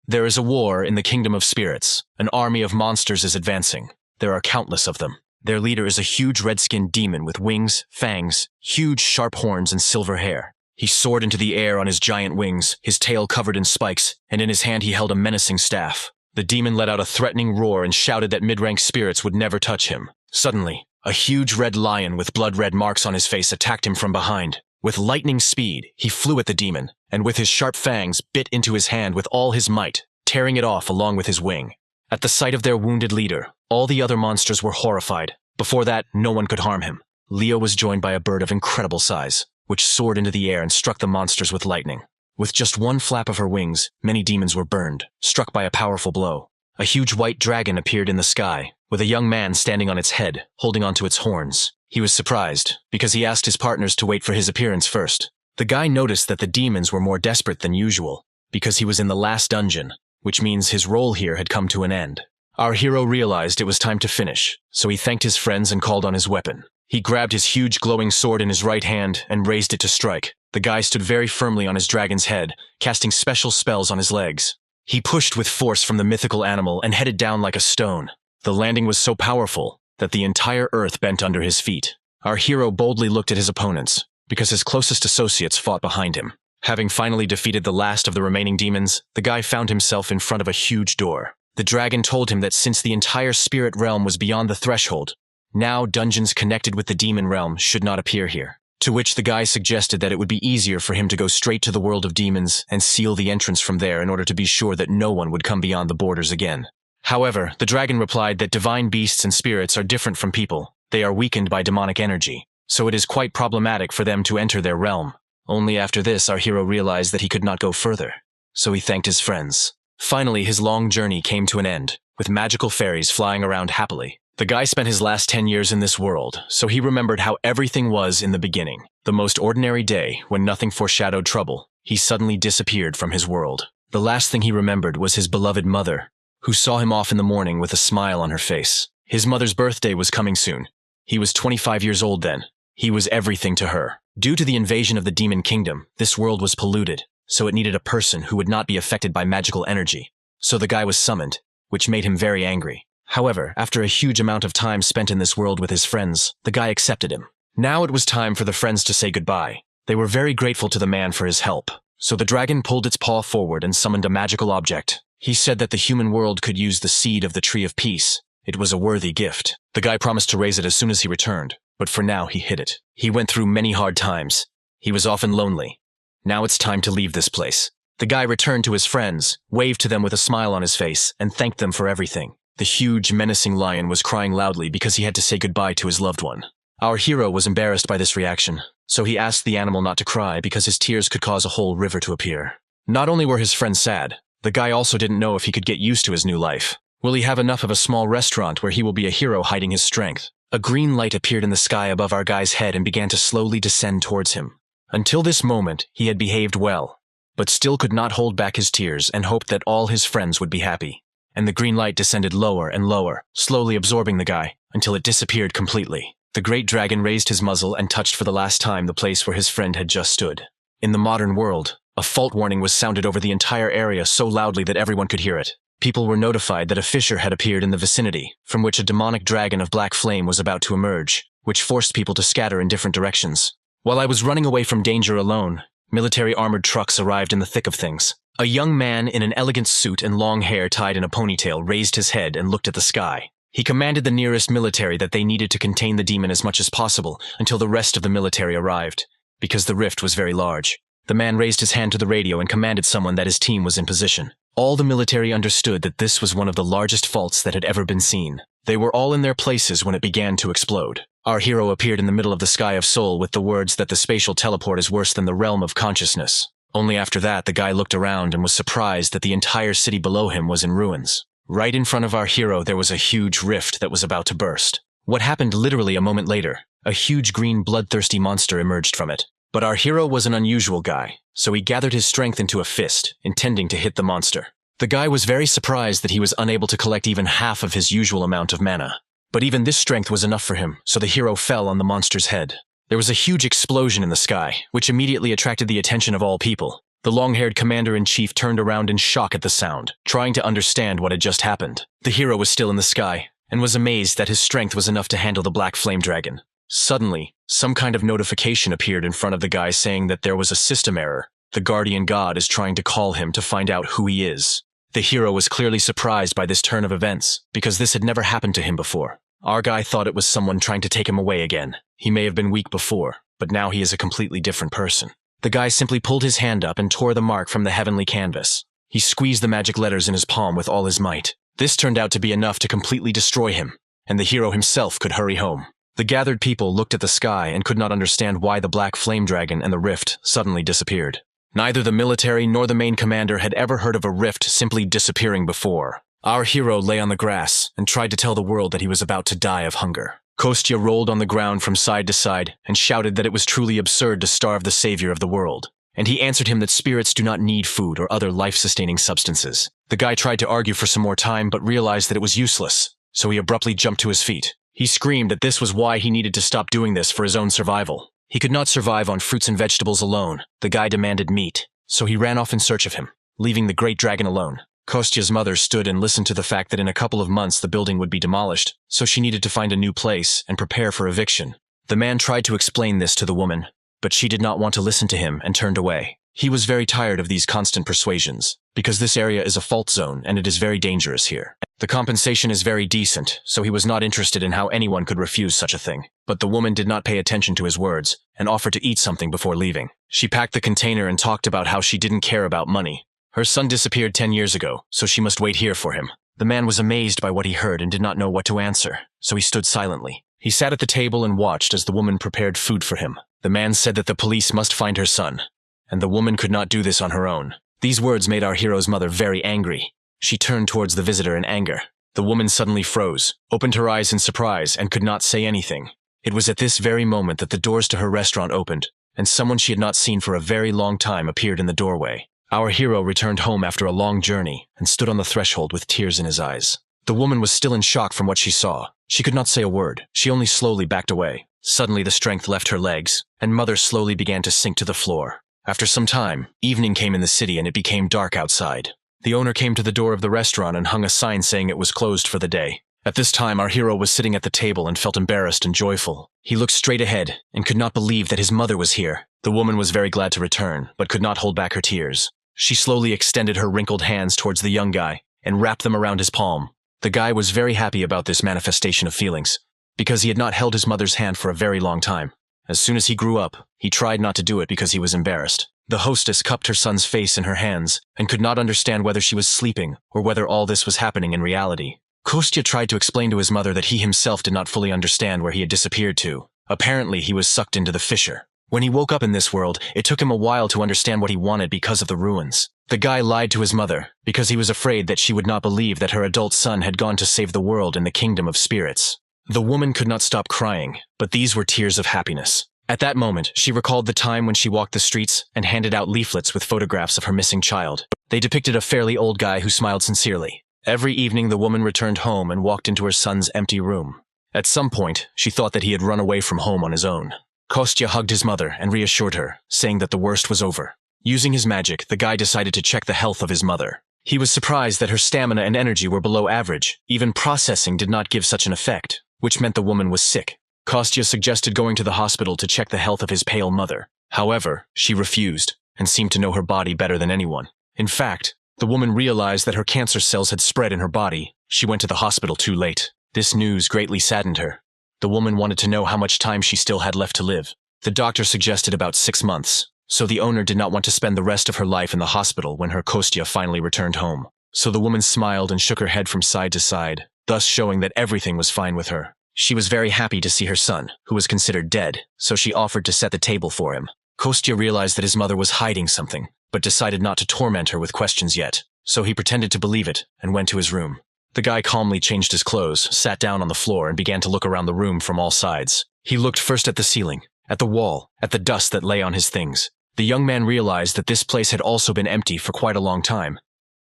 There is a war in the kingdom of spirits. An army of monsters is advancing. There are countless of them. Their leader is a huge red-skinned demon with wings, fangs, huge sharp horns, and silver hair. He soared into the air on his giant wings, his tail covered in spikes, and in his hand he held a menacing staff. The demon let out a threatening roar and shouted that mid-rank spirits would never touch him. Suddenly, a huge red lion with blood-red marks on his face attacked him from behind. With lightning speed, he flew at the demon, and with his sharp fangs bit into his hand with all his might, tearing it off along with his wing. At the sight of their wounded leader, all the other monsters were horrified. Before that, no one could harm him. Leo was joined by a bird of incredible size, which soared into the air and struck the monsters with lightning. With just one flap of her wings, many demons were burned, struck by a powerful blow. A huge white dragon appeared in the sky, with a young man standing on its head, holding onto its horns. He was surprised, because he asked his partners to wait for his appearance first. The guy noticed that the demons were more desperate than usual, because he was in the last dungeon, which means his role here had come to an end. Our hero realized it was time to finish, so he thanked his friends and called on his weapon. He grabbed his huge glowing sword in his right hand and raised it to strike. The guy stood very firmly on his dragon's head, casting special spells on his legs. He pushed with force from the mythical animal and headed down like a stone. The landing was so powerful that the entire earth bent under his feet. Our hero boldly looked at his opponents, because his closest associates fought behind him. Having finally defeated the last of the remaining demons, the guy found himself in front of a huge door. The dragon told him that since the entire spirit realm was beyond the threshold, now dungeons connected with the demon realm should not appear here. To which the guy suggested that it would be easier for him to go straight to the world of demons and seal the entrance from there in order to be sure that no one would come beyond the borders again. However, the dragon replied that divine beasts and spirits are different from people. They are weakened by demonic energy, so it is quite problematic for them to enter their realm. Only after this our hero realized that he could not go further, so he thanked his friends. Finally, his long journey came to an end, with magical fairies flying around happily. The guy spent his last 10 years in this world, so he remembered how everything was in the beginning. The most ordinary day, when nothing foreshadowed trouble, he suddenly disappeared from his world. The last thing he remembered was his beloved mother, who saw him off in the morning with a smile on her face. His mother's birthday was coming soon. He was 25 years old then. He was everything to her. Due to the invasion of the demon kingdom, this world was polluted, so it needed a person who would not be affected by magical energy. So the guy was summoned, which made him very angry. However, after a huge amount of time spent in this world with his friends, the guy accepted him. Now it was time for the friends to say goodbye. They were very grateful to the man for his help. So the dragon pulled its paw forward and summoned a magical object. He said that the human world could use the seed of the Tree of Peace. It was a worthy gift. The guy promised to raise it as soon as he returned, but for now he hid it. He went through many hard times. He was often lonely. Now it's time to leave this place. The guy returned to his friends, waved to them with a smile on his face, and thanked them for everything. The huge, menacing lion was crying loudly because he had to say goodbye to his loved one. Our hero was embarrassed by this reaction, so he asked the animal not to cry because his tears could cause a whole river to appear. Not only were his friends sad, the guy also didn't know if he could get used to his new life. Will he have enough of a small restaurant where he will be a hero hiding his strength? A green light appeared in the sky above our guy's head and began to slowly descend towards him. Until this moment, he had behaved well, but still could not hold back his tears and hoped that all his friends would be happy. And the green light descended lower and lower, slowly absorbing the guy, until it disappeared completely. The great dragon raised his muzzle and touched for the last time the place where his friend had just stood. In the modern world, a fault warning was sounded over the entire area so loudly that everyone could hear it. People were notified that a fissure had appeared in the vicinity, from which a demonic dragon of black flame was about to emerge, which forced people to scatter in different directions. While I was running away from danger alone, military armored trucks arrived in the thick of things. A young man in an elegant suit and long hair tied in a ponytail raised his head and looked at the sky. He commanded the nearest military that they needed to contain the demon as much as possible until the rest of the military arrived, because the rift was very large. The man raised his hand to the radio and commanded someone that his team was in position. All the military understood that this was one of the largest faults that had ever been seen. They were all in their places when it began to explode. Our hero appeared in the middle of the Sky of Soul with the words that the spatial teleport is worse than the realm of consciousness. Only after that, the guy looked around and was surprised that the entire city below him was in ruins. Right in front of our hero, there was a huge rift that was about to burst. What happened literally a moment later? A huge green bloodthirsty monster emerged from it. But our hero was an unusual guy, so he gathered his strength into a fist, intending to hit the monster. The guy was very surprised that he was unable to collect even half of his usual amount of mana. But even this strength was enough for him, so the hero fell on the monster's head. There was a huge explosion in the sky, which immediately attracted the attention of all people. The long-haired commander-in-chief turned around in shock at the sound, trying to understand what had just happened. The hero was still in the sky, and was amazed that his strength was enough to handle the black flame dragon. Suddenly, some kind of notification appeared in front of the guy saying that there was a system error. The guardian god is trying to call him to find out who he is. The hero was clearly surprised by this turn of events, because this had never happened to him before. Our guy thought it was someone trying to take him away again. He may have been weak before, but now he is a completely different person. The guy simply pulled his hand up and tore the mark from the heavenly canvas. He squeezed the magic letters in his palm with all his might. This turned out to be enough to completely destroy him, and the hero himself could hurry home. The gathered people looked at the sky and could not understand why the black flame dragon and the rift suddenly disappeared. Neither the military nor the main commander had ever heard of a rift simply disappearing before. Our hero lay on the grass and tried to tell the world that he was about to die of hunger. Kostya rolled on the ground from side to side and shouted that it was truly absurd to starve the savior of the world. And he answered him that spirits do not need food or other life-sustaining substances. The guy tried to argue for some more time but realized that it was useless, so he abruptly jumped to his feet. He screamed that this was why he needed to stop doing this for his own survival. He could not survive on fruits and vegetables alone. The guy demanded meat, so he ran off in search of him, leaving the great dragon alone. Kostya's mother stood and listened to the fact that in a couple of months the building would be demolished, so she needed to find a new place and prepare for eviction. The man tried to explain this to the woman, but she did not want to listen to him and turned away. He was very tired of these constant persuasions, because this area is a fault zone and it is very dangerous here. The compensation is very decent, so he was not interested in how anyone could refuse such a thing. But the woman did not pay attention to his words and offered to eat something before leaving. She packed the container and talked about how she didn't care about money. Her son disappeared 10 years ago, so she must wait here for him. The man was amazed by what he heard and did not know what to answer, so he stood silently. He sat at the table and watched as the woman prepared food for him. The man said that the police must find her son, and the woman could not do this on her own. These words made our hero's mother very angry. She turned towards the visitor in anger. The woman suddenly froze, opened her eyes in surprise, and could not say anything. It was at this very moment that the doors to her restaurant opened, and someone she had not seen for a very long time appeared in the doorway. Our hero returned home after a long journey and stood on the threshold with tears in his eyes. The woman was still in shock from what she saw. She could not say a word. She only slowly backed away. Suddenly the strength left her legs, and mother slowly began to sink to the floor. After some time, evening came in the city and it became dark outside. The owner came to the door of the restaurant and hung a sign saying it was closed for the day. At this time, our hero was sitting at the table and felt embarrassed and joyful. He looked straight ahead and could not believe that his mother was here. The woman was very glad to return, but could not hold back her tears. She slowly extended her wrinkled hands towards the young guy and wrapped them around his palm. The guy was very happy about this manifestation of feelings, because he had not held his mother's hand for a very long time. As soon as he grew up, he tried not to do it because he was embarrassed. The hostess cupped her son's face in her hands and could not understand whether she was sleeping or whether all this was happening in reality. Kostya tried to explain to his mother that he himself did not fully understand where he had disappeared to. Apparently, he was sucked into the fissure. When he woke up in this world, it took him a while to understand what he wanted because of the ruins. The guy lied to his mother because he was afraid that she would not believe that her adult son had gone to save the world in the kingdom of spirits. The woman could not stop crying, but these were tears of happiness. At that moment, she recalled the time when she walked the streets and handed out leaflets with photographs of her missing child. They depicted a fairly old guy who smiled sincerely. Every evening, the woman returned home and walked into her son's empty room. At some point, she thought that he had run away from home on his own. Kostya hugged his mother and reassured her, saying that the worst was over. Using his magic, the guy decided to check the health of his mother. He was surprised that her stamina and energy were below average. Even processing did not give such an effect, which meant the woman was sick. Kostya suggested going to the hospital to check the health of his pale mother. However, she refused and seemed to know her body better than anyone. In fact, the woman realized that her cancer cells had spread in her body. She went to the hospital too late. This news greatly saddened her. The woman wanted to know how much time she still had left to live. The doctor suggested about 6 months, so the owner did not want to spend the rest of her life in the hospital when her Kostya finally returned home. So the woman smiled and shook her head from side to side, thus showing that everything was fine with her. She was very happy to see her son, who was considered dead, so she offered to set the table for him. Kostya realized that his mother was hiding something, but decided not to torment her with questions yet, so he pretended to believe it and went to his room. The guy calmly changed his clothes, sat down on the floor, and began to look around the room from all sides. He looked first at the ceiling, at the wall, at the dust that lay on his things. The young man realized that this place had also been empty for quite a long time,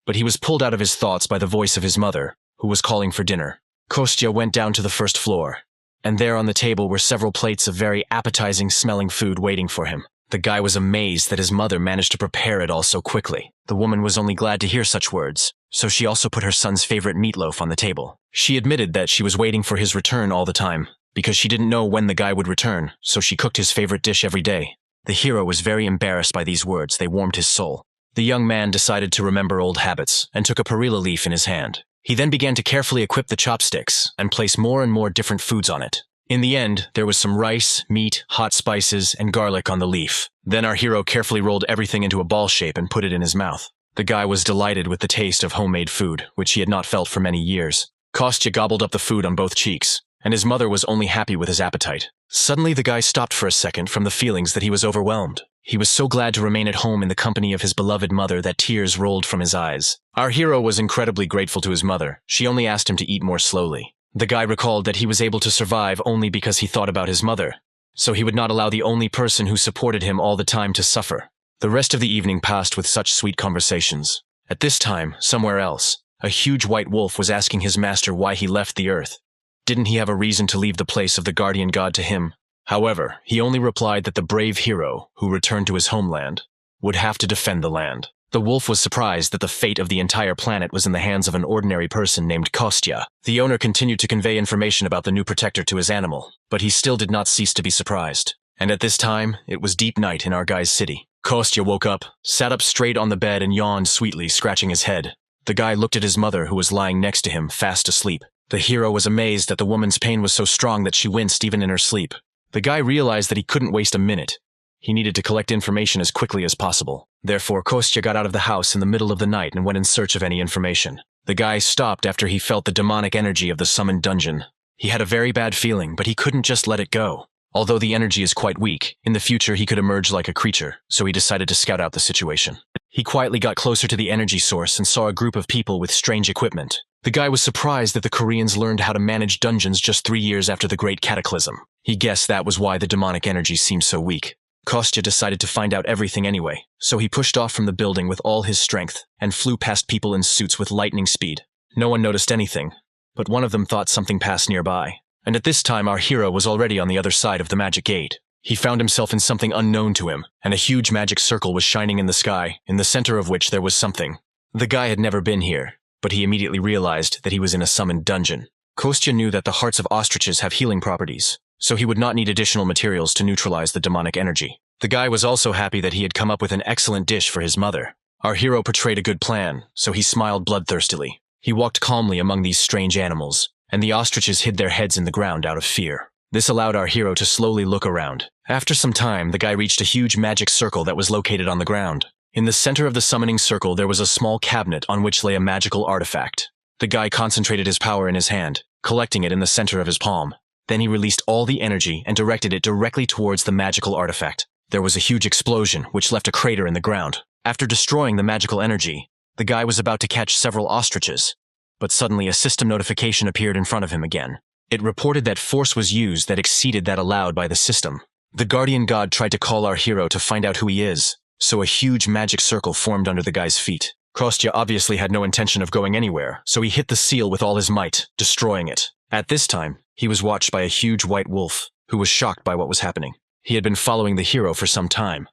but he was pulled out of his thoughts by the voice of his mother, who was calling for dinner. Kostya went down to the first floor, and there on the table were several plates of very appetizing-smelling food waiting for him. The guy was amazed that his mother managed to prepare it all so quickly. The woman was only glad to hear such words, so she also put her son's favorite meatloaf on the table. She admitted that she was waiting for his return all the time, because she didn't know when the guy would return, so she cooked his favorite dish every day. The hero was very embarrassed by these words. They warmed his soul. The young man decided to remember old habits and took a perilla leaf in his hand. He then began to carefully equip the chopsticks and place more and more different foods on it. In the end, there was some rice, meat, hot spices, and garlic on the leaf. Then our hero carefully rolled everything into a ball shape and put it in his mouth. The guy was delighted with the taste of homemade food, which he had not felt for many years. Kostya gobbled up the food on both cheeks, and his mother was only happy with his appetite. Suddenly the guy stopped for a second from the feelings that he was overwhelmed. He was so glad to remain at home in the company of his beloved mother that tears rolled from his eyes. Our hero was incredibly grateful to his mother. She only asked him to eat more slowly. The guy recalled that he was able to survive only because he thought about his mother, so he would not allow the only person who supported him all the time to suffer. The rest of the evening passed with such sweet conversations. At this time, somewhere else, a huge white wolf was asking his master why he left the earth. Didn't he have a reason to leave the place of the guardian god to him? However, he only replied that the brave hero, who returned to his homeland, would have to defend the land. The wolf was surprised that the fate of the entire planet was in the hands of an ordinary person named Kostya. The owner continued to convey information about the new protector to his animal, but he still did not cease to be surprised. And at this time, it was deep night in our guy's city. Kostya woke up, sat up straight on the bed and yawned sweetly, scratching his head. The guy looked at his mother, who was lying next to him, fast asleep. The hero was amazed that the woman's pain was so strong that she winced even in her sleep. The guy realized that he couldn't waste a minute. He needed to collect information as quickly as possible. Therefore, Kostya got out of the house in the middle of the night and went in search of any information. The guy stopped after he felt the demonic energy of the summoned dungeon. He had a very bad feeling, but he couldn't just let it go. Although the energy is quite weak, in the future he could emerge like a creature, so he decided to scout out the situation. He quietly got closer to the energy source and saw a group of people with strange equipment. The guy was surprised that the Koreans learned how to manage dungeons just 3 years after the Great Cataclysm. He guessed that was why the demonic energy seemed so weak. Kostya decided to find out everything anyway, so he pushed off from the building with all his strength and flew past people in suits with lightning speed. No one noticed anything, but one of them thought something passed nearby. And at this time our hero was already on the other side of the magic gate. He found himself in something unknown to him, and a huge magic circle was shining in the sky, in the center of which there was something. The guy had never been here, but he immediately realized that he was in a summoned dungeon. Kostya knew that the hearts of ostriches have healing properties, so he would not need additional materials to neutralize the demonic energy. The guy was also happy that he had come up with an excellent dish for his mother. Our hero portrayed a good plan, so he smiled bloodthirstily. He walked calmly among these strange animals, and the ostriches hid their heads in the ground out of fear. This allowed our hero to slowly look around. After some time, the guy reached a huge magic circle that was located on the ground. In the center of the summoning circle, there was a small cabinet on which lay a magical artifact. The guy concentrated his power in his hand, collecting it in the center of his palm. Then he released all the energy and directed it directly towards the magical artifact. There was a huge explosion, which left a crater in the ground. After destroying the magical energy, the guy was about to catch several ostriches, but suddenly a system notification appeared in front of him again. It reported that force was used that exceeded that allowed by the system. The guardian god tried to call our hero to find out who he is, so a huge magic circle formed under the guy's feet. Kostya obviously had no intention of going anywhere, so he hit the seal with all his might, destroying it. At this time, he was watched by a huge white wolf, who was shocked by what was happening. He had been following the hero for some time,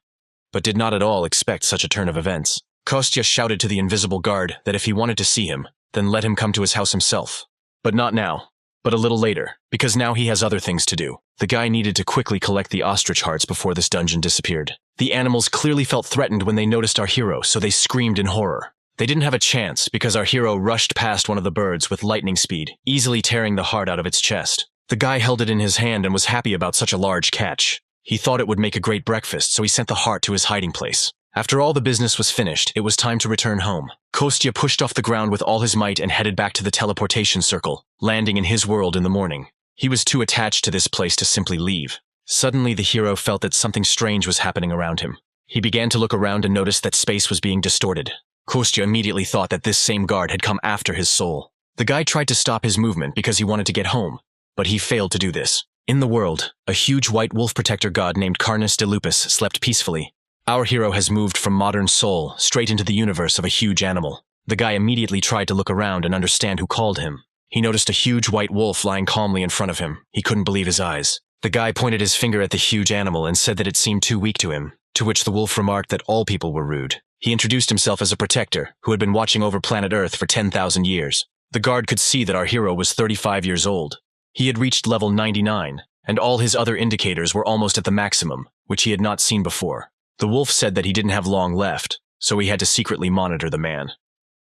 but did not at all expect such a turn of events. Kostya shouted to the invisible guard that if he wanted to see him, then let him come to his house himself. But not now, but a little later, because now he has other things to do. The guy needed to quickly collect the ostrich hearts before this dungeon disappeared. The animals clearly felt threatened when they noticed our hero, so they screamed in horror. They didn't have a chance because our hero rushed past one of the birds with lightning speed, easily tearing the heart out of its chest. The guy held it in his hand and was happy about such a large catch. He thought it would make a great breakfast, so he sent the heart to his hiding place. After all the business was finished, it was time to return home. Kostya pushed off the ground with all his might and headed back to the teleportation circle, landing in his world in the morning. He was too attached to this place to simply leave. Suddenly, the hero felt that something strange was happening around him. He began to look around and noticed that space was being distorted. Kostya immediately thought that this same guard had come after his soul. The guy tried to stop his movement because he wanted to get home, but he failed to do this. In the world, a huge white wolf protector god named Carnus de Lupus slept peacefully. Our hero has moved from modern soul straight into the universe of a huge animal. The guy immediately tried to look around and understand who called him. He noticed a huge white wolf lying calmly in front of him. He couldn't believe his eyes. The guy pointed his finger at the huge animal and said that it seemed too weak to him to which the wolf remarked that all people were rude. He introduced himself as a protector who had been watching over planet Earth for 10,000 years. The guard could see that our hero was 35 years old. He had reached level 99, and all his other indicators were almost at the maximum, which he had not seen before. The wolf said that he didn't have long left, so he had to secretly monitor the man.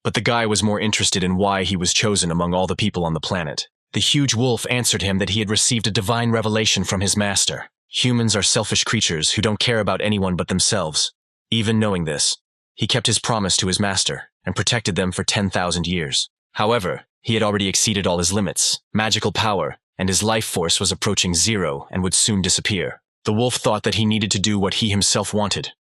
But the guy was more interested in why he was chosen among all the people on the planet. The huge wolf answered him that he had received a divine revelation from his master. Humans are selfish creatures who don't care about anyone but themselves. Even knowing this, he kept his promise to his master and protected them for 10,000 years. However, he had already exceeded all his limits, magical power, and his life force was approaching zero and would soon disappear. The wolf thought that he needed to do what he himself wanted.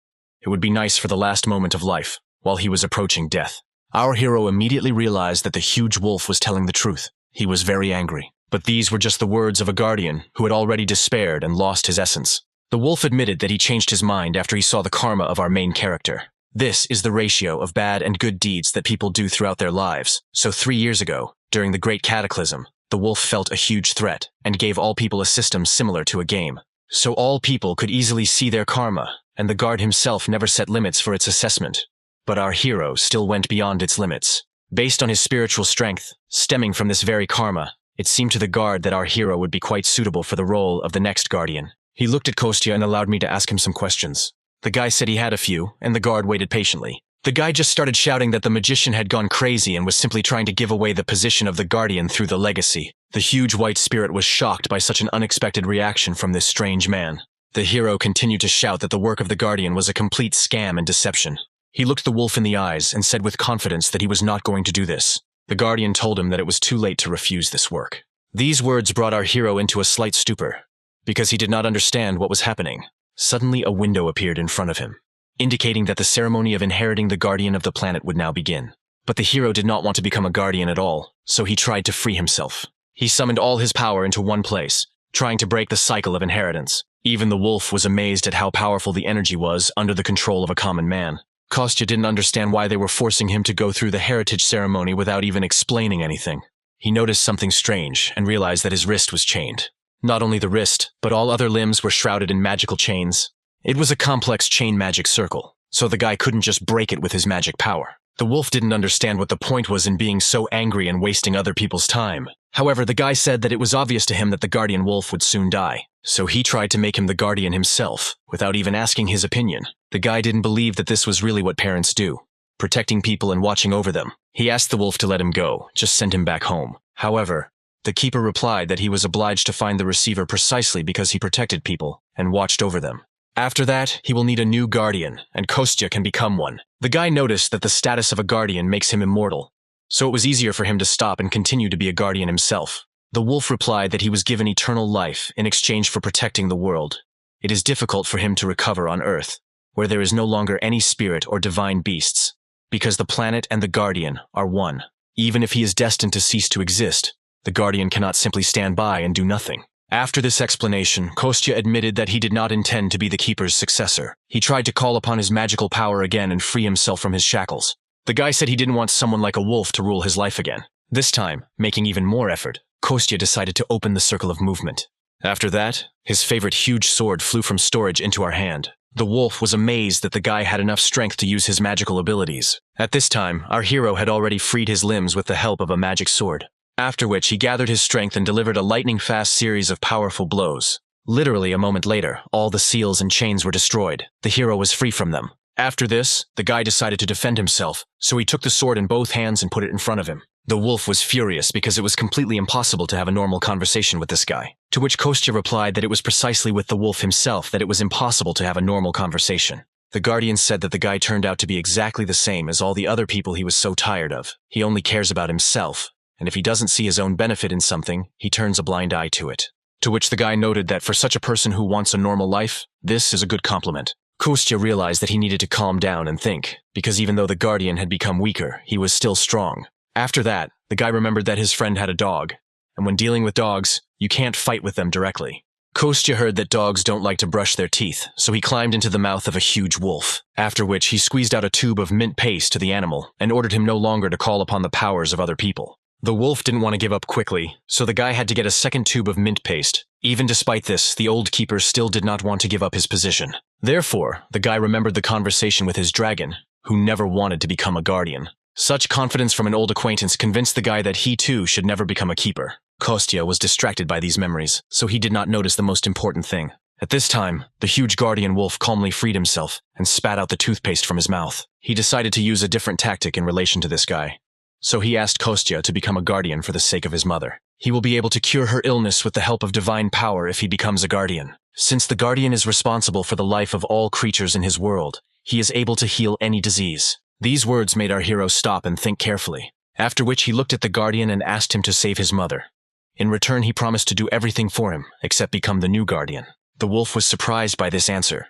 It would be nice for the last moment of life, while he was approaching death. Our hero immediately realized that the huge wolf was telling the truth. He was very angry. But these were just the words of a guardian who had already despaired and lost his essence. The wolf admitted that he changed his mind after he saw the karma of our main character. This is the ratio of bad and good deeds that people do throughout their lives. So 3 years ago, during the Great Cataclysm, the wolf felt a huge threat and gave all people a system similar to a game. So all people could easily see their karma, and the guard himself never set limits for its assessment. But our hero still went beyond its limits. Based on his spiritual strength, stemming from this very karma, it seemed to the guard that our hero would be quite suitable for the role of the next guardian. He looked at Kostya and allowed me to ask him some questions. The guy said he had a few, and the guard waited patiently. The guy just started shouting that the magician had gone crazy and was simply trying to give away the position of the guardian through the legacy. The huge white spirit was shocked by such an unexpected reaction from this strange man. The hero continued to shout that the work of the guardian was a complete scam and deception. He looked the wolf in the eyes and said with confidence that he was not going to do this. The guardian told him that it was too late to refuse this work. These words brought our hero into a slight stupor, because he did not understand what was happening. Suddenly a window appeared in front of him, indicating that the ceremony of inheriting the guardian of the planet would now begin. But the hero did not want to become a guardian at all, so he tried to free himself. He summoned all his power into one place, trying to break the cycle of inheritance. Even the wolf was amazed at how powerful the energy was under the control of a common man. Kostya didn't understand why they were forcing him to go through the heritage ceremony without even explaining anything. He noticed something strange and realized that his wrist was chained. Not only the wrist, but all other limbs were shrouded in magical chains. It was a complex chain magic circle, so the guy couldn't just break it with his magic power. The wolf didn't understand what the point was in being so angry and wasting other people's time. However, the guy said that it was obvious to him that the guardian wolf would soon die, so he tried to make him the guardian himself, without even asking his opinion. The guy didn't believe that this was really what parents do, protecting people and watching over them. He asked the wolf to let him go, just send him back home. However, the keeper replied that he was obliged to find the receiver precisely because he protected people and watched over them. After that, he will need a new guardian, and Kostya can become one. The guy noticed that the status of a guardian makes him immortal, so it was easier for him to stop and continue to be a guardian himself. The wolf replied that he was given eternal life in exchange for protecting the world. It is difficult for him to recover on Earth, where there is no longer any spirit or divine beasts, because the planet and the guardian are one. Even if he is destined to cease to exist, the guardian cannot simply stand by and do nothing. After this explanation, Kostya admitted that he did not intend to be the keeper's successor. He tried to call upon his magical power again and free himself from his shackles. The guy said he didn't want someone like a wolf to rule his life again. This time, making even more effort, Kostya decided to open the circle of movement. After that, his favorite huge sword flew from storage into our hand. The wolf was amazed that the guy had enough strength to use his magical abilities. At this time, our hero had already freed his limbs with the help of a magic sword. After which he gathered his strength and delivered a lightning-fast series of powerful blows. Literally a moment later, all the seals and chains were destroyed. The hero was free from them. After this, the guy decided to defend himself, so he took the sword in both hands and put it in front of him. The wolf was furious because it was completely impossible to have a normal conversation with this guy. To which Kostya replied that it was precisely with the wolf himself that it was impossible to have a normal conversation. The guardian said that the guy turned out to be exactly the same as all the other people he was so tired of. He only cares about himself, and if he doesn't see his own benefit in something, he turns a blind eye to it. To which the guy noted that for such a person who wants a normal life, this is a good compliment. Kostya realized that he needed to calm down and think, because even though the guardian had become weaker, he was still strong. After that, the guy remembered that his friend had a dog, and when dealing with dogs, you can't fight with them directly. Kostya heard that dogs don't like to brush their teeth, so he climbed into the mouth of a huge wolf, after which he squeezed out a tube of mint paste to the animal and ordered him no longer to call upon the powers of other people. The wolf didn't want to give up quickly, so the guy had to get a second tube of mint paste. Even despite this, the old keeper still did not want to give up his position. Therefore, the guy remembered the conversation with his dragon, who never wanted to become a guardian. Such confidence from an old acquaintance convinced the guy that he too should never become a keeper. Kostya was distracted by these memories, so he did not notice the most important thing. At this time, the huge guardian wolf calmly freed himself and spat out the toothpaste from his mouth. He decided to use a different tactic in relation to this guy. So he asked Kostya to become a guardian for the sake of his mother. He will be able to cure her illness with the help of divine power if he becomes a guardian. Since the guardian is responsible for the life of all creatures in his world, he is able to heal any disease. These words made our hero stop and think carefully, after which he looked at the guardian and asked him to save his mother. In return, he promised to do everything for him, except become the new guardian. The wolf was surprised by this answer.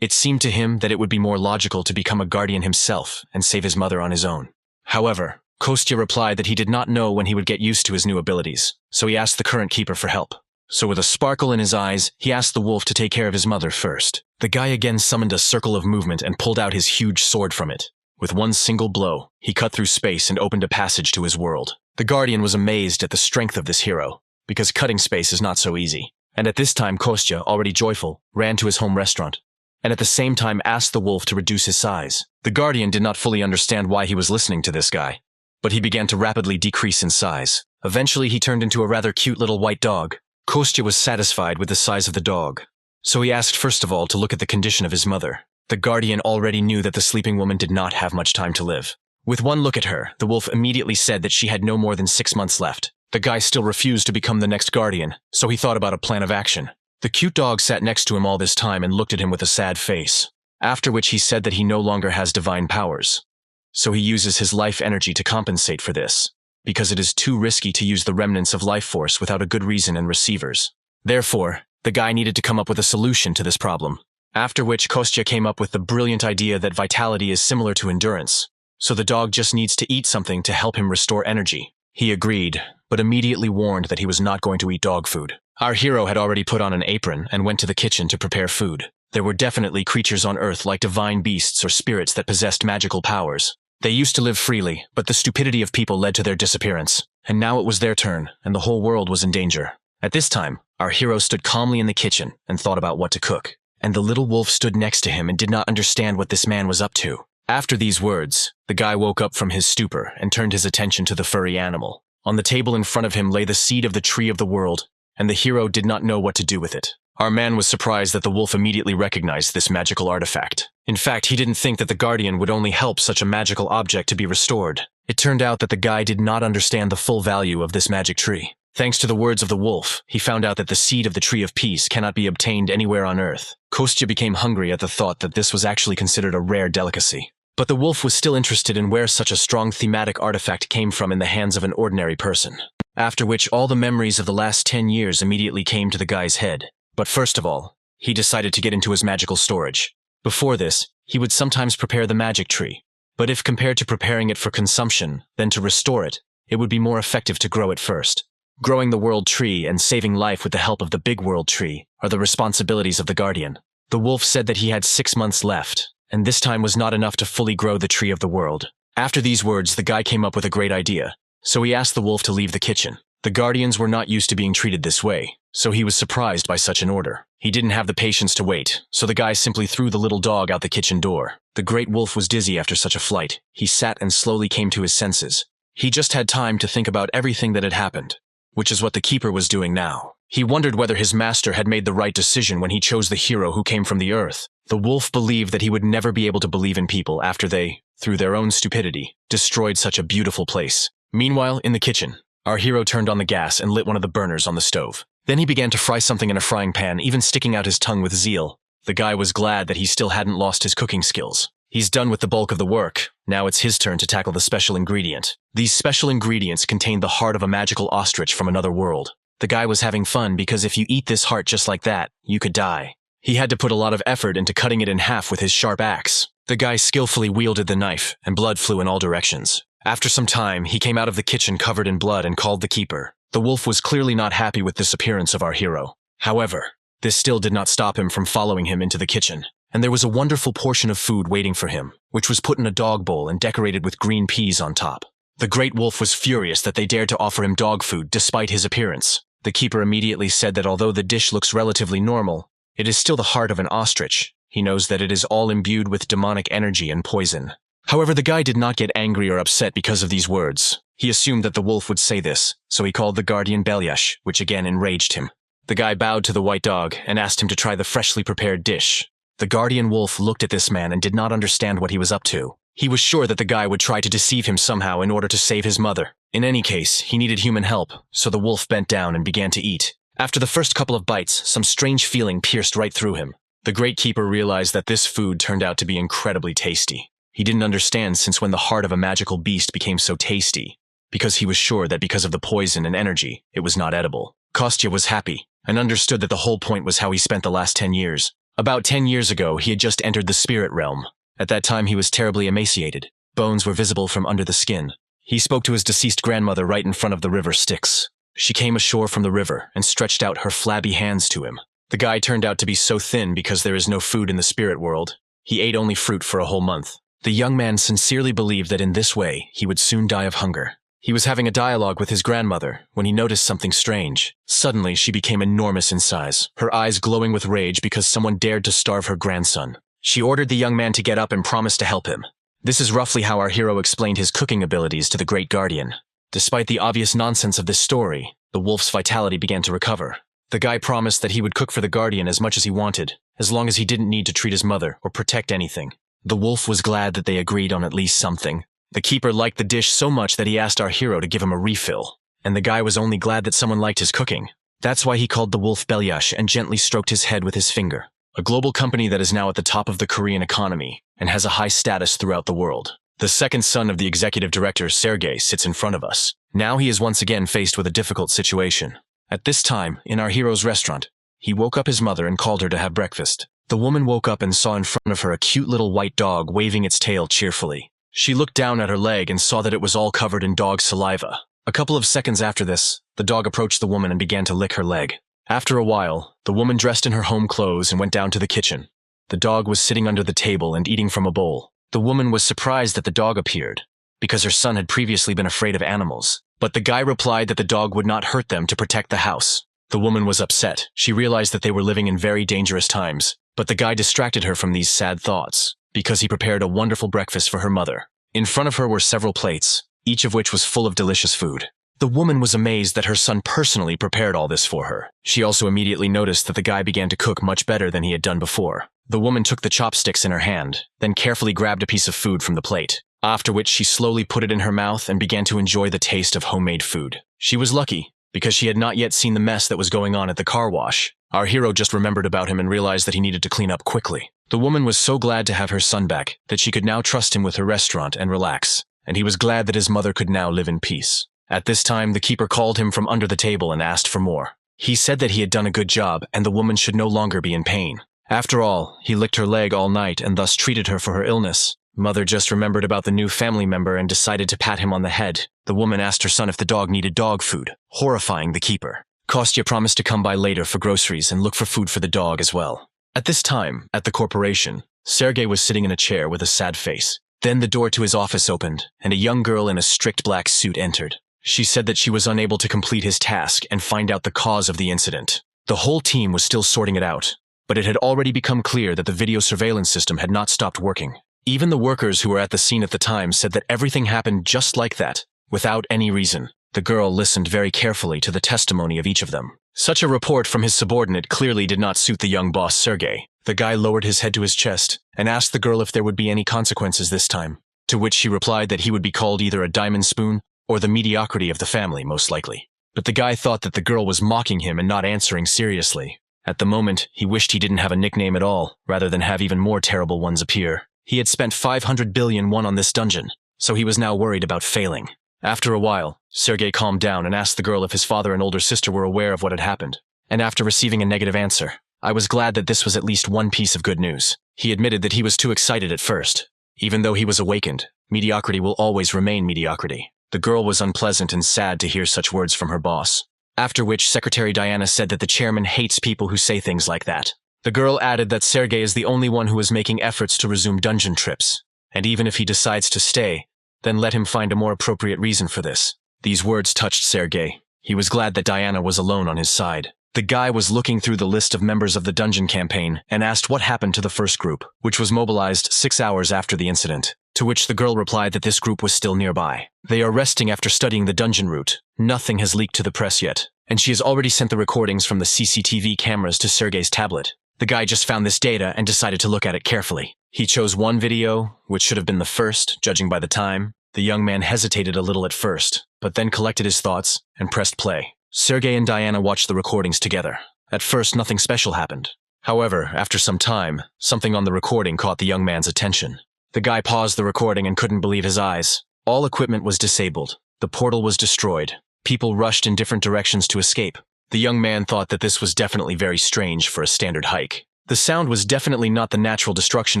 It seemed to him that it would be more logical to become a guardian himself and save his mother on his own. However, Kostya replied that he did not know when he would get used to his new abilities, so he asked the current keeper for help. So with a sparkle in his eyes, he asked the wolf to take care of his mother first. The guy again summoned a circle of movement and pulled out his huge sword from it. With one single blow, he cut through space and opened a passage to his world. The guardian was amazed at the strength of this hero, because cutting space is not so easy. And at this time, Kostya, already joyful, ran to his home restaurant, and at the same time asked the wolf to reduce his size. The guardian did not fully understand why he was listening to this guy, but he began to rapidly decrease in size. Eventually, he turned into a rather cute little white dog. Kostya was satisfied with the size of the dog, so he asked first of all to look at the condition of his mother. The guardian already knew that the sleeping woman did not have much time to live. With one look at her, the wolf immediately said that she had no more than 6 months left. The guy still refused to become the next guardian, so he thought about a plan of action. The cute dog sat next to him all this time and looked at him with a sad face, after which he said that he no longer has divine powers. So he uses his life energy to compensate for this, because it is too risky to use the remnants of life force without a good reason and receivers. Therefore, the guy needed to come up with a solution to this problem, after which Kostya came up with the brilliant idea that vitality is similar to endurance, so the dog just needs to eat something to help him restore energy. He agreed, but immediately warned that he was not going to eat dog food. Our hero had already put on an apron and went to the kitchen to prepare food. There were definitely creatures on Earth like divine beasts or spirits that possessed magical powers. They used to live freely, but the stupidity of people led to their disappearance. And now it was their turn, and the whole world was in danger. At this time, our hero stood calmly in the kitchen and thought about what to cook. And the little wolf stood next to him and did not understand what this man was up to. After these words, the guy woke up from his stupor and turned his attention to the furry animal. On the table in front of him lay the seed of the tree of the world, and the hero did not know what to do with it. Our man was surprised that the wolf immediately recognized this magical artifact. In fact, he didn't think that the guardian would only help such a magical object to be restored. It turned out that the guy did not understand the full value of this magic tree. Thanks to the words of the wolf, he found out that the seed of the tree of peace cannot be obtained anywhere on Earth. Kostya became hungry at the thought that this was actually considered a rare delicacy. But the wolf was still interested in where such a strong thematic artifact came from in the hands of an ordinary person. After which all the memories of the last 10 years immediately came to the guy's head. But first of all, he decided to get into his magical storage. Before this, he would sometimes prepare the magic tree. But if compared to preparing it for consumption, then to restore it, it would be more effective to grow it first. Growing the world tree and saving life with the help of the big world tree are the responsibilities of the guardian. The wolf said that he had 6 months left, and this time was not enough to fully grow the tree of the world. After these words, the guy came up with a great idea, so he asked the wolf to leave the kitchen. The guardians were not used to being treated this way, so he was surprised by such an order. He didn't have the patience to wait, so the guy simply threw the little dog out the kitchen door. The great wolf was dizzy after such a flight. He sat and slowly came to his senses. He just had time to think about everything that had happened, which is what the keeper was doing now. He wondered whether his master had made the right decision when he chose the hero who came from the earth. The wolf believed that he would never be able to believe in people after they, through their own stupidity, destroyed such a beautiful place. Meanwhile, in the kitchen, our hero turned on the gas and lit one of the burners on the stove. Then he began to fry something in a frying pan, even sticking out his tongue with zeal. The guy was glad that he still hadn't lost his cooking skills. He's done with the bulk of the work. Now it's his turn to tackle the special ingredient. These special ingredients contained the heart of a magical ostrich from another world. The guy was having fun because if you eat this heart just like that, you could die. He had to put a lot of effort into cutting it in half with his sharp axe. The guy skillfully wielded the knife, and blood flew in all directions. After some time, he came out of the kitchen covered in blood and called the keeper. The wolf was clearly not happy with this appearance of our hero. However, this still did not stop him from following him into the kitchen. And there was a wonderful portion of food waiting for him, which was put in a dog bowl and decorated with green peas on top. The great wolf was furious that they dared to offer him dog food despite his appearance. The keeper immediately said that although the dish looks relatively normal, it is still the heart of an ostrich. He knows that it is all imbued with demonic energy and poison. However, the guy did not get angry or upset because of these words. He assumed that the wolf would say this, so he called the guardian Belyash, which again enraged him. The guy bowed to the white dog and asked him to try the freshly prepared dish. The guardian wolf looked at this man and did not understand what he was up to. He was sure that the guy would try to deceive him somehow in order to save his mother. In any case, he needed human help, so the wolf bent down and began to eat. After the first couple of bites, some strange feeling pierced right through him. The great keeper realized that this food turned out to be incredibly tasty. He didn't understand since when the heart of a magical beast became so tasty, because he was sure that because of the poison and energy, it was not edible. Kostya was happy, and understood that the whole point was how he spent the last 10 years. About 10 years ago, he had just entered the spirit realm. At that time, he was terribly emaciated. Bones were visible from under the skin. He spoke to his deceased grandmother right in front of the river Styx. She came ashore from the river and stretched out her flabby hands to him. The guy turned out to be so thin because there is no food in the spirit world. He ate only fruit for a whole month. The young man sincerely believed that in this way, he would soon die of hunger. He was having a dialogue with his grandmother when he noticed something strange. Suddenly, she became enormous in size, her eyes glowing with rage because someone dared to starve her grandson. She ordered the young man to get up and promised to help him. This is roughly how our hero explained his cooking abilities to the Great Guardian. Despite the obvious nonsense of this story, the wolf's vitality began to recover. The guy promised that he would cook for the Guardian as much as he wanted, as long as he didn't need to treat his mother or protect anything. The wolf was glad that they agreed on at least something. The keeper liked the dish so much that he asked our hero to give him a refill, and the guy was only glad that someone liked his cooking. That's why he called the wolf Belyash and gently stroked his head with his finger. A global company that is now at the top of the Korean economy and has a high status throughout the world. The second son of the executive director, Sergei, sits in front of us. Now he is once again faced with a difficult situation. At this time, in our hero's restaurant, he woke up his mother and called her to have breakfast. The woman woke up and saw in front of her a cute little white dog waving its tail cheerfully. She looked down at her leg and saw that it was all covered in dog saliva. A couple of seconds after this, the dog approached the woman and began to lick her leg. After a while, the woman dressed in her home clothes and went down to the kitchen. The dog was sitting under the table and eating from a bowl. The woman was surprised that the dog appeared, because her son had previously been afraid of animals. But the guy replied that the dog would not hurt them to protect the house. The woman was upset. She realized that they were living in very dangerous times. But the guy distracted her from these sad thoughts, because he prepared a wonderful breakfast for her mother. In front of her were several plates, each of which was full of delicious food. The woman was amazed that her son personally prepared all this for her. She also immediately noticed that the guy began to cook much better than he had done before. The woman took the chopsticks in her hand, then carefully grabbed a piece of food from the plate, after which she slowly put it in her mouth and began to enjoy the taste of homemade food. She was lucky, because she had not yet seen the mess that was going on at the car wash. Our hero just remembered about him and realized that he needed to clean up quickly. The woman was so glad to have her son back that she could now trust him with her restaurant and relax, and he was glad that his mother could now live in peace. At this time, the keeper called him from under the table and asked for more. He said that he had done a good job and the woman should no longer be in pain. After all, he licked her leg all night and thus treated her for her illness. Mother just remembered about the new family member and decided to pat him on the head. The woman asked her son if the dog needed dog food, horrifying the keeper. Kostya promised to come by later for groceries and look for food for the dog as well. At this time, at the corporation, Sergei was sitting in a chair with a sad face. Then the door to his office opened, and a young girl in a strict black suit entered. She said that she was unable to complete his task and find out the cause of the incident. The whole team was still sorting it out, but it had already become clear that the video surveillance system had not stopped working. Even the workers who were at the scene at the time said that everything happened just like that, without any reason. The girl listened very carefully to the testimony of each of them. Such a report from his subordinate clearly did not suit the young boss Sergei. The guy lowered his head to his chest and asked the girl if there would be any consequences this time, to which she replied that he would be called either a diamond spoon or the mediocrity of the family, most likely. But the guy thought that the girl was mocking him and not answering seriously. At the moment, he wished he didn't have a nickname at all, rather than have even more terrible ones appear. He had spent 500 billion won on this dungeon, so he was now worried about failing. After a while, Sergei calmed down and asked the girl if his father and older sister were aware of what had happened. And after receiving a negative answer, I was glad that this was at least one piece of good news. He admitted that he was too excited at first. Even though he was awakened, mediocrity will always remain mediocrity. The girl was unpleasant and sad to hear such words from her boss. After which, Secretary Diana said that the chairman hates people who say things like that. The girl added that Sergei is the only one who is making efforts to resume dungeon trips, and even if he decides to stay, then let him find a more appropriate reason for this. These words touched Sergei. He was glad that Diana was alone on his side. The guy was looking through the list of members of the dungeon campaign and asked what happened to the first group, which was mobilized 6 hours after the incident, to which the girl replied that this group was still nearby. They are resting after studying the dungeon route. Nothing has leaked to the press yet, and she has already sent the recordings from the CCTV cameras to Sergei's tablet. The guy just found this data and decided to look at it carefully. He chose one video, which should have been the first, judging by the time. The young man hesitated a little at first, but then collected his thoughts and pressed play. Sergei and Diana watched the recordings together. At first, nothing special happened. However, after some time, something on the recording caught the young man's attention. The guy paused the recording and couldn't believe his eyes. All equipment was disabled. The portal was destroyed. People rushed in different directions to escape. The young man thought that this was definitely very strange for a standard hike. The sound was definitely not the natural destruction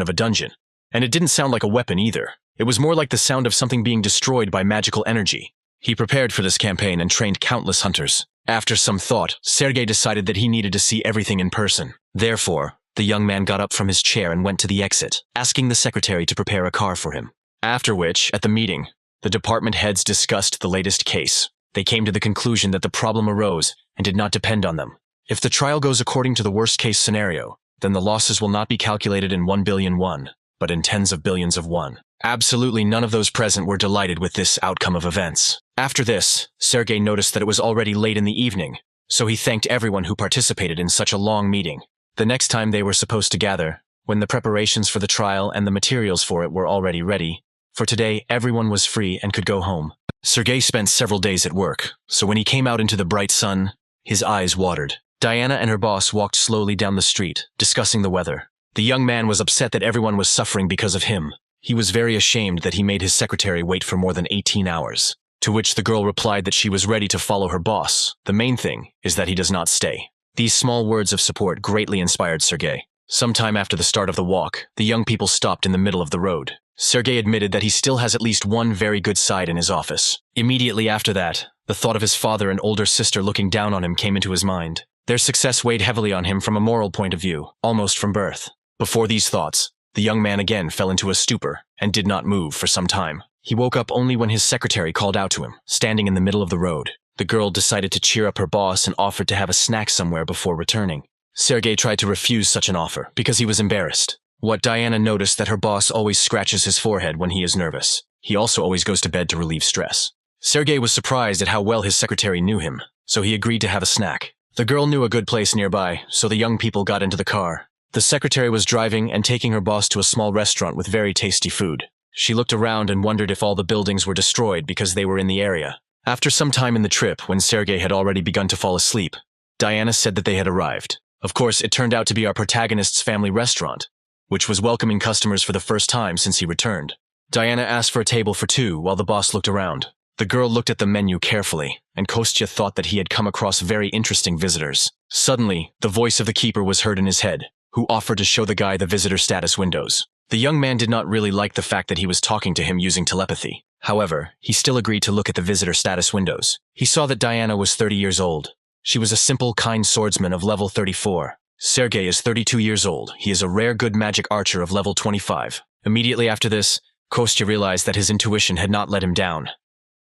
of a dungeon, and it didn't sound like a weapon either. It was more like the sound of something being destroyed by magical energy. He prepared for this campaign and trained countless hunters. After some thought, Sergei decided that he needed to see everything in person. Therefore, the young man got up from his chair and went to the exit, asking the secretary to prepare a car for him. After which, at the meeting, the department heads discussed the latest case. They came to the conclusion that the problem arose and did not depend on them. If the trial goes according to the worst-case scenario, then the losses will not be calculated in 1 billion won, but in tens of billions of won. Absolutely none of those present were delighted with this outcome of events. After this, Sergei noticed that it was already late in the evening, so he thanked everyone who participated in such a long meeting. The next time they were supposed to gather, when the preparations for the trial and the materials for it were already ready, for today everyone was free and could go home. Sergei spent several days at work, so when he came out into the bright sun, his eyes watered. Diana and her boss walked slowly down the street, discussing the weather. The young man was upset that everyone was suffering because of him. He was very ashamed that he made his secretary wait for more than 18 hours. To which the girl replied that she was ready to follow her boss. The main thing is that he does not stay. These small words of support greatly inspired Sergei. Sometime after the start of the walk, the young people stopped in the middle of the road. Sergei admitted that he still has at least one very good side in his office. Immediately after that, the thought of his father and older sister looking down on him came into his mind. Their success weighed heavily on him from a moral point of view, almost from birth. Before these thoughts, the young man again fell into a stupor and did not move for some time. He woke up only when his secretary called out to him, standing in the middle of the road. The girl decided to cheer up her boss and offered to have a snack somewhere before returning. Sergei tried to refuse such an offer because he was embarrassed. What Diana noticed that her boss always scratches his forehead when he is nervous. He also always goes to bed to relieve stress. Sergei was surprised at how well his secretary knew him, so he agreed to have a snack. The girl knew a good place nearby, so the young people got into the car. The secretary was driving and taking her boss to a small restaurant with very tasty food. She looked around and wondered if all the buildings were destroyed because they were in the area. After some time in the trip, when Sergei had already begun to fall asleep, Diana said that they had arrived. Of course, it turned out to be our protagonist's family restaurant, which was welcoming customers for the first time since he returned. Diana asked for a table for two while the boss looked around. The girl looked at the menu carefully, and Kostya thought that he had come across very interesting visitors. Suddenly, the voice of the keeper was heard in his head, who offered to show the guy the visitor status windows. The young man did not really like the fact that he was talking to him using telepathy. However, he still agreed to look at the visitor status windows. He saw that Diana was 30 years old. She was a simple, kind swordsman of level 34. Sergei is 32 years old. He is a rare good magic archer of level 25. Immediately after this, Kostya realized that his intuition had not let him down.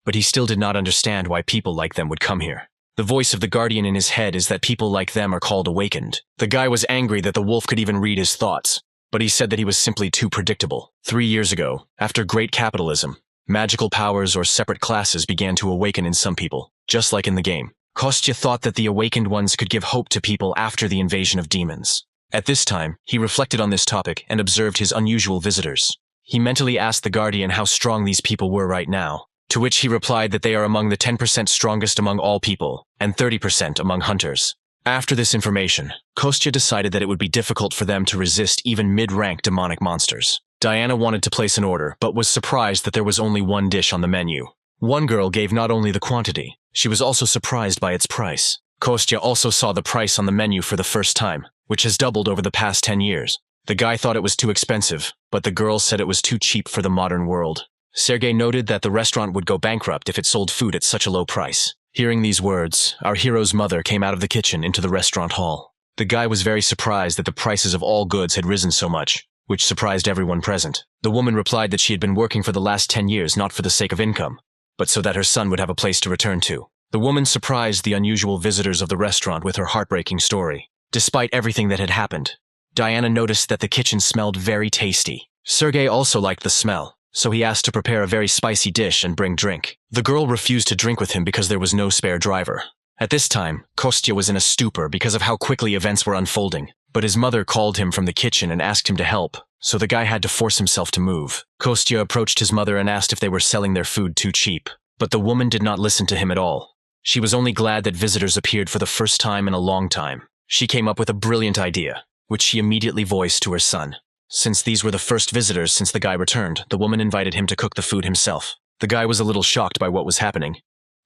But he still did not understand why people like them would come here. The voice of the guardian in his head is that people like them are called awakened. The guy was angry that the wolf could even read his thoughts, but he said that he was simply too predictable. 3 years ago, after great capitalism, magical powers or separate classes began to awaken in some people, just like in the game. Kostya thought that the awakened ones could give hope to people after the invasion of demons. At this time, he reflected on this topic and observed his unusual visitors. He mentally asked the guardian how strong these people were right now, to which he replied that they are among the 10% strongest among all people, and 30% among hunters. After this information, Kostya decided that it would be difficult for them to resist even mid-rank demonic monsters. Diana wanted to place an order, but was surprised that there was only one dish on the menu. One girl gave not only the quantity, she was also surprised by its price. Kostya also saw the price on the menu for the first time, which has doubled over the past 10 years. The guy thought it was too expensive, but the girl said it was too cheap for the modern world. Sergei noted that the restaurant would go bankrupt if it sold food at such a low price. Hearing these words, our hero's mother came out of the kitchen into the restaurant hall. The guy was very surprised that the prices of all goods had risen so much, which surprised everyone present. The woman replied that she had been working for the last 10 years not for the sake of income, but so that her son would have a place to return to. The woman surprised the unusual visitors of the restaurant with her heartbreaking story. Despite everything that had happened, Diana noticed that the kitchen smelled very tasty. Sergei also liked the smell, so he asked to prepare a very spicy dish and bring drink. The girl refused to drink with him because there was no spare driver. At this time, Kostya was in a stupor because of how quickly events were unfolding, but his mother called him from the kitchen and asked him to help, so the guy had to force himself to move. Kostya approached his mother and asked if they were selling their food too cheap, but the woman did not listen to him at all. She was only glad that visitors appeared for the first time in a long time. She came up with a brilliant idea, which she immediately voiced to her son. Since these were the first visitors since the guy returned, the woman invited him to cook the food himself. The guy was a little shocked by what was happening,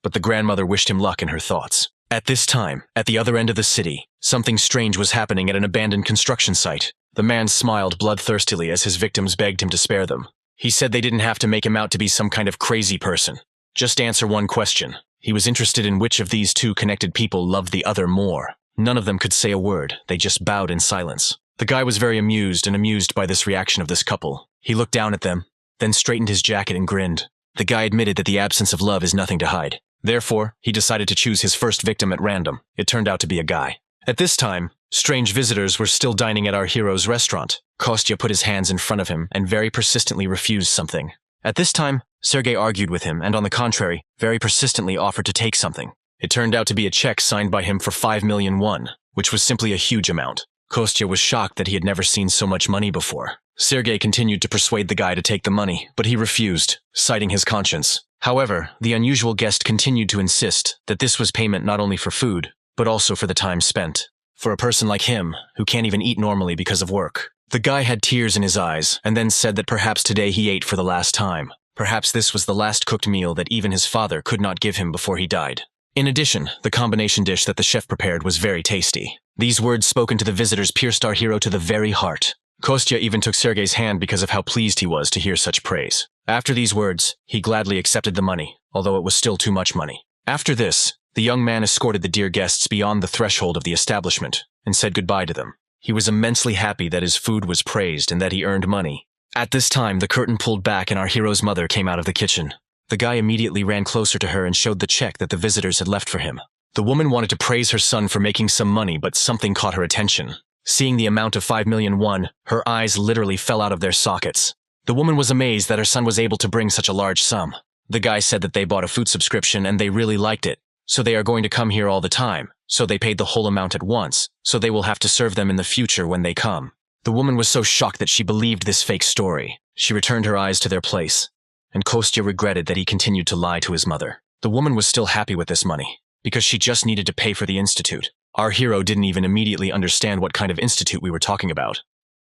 but the grandmother wished him luck in her thoughts. At this time, at the other end of the city, something strange was happening at an abandoned construction site. The man smiled bloodthirstily as his victims begged him to spare them. He said they didn't have to make him out to be some kind of crazy person. Just answer one question. He was interested in which of these two connected people loved the other more. None of them could say a word, they just bowed in silence. The guy was very amused by this reaction of this couple. He looked down at them, then straightened his jacket and grinned. The guy admitted that the absence of love is nothing to hide. Therefore, he decided to choose his first victim at random. It turned out to be a guy. At this time, strange visitors were still dining at our hero's restaurant. Kostya put his hands in front of him and very persistently refused something. At this time, Sergei argued with him and, on the contrary, very persistently offered to take something. It turned out to be a check signed by him for 5 million won, which was simply a huge amount. Kostya was shocked that he had never seen so much money before. Sergei continued to persuade the guy to take the money, but he refused, citing his conscience. However, the unusual guest continued to insist that this was payment not only for food, but also for the time spent. For a person like him, who can't even eat normally because of work. The guy had tears in his eyes, and then said that perhaps today he ate for the last time. Perhaps this was the last cooked meal that even his father could not give him before he died. In addition, the combination dish that the chef prepared was very tasty. These words spoken to the visitors pierced our hero to the very heart. Kostya even took Sergei's hand because of how pleased he was to hear such praise. After these words, he gladly accepted the money, although it was still too much money. After this, the young man escorted the dear guests beyond the threshold of the establishment and said goodbye to them. He was immensely happy that his food was praised and that he earned money. At this time, the curtain pulled back and our hero's mother came out of the kitchen. The guy immediately ran closer to her and showed the check that the visitors had left for him. The woman wanted to praise her son for making some money, but something caught her attention. Seeing the amount of 5 million won, her eyes literally fell out of their sockets. The woman was amazed that her son was able to bring such a large sum. The guy said that they bought a food subscription and they really liked it, so they are going to come here all the time, so they paid the whole amount at once, so they will have to serve them in the future when they come. The woman was so shocked that she believed this fake story. She returned her eyes to their place, and Kostya regretted that he continued to lie to his mother. The woman was still happy with this money, because she just needed to pay for the institute. Our hero didn't even immediately understand what kind of institute we were talking about,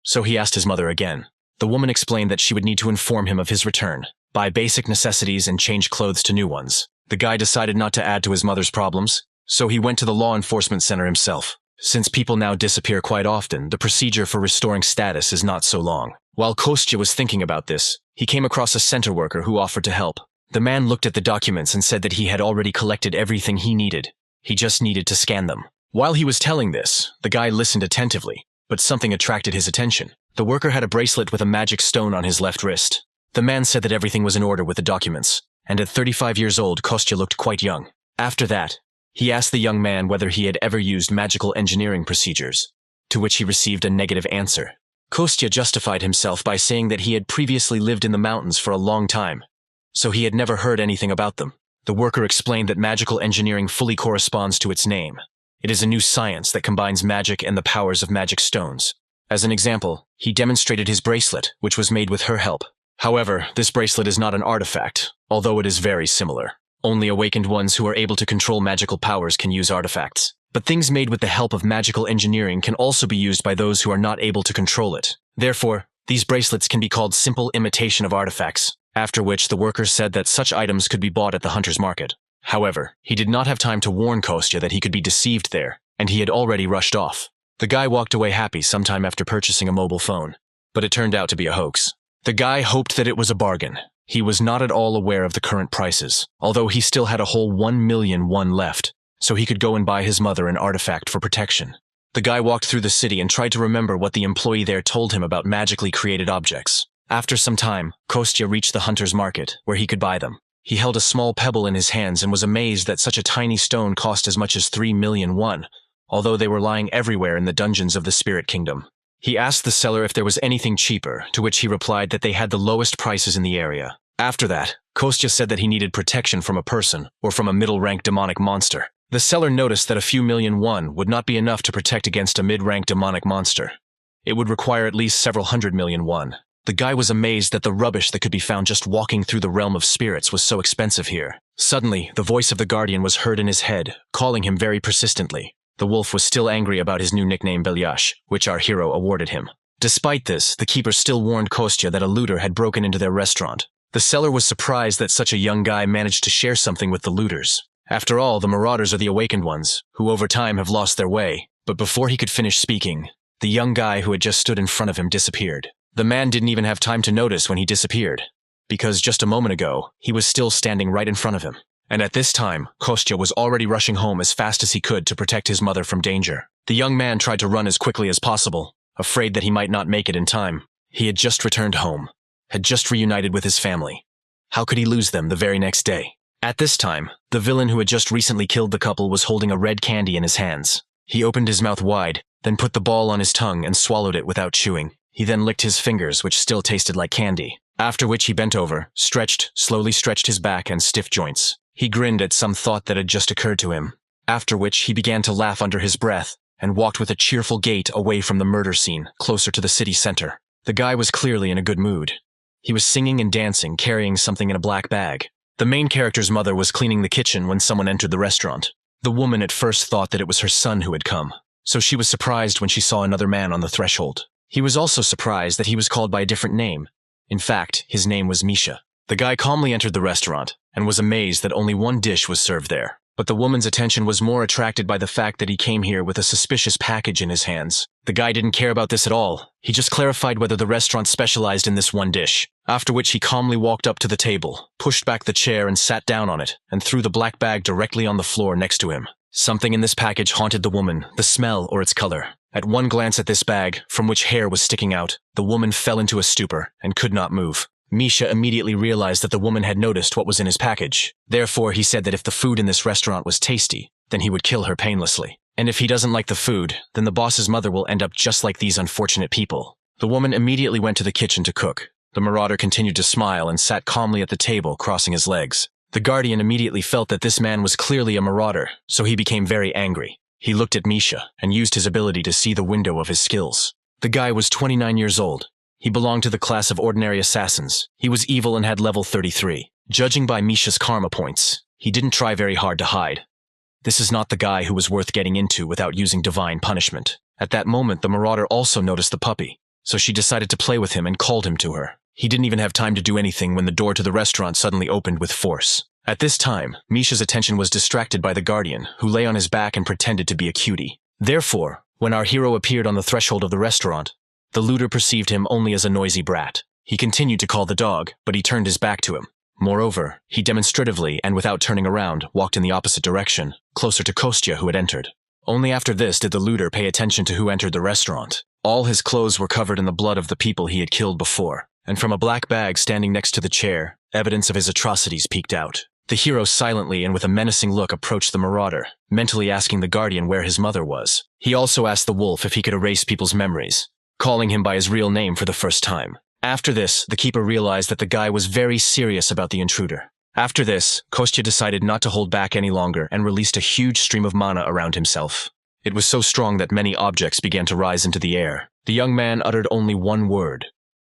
so he asked his mother again. The woman explained that she would need to inform him of his return, buy basic necessities and change clothes to new ones. The guy decided not to add to his mother's problems, so he went to the law enforcement center himself. Since people now disappear quite often, the procedure for restoring status is not so long. While Kostya was thinking about this, he came across a center worker who offered to help. The man looked at the documents and said that he had already collected everything he needed. He just needed to scan them. While he was telling this, the guy listened attentively, but something attracted his attention. The worker had a bracelet with a magic stone on his left wrist. The man said that everything was in order with the documents, and at 35 years old, Kostya looked quite young. After that, he asked the young man whether he had ever used magical engineering procedures, to which he received a negative answer. Kostya justified himself by saying that he had previously lived in the mountains for a long time, so he had never heard anything about them. The worker explained that magical engineering fully corresponds to its name. It is a new science that combines magic and the powers of magic stones. As an example, he demonstrated his bracelet, which was made with her help. However, this bracelet is not an artifact, although it is very similar. Only awakened ones who are able to control magical powers can use artifacts. But things made with the help of magical engineering can also be used by those who are not able to control it. Therefore, these bracelets can be called simple imitation of artifacts, after which the worker said that such items could be bought at the hunter's market. However, he did not have time to warn Kostya that he could be deceived there, and he had already rushed off. The guy walked away happy sometime after purchasing a mobile phone, but it turned out to be a hoax. The guy hoped that it was a bargain. He was not at all aware of the current prices, although he still had a whole 1 million won left, so he could go and buy his mother an artifact for protection. The guy walked through the city and tried to remember what the employee there told him about magically created objects. After some time, Kostya reached the hunter's market, where he could buy them. He held a small pebble in his hands and was amazed that such a tiny stone cost as much as 3,000,000 won, although they were lying everywhere in the dungeons of the Spirit Kingdom. He asked the seller if there was anything cheaper, to which he replied that they had the lowest prices in the area. After that, Kostya said that he needed protection from a person or from a middle-ranked demonic monster. The seller noticed that a few million won would not be enough to protect against a mid-ranked demonic monster. It would require at least several 100,000,000 won. The guy was amazed that the rubbish that could be found just walking through the realm of spirits was so expensive here. Suddenly, the voice of the guardian was heard in his head, calling him very persistently. The wolf was still angry about his new nickname Belyash, which our hero awarded him. Despite this, the keeper still warned Kostya that a looter had broken into their restaurant. The seller was surprised that such a young guy managed to share something with the looters. After all, the marauders are the awakened ones, who over time have lost their way. But before he could finish speaking, the young guy who had just stood in front of him disappeared. The man didn't even have time to notice when he disappeared, because just a moment ago, he was still standing right in front of him. And at this time, Kostya was already rushing home as fast as he could to protect his mother from danger. The young man tried to run as quickly as possible, afraid that he might not make it in time. He had just returned home, had just reunited with his family. How could he lose them the very next day? At this time, the villain who had just recently killed the couple was holding a red candy in his hands. He opened his mouth wide, then put the ball on his tongue and swallowed it without chewing. He then licked his fingers, which still tasted like candy, after which he bent over, slowly stretched his back and stiff joints. He grinned at some thought that had just occurred to him, after which he began to laugh under his breath and walked with a cheerful gait away from the murder scene, closer to the city center. The guy was clearly in a good mood. He was singing and dancing, carrying something in a black bag. The main character's mother was cleaning the kitchen when someone entered the restaurant. The woman at first thought that it was her son who had come, so she was surprised when she saw another man on the threshold. He was also surprised that he was called by a different name. In fact, his name was Misha. The guy calmly entered the restaurant and was amazed that only one dish was served there. But the woman's attention was more attracted by the fact that he came here with a suspicious package in his hands. The guy didn't care about this at all. He just clarified whether the restaurant specialized in this one dish, after which he calmly walked up to the table, pushed back the chair and sat down on it, and threw the black bag directly on the floor next to him. Something in this package haunted the woman, the smell or its color. At one glance at this bag, from which hair was sticking out, the woman fell into a stupor and could not move. Misha immediately realized that the woman had noticed what was in his package. Therefore, he said that if the food in this restaurant was tasty, then he would kill her painlessly. And if he doesn't like the food, then the boss's mother will end up just like these unfortunate people. The woman immediately went to the kitchen to cook. The marauder continued to smile and sat calmly at the table, crossing his legs. The guardian immediately felt that this man was clearly a marauder, so he became very angry. He looked at Misha and used his ability to see the window of his skills. The guy was 29 years old. He belonged to the class of ordinary assassins. He was evil and had level 33. Judging by Misha's karma points, he didn't try very hard to hide. This is not the guy who was worth getting into without using divine punishment. At that moment, the marauder also noticed the puppy, so she decided to play with him and called him to her. He didn't even have time to do anything when the door to the restaurant suddenly opened with force. At this time, Misha's attention was distracted by the guardian, who lay on his back and pretended to be a cutie. Therefore, when our hero appeared on the threshold of the restaurant, the looter perceived him only as a noisy brat. He continued to call the dog, but he turned his back to him. Moreover, he demonstratively and without turning around walked in the opposite direction, closer to Kostya, who had entered. Only after this did the looter pay attention to who entered the restaurant. All his clothes were covered in the blood of the people he had killed before, and from a black bag standing next to the chair, evidence of his atrocities peeked out. The hero silently and with a menacing look approached the marauder, mentally asking the guardian where his mother was. He also asked the wolf if he could erase people's memories, calling him by his real name for the first time. After this, the keeper realized that the guy was very serious about the intruder. After this, Kostya decided not to hold back any longer and released a huge stream of mana around himself. It was so strong that many objects began to rise into the air. The young man uttered only one word,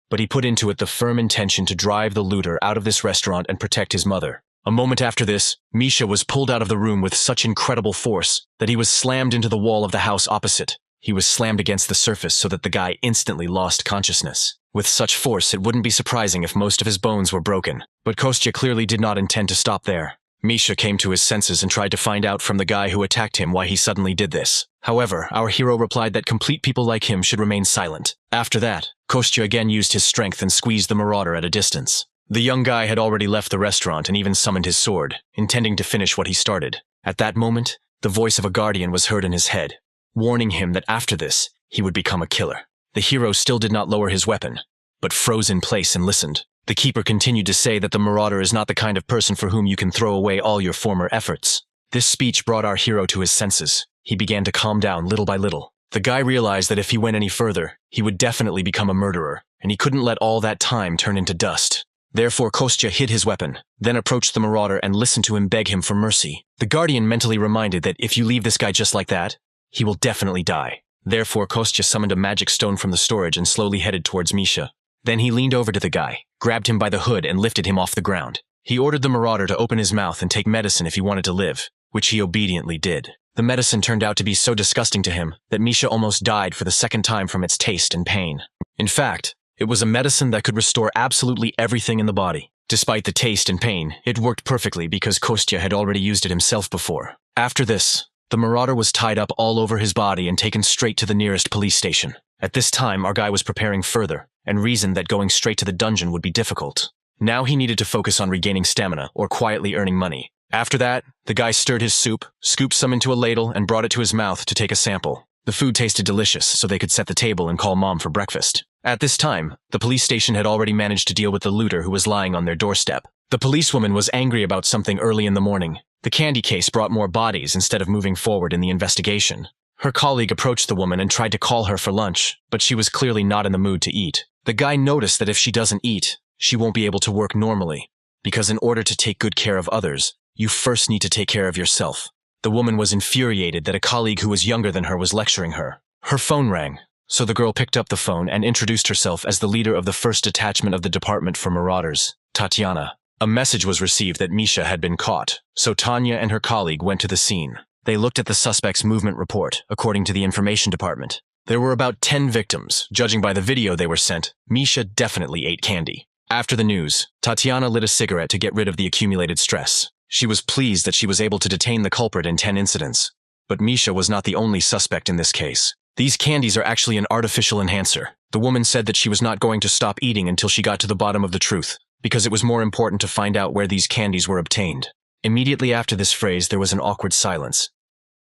but he put into it the firm intention to drive the looter out of this restaurant and protect his mother. A moment after this, Misha was pulled out of the room with such incredible force that he was slammed into the wall of the house opposite. He was slammed against the surface so that the guy instantly lost consciousness. With such force, it wouldn't be surprising if most of his bones were broken. But Kostya clearly did not intend to stop there. Misha came to his senses and tried to find out from the guy who attacked him why he suddenly did this. However, our hero replied that complete people like him should remain silent. After that, Kostya again used his strength and squeezed the marauder at a distance. The young guy had already left the restaurant and even summoned his sword, intending to finish what he started. At that moment, the voice of a guardian was heard in his head, warning him that after this, he would become a killer. The hero still did not lower his weapon, but froze in place and listened. The keeper continued to say that the marauder is not the kind of person for whom you can throw away all your former efforts. This speech brought our hero to his senses. He began to calm down little by little. The guy realized that if he went any further, he would definitely become a murderer, and he couldn't let all that time turn into dust. Therefore, Kostya hid his weapon, then approached the marauder and listened to him beg him for mercy. The guardian mentally reminded that if you leave this guy just like that, he will definitely die. Therefore, Kostya summoned a magic stone from the storage and slowly headed towards Misha. Then he leaned over to the guy, grabbed him by the hood and lifted him off the ground. He ordered the marauder to open his mouth and take medicine if he wanted to live, which he obediently did. The medicine turned out to be so disgusting to him that Misha almost died for the second time from its taste and pain. In fact, it was a medicine that could restore absolutely everything in the body. Despite the taste and pain, it worked perfectly because Kostya had already used it himself before. After this, the marauder was tied up all over his body and taken straight to the nearest police station. At this time, our guy was preparing further, and reasoned that going straight to the dungeon would be difficult. Now he needed to focus on regaining stamina or quietly earning money. After that, the guy stirred his soup, scooped some into a ladle, and brought it to his mouth to take a sample. The food tasted delicious, so they could set the table and call Mom for breakfast. At this time, the police station had already managed to deal with the looter who was lying on their doorstep. The policewoman was angry about something early in the morning. The candy case brought more bodies instead of moving forward in the investigation. Her colleague approached the woman and tried to call her for lunch, but she was clearly not in the mood to eat. The guy noticed that if she doesn't eat, she won't be able to work normally, because in order to take good care of others, you first need to take care of yourself. The woman was infuriated that a colleague who was younger than her was lecturing her. Her phone rang, so the girl picked up the phone and introduced herself as the leader of the first detachment of the Department for Marauders, Tatiana. A message was received that Misha had been caught, so Tanya and her colleague went to the scene. They looked at the suspect's movement report, according to the information department. There were about 10 victims. Judging by the video they were sent, Misha definitely ate candy. After the news, Tatiana lit a cigarette to get rid of the accumulated stress. She was pleased that she was able to detain the culprit in 10 incidents. But Misha was not the only suspect in this case. These candies are actually an artificial enhancer. The woman said that she was not going to stop eating until she got to the bottom of the truth, because it was more important to find out where these candies were obtained. Immediately after this phrase, there was an awkward silence.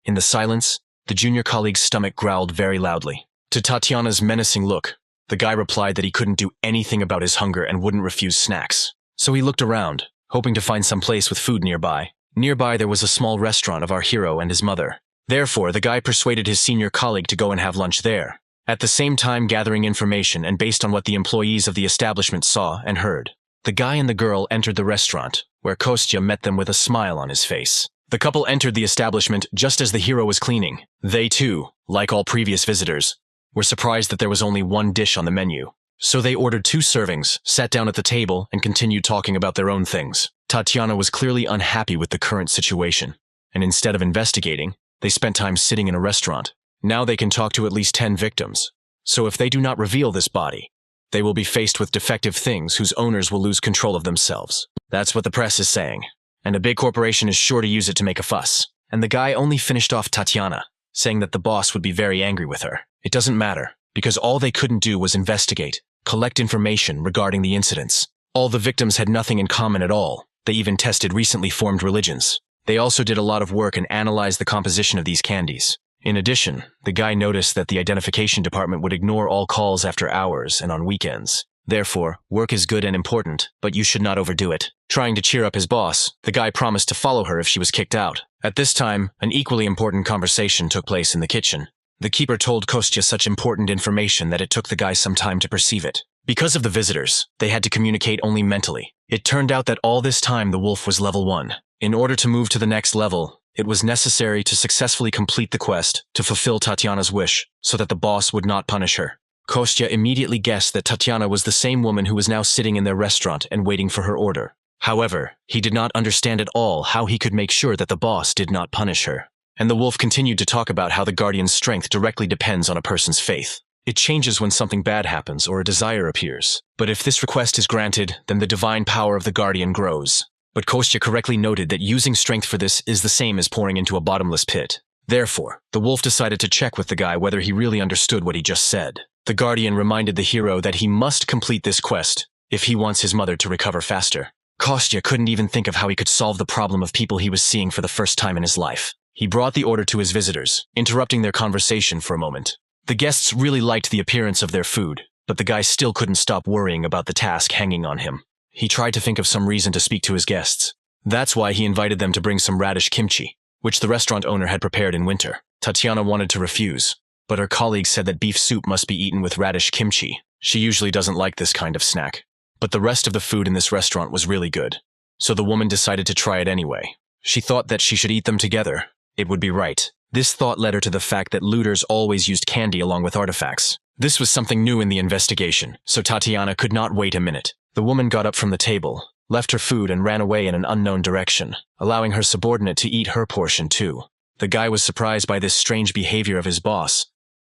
In the silence, the junior colleague's stomach growled very loudly. To Tatiana's menacing look, the guy replied that he couldn't do anything about his hunger and wouldn't refuse snacks. So he looked around, hoping to find some place with food nearby. Nearby there was a small restaurant of our hero and his mother. Therefore, the guy persuaded his senior colleague to go and have lunch there, at the same time gathering information and based on what the employees of the establishment saw and heard. The guy and the girl entered the restaurant, where Kostya met them with a smile on his face. The couple entered the establishment just as the hero was cleaning. They too, like all previous visitors, were surprised that there was only one dish on the menu. So they ordered 2 servings, sat down at the table, and continued talking about their own things. Tatiana was clearly unhappy with the current situation, and instead of investigating, they spent time sitting in a restaurant. Now they can talk to at least 10 victims. So if they do not reveal this body, they will be faced with defective things whose owners will lose control of themselves. That's what the press is saying. And a big corporation is sure to use it to make a fuss. And the guy only finished off Tatiana, saying that the boss would be very angry with her. It doesn't matter, because all they couldn't do was investigate, collect information regarding the incidents. All the victims had nothing in common at all. They even tested recently formed religions. They also did a lot of work and analyzed the composition of these candies. In addition, the guy noticed that the identification department would ignore all calls after hours and on weekends. Therefore, work is good and important, but you should not overdo it. Trying to cheer up his boss, the guy promised to follow her if she was kicked out. At this time, an equally important conversation took place in the kitchen. The keeper told Kostya such important information that it took the guy some time to perceive it. Because of the visitors, they had to communicate only mentally. It turned out that all this time the wolf was level 1. In order to move to the next level, it was necessary to successfully complete the quest to fulfill Tatiana's wish, so that the boss would not punish her. Kostya immediately guessed that Tatiana was the same woman who was now sitting in their restaurant and waiting for her order. However, he did not understand at all how he could make sure that the boss did not punish her. And the wolf continued to talk about how the guardian's strength directly depends on a person's faith. It changes when something bad happens or a desire appears. But if this request is granted, then the divine power of the guardian grows. But Kostya correctly noted that using strength for this is the same as pouring into a bottomless pit. Therefore, the wolf decided to check with the guy whether he really understood what he just said. The guardian reminded the hero that he must complete this quest if he wants his mother to recover faster. Kostya couldn't even think of how he could solve the problem of people he was seeing for the first time in his life. He brought the order to his visitors, interrupting their conversation for a moment. The guests really liked the appearance of their food, but the guy still couldn't stop worrying about the task hanging on him. He tried to think of some reason to speak to his guests. That's why he invited them to bring some radish kimchi, which the restaurant owner had prepared in winter. Tatiana wanted to refuse, but her colleagues said that beef soup must be eaten with radish kimchi. She usually doesn't like this kind of snack. But the rest of the food in this restaurant was really good, so the woman decided to try it anyway. She thought that she should eat them together. It would be right. This thought led her to the fact that looters always used candy along with artifacts. This was something new in the investigation, so Tatiana could not wait a minute. The woman got up from the table, left her food and ran away in an unknown direction, allowing her subordinate to eat her portion too. The guy was surprised by this strange behavior of his boss,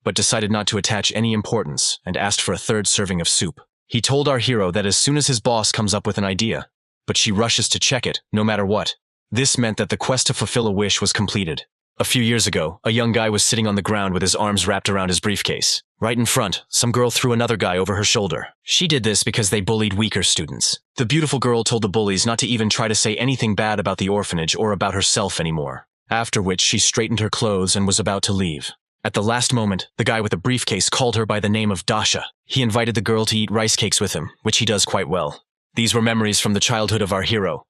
but decided not to attach any importance and asked for a third serving of soup. He told our hero that as soon as his boss comes up with an idea, but she rushes to check it, no matter what. This meant that the quest to fulfill a wish was completed. A few years ago, a young guy was sitting on the ground with his arms wrapped around his briefcase. Right in front, some girl threw another guy over her shoulder. She did this because they bullied weaker students. The beautiful girl told the bullies not to even try to say anything bad about the orphanage or about herself anymore. After which, she straightened her clothes and was about to leave. At the last moment, the guy with the briefcase called her by the name of Dasha. He invited the girl to eat rice cakes with him, which he does quite well. These were memories from the childhood of our hero,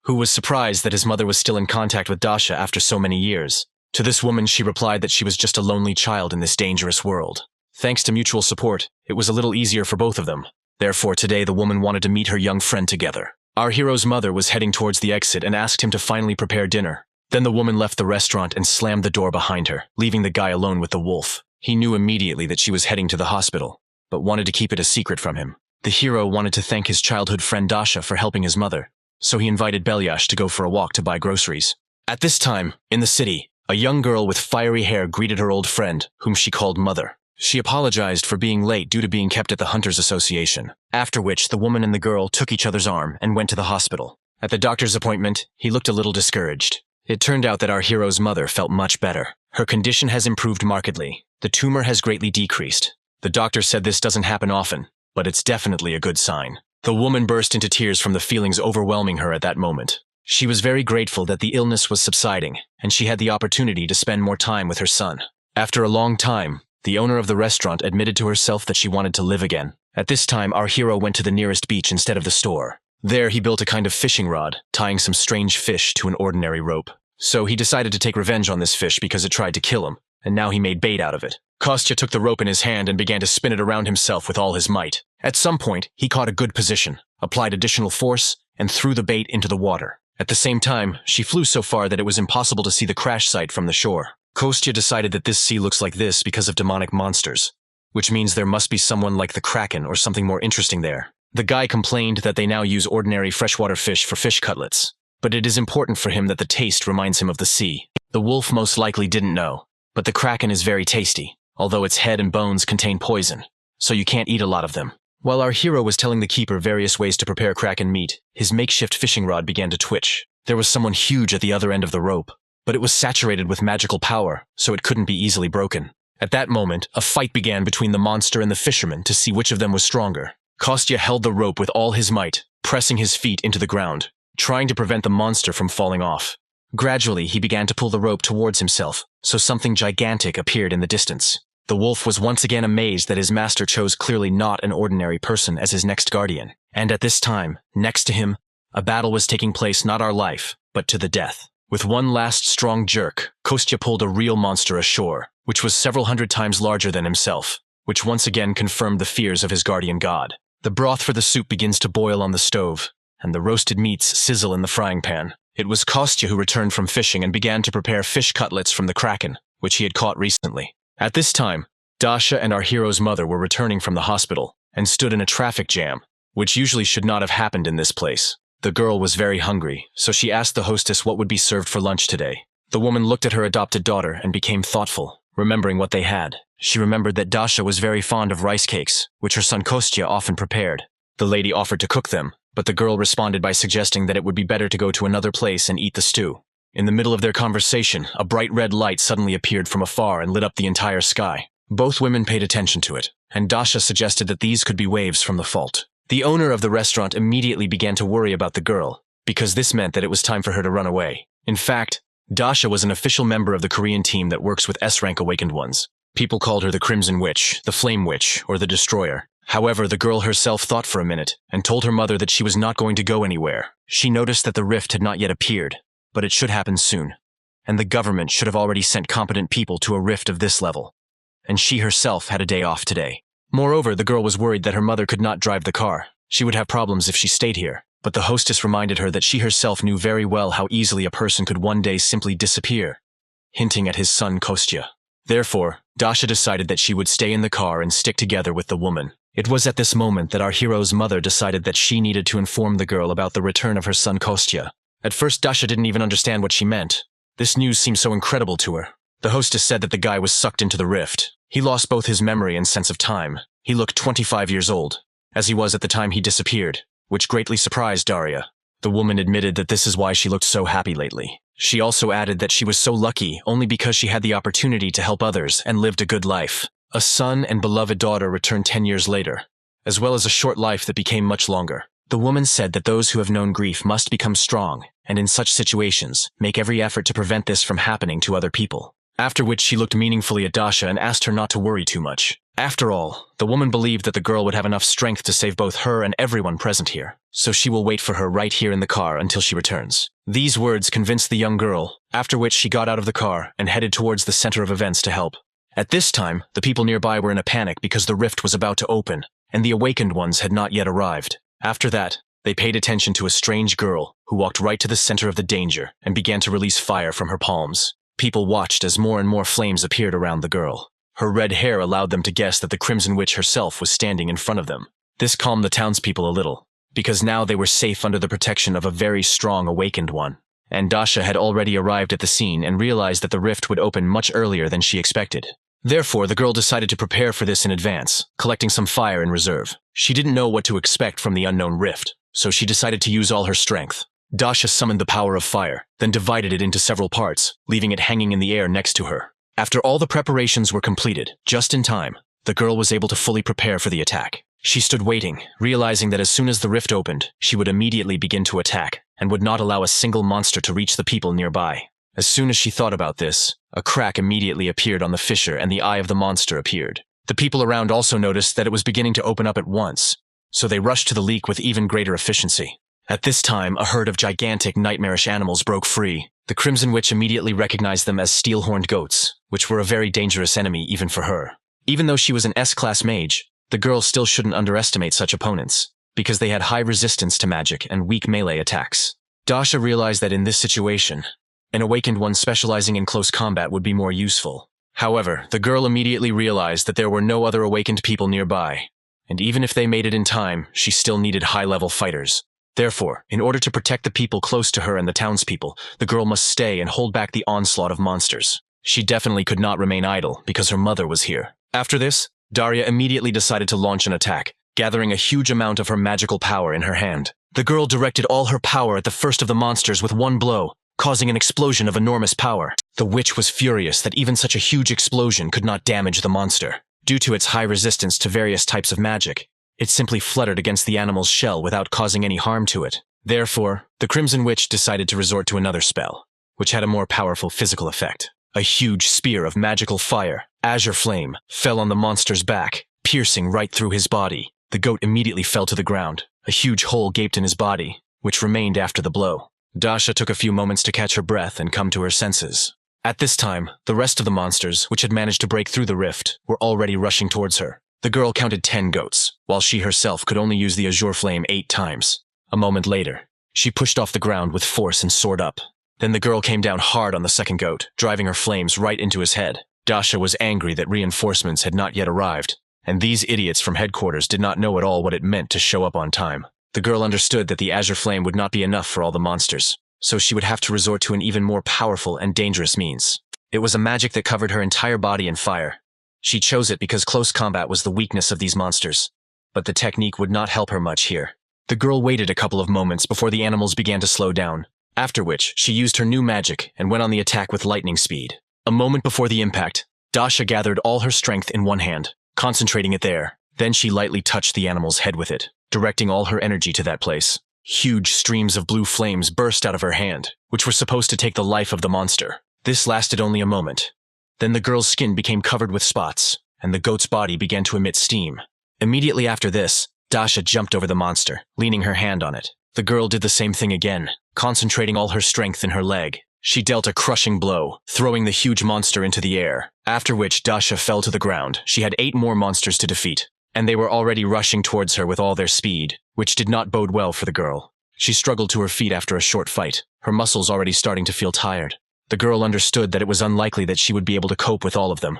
who was surprised that his mother was still in contact with Dasha after so many years. To this woman, she replied that she was just a lonely child in this dangerous world. Thanks to mutual support, it was a little easier for both of them. Therefore, today the woman wanted to meet her young friend together. Our hero's mother was heading towards the exit and asked him to finally prepare dinner. Then the woman left the restaurant and slammed the door behind her, leaving the guy alone with the wolf. He knew immediately that she was heading to the hospital, but wanted to keep it a secret from him. The hero wanted to thank his childhood friend Dasha for helping his mother, so he invited Belyash to go for a walk to buy groceries. At this time, in the city, a young girl with fiery hair greeted her old friend, whom she called Mother. She apologized for being late due to being kept at the Hunters Association, after which the woman and the girl took each other's arm and went to the hospital. At the doctor's appointment, he looked a little discouraged. It turned out that our hero's mother felt much better. Her condition has improved markedly. The tumor has greatly decreased. The doctor said this doesn't happen often, but it's definitely a good sign. The woman burst into tears from the feelings overwhelming her at that moment. She was very grateful that the illness was subsiding, and she had the opportunity to spend more time with her son. After a long time, the owner of the restaurant admitted to herself that she wanted to live again. At this time, our hero went to the nearest beach instead of the store. There, he built a kind of fishing rod, tying some strange fish to an ordinary rope. So he decided to take revenge on this fish because it tried to kill him, and now he made bait out of it. Kostya took the rope in his hand and began to spin it around himself with all his might. At some point, he caught a good position, applied additional force, and threw the bait into the water. At the same time, she flew so far that it was impossible to see the crash site from the shore. Kostya decided that this sea looks like this because of demonic monsters, which means there must be someone like the Kraken or something more interesting there. The guy complained that they now use ordinary freshwater fish for fish cutlets, but it is important for him that the taste reminds him of the sea. The wolf most likely didn't know, but the Kraken is very tasty, although its head and bones contain poison, so you can't eat a lot of them. While our hero was telling the keeper various ways to prepare Kraken meat, his makeshift fishing rod began to twitch. There was someone huge at the other end of the rope, but it was saturated with magical power, so it couldn't be easily broken. At that moment, a fight began between the monster and the fisherman to see which of them was stronger. Kostya held the rope with all his might, pressing his feet into the ground, trying to prevent the monster from falling off. Gradually, he began to pull the rope towards himself, so something gigantic appeared in the distance. The wolf was once again amazed that his master chose clearly not an ordinary person as his next guardian. And at this time, next to him, a battle was taking place not our life, but to the death. With one last strong jerk, Kostya pulled a real monster ashore, which was several hundred times larger than himself, which once again confirmed the fears of his guardian god. The broth for the soup begins to boil on the stove, and the roasted meats sizzle in the frying pan. It was Kostya who returned from fishing and began to prepare fish cutlets from the Kraken, which he had caught recently. At this time, Dasha and our hero's mother were returning from the hospital and stood in a traffic jam, which usually should not have happened in this place. The girl was very hungry, so she asked the hostess what would be served for lunch today. The woman looked at her adopted daughter and became thoughtful, remembering what they had. She remembered that Dasha was very fond of rice cakes, which her son Kostya often prepared. The lady offered to cook them, but the girl responded by suggesting that it would be better to go to another place and eat the stew. In the middle of their conversation, a bright red light suddenly appeared from afar and lit up the entire sky. Both women paid attention to it, and Dasha suggested that these could be waves from the fault. The owner of the restaurant immediately began to worry about the girl, because this meant that it was time for her to run away. In fact, Dasha was an official member of the Korean team that works with S-rank awakened ones. People called her the Crimson Witch, the Flame Witch, or the Destroyer. However, the girl herself thought for a minute and told her mother that she was not going to go anywhere. She noticed that the rift had not yet appeared, but it should happen soon, and the government should have already sent competent people to a rift of this level, and she herself had a day off today. Moreover, the girl was worried that her mother could not drive the car. She would have problems if she stayed here, but the hostess reminded her that she herself knew very well how easily a person could one day simply disappear, hinting at his son Kostya. Therefore, Dasha decided that she would stay in the car and stick together with the woman. It was at this moment that our hero's mother decided that she needed to inform the girl about the return of her son Kostya. At first, Dasha didn't even understand what she meant. This news seemed so incredible to her. The hostess said that the guy was sucked into the rift. He lost both his memory and sense of time. He looked 25 years old, as he was at the time he disappeared, which greatly surprised Daria. The woman admitted that this is why she looked so happy lately. She also added that she was so lucky only because she had the opportunity to help others and lived a good life. A son and beloved daughter returned 10 years later, as well as a short life that became much longer. The woman said that those who have known grief must become strong, and in such situations, make every effort to prevent this from happening to other people. After which she looked meaningfully at Dasha and asked her not to worry too much. After all, the woman believed that the girl would have enough strength to save both her and everyone present here, so she will wait for her right here in the car until she returns. These words convinced the young girl, after which she got out of the car and headed towards the center of events to help. At this time, the people nearby were in a panic because the rift was about to open, and the awakened ones had not yet arrived. After that, they paid attention to a strange girl who walked right to the center of the danger and began to release fire from her palms. People watched as more and more flames appeared around the girl. Her red hair allowed them to guess that the Crimson Witch herself was standing in front of them. This calmed the townspeople a little, because now they were safe under the protection of a very strong awakened one. And Dasha had already arrived at the scene and realized that the rift would open much earlier than she expected. Therefore, the girl decided to prepare for this in advance, collecting some fire in reserve. She didn't know what to expect from the unknown rift, so she decided to use all her strength. Dasha summoned the power of fire, then divided it into several parts, leaving it hanging in the air next to her. After all the preparations were completed, just in time, the girl was able to fully prepare for the attack. She stood waiting, realizing that as soon as the rift opened, she would immediately begin to attack, and would not allow a single monster to reach the people nearby. As soon as she thought about this, a crack immediately appeared on the fissure and the eye of the monster appeared. The people around also noticed that it was beginning to open up at once, so they rushed to the leak with even greater efficiency. At this time, a herd of gigantic, nightmarish animals broke free. The Crimson Witch immediately recognized them as steel-horned goats, which were a very dangerous enemy even for her. Even though she was an S-class mage, the girl still shouldn't underestimate such opponents, because they had high resistance to magic and weak melee attacks. Dasha realized that in this situation, an awakened one specializing in close combat would be more useful. However, the girl immediately realized that there were no other awakened people nearby, and even if they made it in time, she still needed high-level fighters. Therefore, in order to protect the people close to her and the townspeople, the girl must stay and hold back the onslaught of monsters. She definitely could not remain idle because her mother was here. After this, Daria immediately decided to launch an attack, gathering a huge amount of her magical power in her hand. The girl directed all her power at the first of the monsters with one blow, causing an explosion of enormous power. The witch was furious that even such a huge explosion could not damage the monster. Due to its high resistance to various types of magic, it simply fluttered against the animal's shell without causing any harm to it. Therefore, the Crimson Witch decided to resort to another spell, which had a more powerful physical effect. A huge spear of magical fire, azure flame, fell on the monster's back, piercing right through his body. The goat immediately fell to the ground. A huge hole gaped in his body, which remained after the blow. Dasha took a few moments to catch her breath and come to her senses. At this time, the rest of the monsters, which had managed to break through the rift, were already rushing towards her. The girl counted 10 goats, while she herself could only use the azure flame 8 times. A moment later, she pushed off the ground with force and soared up. Then the girl came down hard on the second goat, driving her flames right into his head. Dasha was angry that reinforcements had not yet arrived, and these idiots from headquarters did not know at all what it meant to show up on time. The girl understood that the azure flame would not be enough for all the monsters, so she would have to resort to an even more powerful and dangerous means. It was a magic that covered her entire body in fire. She chose it because close combat was the weakness of these monsters, but the technique would not help her much here. The girl waited a couple of moments before the animals began to slow down, after which she used her new magic and went on the attack with lightning speed. A moment before the impact, Dasha gathered all her strength in one hand, concentrating it there. Then she lightly touched the animal's head with it, directing all her energy to that place. Huge streams of blue flames burst out of her hand, which were supposed to take the life of the monster. This lasted only a moment. Then the girl's skin became covered with spots, and the goat's body began to emit steam. Immediately after this, Dasha jumped over the monster, leaning her hand on it. The girl did the same thing again, concentrating all her strength in her leg. She dealt a crushing blow, throwing the huge monster into the air, after which Dasha fell to the ground. She had 8 more monsters to defeat, and they were already rushing towards her with all their speed, which did not bode well for the girl. She struggled to her feet after a short fight, her muscles already starting to feel tired. The girl understood that it was unlikely that she would be able to cope with all of them,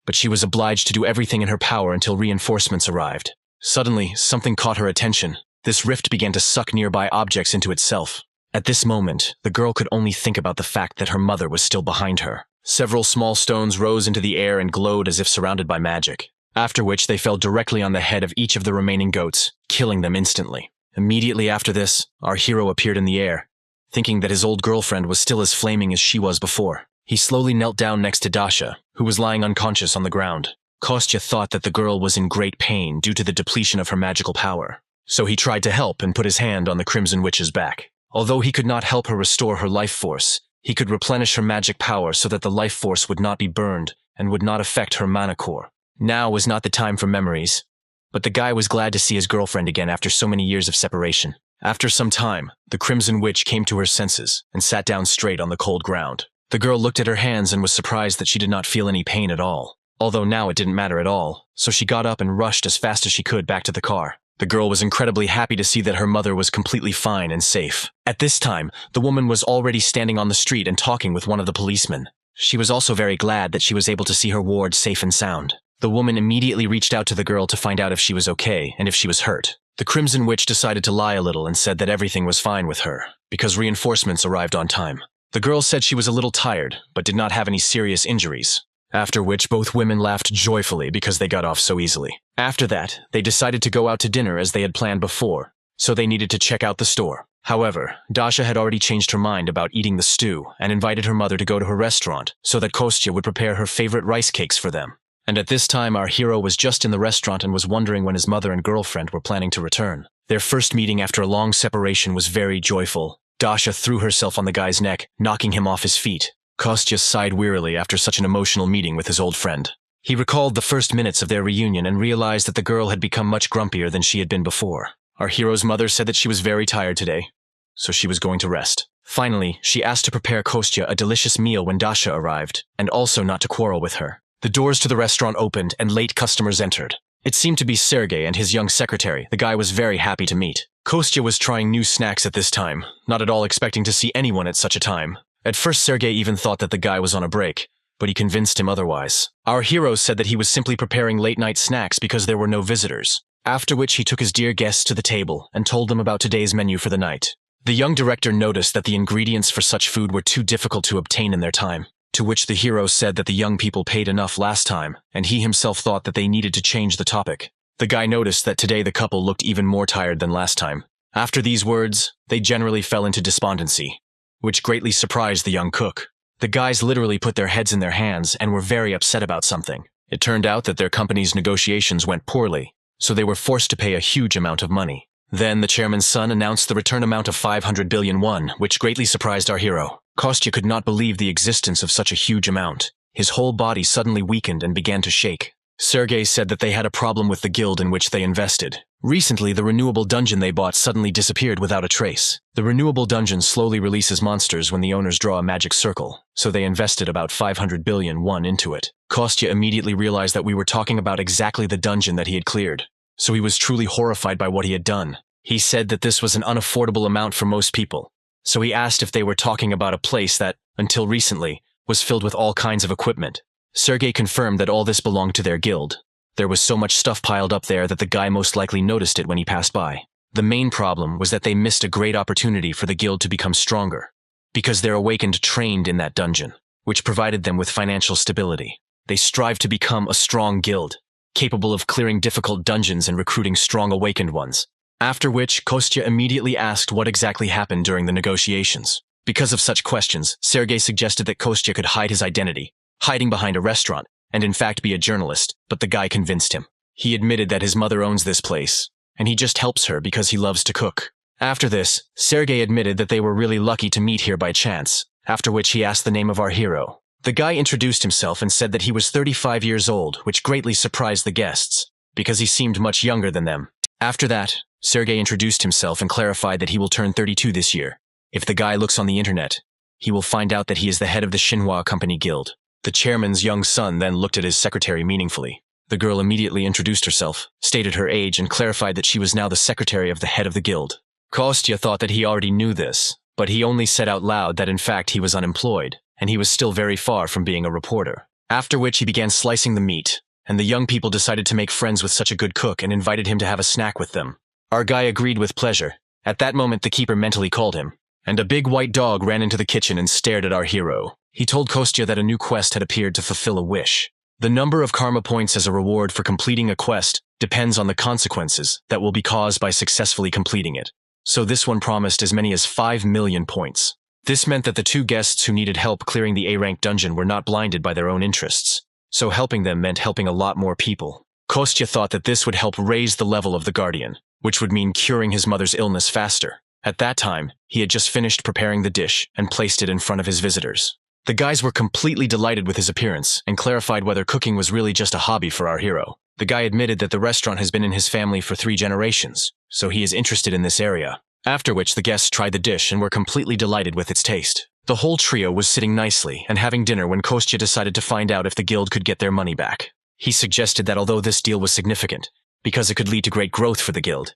but she was obliged to do everything in her power until reinforcements arrived. Suddenly, something caught her attention. This rift began to suck nearby objects into itself. At this moment, the girl could only think about the fact that her mother was still behind her. Several small stones rose into the air and glowed as if surrounded by magic, after which they fell directly on the head of each of the remaining goats, killing them instantly. Immediately after this, our hero appeared in the air, thinking that his old girlfriend was still as flaming as she was before. He slowly knelt down next to Dasha, who was lying unconscious on the ground. Kostya thought that the girl was in great pain due to the depletion of her magical power, so he tried to help and put his hand on the Crimson Witch's back. Although he could not help her restore her life force, he could replenish her magic power so that the life force would not be burned and would not affect her mana core. Now was not the time for memories, but the guy was glad to see his girlfriend again after so many years of separation. After some time, the Crimson Witch came to her senses and sat down straight on the cold ground. The girl looked at her hands and was surprised that she did not feel any pain at all, although now it didn't matter at all, so she got up and rushed as fast as she could back to the car. The girl was incredibly happy to see that her mother was completely fine and safe. At this time, the woman was already standing on the street and talking with one of the policemen. She was also very glad that she was able to see her ward safe and sound. The woman immediately reached out to the girl to find out if she was okay and if she was hurt. The Crimson Witch decided to lie a little and said that everything was fine with her, because reinforcements arrived on time. The girl said she was a little tired, but did not have any serious injuries. After which both women laughed joyfully because they got off so easily. After that, they decided to go out to dinner as they had planned before, so they needed to check out the store. However, Dasha had already changed her mind about eating the stew and invited her mother to go to her restaurant so that Kostya would prepare her favorite rice cakes for them. And at this time, our hero was just in the restaurant and was wondering when his mother and girlfriend were planning to return. Their first meeting after a long separation was very joyful. Dasha threw herself on the guy's neck, knocking him off his feet. Kostya sighed wearily after such an emotional meeting with his old friend. He recalled the first minutes of their reunion and realized that the girl had become much grumpier than she had been before. Our hero's mother said that she was very tired today, so she was going to rest. Finally, she asked to prepare Kostya a delicious meal when Dasha arrived, and also not to quarrel with her. The doors to the restaurant opened and late customers entered. It seemed to be Sergei and his young secretary. The guy was very happy to meet. Kostya was trying new snacks at this time, not at all expecting to see anyone at such a time. At first, Sergei even thought that the guy was on a break, but he convinced him otherwise. Our hero said that he was simply preparing late-night snacks because there were no visitors, after which he took his dear guests to the table and told them about today's menu for the night. The young director noticed that the ingredients for such food were too difficult to obtain in their time, to which the hero said that the young people paid enough last time, and he himself thought that they needed to change the topic. The guy noticed that today the couple looked even more tired than last time. After these words, they generally fell into despondency, which greatly surprised the young cook. The guys literally put their heads in their hands and were very upset about something. It turned out that their company's negotiations went poorly, so they were forced to pay a huge amount of money. Then the chairman's son announced the return amount of 500 billion won, which greatly surprised our hero. Kostya could not believe the existence of such a huge amount. His whole body suddenly weakened and began to shake. Sergei said that they had a problem with the guild in which they invested. Recently, the renewable dungeon they bought suddenly disappeared without a trace. The renewable dungeon slowly releases monsters when the owners draw a magic circle, so they invested about 500 billion won into it. Kostya immediately realized that we were talking about exactly the dungeon that he had cleared, so he was truly horrified by what he had done. He said that this was an unaffordable amount for most people, so he asked if they were talking about a place that, until recently, was filled with all kinds of equipment. Sergei confirmed that all this belonged to their guild. There was so much stuff piled up there that the guy most likely noticed it when he passed by. The main problem was that they missed a great opportunity for the guild to become stronger, because their awakened trained in that dungeon, which provided them with financial stability. They strived to become a strong guild, capable of clearing difficult dungeons and recruiting strong awakened ones. After which, Kostya immediately asked what exactly happened during the negotiations. Because of such questions, Sergei suggested that Kostya could hide his identity, hiding behind a restaurant, and in fact be a journalist, but the guy convinced him. He admitted that his mother owns this place, and he just helps her because he loves to cook. After this, Sergei admitted that they were really lucky to meet here by chance, after which he asked the name of our hero. The guy introduced himself and said that he was 35 years old, which greatly surprised the guests, because he seemed much younger than them. After that, Sergei introduced himself and clarified that he will turn 32 this year. If the guy looks on the internet, he will find out that he is the head of the Manhwa Company Guild. The chairman's young son then looked at his secretary meaningfully. The girl immediately introduced herself, stated her age, and clarified that she was now the secretary of the head of the guild. Kostya thought that he already knew this, but he only said out loud that in fact he was unemployed, and he was still very far from being a reporter. After which he began slicing the meat, and the young people decided to make friends with such a good cook and invited him to have a snack with them. Our guy agreed with pleasure. At that moment the keeper mentally called him, and a big white dog ran into the kitchen and stared at our hero. He told Kostya that a new quest had appeared to fulfill a wish. The number of karma points as a reward for completing a quest depends on the consequences that will be caused by successfully completing it. So this one promised as many as 5 million points. This meant that the two guests who needed help clearing the A-rank dungeon were not blinded by their own interests. So helping them meant helping a lot more people. Kostya thought that this would help raise the level of the Guardian, which would mean curing his mother's illness faster. At that time, he had just finished preparing the dish and placed it in front of his visitors. The guys were completely delighted with his appearance and clarified whether cooking was really just a hobby for our hero. The guy admitted that the restaurant has been in his family for 3 generations, so he is interested in this area. After which the guests tried the dish and were completely delighted with its taste. The whole trio was sitting nicely and having dinner when Kostya decided to find out if the guild could get their money back. He suggested that although this deal was significant, because it could lead to great growth for the guild,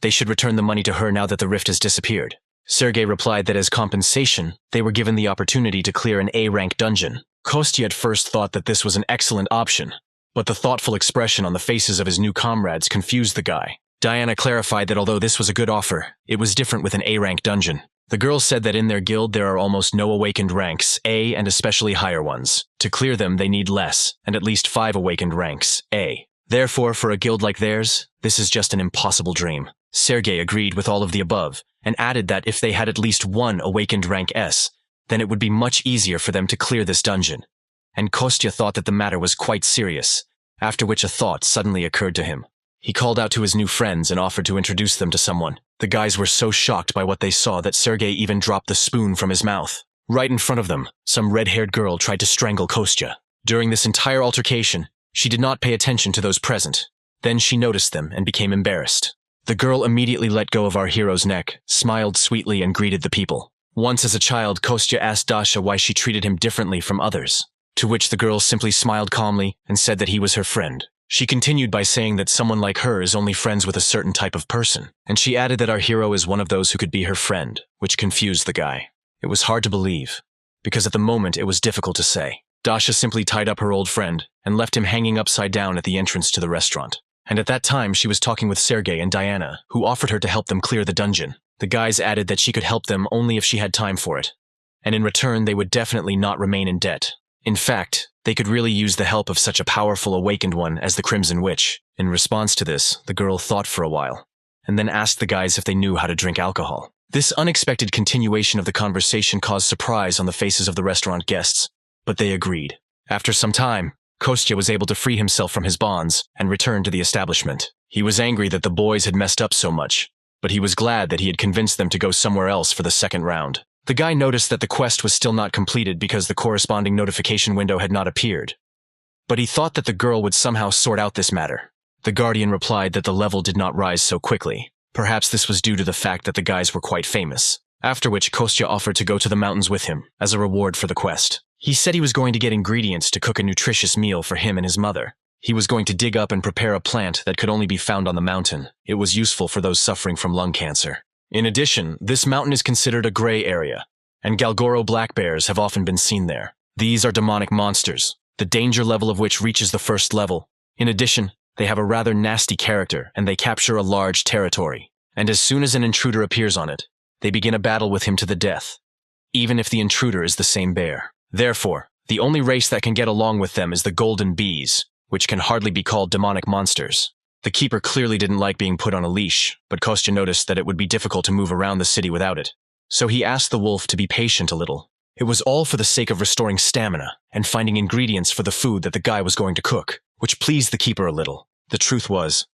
they should return the money to her now that the rift has disappeared. Sergei replied that as compensation, they were given the opportunity to clear an A-rank dungeon. Kostya at first thought that this was an excellent option, but the thoughtful expression on the faces of his new comrades confused the guy. Diana clarified that although this was a good offer, it was different with an A-rank dungeon. The girls said that in their guild there are almost no awakened ranks, A, and especially higher ones. To clear them they need less, and at least 5 awakened ranks, A. Therefore, for a guild like theirs, this is just an impossible dream. Sergei agreed with all of the above, and added that if they had at least 1 awakened rank S, then it would be much easier for them to clear this dungeon. And Kostya thought that the matter was quite serious, after which a thought suddenly occurred to him. He called out to his new friends and offered to introduce them to someone. The guys were so shocked by what they saw that Sergei even dropped the spoon from his mouth. Right in front of them, some red-haired girl tried to strangle Kostya. During this entire altercation, she did not pay attention to those present. Then she noticed them and became embarrassed. The girl immediately let go of our hero's neck, smiled sweetly, and greeted the people. Once as a child, Kostya asked Dasha why she treated him differently from others, to which the girl simply smiled calmly and said that he was her friend. She continued by saying that someone like her is only friends with a certain type of person, and she added that our hero is one of those who could be her friend, which confused the guy. It was hard to believe, because at the moment it was difficult to say. Dasha simply tied up her old friend and left him hanging upside down at the entrance to the restaurant. And at that time she was talking with Sergei and Diana, who offered her to help them clear the dungeon. The guys added that she could help them only if she had time for it, and in return they would definitely not remain in debt. In fact, they could really use the help of such a powerful awakened one as the Crimson Witch. In response to this, the girl thought for a while, and then asked the guys if they knew how to drink alcohol. This unexpected continuation of the conversation caused surprise on the faces of the restaurant guests, but they agreed. After some time, Kostya was able to free himself from his bonds and return to the establishment. He was angry that the boys had messed up so much, but he was glad that he had convinced them to go somewhere else for the second round. The guy noticed that the quest was still not completed because the corresponding notification window had not appeared, but he thought that the girl would somehow sort out this matter. The Guardian replied that the level did not rise so quickly. Perhaps this was due to the fact that the guys were quite famous. After which Kostya offered to go to the mountains with him as a reward for the quest. He said he was going to get ingredients to cook a nutritious meal for him and his mother. He was going to dig up and prepare a plant that could only be found on the mountain. It was useful for those suffering from lung cancer. In addition, this mountain is considered a gray area, and Galgoro black bears have often been seen there. These are demonic monsters, the danger level of which reaches the first level. In addition, they have a rather nasty character and they capture a large territory. And as soon as an intruder appears on it, they begin a battle with him to the death, even if the intruder is the same bear. Therefore, the only race that can get along with them is the golden bees, which can hardly be called demonic monsters. The keeper clearly didn't like being put on a leash, but Kostya noticed that it would be difficult to move around the city without it. So he asked the wolf to be patient a little. It was all for the sake of restoring stamina and finding ingredients for the food that the guy was going to cook, which pleased the keeper a little. The truth was,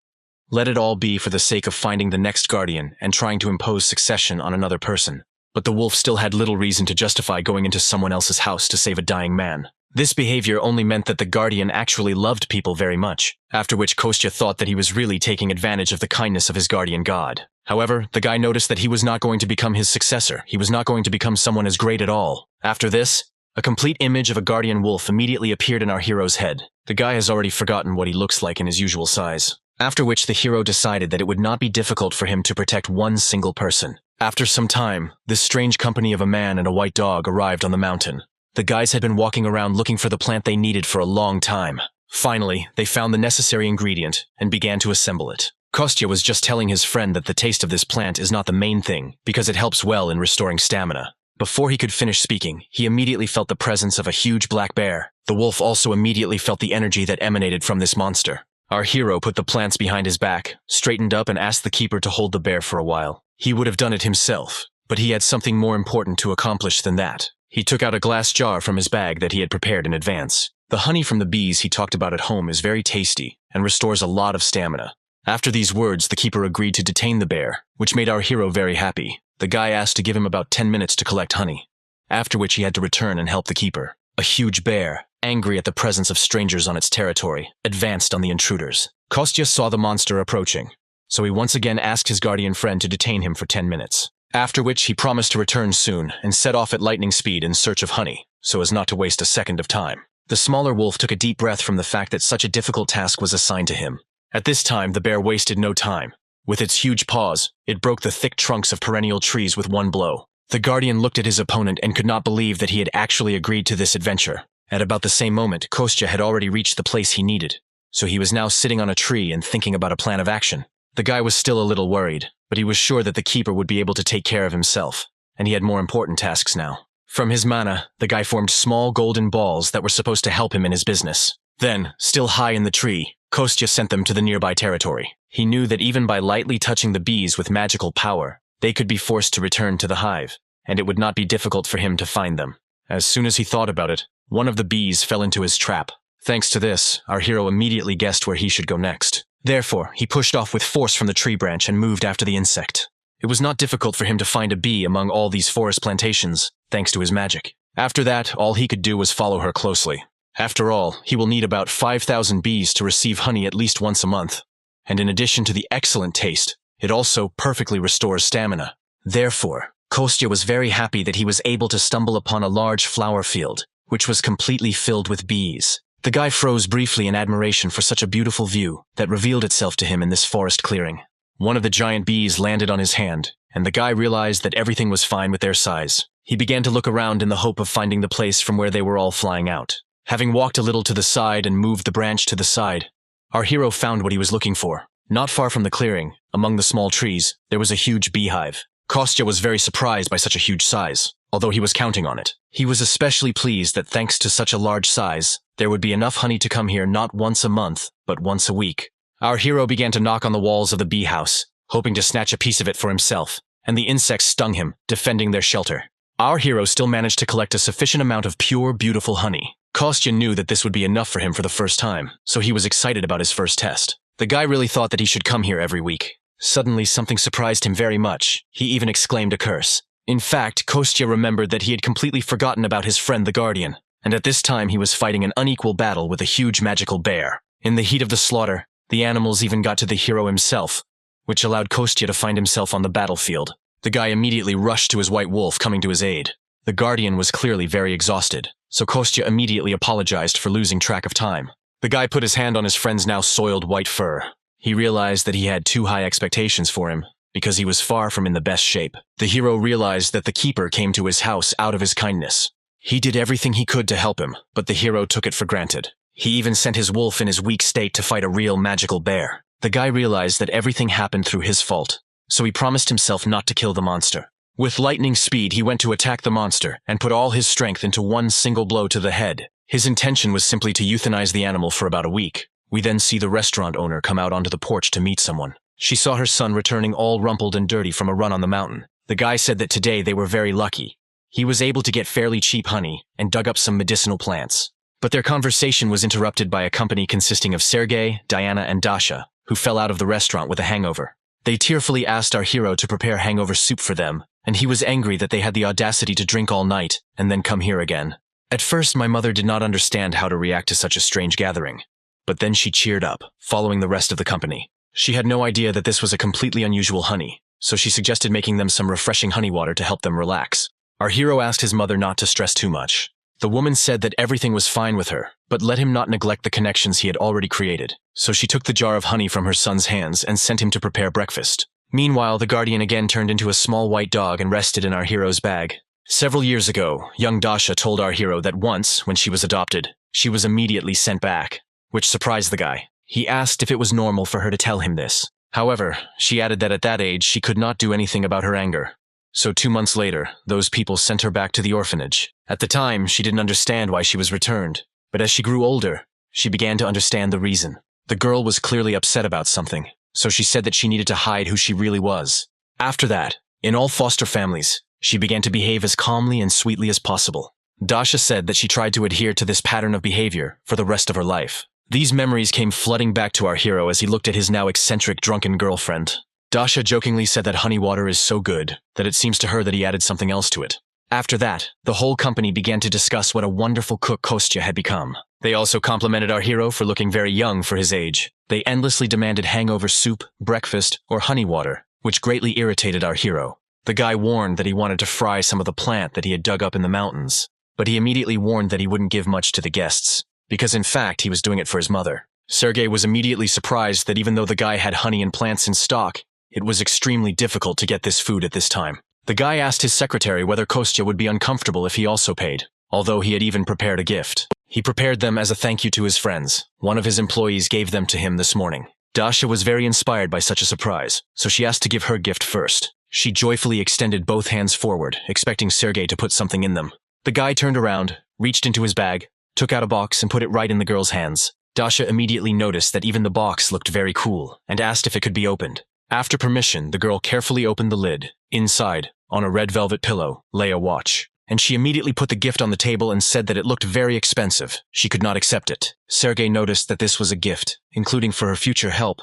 let it all be for the sake of finding the next guardian and trying to impose succession on another person. But the wolf still had little reason to justify going into someone else's house to save a dying man. This behavior only meant that the guardian actually loved people very much, after which Kostya thought that he was really taking advantage of the kindness of his guardian god. However, the guy noticed that he was not going to become his successor. He was not going to become someone as great at all. After this, a complete image of a guardian wolf immediately appeared in our hero's head. The guy has already forgotten what he looks like in his usual size. After which the hero decided that it would not be difficult for him to protect one single person. After some time, this strange company of a man and a white dog arrived on the mountain. The guys had been walking around looking for the plant they needed for a long time. Finally, they found the necessary ingredient and began to assemble it. Kostya was just telling his friend that the taste of this plant is not the main thing, because it helps well in restoring stamina. Before he could finish speaking, he immediately felt the presence of a huge black bear. The wolf also immediately felt the energy that emanated from this monster. Our hero put the plants behind his back, straightened up and asked the keeper to hold the bear for a while. He would have done it himself, but he had something more important to accomplish than that. He took out a glass jar from his bag that he had prepared in advance. The honey from the bees he talked about at home is very tasty and restores a lot of stamina. After these words, the keeper agreed to detain the bear, which made our hero very happy. The guy asked to give him about 10 minutes to collect honey, after which he had to return and help the keeper. A huge bear, angry at the presence of strangers on its territory, advanced on the intruders. Kostya saw the monster approaching, so he once again asked his guardian friend to detain him for 10 minutes. After which he promised to return soon and set off at lightning speed in search of honey, so as not to waste a second of time. The smaller wolf took a deep breath from the fact that such a difficult task was assigned to him. At this time, the bear wasted no time. With its huge paws, it broke the thick trunks of perennial trees with one blow. The guardian looked at his opponent and could not believe that he had actually agreed to this adventure. At about the same moment, Kostya had already reached the place he needed, so he was now sitting on a tree and thinking about a plan of action. The guy was still a little worried, but he was sure that the keeper would be able to take care of himself, and he had more important tasks now. From his mana, the guy formed small golden balls that were supposed to help him in his business. Then, still high in the tree, Kostya sent them to the nearby territory. He knew that even by lightly touching the bees with magical power, they could be forced to return to the hive, and it would not be difficult for him to find them. As soon as he thought about it, one of the bees fell into his trap. Thanks to this, our hero immediately guessed where he should go next. Therefore, he pushed off with force from the tree branch and moved after the insect. It was not difficult for him to find a bee among all these forest plantations, thanks to his magic. After that, all he could do was follow her closely. After all, he will need about 5,000 bees to receive honey at least once a month. And in addition to the excellent taste, it also perfectly restores stamina. Therefore, Kostya was very happy that he was able to stumble upon a large flower field, which was completely filled with bees. The guy froze briefly in admiration for such a beautiful view that revealed itself to him in this forest clearing. One of the giant bees landed on his hand, and the guy realized that everything was fine with their size. He began to look around in the hope of finding the place from where they were all flying out. Having walked a little to the side and moved the branch to the side, our hero found what he was looking for. Not far from the clearing, among the small trees, there was a huge beehive. Kostya was very surprised by such a huge size, although he was counting on it. He was especially pleased that thanks to such a large size, there would be enough honey to come here not once a month, but once a week. Our hero began to knock on the walls of the bee house, hoping to snatch a piece of it for himself, and the insects stung him, defending their shelter. Our hero still managed to collect a sufficient amount of pure, beautiful honey. Kostya knew that this would be enough for him for the first time, so he was excited about his first test. The guy really thought that he should come here every week. Suddenly, something surprised him very much. He even exclaimed a curse. In fact, Kostya remembered that he had completely forgotten about his friend the Guardian, and at this time he was fighting an unequal battle with a huge magical bear. In the heat of the slaughter, the animals even got to the hero himself, which allowed Kostya to find himself on the battlefield. The guy immediately rushed to his white wolf, coming to his aid. The Guardian was clearly very exhausted, so Kostya immediately apologized for losing track of time. The guy put his hand on his friend's now soiled white fur. He realized that he had too high expectations for him, because he was far from in the best shape. The hero realized that the keeper came to his house out of his kindness. He did everything he could to help him, but the hero took it for granted. He even sent his wolf in his weak state to fight a real magical bear. The guy realized that everything happened through his fault, so he promised himself not to kill the monster. With lightning speed, he went to attack the monster and put all his strength into one single blow to the head. His intention was simply to euthanize the animal for about a week. We then see the restaurant owner come out onto the porch to meet someone. She saw her son returning all rumpled and dirty from a run on the mountain. The guy said that today they were very lucky. He was able to get fairly cheap honey and dug up some medicinal plants. But their conversation was interrupted by a company consisting of Sergei, Diana, and Dasha, who fell out of the restaurant with a hangover. They tearfully asked our hero to prepare hangover soup for them, and he was angry that they had the audacity to drink all night and then come here again. At first, my mother did not understand how to react to such a strange gathering, but then she cheered up, following the rest of the company. She had no idea that this was a completely unusual honey, so she suggested making them some refreshing honey water to help them relax. Our hero asked his mother not to stress too much. The woman said that everything was fine with her, but let him not neglect the connections he had already created. So she took the jar of honey from her son's hands and sent him to prepare breakfast. Meanwhile, the guardian again turned into a small white dog and rested in our hero's bag. Several years ago, young Dasha told our hero that once, when she was adopted, she was immediately sent back, which surprised the guy. He asked if it was normal for her to tell him this. However, she added that at that age she could not do anything about her anger. So 2 months later, those people sent her back to the orphanage. At the time, she didn't understand why she was returned, but as she grew older, she began to understand the reason. The girl was clearly upset about something, so she said that she needed to hide who she really was. After that, in all foster families, she began to behave as calmly and sweetly as possible. Dasha said that she tried to adhere to this pattern of behavior for the rest of her life. These memories came flooding back to our hero as he looked at his now eccentric drunken girlfriend. Dasha jokingly said that honey water is so good that it seems to her that he added something else to it. After that, the whole company began to discuss what a wonderful cook Kostya had become. They also complimented our hero for looking very young for his age. They endlessly demanded hangover soup, breakfast, or honey water, which greatly irritated our hero. The guy warned that he wanted to fry some of the plant that he had dug up in the mountains, but he immediately warned that he wouldn't give much to the guests, because in fact he was doing it for his mother. Sergei was immediately surprised that even though the guy had honey and plants in stock, it was extremely difficult to get this food at this time. The guy asked his secretary whether Kostya would be uncomfortable if he also paid, although he had even prepared a gift. He prepared them as a thank you to his friends. One of his employees gave them to him this morning. Dasha was very inspired by such a surprise, so she asked to give her gift first. She joyfully extended both hands forward, expecting Sergei to put something in them. The guy turned around, reached into his bag, took out a box and put it right in the girl's hands. Dasha immediately noticed that even the box looked very cool and asked if it could be opened. After permission, the girl carefully opened the lid. Inside, on a red velvet pillow, lay a watch, and she immediately put the gift on the table and said that it looked very expensive. She could not accept it. Sergei noticed that this was a gift, including for her future help.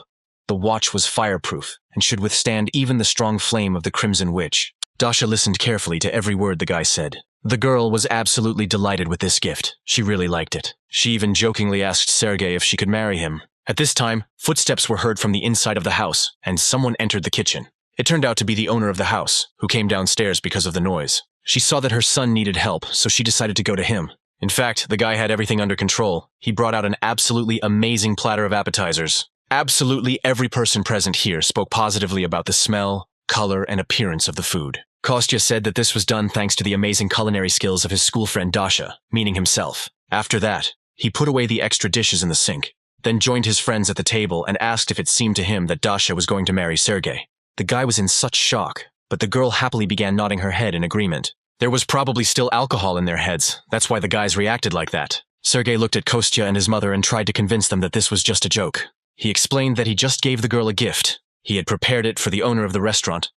The watch was fireproof and should withstand even the strong flame of the Crimson Witch. Dasha listened carefully to every word the guy said. The girl was absolutely delighted with this gift. She really liked it. She even jokingly asked Sergei if she could marry him. At this time, footsteps were heard from the inside of the house, and someone entered the kitchen. It turned out to be the owner of the house, who came downstairs because of the noise. She saw that her son needed help, so she decided to go to him. In fact, the guy had everything under control. He brought out an absolutely amazing platter of appetizers. Absolutely every person present here spoke positively about the smell, color, and appearance of the food. Kostya said that this was done thanks to the amazing culinary skills of his school friend Dasha, meaning himself. After that, he put away the extra dishes in the sink, then joined his friends at the table and asked if it seemed to him that Dasha was going to marry Sergei. The guy was in such shock, but the girl happily began nodding her head in agreement. There was probably still alcohol in their heads, that's why the guys reacted like that. Sergei looked at Kostya and his mother and tried to convince them that this was just a joke. He explained that he just gave the girl a gift. He had prepared it for the owner of the restaurant.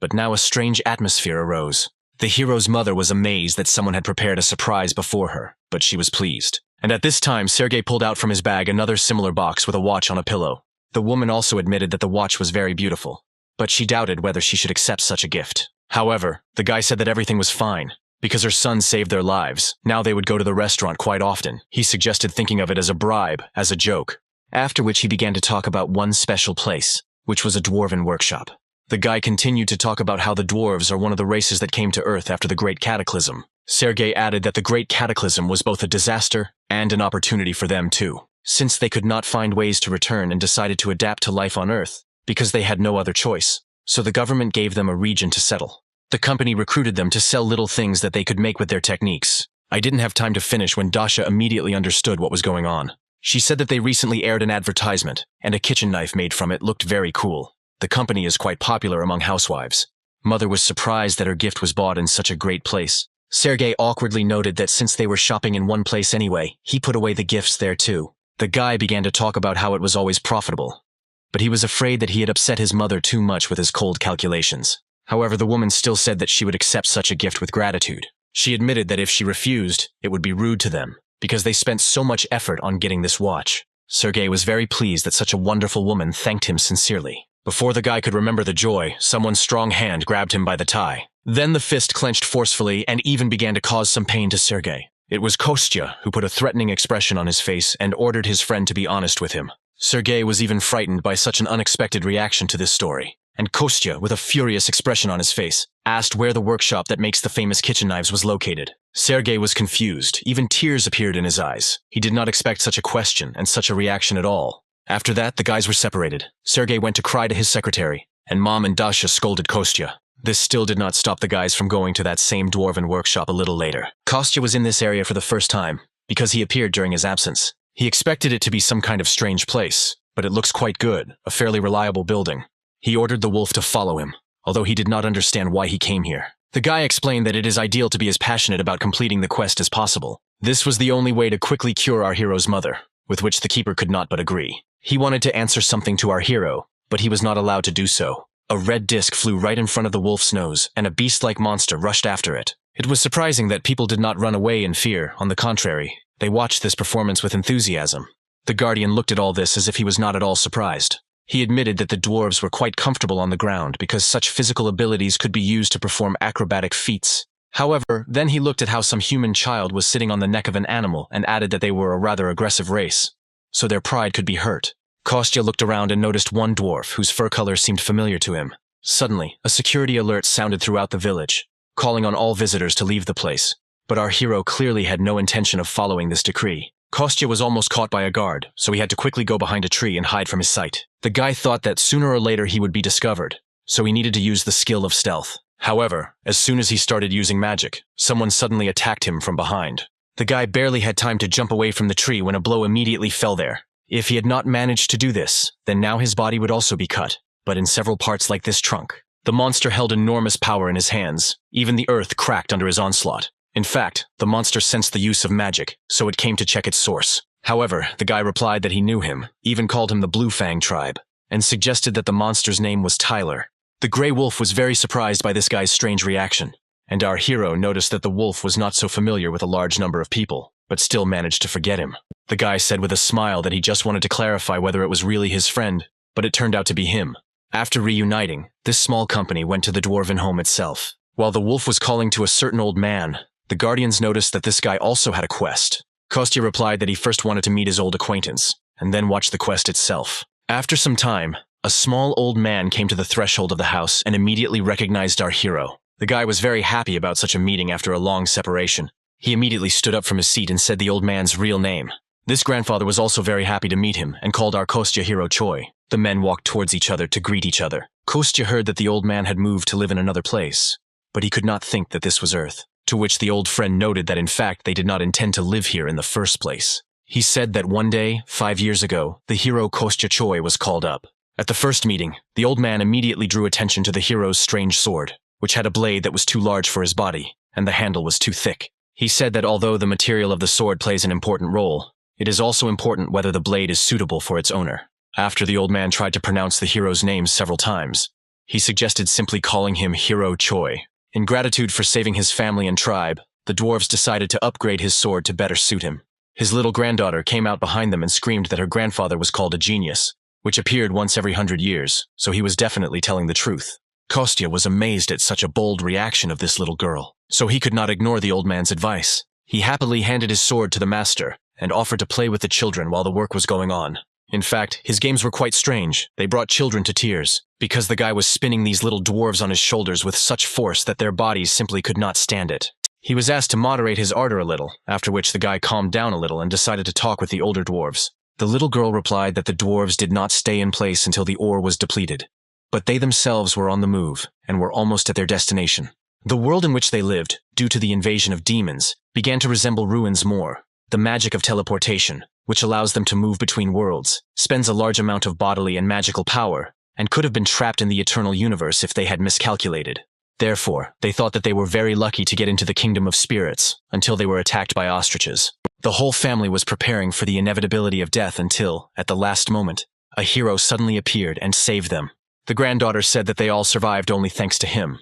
But now a strange atmosphere arose. The hero's mother was amazed that someone had prepared a surprise before her, but she was pleased. And at this time, Sergei pulled out from his bag another similar box with a watch on a pillow. The woman also admitted that the watch was very beautiful, but she doubted whether she should accept such a gift. However, the guy said that everything was fine, because her son saved their lives. Now they would go to the restaurant quite often. He suggested thinking of it as a bribe, as a joke. After which he began to talk about one special place, which was a dwarven workshop. The guy continued to talk about how the dwarves are one of the races that came to Earth after the Great Cataclysm. Sergei added that the Great Cataclysm was both a disaster and an opportunity for them too, since they could not find ways to return and decided to adapt to life on Earth, because they had no other choice. So the government gave them a region to settle. The company recruited them to sell little things that they could make with their techniques. I didn't have time to finish when Dasha immediately understood what was going on. She said that they recently aired an advertisement, and a kitchen knife made from it looked very cool. The company is quite popular among housewives. Mother was surprised that her gift was bought in such a great place. Sergei awkwardly noted that since they were shopping in one place anyway, he put away the gifts there too. The guy began to talk about how it was always profitable, but he was afraid that he had upset his mother too much with his cold calculations. However, the woman still said that she would accept such a gift with gratitude. She admitted that if she refused, it would be rude to them, because they spent so much effort on getting this watch. Sergei was very pleased that such a wonderful woman thanked him sincerely. Before the guy could remember the joy, someone's strong hand grabbed him by the tie. Then the fist clenched forcefully and even began to cause some pain to Sergei. It was Kostya who put a threatening expression on his face and ordered his friend to be honest with him. Sergei was even frightened by such an unexpected reaction to this story, and Kostya, with a furious expression on his face, asked where the workshop that makes the famous kitchen knives was located. Sergei was confused, even tears appeared in his eyes. He did not expect such a question and such a reaction at all. After that, the guys were separated. Sergei went to cry to his secretary, and Mom and Dasha scolded Kostya. This still did not stop the guys from going to that same dwarven workshop a little later. Kostya was in this area for the first time, because he appeared during his absence. He expected it to be some kind of strange place, but it looks quite good, a fairly reliable building. He ordered the wolf to follow him, although he did not understand why he came here. The guy explained that it is ideal to be as passionate about completing the quest as possible. This was the only way to quickly cure our hero's mother, with which the keeper could not but agree. He wanted to answer something to our hero, but he was not allowed to do so. A red disc flew right in front of the wolf's nose, and a beast-like monster rushed after it. It was surprising that people did not run away in fear. On the contrary, they watched this performance with enthusiasm. The guardian looked at all this as if he was not at all surprised. He admitted that the dwarves were quite comfortable on the ground because such physical abilities could be used to perform acrobatic feats. However, then he looked at how some human child was sitting on the neck of an animal and added that they were a rather aggressive race, so their pride could be hurt. Kostya looked around and noticed one dwarf whose fur color seemed familiar to him. Suddenly, a security alert sounded throughout the village, calling on all visitors to leave the place. But our hero clearly had no intention of following this decree. Kostya was almost caught by a guard, so he had to quickly go behind a tree and hide from his sight. The guy thought that sooner or later he would be discovered, so he needed to use the skill of stealth. However, as soon as he started using magic, someone suddenly attacked him from behind. The guy barely had time to jump away from the tree when a blow immediately fell there. If he had not managed to do this, then now his body would also be cut, but in several parts like this trunk. The monster held enormous power in his hands. Even the earth cracked under his onslaught. In fact, the monster sensed the use of magic, so it came to check its source. However, the guy replied that he knew him, even called him the Blue Fang tribe, and suggested that the monster's name was Tyler. The Grey Wolf was very surprised by this guy's strange reaction, and our hero noticed that the wolf was not so familiar with a large number of people, but still managed to forget him. The guy said with a smile that he just wanted to clarify whether it was really his friend, but it turned out to be him. After reuniting, this small company went to the dwarven home itself. While the wolf was calling to a certain old man, the guardians noticed that this guy also had a quest. Kostya replied that he first wanted to meet his old acquaintance, and then watch the quest itself. After some time, a small old man came to the threshold of the house and immediately recognized our hero. The guy was very happy about such a meeting after a long separation. He immediately stood up from his seat and said the old man's real name. This grandfather was also very happy to meet him and called our Kostya hero Choi. The men walked towards each other to greet each other. Kostya heard that the old man had moved to live in another place, but he could not think that this was Earth, to which the old friend noted that in fact they did not intend to live here in the first place. He said that one day, 5 years ago, the hero Kostya Choi was called up. At the first meeting, the old man immediately drew attention to the hero's strange sword, which had a blade that was too large for his body, and the handle was too thick. He said that although the material of the sword plays an important role, it is also important whether the blade is suitable for its owner. After the old man tried to pronounce the hero's name several times, he suggested simply calling him Hero Choi. In gratitude for saving his family and tribe, the dwarves decided to upgrade his sword to better suit him. His little granddaughter came out behind them and screamed that her grandfather was called a genius, which appeared once every 100 years, so he was definitely telling the truth. Kostya was amazed at such a bold reaction of this little girl, so he could not ignore the old man's advice. He happily handed his sword to the master and offered to play with the children while the work was going on. In fact, his games were quite strange. They brought children to tears, because the guy was spinning these little dwarves on his shoulders with such force that their bodies simply could not stand it. He was asked to moderate his ardor a little, after which the guy calmed down a little and decided to talk with the older dwarves. The little girl replied that the dwarves did not stay in place until the ore was depleted, but they themselves were on the move and were almost at their destination. The world in which they lived, due to the invasion of demons, began to resemble ruins more. The magic of teleportation, which allows them to move between worlds, spends a large amount of bodily and magical power, and could have been trapped in the eternal universe if they had miscalculated. Therefore, they thought that they were very lucky to get into the kingdom of spirits, until they were attacked by ostriches. The whole family was preparing for the inevitability of death until, at the last moment, a hero suddenly appeared and saved them. The granddaughter said that they all survived only thanks to him,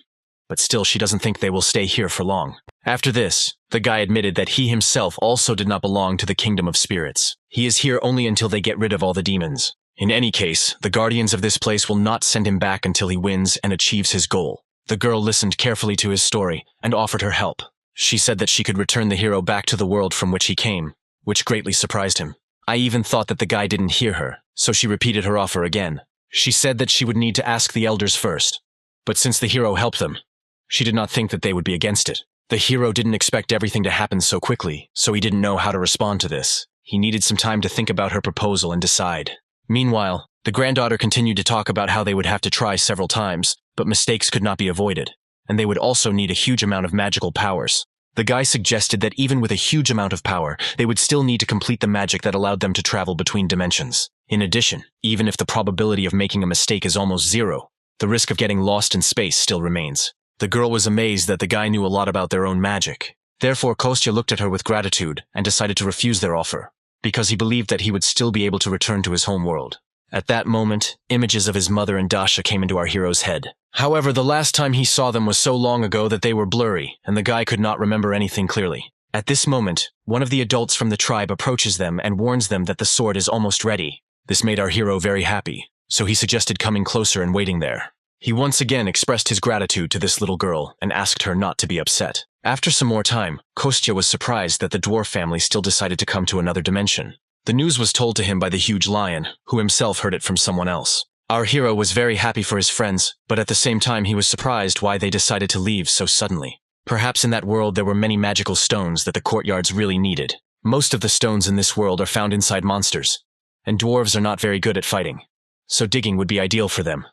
but still she doesn't think they will stay here for long. After this, the guy admitted that he himself also did not belong to the kingdom of spirits. He is here only until they get rid of all the demons. In any case, the guardians of this place will not send him back until he wins and achieves his goal. The girl listened carefully to his story and offered her help. She said that she could return the hero back to the world from which he came, which greatly surprised him. I even thought that the guy didn't hear her, so she repeated her offer again. She said that she would need to ask the elders first, but since the hero helped them, she did not think that they would be against it. The hero didn't expect everything to happen so quickly, so he didn't know how to respond to this. He needed some time to think about her proposal and decide. Meanwhile, the granddaughter continued to talk about how they would have to try several times, but mistakes could not be avoided, and they would also need a huge amount of magical powers. The guy suggested that even with a huge amount of power, they would still need to complete the magic that allowed them to travel between dimensions. In addition, even if the probability of making a mistake is almost zero, the risk of getting lost in space still remains. The girl was amazed that the guy knew a lot about their own magic. Therefore, Kostya looked at her with gratitude and decided to refuse their offer, because he believed that he would still be able to return to his home world. At that moment, images of his mother and Dasha came into our hero's head. However, the last time he saw them was so long ago that they were blurry, and the guy could not remember anything clearly. At this moment, one of the adults from the tribe approaches them and warns them that the sword is almost ready. This made our hero very happy, so he suggested coming closer and waiting there. He once again expressed his gratitude to this little girl and asked her not to be upset. After some more time, Kostya was surprised that the dwarf family still decided to come to another dimension. The news was told to him by the huge lion, who himself heard it from someone else. Our hero was very happy for his friends, but at the same time he was surprised why they decided to leave so suddenly. Perhaps in that world there were many magical stones that the courtyards really needed. Most of the stones in this world are found inside monsters, and dwarves are not very good at fighting, so digging would be ideal for them.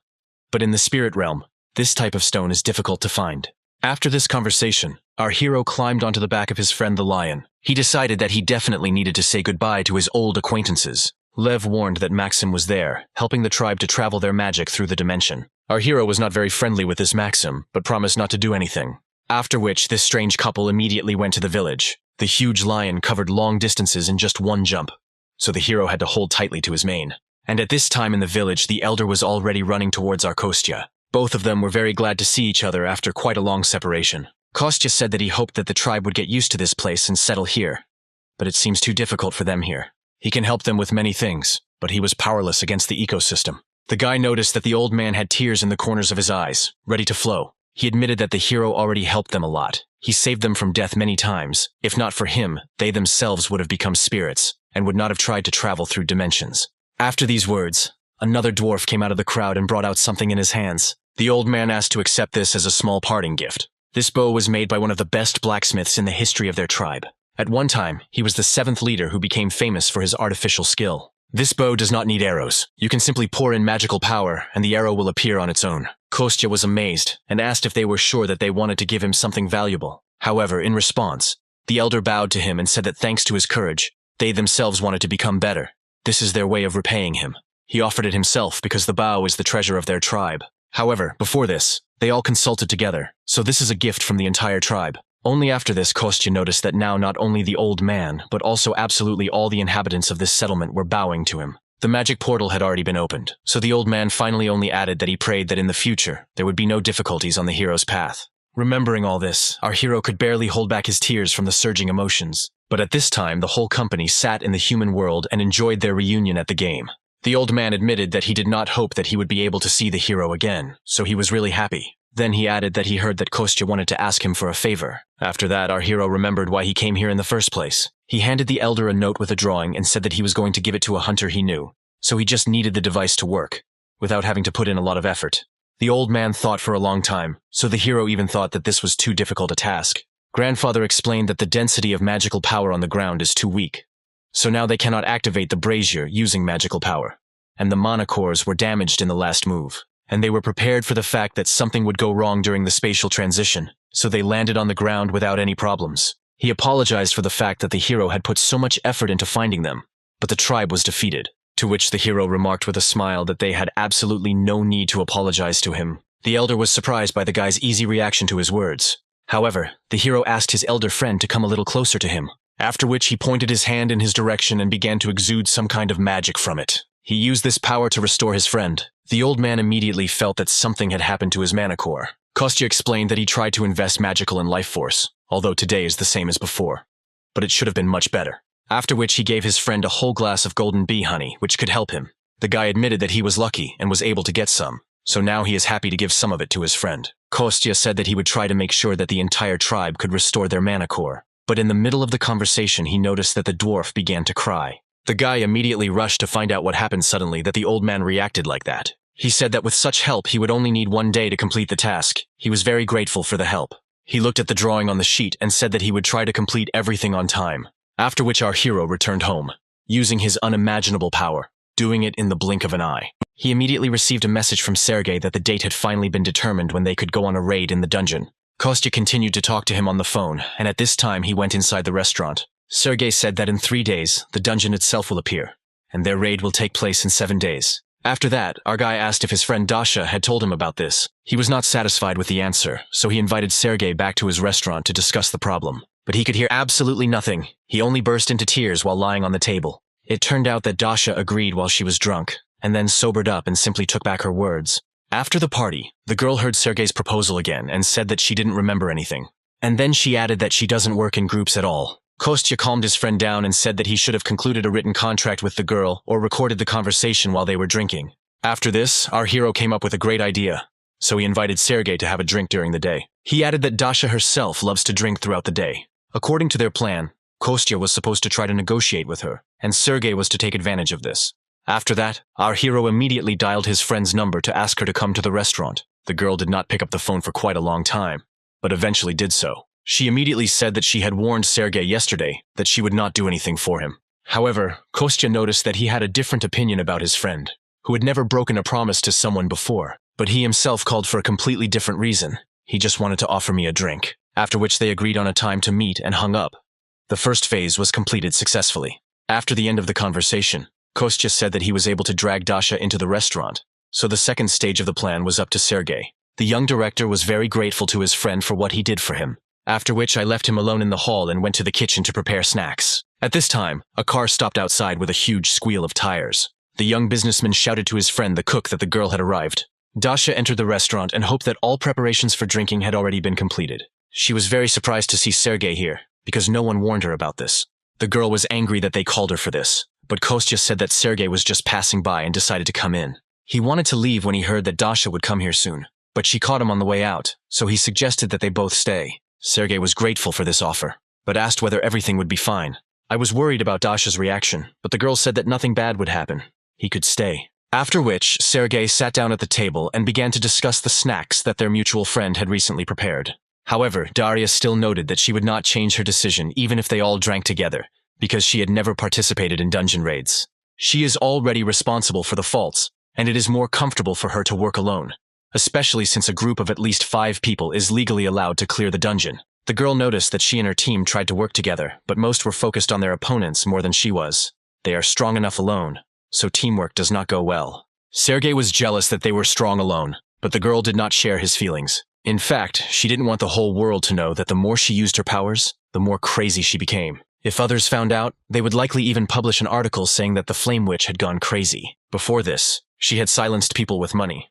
But in the spirit realm, this type of stone is difficult to find. After this conversation, our hero climbed onto the back of his friend the lion. He decided that he definitely needed to say goodbye to his old acquaintances. Lev warned that Maxim was there, helping the tribe to travel their magic through the dimension. Our hero was not very friendly with this Maxim, but promised not to do anything. After which, this strange couple immediately went to the village. The huge lion covered long distances in just one jump, so the hero had to hold tightly to his mane. And at this time in the village, the elder was already running towards our Kostya. Both of them were very glad to see each other after quite a long separation. Kostya said that he hoped that the tribe would get used to this place and settle here, but it seems too difficult for them here. He can help them with many things, but he was powerless against the ecosystem. The guy noticed that the old man had tears in the corners of his eyes, ready to flow. He admitted that the hero already helped them a lot. He saved them from death many times. If not for him, they themselves would have become spirits and would not have tried to travel through dimensions. After these words, another dwarf came out of the crowd and brought out something in his hands. The old man asked to accept this as a small parting gift. This bow was made by one of the best blacksmiths in the history of their tribe. At one time, he was the 7th leader who became famous for his artificial skill. This bow does not need arrows. You can simply pour in magical power, and the arrow will appear on its own. Kostya was amazed, and asked if they were sure that they wanted to give him something valuable. However, in response, the elder bowed to him and said that thanks to his courage, they themselves wanted to become better. This is their way of repaying him. He offered it himself because the bow is the treasure of their tribe. However, before this, they all consulted together, so this is a gift from the entire tribe. Only after this, Kostya noticed that now not only the old man, but also absolutely all the inhabitants of this settlement were bowing to him. The magic portal had already been opened, so the old man finally only added that he prayed that in the future, there would be no difficulties on the hero's path. Remembering all this, our hero could barely hold back his tears from the surging emotions. But at this time, the whole company sat in the human world and enjoyed their reunion at the game. The old man admitted that he did not hope that he would be able to see the hero again, so he was really happy. Then he added that he heard that Kostya wanted to ask him for a favor. After that, our hero remembered why he came here in the first place. He handed the elder a note with a drawing and said that he was going to give it to a hunter he knew, so he just needed the device to work, without having to put in a lot of effort. The old man thought for a long time, so the hero even thought that this was too difficult a task. Grandfather explained that the density of magical power on the ground is too weak, so now they cannot activate the brazier using magical power, and the mana cores were damaged in the last move. And they were prepared for the fact that something would go wrong during the spatial transition, so they landed on the ground without any problems. He apologized for the fact that the hero had put so much effort into finding them, but the tribe was defeated, to which the hero remarked with a smile that they had absolutely no need to apologize to him. The elder was surprised by the guy's easy reaction to his words. However, the hero asked his elder friend to come a little closer to him, after which he pointed his hand in his direction and began to exude some kind of magic from it. He used this power to restore his friend. The old man immediately felt that something had happened to his mana core. Kostya explained that he tried to invest magical in life force, although today is the same as before. But it should have been much better. After which he gave his friend a whole glass of golden bee honey, which could help him. The guy admitted that he was lucky and was able to get some. so now he is happy to give some of it to his friend. Kostya said that he would try to make sure that the entire tribe could restore their mana core. But in the middle of the conversation, he noticed that the dwarf began to cry. The guy immediately rushed to find out what happened suddenly that the old man reacted like that. He said that with such help, he would only need 1 day to complete the task. He was very grateful for the help. He looked at the drawing on the sheet and said that he would try to complete everything on time. After which our hero returned home, using his unimaginable power, doing it in the blink of an eye. He immediately received a message from Sergei that the date had finally been determined when they could go on a raid in the dungeon. Kostya continued to talk to him on the phone, and at this time he went inside the restaurant. Sergei said that in 3 days, the dungeon itself will appear, and their raid will take place in 7 days. After that, our guy asked if his friend Dasha had told him about this. He was not satisfied with the answer, so he invited Sergei back to his restaurant to discuss the problem. But he could hear absolutely nothing. He only burst into tears while lying on the table. It turned out that Dasha agreed while she was drunk, and then sobered up and simply took back her words. After the party, the girl heard Sergei's proposal again and said that she didn't remember anything. And then she added that she doesn't work in groups at all. Kostya calmed his friend down and said that he should have concluded a written contract with the girl or recorded the conversation while they were drinking. After this, our hero came up with a great idea, so he invited Sergei to have a drink during the day. He added that Dasha herself loves to drink throughout the day. According to their plan, Kostya was supposed to try to negotiate with her, and Sergei was to take advantage of this. After that, our hero immediately dialed his friend's number to ask her to come to the restaurant. The girl did not pick up the phone for quite a long time, but eventually did so. She immediately said that she had warned Sergei yesterday that she would not do anything for him. However, Kostya noticed that he had a different opinion about his friend, who had never broken a promise to someone before, but he himself called for a completely different reason. He just wanted to offer me a drink, after which they agreed on a time to meet and hung up. The first phase was completed successfully. After the end of the conversation, Kostya said that he was able to drag Dasha into the restaurant, so the second stage of the plan was up to Sergei. The young director was very grateful to his friend for what he did for him, after which I left him alone in the hall and went to the kitchen to prepare snacks. At this time, a car stopped outside with a huge squeal of tires. The young businessman shouted to his friend, the cook, that the girl had arrived. Dasha entered the restaurant and hoped that all preparations for drinking had already been completed. She was very surprised to see Sergei here, because no one warned her about this. The girl was angry that they called her for this, but Kostya said that Sergei was just passing by and decided to come in. He wanted to leave when he heard that Dasha would come here soon, but she caught him on the way out, so he suggested that they both stay. Sergei was grateful for this offer, but asked whether everything would be fine. I was worried about Dasha's reaction, but the girl said that nothing bad would happen. He could stay. After which, Sergei sat down at the table and began to discuss the snacks that their mutual friend had recently prepared. However, Daria still noted that she would not change her decision even if they all drank together, because she had never participated in dungeon raids. She is already responsible for the faults, and it is more comfortable for her to work alone, especially since a group of at least 5 people is legally allowed to clear the dungeon. The girl noticed that she and her team tried to work together, but most were focused on their opponents more than she was. They are strong enough alone, so teamwork does not go well. Sergei was jealous that they were strong alone, but the girl did not share his feelings. In fact, she didn't want the whole world to know that the more she used her powers, the more crazy she became. If others found out, they would likely even publish an article saying that the Flame Witch had gone crazy. Before this, she had silenced people with money,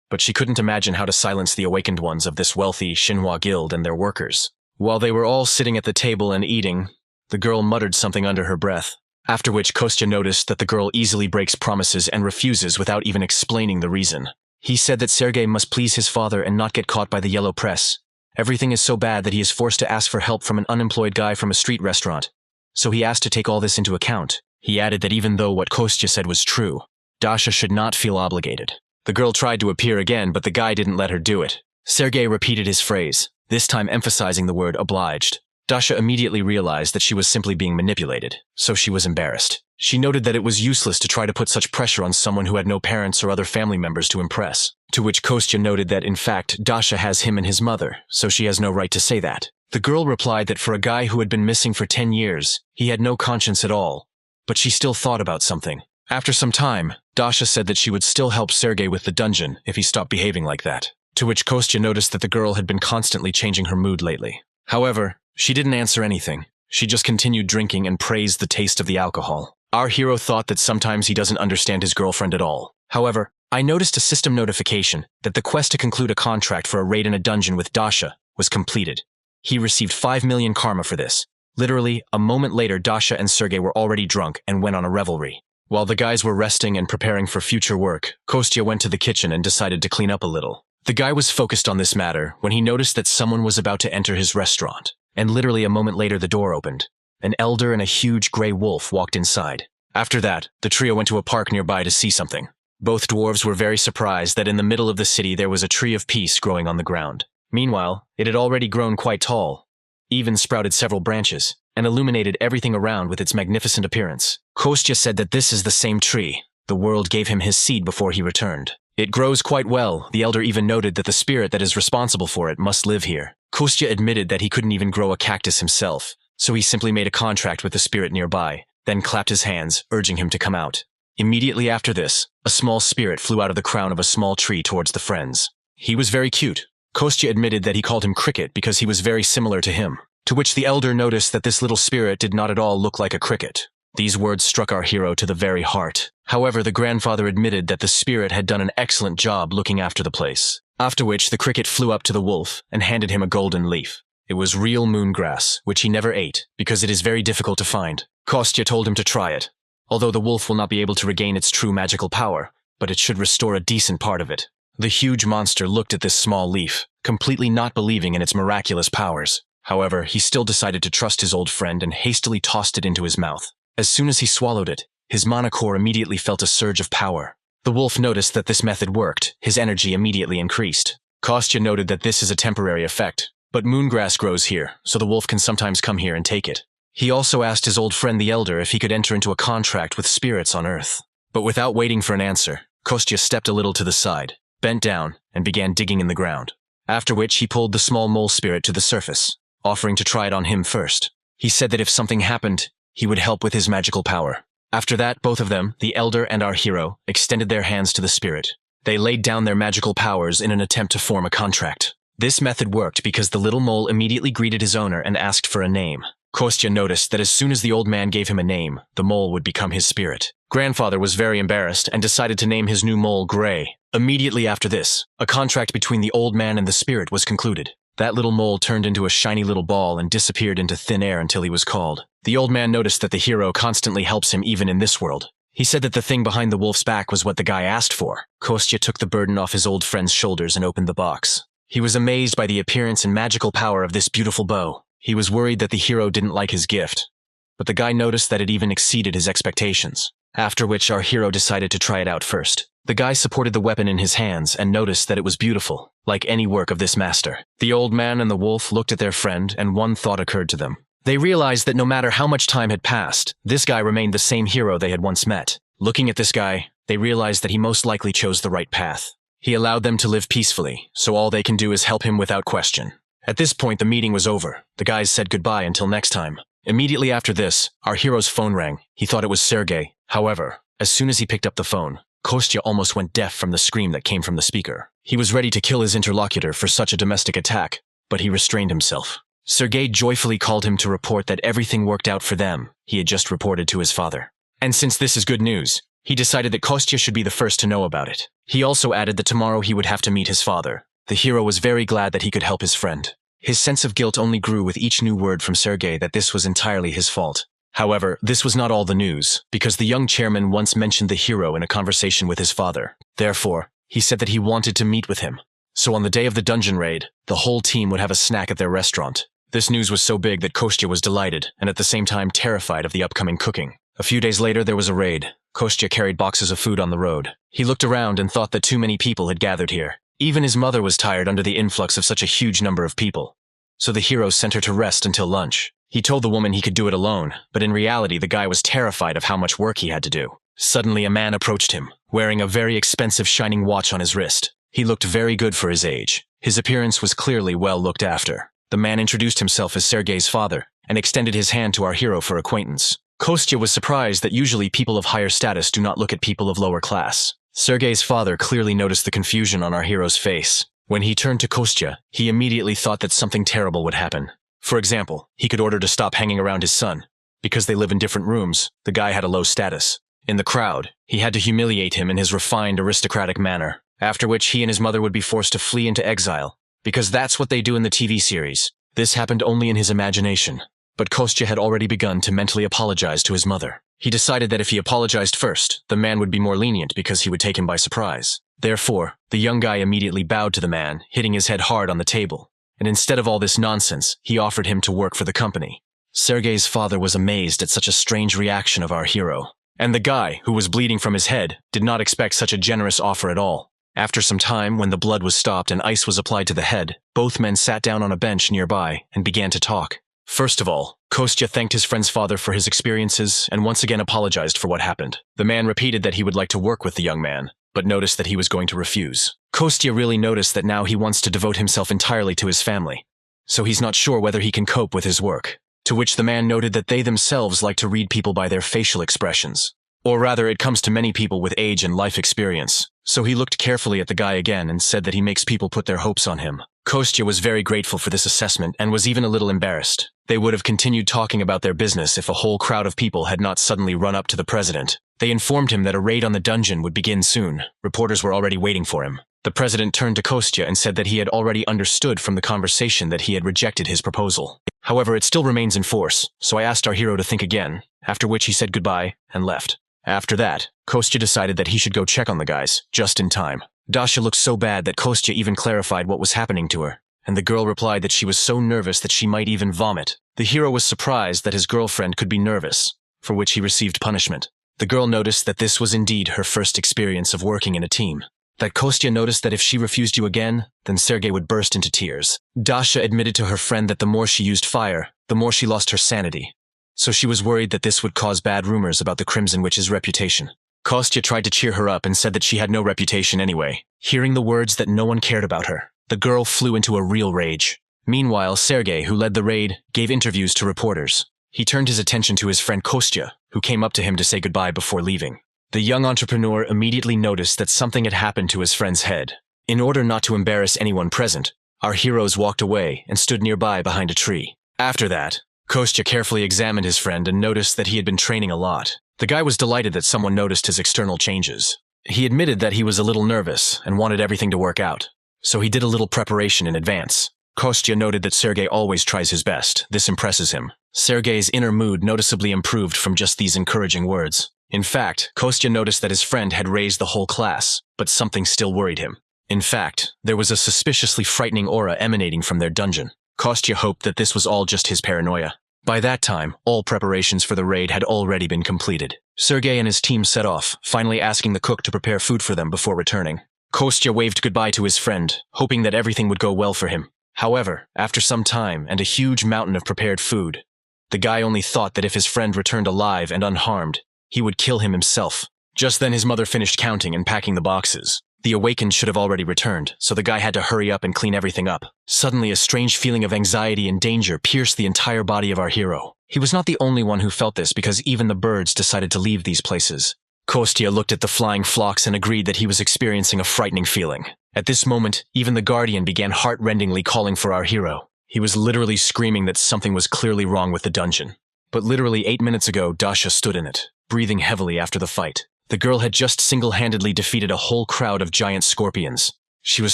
but she couldn't imagine how to silence the awakened ones of this wealthy Xinhua guild and their workers. While they were all sitting at the table and eating, the girl muttered something under her breath, after which Kostya noticed that the girl easily breaks promises and refuses without even explaining the reason. He said that Sergei must please his father and not get caught by the yellow press. Everything is so bad that he is forced to ask for help from an unemployed guy from a street restaurant, so he asked to take all this into account. He added that even though what Kostya said was true, Dasha should not feel obligated. The girl tried to appear again, but the guy didn't let her do it. Sergei repeated his phrase, this time emphasizing the word obliged. Dasha immediately realized that she was simply being manipulated, so she was embarrassed. She noted that it was useless to try to put such pressure on someone who had no parents or other family members to impress, to which Kostya noted that in fact Dasha has him and his mother, so she has no right to say that. The girl replied that for a guy who had been missing for 10 years, he had no conscience at all, but she still thought about something. After some time, Dasha said that she would still help Sergei with the dungeon if he stopped behaving like that, to which Kostya noticed that the girl had been constantly changing her mood lately. However, she didn't answer anything. She just continued drinking and praised the taste of the alcohol. Our hero thought that sometimes he doesn't understand his girlfriend at all. However, I noticed a system notification that the quest to conclude a contract for a raid in a dungeon with Dasha was completed. He received 5 million karma for this. Literally, a moment later Dasha and Sergei were already drunk and went on a revelry. While the guys were resting and preparing for future work, Kostya went to the kitchen and decided to clean up a little. The guy was focused on this matter when he noticed that someone was about to enter his restaurant, and literally a moment later the door opened. An elder and a huge gray wolf walked inside. After that, the trio went to a park nearby to see something. Both dwarves were very surprised that in the middle of the city there was a tree of peace growing on the ground. Meanwhile, it had already grown quite tall, even sprouted several branches, and illuminated everything around with its magnificent appearance. Kostya said that this is the same tree. The world gave him his seed before he returned. It grows quite well. The elder even noted that the spirit that is responsible for it must live here. Kostya admitted that he couldn't even grow a cactus himself, so he simply made a contract with the spirit nearby, then clapped his hands, urging him to come out. Immediately after this, a small spirit flew out of the crown of a small tree towards the friends. He was very cute. Kostya admitted that he called him Cricket because he was very similar to him, to which the elder noticed that this little spirit did not at all look like a cricket. These words struck our hero to the very heart. However, the grandfather admitted that the spirit had done an excellent job looking after the place. After which, the cricket flew up to the wolf and handed him a golden leaf. It was real moon grass, which he never ate, because it is very difficult to find. Kostya told him to try it. Although the wolf will not be able to regain its true magical power, but it should restore a decent part of it. The huge monster looked at this small leaf, completely not believing in its miraculous powers. However, he still decided to trust his old friend and hastily tossed it into his mouth. As soon as he swallowed it, his manakor immediately felt a surge of power. The wolf noticed that this method worked. His energy immediately increased. Kostya noted that this is a temporary effect, but moongrass grows here, so the wolf can sometimes come here and take it. He also asked his old friend the elder if he could enter into a contract with spirits on Earth. But without waiting for an answer, Kostya stepped a little to the side, bent down, and began digging in the ground. After which he pulled the small mole spirit to the surface, offering to try it on him first. He said that if something happened, he would help with his magical power. After that, both of them, the elder and our hero, extended their hands to the spirit. They laid down their magical powers in an attempt to form a contract. This method worked because the little mole immediately greeted his owner and asked for a name. Kostya noticed that as soon as the old man gave him a name, the mole would become his spirit. Grandfather was very embarrassed and decided to name his new mole Gray. Immediately after this, a contract between the old man and the spirit was concluded. That little mole turned into a shiny little ball and disappeared into thin air until he was called. The old man noticed that the hero constantly helps him even in this world. He said that the thing behind the wolf's back was what the guy asked for. Kostya took the burden off his old friend's shoulders and opened the box. He was amazed by the appearance and magical power of this beautiful bow. He was worried that the hero didn't like his gift, but the guy noticed that it even exceeded his expectations. After which our hero decided to try it out first. The guy supported the weapon in his hands and noticed that it was beautiful, like any work of this master. The old man and the wolf looked at their friend and one thought occurred to them. They realized that no matter how much time had passed, this guy remained the same hero they had once met. Looking at this guy, they realized that he most likely chose the right path. He allowed them to live peacefully, so all they can do is help him without question. At this point, the meeting was over. The guys said goodbye until next time. Immediately after this, our hero's phone rang. He thought it was Sergei. However, as soon as he picked up the phone, Kostya almost went deaf from the scream that came from the speaker. He was ready to kill his interlocutor for such a domestic attack, but he restrained himself. Sergei joyfully called him to report that everything worked out for them. He had just reported to his father. And since this is good news, he decided that Kostya should be the first to know about it. He also added that tomorrow he would have to meet his father. The hero was very glad that he could help his friend. His sense of guilt only grew with each new word from Sergei that this was entirely his fault. However, this was not all the news, because the young chairman once mentioned the hero in a conversation with his father. Therefore, he said that he wanted to meet with him. So on the day of the dungeon raid, the whole team would have a snack at their restaurant. This news was so big that Kostya was delighted, and at the same time terrified of the upcoming cooking. A few days later there was a raid. Kostya carried boxes of food on the road. He looked around and thought that too many people had gathered here. Even his mother was tired under the influx of such a huge number of people. So the hero sent her to rest until lunch. He told the woman he could do it alone, but in reality the guy was terrified of how much work he had to do. Suddenly a man approached him, wearing a very expensive shining watch on his wrist. He looked very good for his age. His appearance was clearly well looked after. The man introduced himself as Sergei's father, and extended his hand to our hero for acquaintance. Kostya was surprised that usually people of higher status do not look at people of lower class. Sergei's father clearly noticed the confusion on our hero's face. When he turned to Kostya, he immediately thought that something terrible would happen. For example, he could order to stop hanging around his son. Because they live in different rooms, the guy had a low status. In the crowd, he had to humiliate him in his refined aristocratic manner, after which he and his mother would be forced to flee into exile, because that's what they do in the TV series. This happened only in his imagination, but Kostya had already begun to mentally apologize to his mother. He decided that if he apologized first, the man would be more lenient because he would take him by surprise. Therefore, the young guy immediately bowed to the man, hitting his head hard on the table. And instead of all this nonsense, he offered him to work for the company. Sergei's father was amazed at such a strange reaction of our hero. And the guy, who was bleeding from his head, did not expect such a generous offer at all. After some time, when the blood was stopped and ice was applied to the head, both men sat down on a bench nearby and began to talk. First of all, Kostya thanked his friend's father for his experiences and once again apologized for what happened. The man repeated that he would like to work with the young man, but noticed that he was going to refuse. Kostya really noticed that now he wants to devote himself entirely to his family, so he's not sure whether he can cope with his work. To which the man noted that they themselves like to read people by their facial expressions. Or rather, it comes to many people with age and life experience. So he looked carefully at the guy again and said that he makes people put their hopes on him. Kostya was very grateful for this assessment and was even a little embarrassed. They would have continued talking about their business if a whole crowd of people had not suddenly run up to the president. They informed him that a raid on the dungeon would begin soon. Reporters were already waiting for him. The president turned to Kostya and said that he had already understood from the conversation that he had rejected his proposal. However, it still remains in force, so I asked our hero to think again, after which he said goodbye and left. After that, Kostya decided that he should go check on the guys, just in time. Dasha looked so bad that Kostya even clarified what was happening to her, and the girl replied that she was so nervous that she might even vomit. The hero was surprised that his girlfriend could be nervous, for which he received punishment. The girl noticed that this was indeed her first experience of working in a team. That Kostya noticed that if she refused you again, then Sergei would burst into tears. Dasha admitted to her friend that the more she used fire, the more she lost her sanity. So she was worried that this would cause bad rumors about the Crimson Witch's reputation. Kostya tried to cheer her up and said that she had no reputation anyway. Hearing the words that no one cared about her, the girl flew into a real rage. Meanwhile, Sergei, who led the raid, gave interviews to reporters. He turned his attention to his friend Kostya, who came up to him to say goodbye before leaving. The young entrepreneur immediately noticed that something had happened to his friend's head. In order not to embarrass anyone present, our heroes walked away and stood nearby behind a tree. After that, Kostya carefully examined his friend and noticed that he had been training a lot. The guy was delighted that someone noticed his external changes. He admitted that he was a little nervous and wanted everything to work out, so he did a little preparation in advance. Kostya noted that Sergei always tries his best. This impresses him. Sergei's inner mood noticeably improved from just these encouraging words. In fact, Kostya noticed that his friend had raised the whole class, but something still worried him. In fact, there was a suspiciously frightening aura emanating from their dungeon. Kostya hoped that this was all just his paranoia. By that time, all preparations for the raid had already been completed. Sergei and his team set off, finally asking the cook to prepare food for them before returning. Kostya waved goodbye to his friend, hoping that everything would go well for him. However, after some time and a huge mountain of prepared food, the guy only thought that if his friend returned alive and unharmed, he would kill him himself. Just then his mother finished counting and packing the boxes. The awakened should have already returned, so the guy had to hurry up and clean everything up. Suddenly, a strange feeling of anxiety and danger pierced the entire body of our hero. He was not the only one who felt this because even the birds decided to leave these places. Kostya looked at the flying flocks and agreed that he was experiencing a frightening feeling. At this moment, even the guardian began heart-rendingly calling for our hero. He was literally screaming that something was clearly wrong with the dungeon. But literally 8 minutes ago, Dasha stood in it, breathing heavily after the fight. The girl had just single-handedly defeated a whole crowd of giant scorpions. She was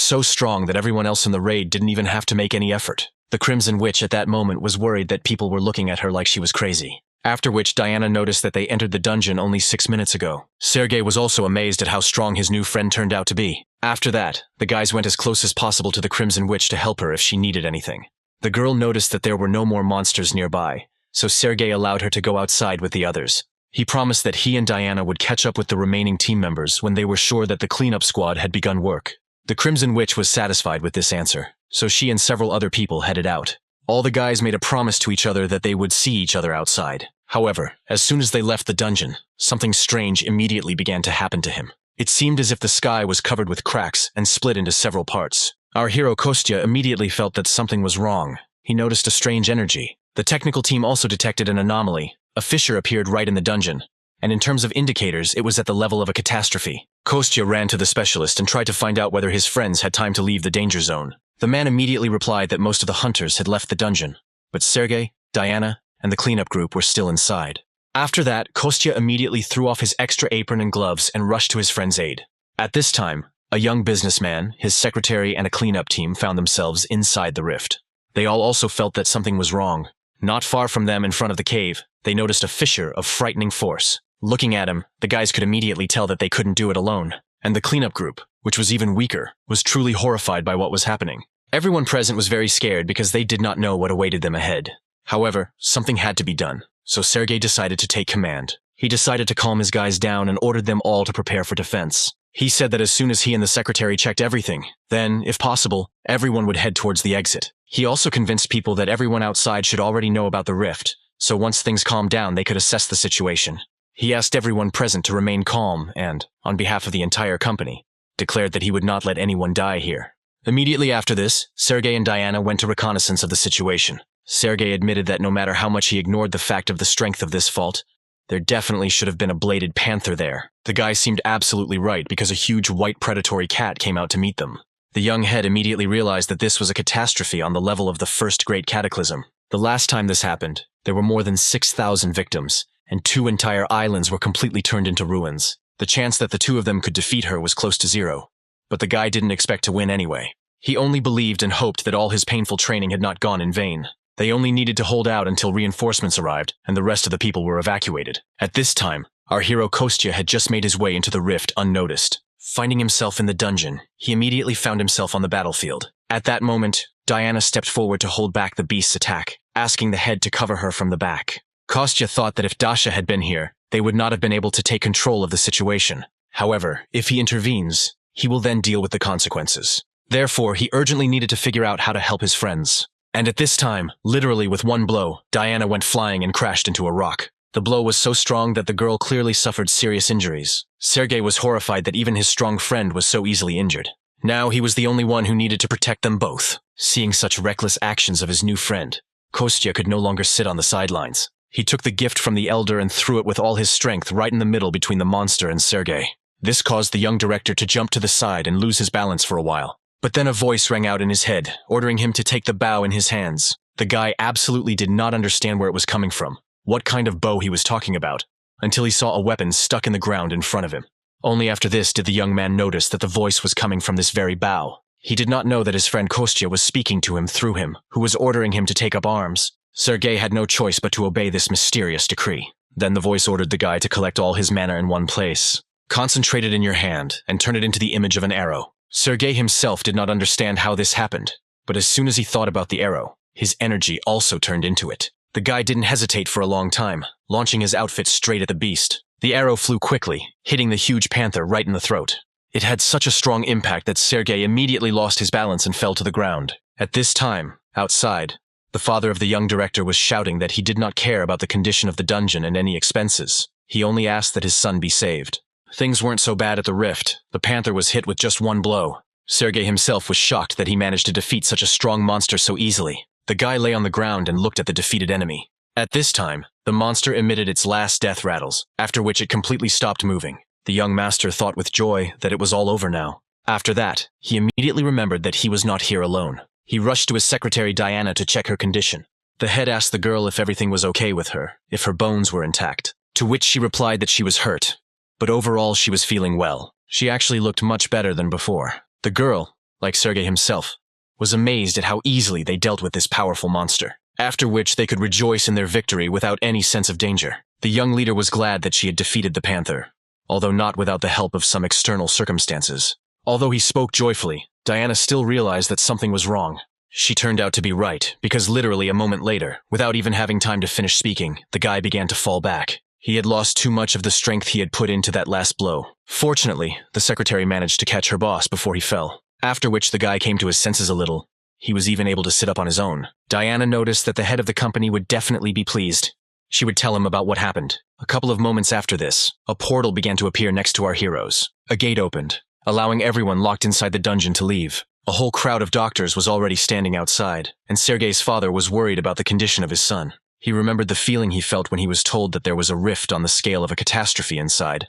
so strong that everyone else in the raid didn't even have to make any effort. The Crimson Witch at that moment was worried that people were looking at her like she was crazy. After which Diana noticed that they entered the dungeon only 6 minutes ago. Sergei was also amazed at how strong his new friend turned out to be. After that, the guys went as close as possible to the Crimson Witch to help her if she needed anything. The girl noticed that there were no more monsters nearby, so Sergei allowed her to go outside with the others. He promised that he and Diana would catch up with the remaining team members when they were sure that the cleanup squad had begun work. The Crimson Witch was satisfied with this answer, so she and several other people headed out. All the guys made a promise to each other that they would see each other outside. However, as soon as they left the dungeon, something strange immediately began to happen to him. It seemed as if the sky was covered with cracks and split into several parts. Our hero Kostya immediately felt that something was wrong. He noticed a strange energy. The technical team also detected an anomaly. A fissure appeared right in the dungeon, and in terms of indicators, it was at the level of a catastrophe. Kostya ran to the specialist and tried to find out whether his friends had time to leave the danger zone. The man immediately replied that most of the hunters had left the dungeon, but Sergei, Diana, and the cleanup group were still inside. After that, Kostya immediately threw off his extra apron and gloves and rushed to his friend's aid. At this time, a young businessman, his secretary, and a cleanup team found themselves inside the rift. They all also felt that something was wrong, Not far from them in front of the cave, they noticed a fissure of frightening force. Looking at him, the guys could immediately tell that they couldn't do it alone. And the cleanup group, which was even weaker, was truly horrified by what was happening. Everyone present was very scared because they did not know what awaited them ahead. However, something had to be done, so Sergei decided to take command. He decided to calm his guys down and ordered them all to prepare for defense. He said that as soon as he and the secretary checked everything, then, if possible, everyone would head towards the exit. He also convinced people that everyone outside should already know about the rift, so once things calmed down they could assess the situation. He asked everyone present to remain calm and, on behalf of the entire company, declared that he would not let anyone die here. Immediately after this, Sergei and Diana went to reconnaissance of the situation. Sergei admitted that no matter how much he ignored the fact of the strength of this fault, there definitely should have been a bladed panther there. The guy seemed absolutely right because a huge white predatory cat came out to meet them. The young head immediately realized that this was a catastrophe on the level of the first great cataclysm. The last time this happened, there were more than 6,000 victims, and 2 entire islands were completely turned into ruins. The chance that the 2 of them could defeat her was close to 0. But the guy didn't expect to win anyway. He only believed and hoped that all his painful training had not gone in vain. They only needed to hold out until reinforcements arrived and the rest of the people were evacuated. At this time, our hero Kostya had just made his way into the rift unnoticed. Finding himself in the dungeon, he immediately found himself on the battlefield. At that moment, Diana stepped forward to hold back the beast's attack, asking the head to cover her from the back. Kostya thought that if Dasha had been here, they would not have been able to take control of the situation. However, if he intervenes, he will then deal with the consequences. Therefore, he urgently needed to figure out how to help his friends. And at this time, literally with one blow, Diana went flying and crashed into a rock. The blow was so strong that the girl clearly suffered serious injuries. Sergei was horrified that even his strong friend was so easily injured. Now he was the only one who needed to protect them both. Seeing such reckless actions of his new friend, Kostya could no longer sit on the sidelines. He took the gift from the elder and threw it with all his strength right in the middle between the monster and Sergei. This caused the young director to jump to the side and lose his balance for a while. But then a voice rang out in his head, ordering him to take the bow in his hands. The guy absolutely did not understand where it was coming from, what kind of bow he was talking about, until he saw a weapon stuck in the ground in front of him. Only after this did the young man notice that the voice was coming from this very bow. He did not know that his friend Kostya was speaking to him through him, who was ordering him to take up arms. Sergei had no choice but to obey this mysterious decree. Then the voice ordered the guy to collect all his mana in one place. Concentrate it in your hand and turn it into the image of an arrow. Sergei himself did not understand how this happened, but as soon as he thought about the arrow, his energy also turned into it. The guy didn't hesitate for a long time, launching his outfit straight at the beast. The arrow flew quickly, hitting the huge panther right in the throat. It had such a strong impact that Sergei immediately lost his balance and fell to the ground. At this time, outside, the father of the young director was shouting that he did not care about the condition of the dungeon and any expenses. He only asked that his son be saved. Things weren't so bad at the rift. The panther was hit with just one blow. Sergei himself was shocked that he managed to defeat such a strong monster so easily. The guy lay on the ground and looked at the defeated enemy. At this time, the monster emitted its last death rattles, after which it completely stopped moving. The young master thought with joy that it was all over now. After that, he immediately remembered that he was not here alone. He rushed to his secretary Diana to check her condition. The head asked the girl if everything was okay with her, if her bones were intact, to which she replied that she was hurt. But overall she was feeling well. She actually looked much better than before. The girl, like Sergei himself, was amazed at how easily they dealt with this powerful monster, after which they could rejoice in their victory without any sense of danger. The young leader was glad that she had defeated the panther, although not without the help of some external circumstances. Although he spoke joyfully, Diana still realized that something was wrong. She turned out to be right, because literally a moment later, without even having time to finish speaking, the guy began to fall back. He had lost too much of the strength he had put into that last blow. Fortunately, the secretary managed to catch her boss before he fell, after which the guy came to his senses a little. He was even able to sit up on his own. Diana noticed that the head of the company would definitely be pleased. She would tell him about what happened. A couple of moments after this, a portal began to appear next to our heroes. A gate opened, allowing everyone locked inside the dungeon to leave. A whole crowd of doctors was already standing outside, and Sergei's father was worried about the condition of his son. He remembered the feeling he felt when he was told that there was a rift on the scale of a catastrophe inside,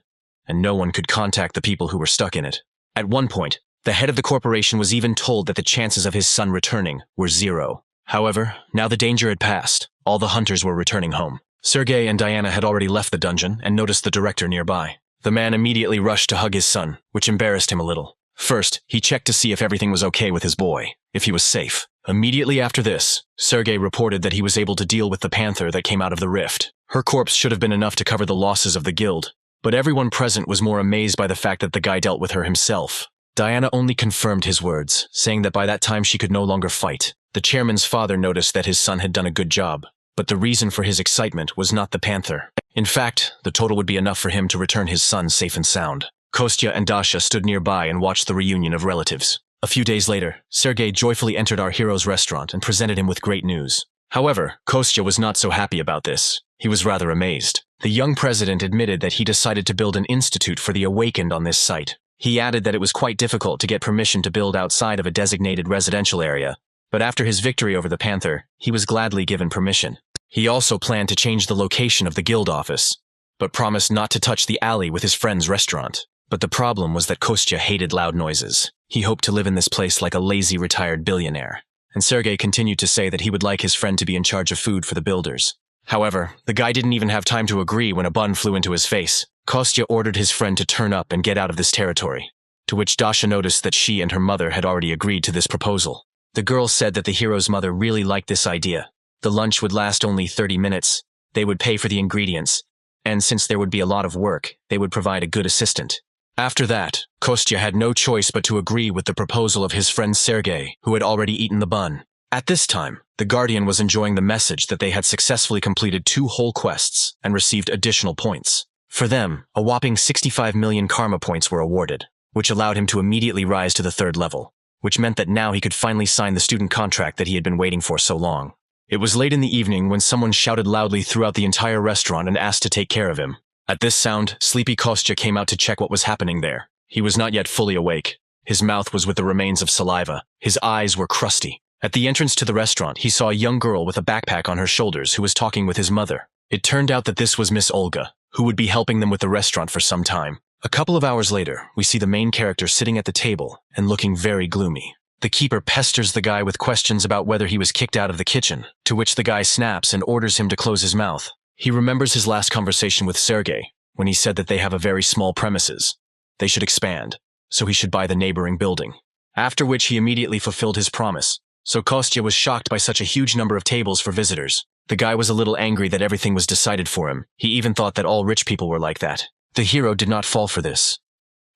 and no one could contact the people who were stuck in it. At one point, the head of the corporation was even told that the chances of his son returning were 0. However, now the danger had passed. All the hunters were returning home. Sergei and Diana had already left the dungeon and noticed the director nearby. The man immediately rushed to hug his son, which embarrassed him a little. First, he checked to see if everything was okay with his boy, if he was safe. Immediately after this, Sergei reported that he was able to deal with the panther that came out of the rift. Her corpse should have been enough to cover the losses of the guild, but everyone present was more amazed by the fact that the guy dealt with her himself. Diana only confirmed his words, saying that by that time she could no longer fight. The chairman's father noticed that his son had done a good job, but the reason for his excitement was not the panther. In fact, the total would be enough for him to return his son safe and sound. Kostya and Dasha stood nearby and watched the reunion of relatives. A few days later, Sergei joyfully entered our hero's restaurant and presented him with great news. However, Kostya was not so happy about this. He was rather amazed. The young president admitted that he decided to build an institute for the awakened on this site. He added that it was quite difficult to get permission to build outside of a designated residential area, but after his victory over the panther, he was gladly given permission. He also planned to change the location of the guild office, but promised not to touch the alley with his friend's restaurant. But the problem was that Kostya hated loud noises. He hoped to live in this place like a lazy retired billionaire. And Sergei continued to say that he would like his friend to be in charge of food for the builders. However, the guy didn't even have time to agree when a bun flew into his face. Kostya ordered his friend to turn up and get out of this territory, to which Dasha noticed that she and her mother had already agreed to this proposal. The girl said that the hero's mother really liked this idea. The lunch would last only 30 minutes, they would pay for the ingredients, and since there would be a lot of work, they would provide a good assistant. After that, Kostya had no choice but to agree with the proposal of his friend Sergei, who had already eaten the bun. At this time, the Guardian was enjoying the message that they had successfully completed 2 whole quests and received additional points. For them, a whopping 65 million karma points were awarded, which allowed him to immediately rise to the 3rd level, which meant that now he could finally sign the student contract that he had been waiting for so long. It was late in the evening when someone shouted loudly throughout the entire restaurant and asked to take care of him. At this sound, sleepy Kostya came out to check what was happening there. He was not yet fully awake. His mouth was with the remains of saliva. His eyes were crusty. At the entrance to the restaurant, he saw a young girl with a backpack on her shoulders who was talking with his mother. It turned out that this was Miss Olga, who would be helping them with the restaurant for some time. A couple of hours later, we see the main character sitting at the table and looking very gloomy. The keeper pesters the guy with questions about whether he was kicked out of the kitchen, to which the guy snaps and orders him to close his mouth. He remembers his last conversation with Sergei, when he said that they have a very small premises. They should expand, so he should buy the neighboring building. After which he immediately fulfilled his promise, so Kostya was shocked by such a huge number of tables for visitors. The guy was a little angry that everything was decided for him. He even thought that all rich people were like that. The hero did not fall for this.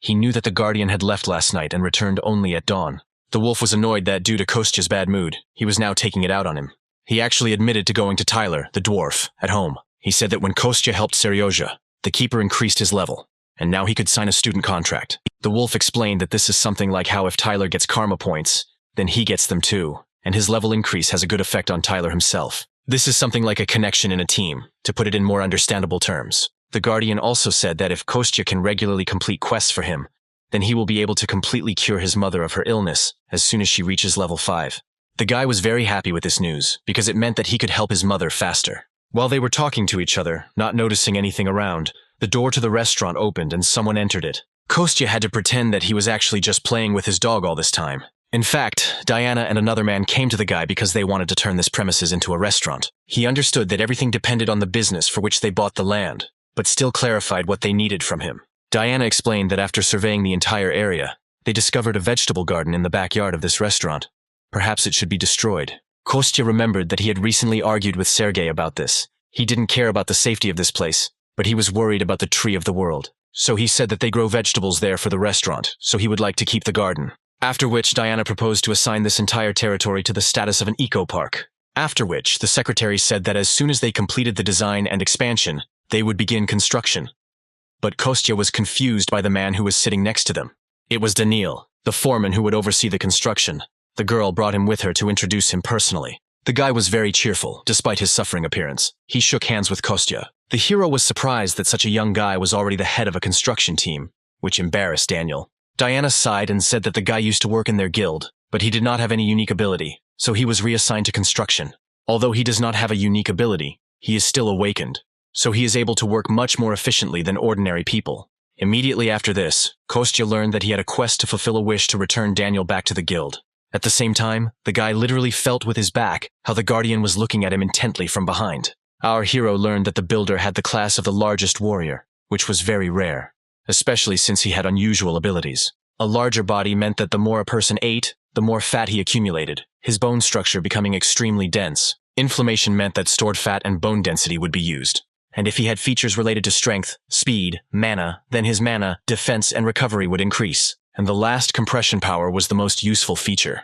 He knew that the Guardian had left last night and returned only at dawn. The wolf was annoyed that due to Kostya's bad mood, he was now taking it out on him. He actually admitted to going to Tyler, the dwarf, at home. He said that when Kostya helped Seryozha, the keeper increased his level, and now he could sign a student contract. The wolf explained that this is something like how if Tyler gets karma points, then he gets them too, and his level increase has a good effect on Tyler himself. This is something like a connection in a team, to put it in more understandable terms. The Guardian also said that if Kostya can regularly complete quests for him, then he will be able to completely cure his mother of her illness as soon as she reaches level 5. The guy was very happy with this news, because it meant that he could help his mother faster. While they were talking to each other, not noticing anything around, the door to the restaurant opened and someone entered it. Kostya had to pretend that he was actually just playing with his dog all this time. In fact, Diana and another man came to the guy because they wanted to turn this premises into a restaurant. He understood that everything depended on the business for which they bought the land, but still clarified what they needed from him. Diana explained that after surveying the entire area, they discovered a vegetable garden in the backyard of this restaurant. Perhaps it should be destroyed. Kostya remembered that he had recently argued with Sergei about this. He didn't care about the safety of this place, but he was worried about the tree of the world. So he said that they grow vegetables there for the restaurant, so he would like to keep the garden. After which, Diana proposed to assign this entire territory to the status of an eco-park. After which, the secretary said that as soon as they completed the design and expansion, they would begin construction. But Kostya was confused by the man who was sitting next to them. It was Daniil, the foreman who would oversee the construction. The girl brought him with her to introduce him personally. The guy was very cheerful, despite his suffering appearance. He shook hands with Kostya. The hero was surprised that such a young guy was already the head of a construction team, which embarrassed Daniel. Diana sighed and said that the guy used to work in their guild, but he did not have any unique ability, so he was reassigned to construction. Although he does not have a unique ability, he is still awakened, so he is able to work much more efficiently than ordinary people. Immediately after this, Kostya learned that he had a quest to fulfill a wish to return Daniel back to the guild. At the same time, the guy literally felt with his back how the Guardian was looking at him intently from behind. Our hero learned that the builder had the class of the largest warrior, which was very rare, especially since he had unusual abilities. A larger body meant that the more a person ate, the more fat he accumulated, his bone structure becoming extremely dense. Inflammation meant that stored fat and bone density would be used. And if he had features related to strength, speed, mana, then his mana, defense, and recovery would increase. And the last, compression power, was the most useful feature.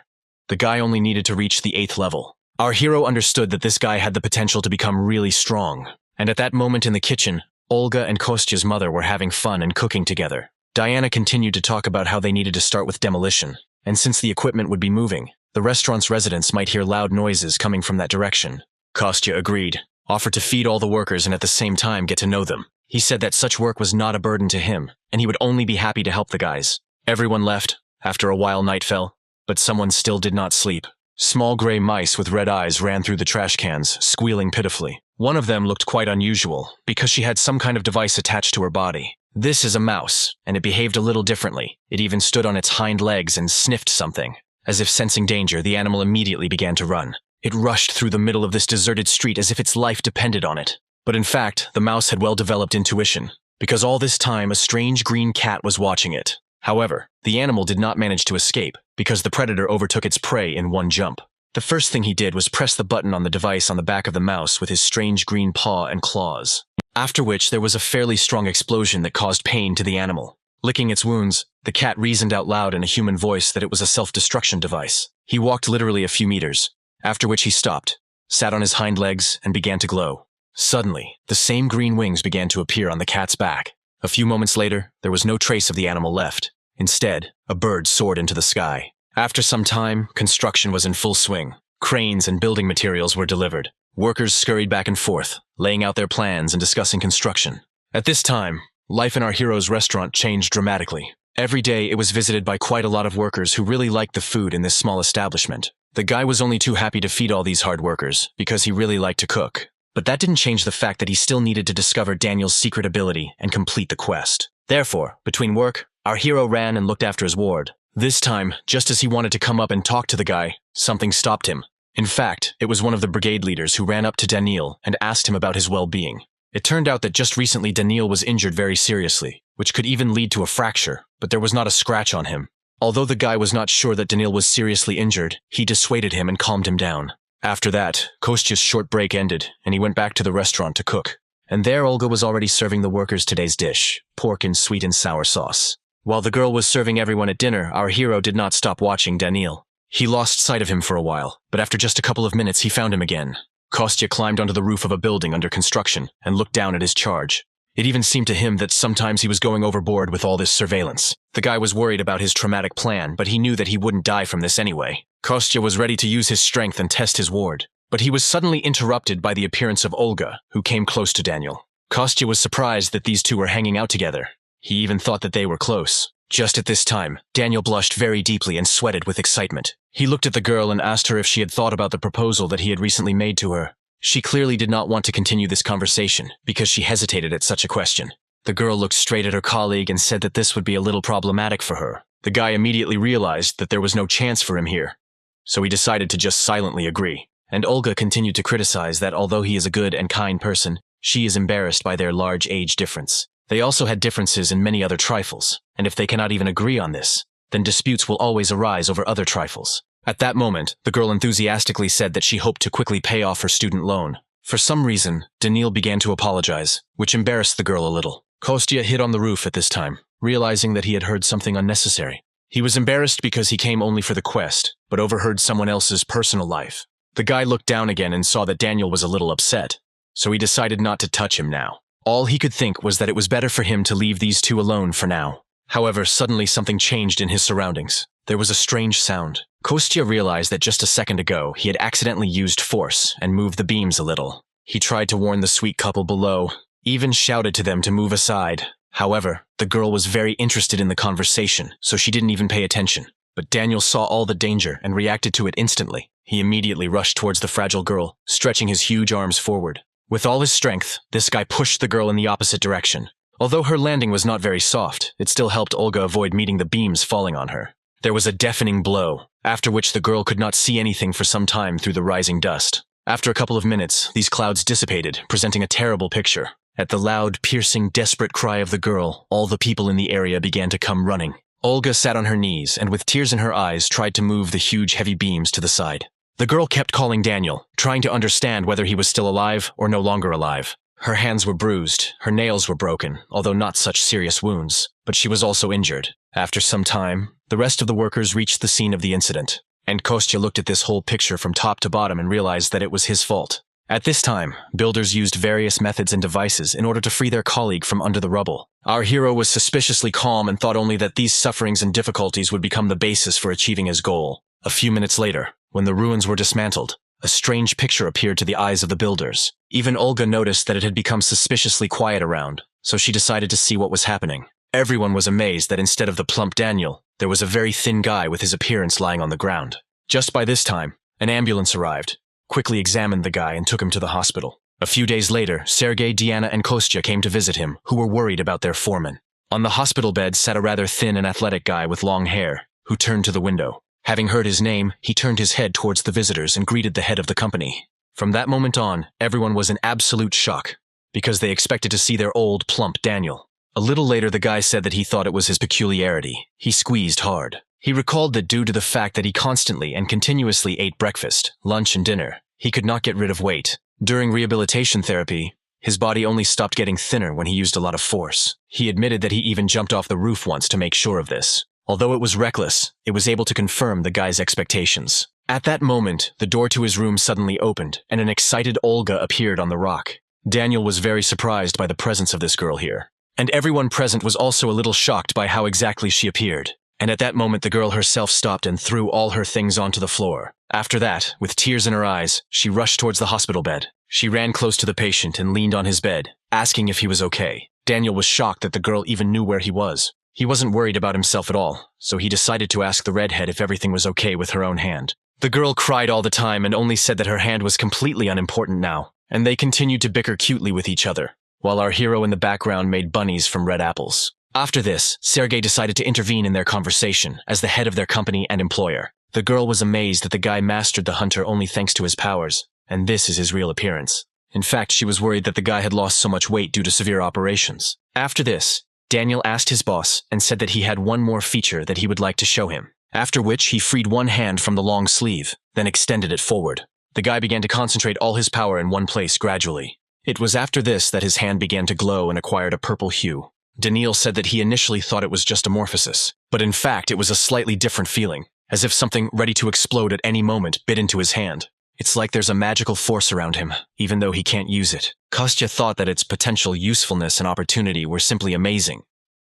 The guy only needed to reach the 8th level. Our hero understood that this guy had the potential to become really strong. And at that moment in the kitchen, Olga and Kostya's mother were having fun and cooking together. Diana continued to talk about how they needed to start with demolition. And since the equipment would be moving, the restaurant's residents might hear loud noises coming from that direction. Kostya agreed, offered to feed all the workers and at the same time get to know them. He said that such work was not a burden to him, and he would only be happy to help the guys. Everyone left. After a while, night fell, but someone still did not sleep. Small gray mice with red eyes ran through the trash cans, squealing pitifully. One of them looked quite unusual, because she had some kind of device attached to her body. This is a mouse, and it behaved a little differently. It even stood on its hind legs and sniffed something. As if sensing danger, the animal immediately began to run. It rushed through the middle of this deserted street as if its life depended on it. But in fact, the mouse had well-developed intuition, because all this time a strange green cat was watching it. However, the animal did not manage to escape, because the predator overtook its prey in one jump. The first thing he did was press the button on the device on the back of the mouse with his strange green paw and claws. After which there was a fairly strong explosion that caused pain to the animal. Licking its wounds, the cat reasoned out loud in a human voice that it was a self-destruction device. He walked literally a few meters, after which he stopped, sat on his hind legs, and began to glow. Suddenly, the same green wings began to appear on the cat's back. A few moments later, there was no trace of the animal left. Instead, a bird soared into the sky. After some time, construction was in full swing. Cranes and building materials were delivered. Workers scurried back and forth, laying out their plans and discussing construction. At this time, life in our hero's restaurant changed dramatically. Every day, it was visited by quite a lot of workers who really liked the food in this small establishment. The guy was only too happy to feed all these hard workers, because he really liked to cook. But that didn't change the fact that he still needed to discover Daniel's secret ability and complete the quest. Therefore, between work, our hero ran and looked after his ward. This time, just as he wanted to come up and talk to the guy, something stopped him. In fact, it was one of the brigade leaders who ran up to Daniel and asked him about his well-being. It turned out that just recently Daniel was injured very seriously, which could even lead to a fracture, but there was not a scratch on him. Although the guy was not sure that Daniel was seriously injured, he dissuaded him and calmed him down. After that, Kostya's short break ended, and he went back to the restaurant to cook. And there Olga was already serving the workers today's dish, pork in sweet and sour sauce. While the girl was serving everyone at dinner, our hero did not stop watching Daniel. He lost sight of him for a while, but after just a couple of minutes he found him again. Kostya climbed onto the roof of a building under construction and looked down at his charge. It even seemed to him that sometimes he was going overboard with all this surveillance. The guy was worried about his traumatic plan, but he knew that he wouldn't die from this anyway. Kostya was ready to use his strength and test his ward, but he was suddenly interrupted by the appearance of Olga, who came close to Daniel. Kostya was surprised that these two were hanging out together. He even thought that they were close. Just at this time, Daniel blushed very deeply and sweated with excitement. He looked at the girl and asked her if she had thought about the proposal that he had recently made to her. She clearly did not want to continue this conversation because she hesitated at such a question. The girl looked straight at her colleague and said that this would be a little problematic for her. The guy immediately realized that there was no chance for him here, so he decided to just silently agree. And Olga continued to criticize that although he is a good and kind person, she is embarrassed by their large age difference. They also had differences in many other trifles, and if they cannot even agree on this, then disputes will always arise over other trifles. At that moment, the girl enthusiastically said that she hoped to quickly pay off her student loan. For some reason, Daniil began to apologize, which embarrassed the girl a little. Kostya hid on the roof at this time, realizing that he had heard something unnecessary. He was embarrassed because he came only for the quest, but overheard someone else's personal life. The guy looked down again and saw that Daniel was a little upset, so he decided not to touch him now. All he could think was that it was better for him to leave these two alone for now. However, suddenly something changed in his surroundings. There was a strange sound. Kostya realized that just a second ago he had accidentally used force and moved the beams a little. He tried to warn the sweet couple below, even shouted to them to move aside. However, the girl was very interested in the conversation, so she didn't even pay attention. But Daniel saw all the danger and reacted to it instantly. He immediately rushed towards the fragile girl, stretching his huge arms forward. With all his strength, this guy pushed the girl in the opposite direction. Although her landing was not very soft, it still helped Olga avoid meeting the beams falling on her. There was a deafening blow, after which the girl could not see anything for some time through the rising dust. After a couple of minutes, these clouds dissipated, presenting a terrible picture. At the loud, piercing, desperate cry of the girl, all the people in the area began to come running. Olga sat on her knees and with tears in her eyes tried to move the huge heavy beams to the side. The girl kept calling Daniel, trying to understand whether he was still alive or no longer alive. Her hands were bruised, her nails were broken, although not such serious wounds, but she was also injured. After some time, the rest of the workers reached the scene of the incident, and Kostya looked at this whole picture from top to bottom and realized that it was his fault. At this time, builders used various methods and devices in order to free their colleague from under the rubble. Our hero was suspiciously calm and thought only that these sufferings and difficulties would become the basis for achieving his goal. A few minutes later, when the ruins were dismantled, a strange picture appeared to the eyes of the builders. Even Olga noticed that it had become suspiciously quiet around, so she decided to see what was happening. Everyone was amazed that instead of the plump Daniel, there was a very thin guy with his appearance lying on the ground. Just by this time, an ambulance arrived, quickly examined the guy and took him to the hospital. A few days later, Sergei, Diana, and Kostya came to visit him, who were worried about their foreman. On the hospital bed sat a rather thin and athletic guy with long hair, who turned to the window. Having heard his name, he turned his head towards the visitors and greeted the head of the company. From that moment on, everyone was in absolute shock, because they expected to see their old, plump Daniel. A little later, the guy said that he thought it was his peculiarity. He squeezed hard. He recalled that due to the fact that he constantly and continuously ate breakfast, lunch, and dinner, he could not get rid of weight. During rehabilitation therapy, his body only stopped getting thinner when he used a lot of force. He admitted that he even jumped off the roof once to make sure of this. Although it was reckless, it was able to confirm the guy's expectations. At that moment, the door to his room suddenly opened, and an excited Olga appeared on the rock. Daniel was very surprised by the presence of this girl here, and everyone present was also a little shocked by how exactly she appeared. And at that moment, the girl herself stopped and threw all her things onto the floor. After that, with tears in her eyes, she rushed towards the hospital bed. She ran close to the patient and leaned on his bed, asking if he was okay. Daniel was shocked that the girl even knew where he was. He wasn't worried about himself at all, so he decided to ask the redhead if everything was okay with her own hand. The girl cried all the time and only said that her hand was completely unimportant now, and they continued to bicker cutely with each other, while our hero in the background made bunnies from red apples. After this, Sergei decided to intervene in their conversation as the head of their company and employer. The girl was amazed that the guy mastered the hunter only thanks to his powers, and this is his real appearance. In fact, she was worried that the guy had lost so much weight due to severe operations. After this, Daniel asked his boss and said that he had one more feature that he would like to show him, after which he freed one hand from the long sleeve, then extended it forward. The guy began to concentrate all his power in one place gradually. It was after this that his hand began to glow and acquired a purple hue. Daniel said that he initially thought it was just amorphosis, but in fact it was a slightly different feeling, as if something ready to explode at any moment bit into his hand. It's like there's a magical force around him, even though he can't use it. Kostya thought that its potential usefulness and opportunity were simply amazing,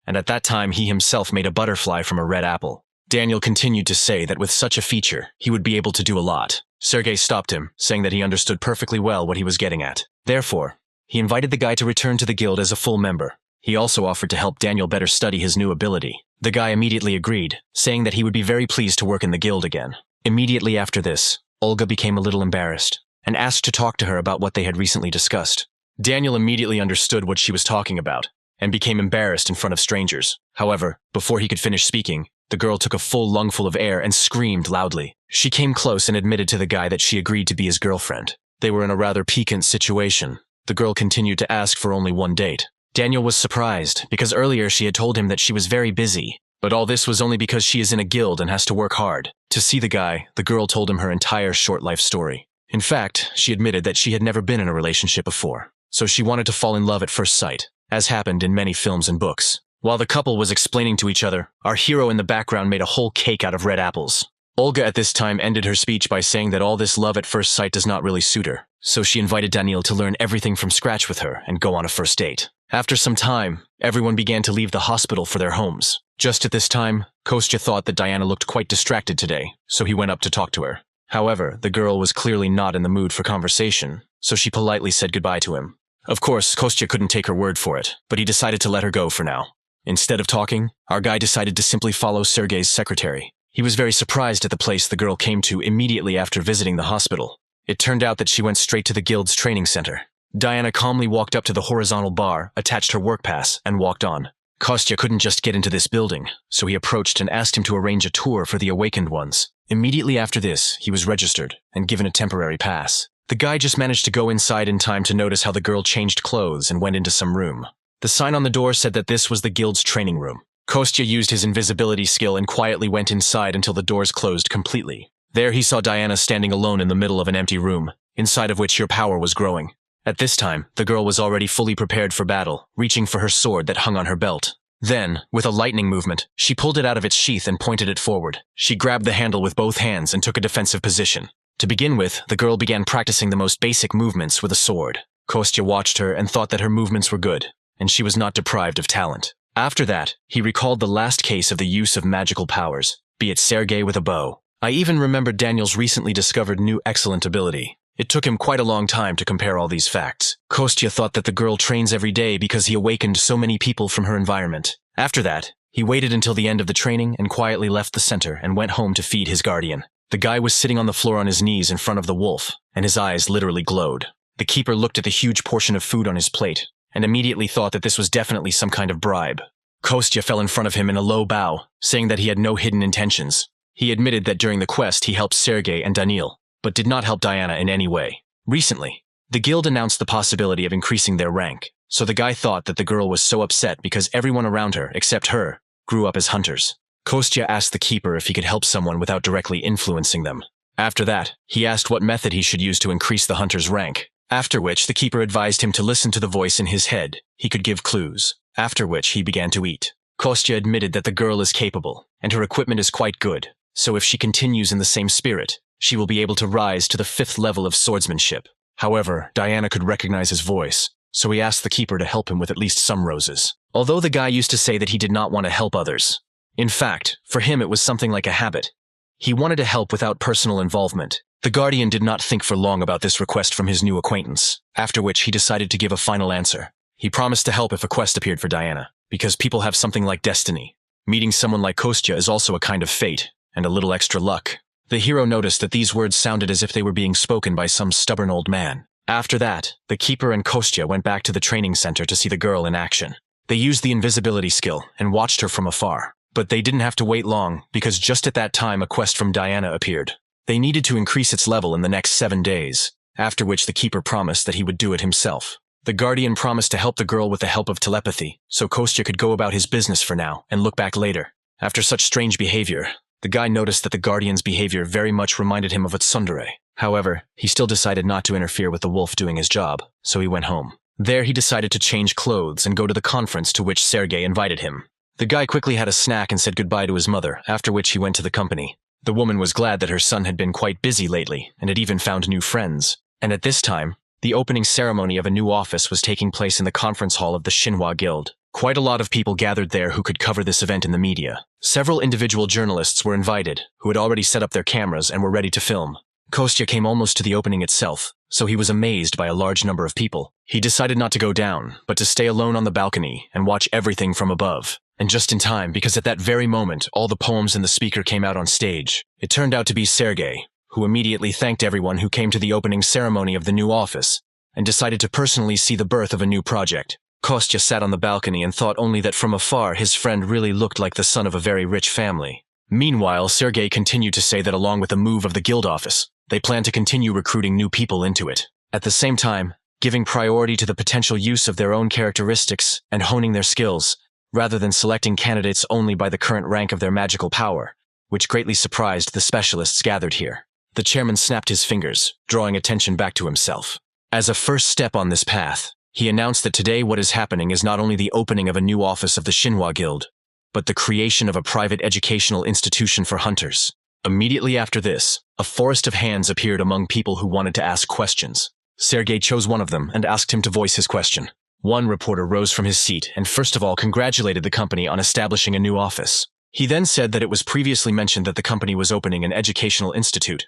and at that time he himself made a butterfly from a red apple. Daniel continued to say that with such a feature, he would be able to do a lot. Sergei stopped him, saying that he understood perfectly well what he was getting at. Therefore, he invited the guy to return to the guild as a full member. He also offered to help Daniel better study his new ability. The guy immediately agreed, saying that he would be very pleased to work in the guild again. Immediately after this, Olga became a little embarrassed and asked to talk to her about what they had recently discussed. Daniel immediately understood what she was talking about and became embarrassed in front of strangers. However, before he could finish speaking, the girl took a full lungful of air and screamed loudly. She came close and admitted to the guy that she agreed to be his girlfriend. They were in a rather piquant situation. The girl continued to ask for only one date. Daniel was surprised, because earlier she had told him that she was very busy, but all this was only because she is in a guild and has to work hard. To see the guy, the girl told him her entire short life story. In fact, she admitted that she had never been in a relationship before, so she wanted to fall in love at first sight, as happened in many films and books. While the couple was explaining to each other, our hero in the background made a whole cake out of red apples. Olga at this time ended her speech by saying that all this love at first sight does not really suit her, so she invited Daniel to learn everything from scratch with her and go on a first date. After some time, everyone began to leave the hospital for their homes. Just at this time, Kostya thought that Diana looked quite distracted today, so he went up to talk to her. However, the girl was clearly not in the mood for conversation, so she politely said goodbye to him. Of course, Kostya couldn't take her word for it, but he decided to let her go for now. Instead of talking, our guy decided to simply follow Sergei's secretary. He was very surprised at the place the girl came to immediately after visiting the hospital. It turned out that she went straight to the guild's training center. Diana calmly walked up to the horizontal bar, attached her work pass, and walked on. Kostya couldn't just get into this building, so he approached and asked him to arrange a tour for the awakened ones. Immediately after this, he was registered and given a temporary pass. The guy just managed to go inside in time to notice how the girl changed clothes and went into some room. The sign on the door said that this was the guild's training room. Kostya used his invisibility skill and quietly went inside until the doors closed completely. There he saw Diana standing alone in the middle of an empty room, inside of which her power was growing. At this time, the girl was already fully prepared for battle, reaching for her sword that hung on her belt. Then, with a lightning movement, she pulled it out of its sheath and pointed it forward. She grabbed the handle with both hands and took a defensive position. To begin with, the girl began practicing the most basic movements with a sword. Kostya watched her and thought that her movements were good, and she was not deprived of talent. After that, he recalled the last case of the use of magical powers, be it Sergei with a bow. I even remembered Daniel's recently discovered new excellent ability. It took him quite a long time to compare all these facts. Kostya thought that the girl trains every day because he awakened so many people from her environment. After that, he waited until the end of the training and quietly left the center and went home to feed his guardian. The guy was sitting on the floor on his knees in front of the wolf, and his eyes literally glowed. The keeper looked at the huge portion of food on his plate, and immediately thought that this was definitely some kind of bribe. Kostya fell in front of him in a low bow, saying that he had no hidden intentions. He admitted that during the quest he helped Sergei and Daniil, but did not help Diana in any way. Recently, the guild announced the possibility of increasing their rank, so the guy thought that the girl was so upset because everyone around her, except her, grew up as hunters. Kostya asked the keeper if he could help someone without directly influencing them. After that, he asked what method he should use to increase the hunter's rank, after which the keeper advised him to listen to the voice in his head. He could give clues, after which he began to eat. Kostya admitted that the girl is capable, and her equipment is quite good, so if she continues in the same spirit, she will be able to rise to the 5th level of swordsmanship. However, Diana could recognize his voice, so he asked the keeper to help him with at least some roses. Although the guy used to say that he did not want to help others. In fact, for him it was something like a habit. He wanted to help without personal involvement. The guardian did not think for long about this request from his new acquaintance, after which he decided to give a final answer. He promised to help if a quest appeared for Diana, because people have something like destiny. Meeting someone like Kostya is also a kind of fate, and a little extra luck. The hero noticed that these words sounded as if they were being spoken by some stubborn old man. After that, the keeper and Kostya went back to the training center to see the girl in action. They used the invisibility skill and watched her from afar. But they didn't have to wait long, because just at that time a quest from Diana appeared. They needed to increase its level in the next 7 days, after which the keeper promised that he would do it himself. The guardian promised to help the girl with the help of telepathy, so Kostya could go about his business for now and look back later. After such strange behavior, the guy noticed that the guardian's behavior very much reminded him of a tsundere. However, he still decided not to interfere with the wolf doing his job, so he went home. There he decided to change clothes and go to the conference to which Sergei invited him. The guy quickly had a snack and said goodbye to his mother, after which he went to the company. The woman was glad that her son had been quite busy lately and had even found new friends. And at this time, the opening ceremony of a new office was taking place in the conference hall of the Manhwa Guild. Quite a lot of people gathered there who could cover this event in the media. Several individual journalists were invited, who had already set up their cameras and were ready to film. Kostya came almost to the opening itself, so he was amazed by a large number of people. He decided not to go down, but to stay alone on the balcony and watch everything from above. And just in time, because at that very moment, all the poems and the speaker came out on stage. It turned out to be Sergei, who immediately thanked everyone who came to the opening ceremony of the new office, and decided to personally see the birth of a new project. Kostya sat on the balcony and thought only that from afar his friend really looked like the son of a very rich family. Meanwhile, Sergei continued to say that along with the move of the guild office, they plan to continue recruiting new people into it. At the same time, giving priority to the potential use of their own characteristics and honing their skills, rather than selecting candidates only by the current rank of their magical power, which greatly surprised the specialists gathered here. The chairman snapped his fingers, drawing attention back to himself. As a first step on this path, he announced that today what is happening is not only the opening of a new office of the Manhwa Guild, but the creation of a private educational institution for hunters. Immediately after this, a forest of hands appeared among people who wanted to ask questions. Sergei chose one of them and asked him to voice his question. One reporter rose from his seat and first of all congratulated the company on establishing a new office. He then said that it was previously mentioned that the company was opening an educational institute.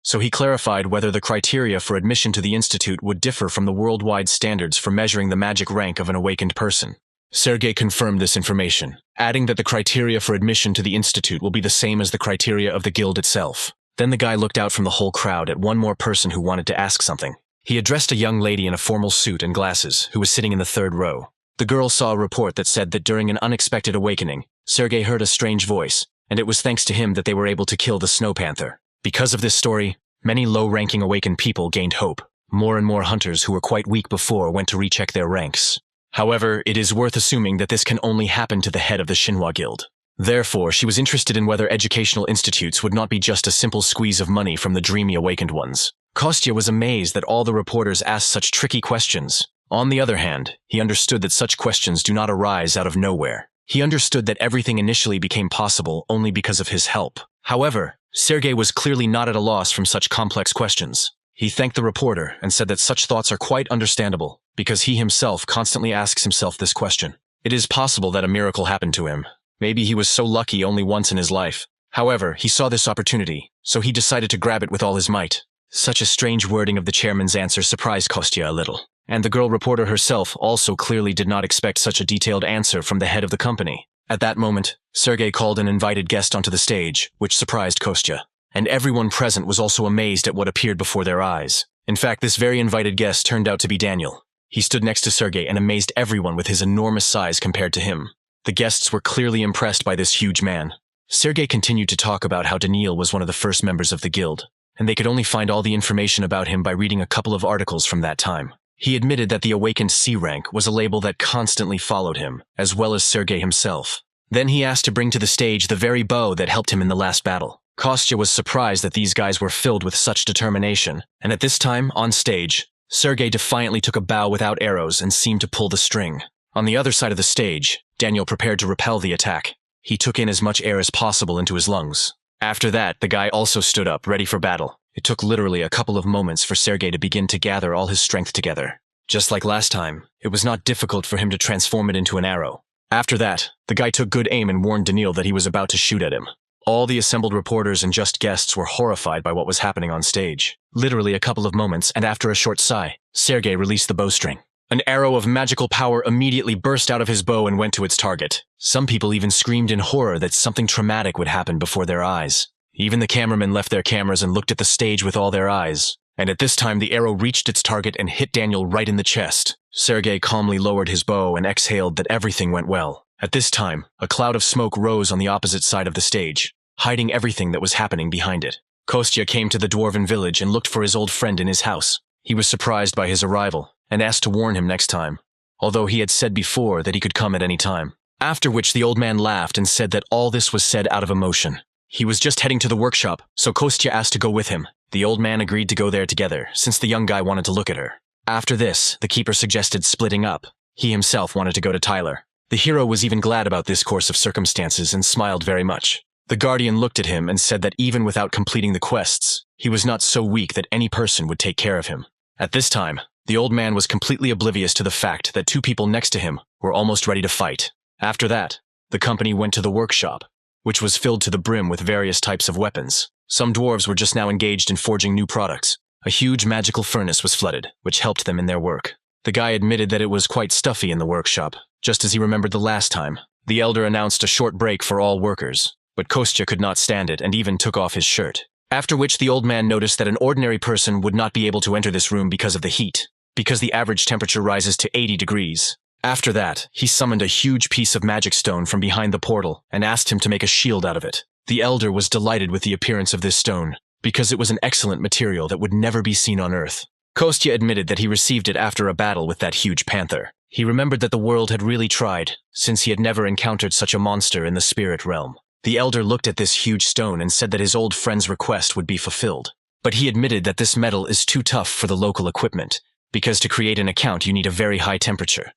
So he clarified whether the criteria for admission to the institute would differ from the worldwide standards for measuring the magic rank of an awakened person. Sergei confirmed this information, adding that the criteria for admission to the institute will be the same as the criteria of the guild itself. Then the guy looked out from the whole crowd at one more person who wanted to ask something. He addressed a young lady in a formal suit and glasses who was sitting in the 3rd row. The girl saw a report that said that during an unexpected awakening, Sergei heard a strange voice, and it was thanks to him that they were able to kill the snow panther. Because of this story, many low-ranking awakened people gained hope. More and more hunters who were quite weak before went to recheck their ranks. However, it is worth assuming that this can only happen to the head of the Shinhwa Guild. Therefore, she was interested in whether educational institutes would not be just a simple squeeze of money from the dreamy awakened ones. Kostya was amazed that all the reporters asked such tricky questions. On the other hand, he understood that such questions do not arise out of nowhere. He understood that everything initially became possible only because of his help. However, Sergei was clearly not at a loss from such complex questions. He thanked the reporter and said that such thoughts are quite understandable, because he himself constantly asks himself this question. It is possible that a miracle happened to him. Maybe he was so lucky only once in his life. However, he saw this opportunity, so he decided to grab it with all his might. Such a strange wording of the chairman's answer surprised Kostya a little. And the girl reporter herself also clearly did not expect such a detailed answer from the head of the company. At that moment, Sergei called an invited guest onto the stage, which surprised Kostya. And everyone present was also amazed at what appeared before their eyes. In fact, this very invited guest turned out to be Daniel. He stood next to Sergei and amazed everyone with his enormous size compared to him. The guests were clearly impressed by this huge man. Sergei continued to talk about how Daniil was one of the first members of the guild, and they could only find all the information about him by reading a couple of articles from that time. He admitted that the awakened C rank was a label that constantly followed him, as well as Sergei himself. Then he asked to bring to the stage the very bow that helped him in the last battle. Kostya was surprised that these guys were filled with such determination, and at this time, on stage, Sergei defiantly took a bow without arrows and seemed to pull the string. On the other side of the stage, Daniel prepared to repel the attack. He took in as much air as possible into his lungs. After that, the guy also stood up, ready for battle. It took literally a couple of moments for Sergei to begin to gather all his strength together. Just like last time, it was not difficult for him to transform it into an arrow. After that, the guy took good aim and warned Daniil that he was about to shoot at him. All the assembled reporters and just guests were horrified by what was happening on stage. Literally a couple of moments, and after a short sigh, Sergei released the bowstring. An arrow of magical power immediately burst out of his bow and went to its target. Some people even screamed in horror that something traumatic would happen before their eyes. Even the cameramen left their cameras and looked at the stage with all their eyes. And at this time, the arrow reached its target and hit Daniel right in the chest. Sergei calmly lowered his bow and exhaled that everything went well. At this time, a cloud of smoke rose on the opposite side of the stage, hiding everything that was happening behind it. Kostya came to the dwarven village and looked for his old friend in his house. He was surprised by his arrival and asked to warn him next time, although he had said before that he could come at any time. After which the old man laughed and said that all this was said out of emotion. He was just heading to the workshop, so Kostya asked to go with him. The old man agreed to go there together, since the young guy wanted to look at her. After this, the keeper suggested splitting up. He himself wanted to go to Tyler. The hero was even glad about this course of circumstances and smiled very much. The guardian looked at him and said that even without completing the quests, he was not so weak that any person would take care of him. At this time, the old man was completely oblivious to the fact that two people next to him were almost ready to fight. After that, the company went to the workshop, which was filled to the brim with various types of weapons. Some dwarves were just now engaged in forging new products. A huge magical furnace was flooded, which helped them in their work. The guy admitted that it was quite stuffy in the workshop, just as he remembered the last time. The elder announced a short break for all workers, but Kostya could not stand it and even took off his shirt. After which the old man noticed that an ordinary person would not be able to enter this room because of the heat, because the average temperature rises to 80 degrees. After that, he summoned a huge piece of magic stone from behind the portal and asked him to make a shield out of it. The elder was delighted with the appearance of this stone, because it was an excellent material that would never be seen on Earth. Kostya admitted that he received it after a battle with that huge panther. He remembered that the world had really tried, since he had never encountered such a monster in the spirit realm. The elder looked at this huge stone and said that his old friend's request would be fulfilled. But he admitted that this metal is too tough for the local equipment, because to create an account you need a very high temperature.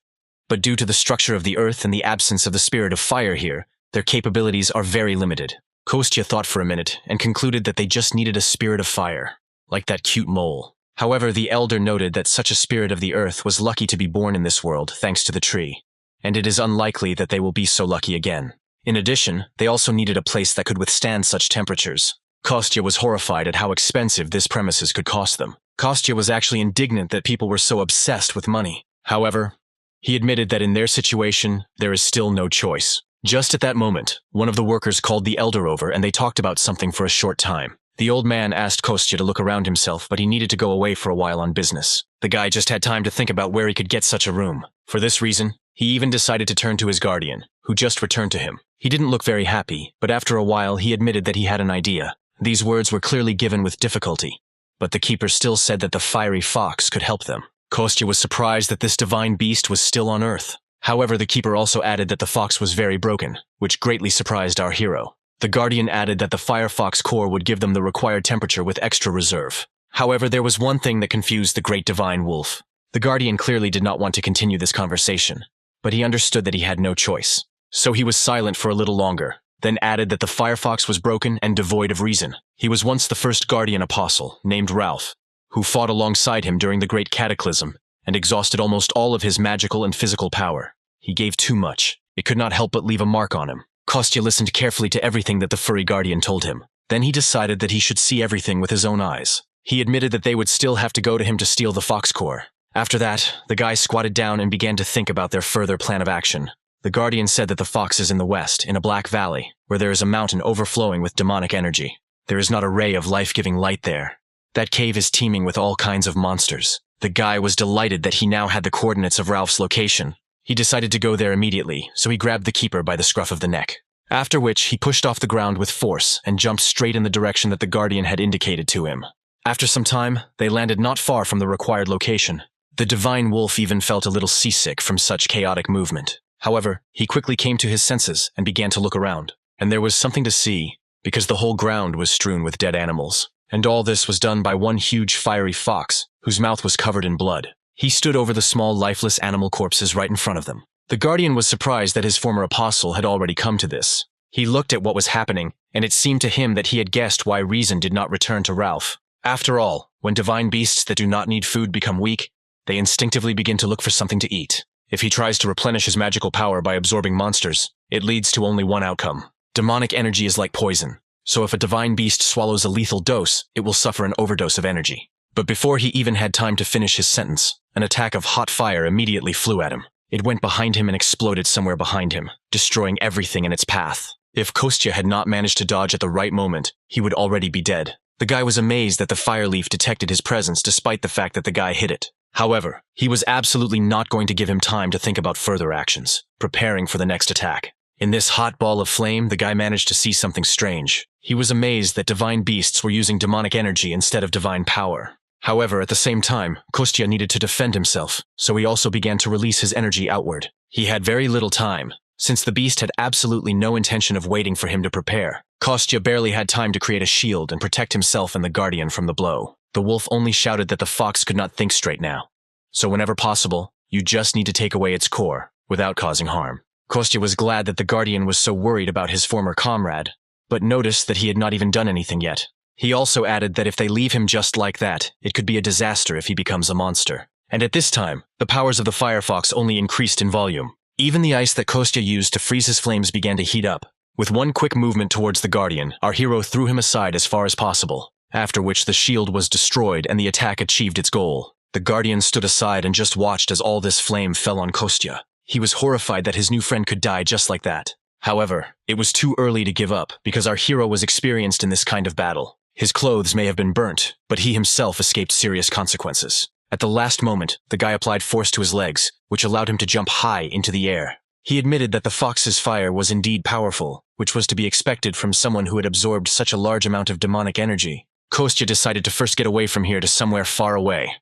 But due to the structure of the earth and the absence of the spirit of fire here, their capabilities are very limited. Kostya thought for a minute and concluded that they just needed a spirit of fire, like that cute mole. However, the elder noted that such a spirit of the earth was lucky to be born in this world thanks to the tree, and it is unlikely that they will be so lucky again. In addition, they also needed a place that could withstand such temperatures. Kostya was horrified at how expensive this premises could cost them. Kostya was actually indignant that people were so obsessed with money. However, he admitted that in their situation, there is still no choice. Just at that moment, one of the workers called the elder over and they talked about something for a short time. The old man asked Kostya to look around himself, but he needed to go away for a while on business. The guy just had time to think about where he could get such a room. For this reason, he even decided to turn to his guardian, who just returned to him. He didn't look very happy, but after a while he admitted that he had an idea. These words were clearly given with difficulty, but the keeper still said that the fiery fox could help them. Kostya was surprised that this divine beast was still on Earth. However, the keeper also added that the fox was very broken, which greatly surprised our hero. The guardian added that the firefox core would give them the required temperature with extra reserve. However, there was one thing that confused the great divine wolf. The guardian clearly did not want to continue this conversation, but he understood that he had no choice. So he was silent for a little longer, then added that the firefox was broken and devoid of reason. He was once the first guardian apostle, named Ralph, who fought alongside him during the Great Cataclysm and exhausted almost all of his magical and physical power. He gave too much. It could not help but leave a mark on him. Kostya listened carefully to everything that the furry guardian told him. Then he decided that he should see everything with his own eyes. He admitted that they would still have to go to him to steal the fox core. After that, the guy squatted down and began to think about their further plan of action. The guardian said that the fox is in the west, in a black valley, where there is a mountain overflowing with demonic energy. There is not a ray of life-giving light there. That cave is teeming with all kinds of monsters. The guy was delighted that he now had the coordinates of Ralph's location. He decided to go there immediately, so he grabbed the keeper by the scruff of the neck. After which, he pushed off the ground with force and jumped straight in the direction that the guardian had indicated to him. After some time, they landed not far from the required location. The divine wolf even felt a little seasick from such chaotic movement. However, he quickly came to his senses and began to look around. And there was something to see, because the whole ground was strewn with dead animals. And all this was done by one huge fiery fox, whose mouth was covered in blood. He stood over the small lifeless animal corpses right in front of them. The guardian was surprised that his former apostle had already come to this. He looked at what was happening, and it seemed to him that he had guessed why reason did not return to Ralph. After all, when divine beasts that do not need food become weak, they instinctively begin to look for something to eat. If he tries to replenish his magical power by absorbing monsters, it leads to only one outcome. Demonic energy is like poison, so if a divine beast swallows a lethal dose, it will suffer an overdose of energy. But before he even had time to finish his sentence, an attack of hot fire immediately flew at him. It went behind him and exploded somewhere behind him, destroying everything in its path. If Kostya had not managed to dodge at the right moment, he would already be dead. The guy was amazed that the fire leaf detected his presence despite the fact that the guy hit it. However, he was absolutely not going to give him time to think about further actions, preparing for the next attack. In this hot ball of flame, the guy managed to see something strange. He was amazed that divine beasts were using demonic energy instead of divine power. However, at the same time, Kostya needed to defend himself, so he also began to release his energy outward. He had very little time, since the beast had absolutely no intention of waiting for him to prepare. Kostya barely had time to create a shield and protect himself and the guardian from the blow. The wolf only shouted that the fox could not think straight now. So whenever possible, you just need to take away its core, without causing harm. Kostya was glad that the guardian was so worried about his former comrade, but noticed that he had not even done anything yet. He also added that if they leave him just like that, it could be a disaster if he becomes a monster. And at this time, the powers of the firefox only increased in volume. Even the ice that Kostya used to freeze his flames began to heat up. With one quick movement towards the guardian, our hero threw him aside as far as possible, after which the shield was destroyed and the attack achieved its goal. The guardian stood aside and just watched as all this flame fell on Kostya. He was horrified that his new friend could die just like that. However, it was too early to give up because our hero was experienced in this kind of battle. His clothes may have been burnt, but he himself escaped serious consequences. At the last moment, the guy applied force to his legs, which allowed him to jump high into the air. He admitted that the fox's fire was indeed powerful, which was to be expected from someone who had absorbed such a large amount of demonic energy. Kostya decided to first get away from here to somewhere far away,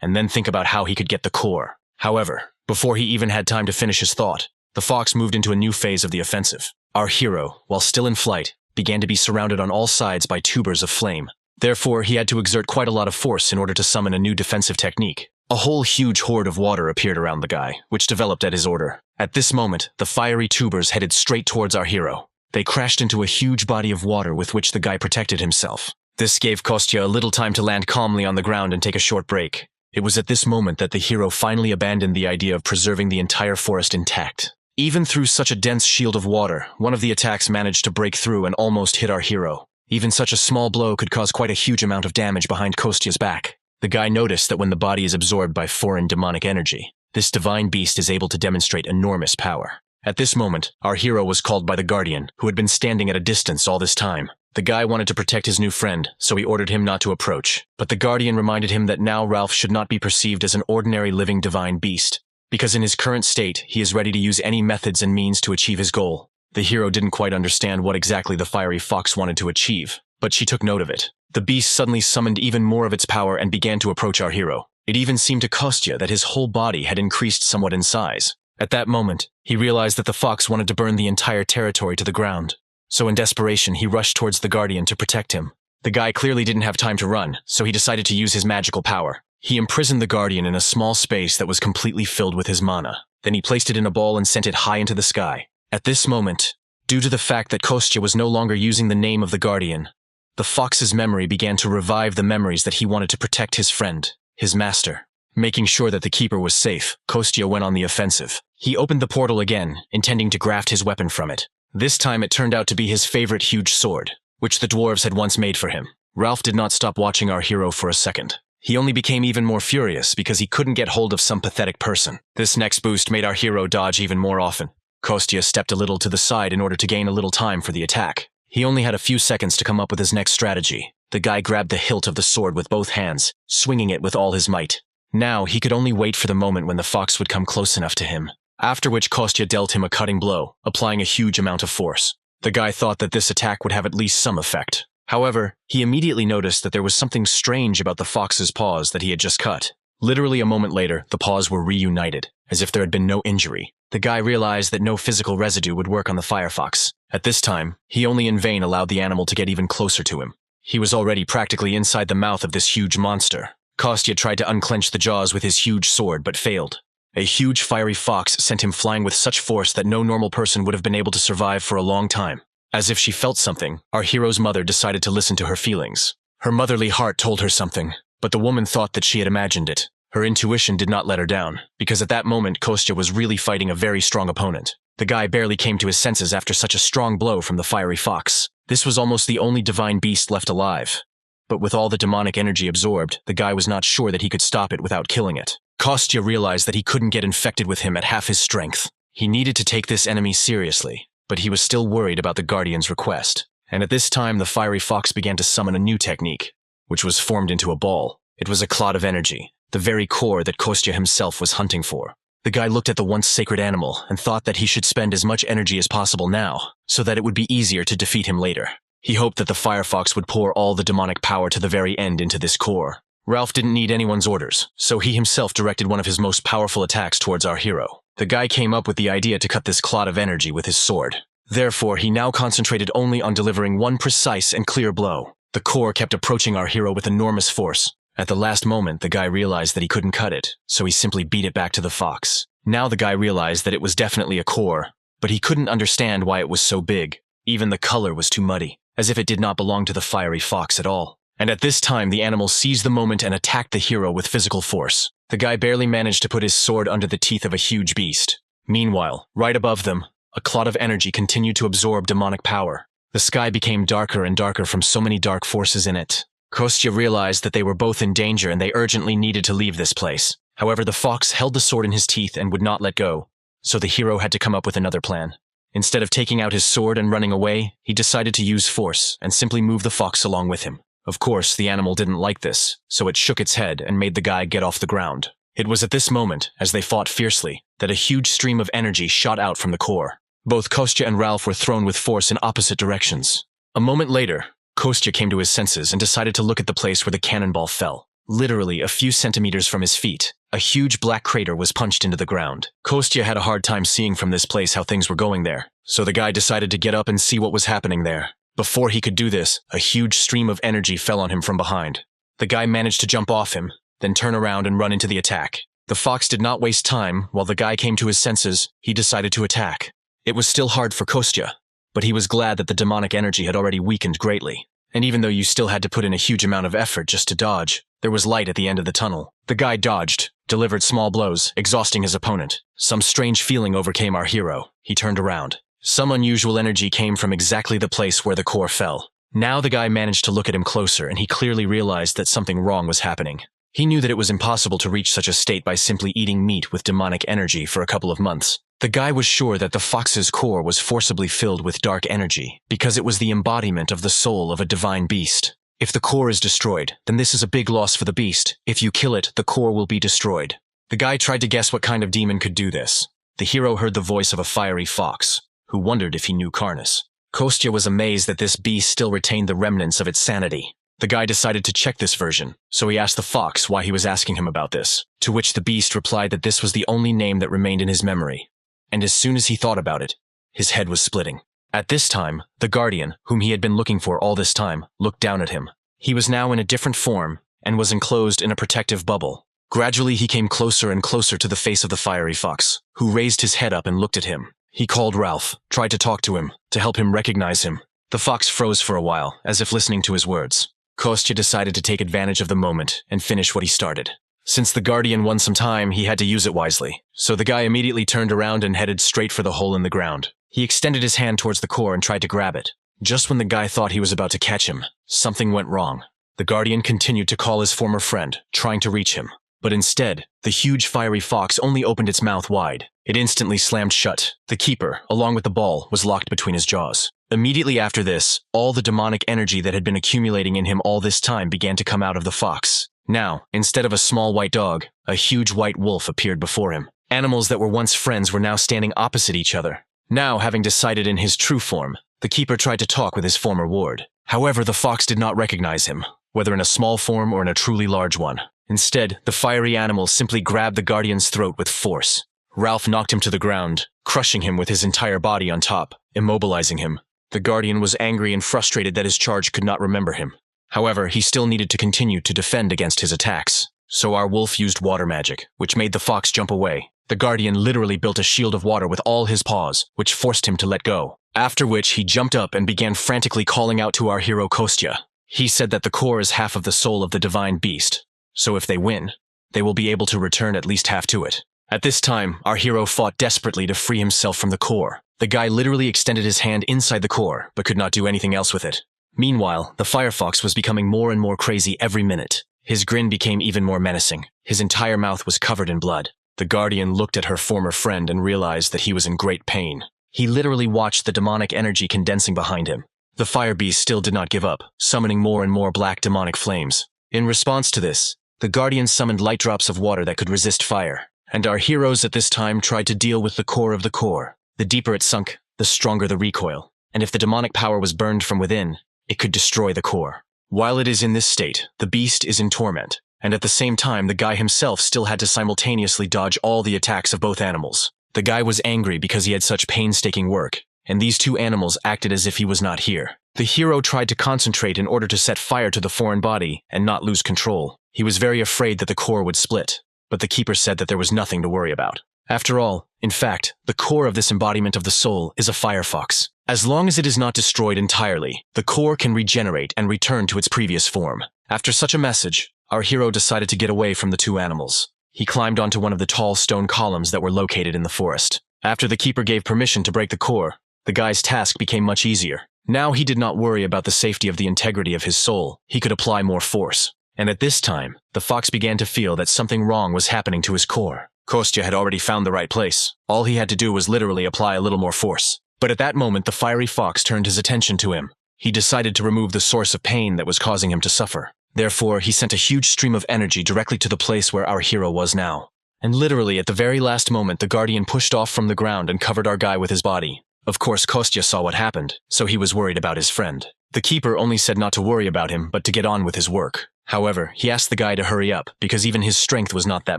and then think about how he could get the core. However, before he even had time to finish his thought, the fox moved into a new phase of the offensive. Our hero, while still in flight, began to be surrounded on all sides by tubers of flame. Therefore, he had to exert quite a lot of force in order to summon a new defensive technique. A whole huge horde of water appeared around the guy, which developed at his order. At this moment, the fiery tubers headed straight towards our hero. They crashed into a huge body of water with which the guy protected himself. This gave Kostya a little time to land calmly on the ground and take a short break. It was at this moment that the hero finally abandoned the idea of preserving the entire forest intact. Even through such a dense shield of water, one of the attacks managed to break through and almost hit our hero. Even such a small blow could cause quite a huge amount of damage behind Kostya's back. The guy noticed that when the body is absorbed by foreign demonic energy, this divine beast is able to demonstrate enormous power. At this moment, our hero was called by the guardian, who had been standing at a distance all this time. The guy wanted to protect his new friend, so he ordered him not to approach. But the guardian reminded him that now Ralph should not be perceived as an ordinary living divine beast, because in his current state, he is ready to use any methods and means to achieve his goal. The hero didn't quite understand what exactly the fiery fox wanted to achieve, but she took note of it. The beast suddenly summoned even more of its power and began to approach our hero. It even seemed to Kostya that his whole body had increased somewhat in size. At that moment, he realized that the fox wanted to burn the entire territory to the ground. So in desperation, he rushed towards the guardian to protect him. The guy clearly didn't have time to run, so he decided to use his magical power. He imprisoned the guardian in a small space that was completely filled with his mana. Then he placed it in a ball and sent it high into the sky. At this moment, due to the fact that Kostya was no longer using the name of the guardian, the fox's memory began to revive the memories that he wanted to protect his friend, his master. Making sure that the keeper was safe, Kostya went on the offensive. He opened the portal again, intending to graft his weapon from it. This time it turned out to be his favorite huge sword, which the dwarves had once made for him. Ralph did not stop watching our hero for a second. He only became even more furious because he couldn't get hold of some pathetic person. This next boost made our hero dodge even more often. Kostya stepped a little to the side in order to gain a little time for the attack. He only had a few seconds to come up with his next strategy. The guy grabbed the hilt of the sword with both hands, swinging it with all his might. Now he could only wait for the moment when the fox would come close enough to him, after which Kostya dealt him a cutting blow, applying a huge amount of force. The guy thought that this attack would have at least some effect. However, he immediately noticed that there was something strange about the fox's paws that he had just cut. Literally a moment later, the paws were reunited, as if there had been no injury. The guy realized that no physical residue would work on the firefox. At this time, he only in vain allowed the animal to get even closer to him. He was already practically inside the mouth of this huge monster. Kostya tried to unclench the jaws with his huge sword, but failed. A huge fiery fox sent him flying with such force that no normal person would have been able to survive for a long time. As if she felt something, our hero's mother decided to listen to her feelings. Her motherly heart told her something, but the woman thought that she had imagined it. Her intuition did not let her down, because at that moment Kostya was really fighting a very strong opponent. The guy barely came to his senses after such a strong blow from the fiery fox. This was almost the only divine beast left alive. But with all the demonic energy absorbed, the guy was not sure that he could stop it without killing it. Kostya realized that he couldn't get infected with him at half his strength. He needed to take this enemy seriously, but he was still worried about the guardian's request. And at this time, the fiery fox began to summon a new technique, which was formed into a ball. It was a clot of energy, the very core that Kostya himself was hunting for. The guy looked at the once sacred animal and thought that he should spend as much energy as possible now, so that it would be easier to defeat him later. He hoped that the firefox would pour all the demonic power to the very end into this core. Ralph didn't need anyone's orders, so he himself directed one of his most powerful attacks towards our hero. The guy came up with the idea to cut this clot of energy with his sword. Therefore, he now concentrated only on delivering one precise and clear blow. The core kept approaching our hero with enormous force. At the last moment, the guy realized that he couldn't cut it, so he simply beat it back to the fox. Now the guy realized that it was definitely a core, but he couldn't understand why it was so big. Even the color was too muddy, as if it did not belong to the fiery fox at all. And at this time, the animal seized the moment and attacked the hero with physical force. The guy barely managed to put his sword under the teeth of a huge beast. Meanwhile, right above them, a clot of energy continued to absorb demonic power. The sky became darker and darker from so many dark forces in it. Kostya realized that they were both in danger and they urgently needed to leave this place. However, the fox held the sword in his teeth and would not let go, so the hero had to come up with another plan. Instead of taking out his sword and running away, he decided to use force and simply move the fox along with him. Of course, the animal didn't like this, so it shook its head and made the guy get off the ground. It was at this moment, as they fought fiercely, that a huge stream of energy shot out from the core. Both Kostya and Ralph were thrown with force in opposite directions. A moment later, Kostya came to his senses and decided to look at the place where the cannonball fell. Literally a few centimeters from his feet, a huge black crater was punched into the ground. Kostya had a hard time seeing from this place how things were going there, so the guy decided to get up and see what was happening there. Before he could do this, a huge stream of energy fell on him from behind. The guy managed to jump off him, then turn around and run into the attack. The fox did not waste time. While the guy came to his senses, he decided to attack. It was still hard for Kostya, but he was glad that the demonic energy had already weakened greatly. And even though you still had to put in a huge amount of effort just to dodge, there was light at the end of the tunnel. The guy dodged, delivered small blows, exhausting his opponent. Some strange feeling overcame our hero. He turned around. Some unusual energy came from exactly the place where the core fell. Now the guy managed to look at him closer, and he clearly realized that something wrong was happening. He knew that it was impossible to reach such a state by simply eating meat with demonic energy for a couple of months. The guy was sure that the fox's core was forcibly filled with dark energy, because it was the embodiment of the soul of a divine beast. If the core is destroyed, then this is a big loss for the beast. If you kill it, the core will be destroyed. The guy tried to guess what kind of demon could do this. The hero heard the voice of a fiery fox, who wondered if he knew Karnas. Kostya was amazed that this beast still retained the remnants of its sanity. The guy decided to check this version, so he asked the fox why he was asking him about this, to which the beast replied that this was the only name that remained in his memory. And as soon as he thought about it, his head was splitting. At this time, the guardian, whom he had been looking for all this time, looked down at him. He was now in a different form and was enclosed in a protective bubble. Gradually, he came closer and closer to the face of the fiery fox, who raised his head up and looked at him. He called Ralph, tried to talk to him, to help him recognize him. The fox froze for a while, as if listening to his words. Kostya decided to take advantage of the moment and finish what he started. Since the guardian won some time, he had to use it wisely. So the guy immediately turned around and headed straight for the hole in the ground. He extended his hand towards the core and tried to grab it. Just when the guy thought he was about to catch him, something went wrong. The guardian continued to call his former friend, trying to reach him. But instead, the huge fiery fox only opened its mouth wide. It instantly slammed shut. The keeper, along with the ball, was locked between his jaws. Immediately after this, all the demonic energy that had been accumulating in him all this time began to come out of the fox. Now, instead of a small white dog, a huge white wolf appeared before him. Animals that were once friends were now standing opposite each other. Now, having decided in his true form, the keeper tried to talk with his former ward. However, the fox did not recognize him, whether in a small form or in a truly large one. Instead, the fiery animal simply grabbed the guardian's throat with force. Ralph knocked him to the ground, crushing him with his entire body on top, immobilizing him. The guardian was angry and frustrated that his charge could not remember him. However, he still needed to continue to defend against his attacks. So our wolf used water magic, which made the fox jump away. The guardian literally built a shield of water with all his paws, which forced him to let go. After which, he jumped up and began frantically calling out to our hero Kostya. He said that the core is half of the soul of the divine beast. So if they win, they will be able to return at least half to it. At this time, our hero fought desperately to free himself from the core. The guy literally extended his hand inside the core, but could not do anything else with it. Meanwhile, the firefox was becoming more and more crazy every minute. His grin became even more menacing. His entire mouth was covered in blood. The guardian looked at her former friend and realized that he was in great pain. He literally watched the demonic energy condensing behind him. The fire beast still did not give up, summoning more and more black demonic flames. In response to this, the guardian summoned light drops of water that could resist fire. And our heroes at this time tried to deal with the core of the core. The deeper it sunk, the stronger the recoil. And if the demonic power was burned from within, it could destroy the core. While it is in this state, the beast is in torment. And at the same time, the guy himself still had to simultaneously dodge all the attacks of both animals. The guy was angry because he had such painstaking work, and these two animals acted as if he was not here. The hero tried to concentrate in order to set fire to the foreign body and not lose control. He was very afraid that the core would split, but the keeper said that there was nothing to worry about. After all, in fact, the core of this embodiment of the soul is a firefox. As long as it is not destroyed entirely, the core can regenerate and return to its previous form. After such a message, our hero decided to get away from the two animals. He climbed onto one of the tall stone columns that were located in the forest. After the keeper gave permission to break the core, the guy's task became much easier. Now he did not worry about the safety of the integrity of his soul. He could apply more force. And at this time, the fox began to feel that something wrong was happening to his core. Kostya had already found the right place. All he had to do was literally apply a little more force. But at that moment, the fiery fox turned his attention to him. He decided to remove the source of pain that was causing him to suffer. Therefore, he sent a huge stream of energy directly to the place where our hero was now. And literally, at the very last moment, the guardian pushed off from the ground and covered our guy with his body. Of course, Kostya saw what happened, so he was worried about his friend. The keeper only said not to worry about him, but to get on with his work. However, he asked the guy to hurry up, because even his strength was not that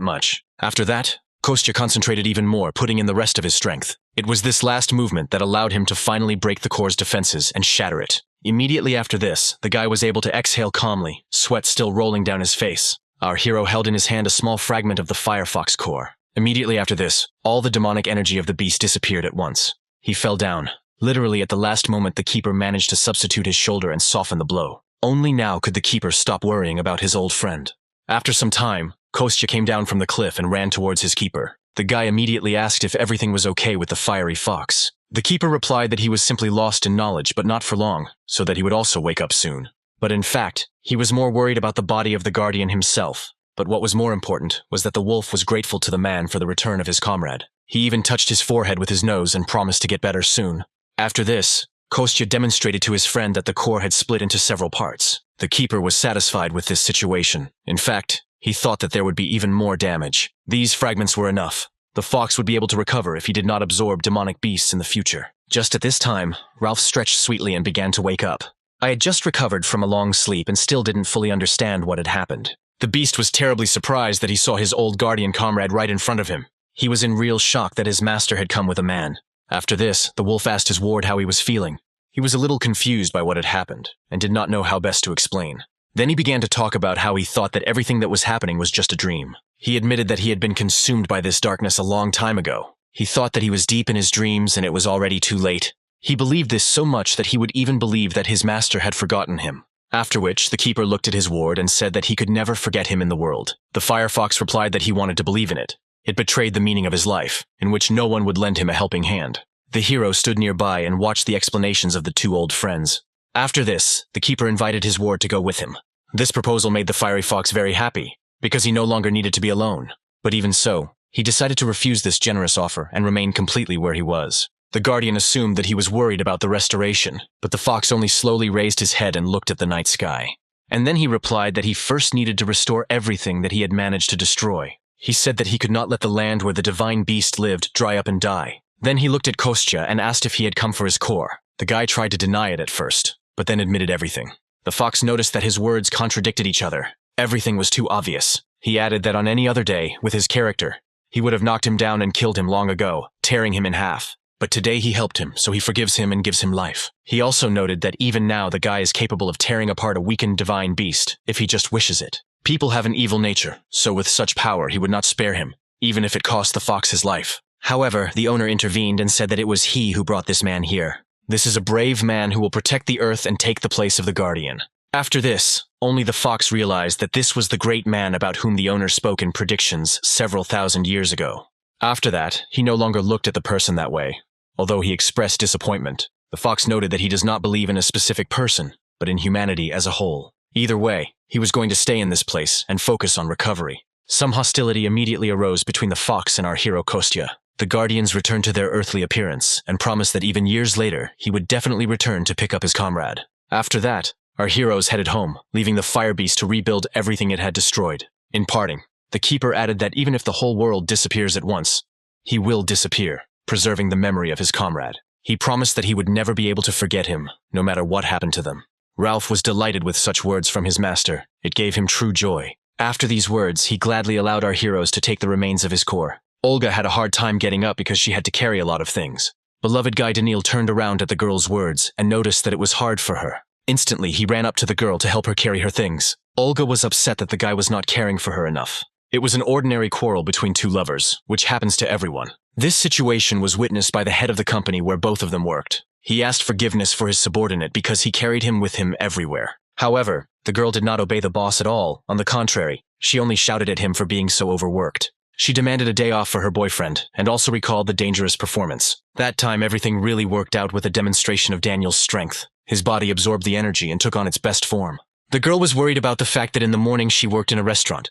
much. After that, Kostya concentrated even more, putting in the rest of his strength. It was this last movement that allowed him to finally break the core's defenses and shatter it. Immediately after this, the guy was able to exhale calmly, sweat still rolling down his face. Our hero held in his hand a small fragment of the firefox core. Immediately after this, all the demonic energy of the beast disappeared at once. He fell down. Literally at the last moment, the keeper managed to substitute his shoulder and soften the blow. Only now could the keeper stop worrying about his old friend. After some time, Kostya came down from the cliff and ran towards his keeper. The guy immediately asked if everything was okay with the fiery fox. The keeper replied that he was simply lost in knowledge, but not for long, so that he would also wake up soon. But in fact, he was more worried about the body of the guardian himself. But what was more important was that the wolf was grateful to the man for the return of his comrade. He even touched his forehead with his nose and promised to get better soon. After this, Kostya demonstrated to his friend that the core had split into several parts. The keeper was satisfied with this situation. In fact, he thought that there would be even more damage. These fragments were enough. The fox would be able to recover if he did not absorb demonic beasts in the future. Just at this time, Ralph stretched sweetly and began to wake up. I had just recovered from a long sleep and still didn't fully understand what had happened. The beast was terribly surprised that he saw his old guardian comrade right in front of him. He was in real shock that his master had come with a man. After this, the wolf asked his ward how he was feeling. He was a little confused by what had happened and did not know how best to explain. Then he began to talk about how he thought that everything that was happening was just a dream. He admitted that he had been consumed by this darkness a long time ago. He thought that he was deep in his dreams and it was already too late. He believed this so much that he would even believe that his master had forgotten him. After which, the keeper looked at his ward and said that he could never forget him in the world. The firefox replied that he wanted to believe in it. It betrayed the meaning of his life, in which no one would lend him a helping hand. The hero stood nearby and watched the explanations of the two old friends. After this, the keeper invited his ward to go with him. This proposal made the fiery fox very happy, because he no longer needed to be alone. But even so, he decided to refuse this generous offer and remain completely where he was. The guardian assumed that he was worried about the restoration, but the fox only slowly raised his head and looked at the night sky. And then he replied that he first needed to restore everything that he had managed to destroy. He said that he could not let the land where the divine beast lived dry up and die. Then he looked at Kostya and asked if he had come for his core. The guy tried to deny it at first, but then admitted everything. The fox noticed that his words contradicted each other. Everything was too obvious. He added that on any other day, with his character, he would have knocked him down and killed him long ago, tearing him in half. But today he helped him, so he forgives him and gives him life. He also noted that even now the guy is capable of tearing apart a weakened divine beast, if he just wishes it. People have an evil nature, so with such power he would not spare him, even if it cost the fox his life. However, the owner intervened and said that it was he who brought this man here. This is a brave man who will protect the earth and take the place of the guardian. After this, only the fox realized that this was the great man about whom the owner spoke in predictions several thousand years ago. After that, he no longer looked at the person that way. Although he expressed disappointment, the fox noted that he does not believe in a specific person, but in humanity as a whole. Either way, he was going to stay in this place and focus on recovery. Some hostility immediately arose between the fox and our hero Kostya. The guardians returned to their earthly appearance and promised that even years later, he would definitely return to pick up his comrade. After that, our heroes headed home, leaving the fire beast to rebuild everything it had destroyed. In parting, the keeper added that even if the whole world disappears at once, he will disappear, preserving the memory of his comrade. He promised that he would never be able to forget him, no matter what happened to them. Ralph was delighted with such words from his master. It gave him true joy. After these words, he gladly allowed our heroes to take the remains of his core. Olga had a hard time getting up because she had to carry a lot of things. Beloved guy Daniil turned around at the girl's words and noticed that it was hard for her. Instantly, he ran up to the girl to help her carry her things. Olga was upset that the guy was not caring for her enough. It was an ordinary quarrel between two lovers, which happens to everyone. This situation was witnessed by the head of the company where both of them worked. He asked forgiveness for his subordinate because he carried him with him everywhere. However, the girl did not obey the boss at all. On the contrary, she only shouted at him for being so overworked. She demanded a day off for her boyfriend and also recalled the dangerous performance. That time, everything really worked out with a demonstration of Daniel's strength. His body absorbed the energy and took on its best form. The girl was worried about the fact that in the morning she worked in a restaurant,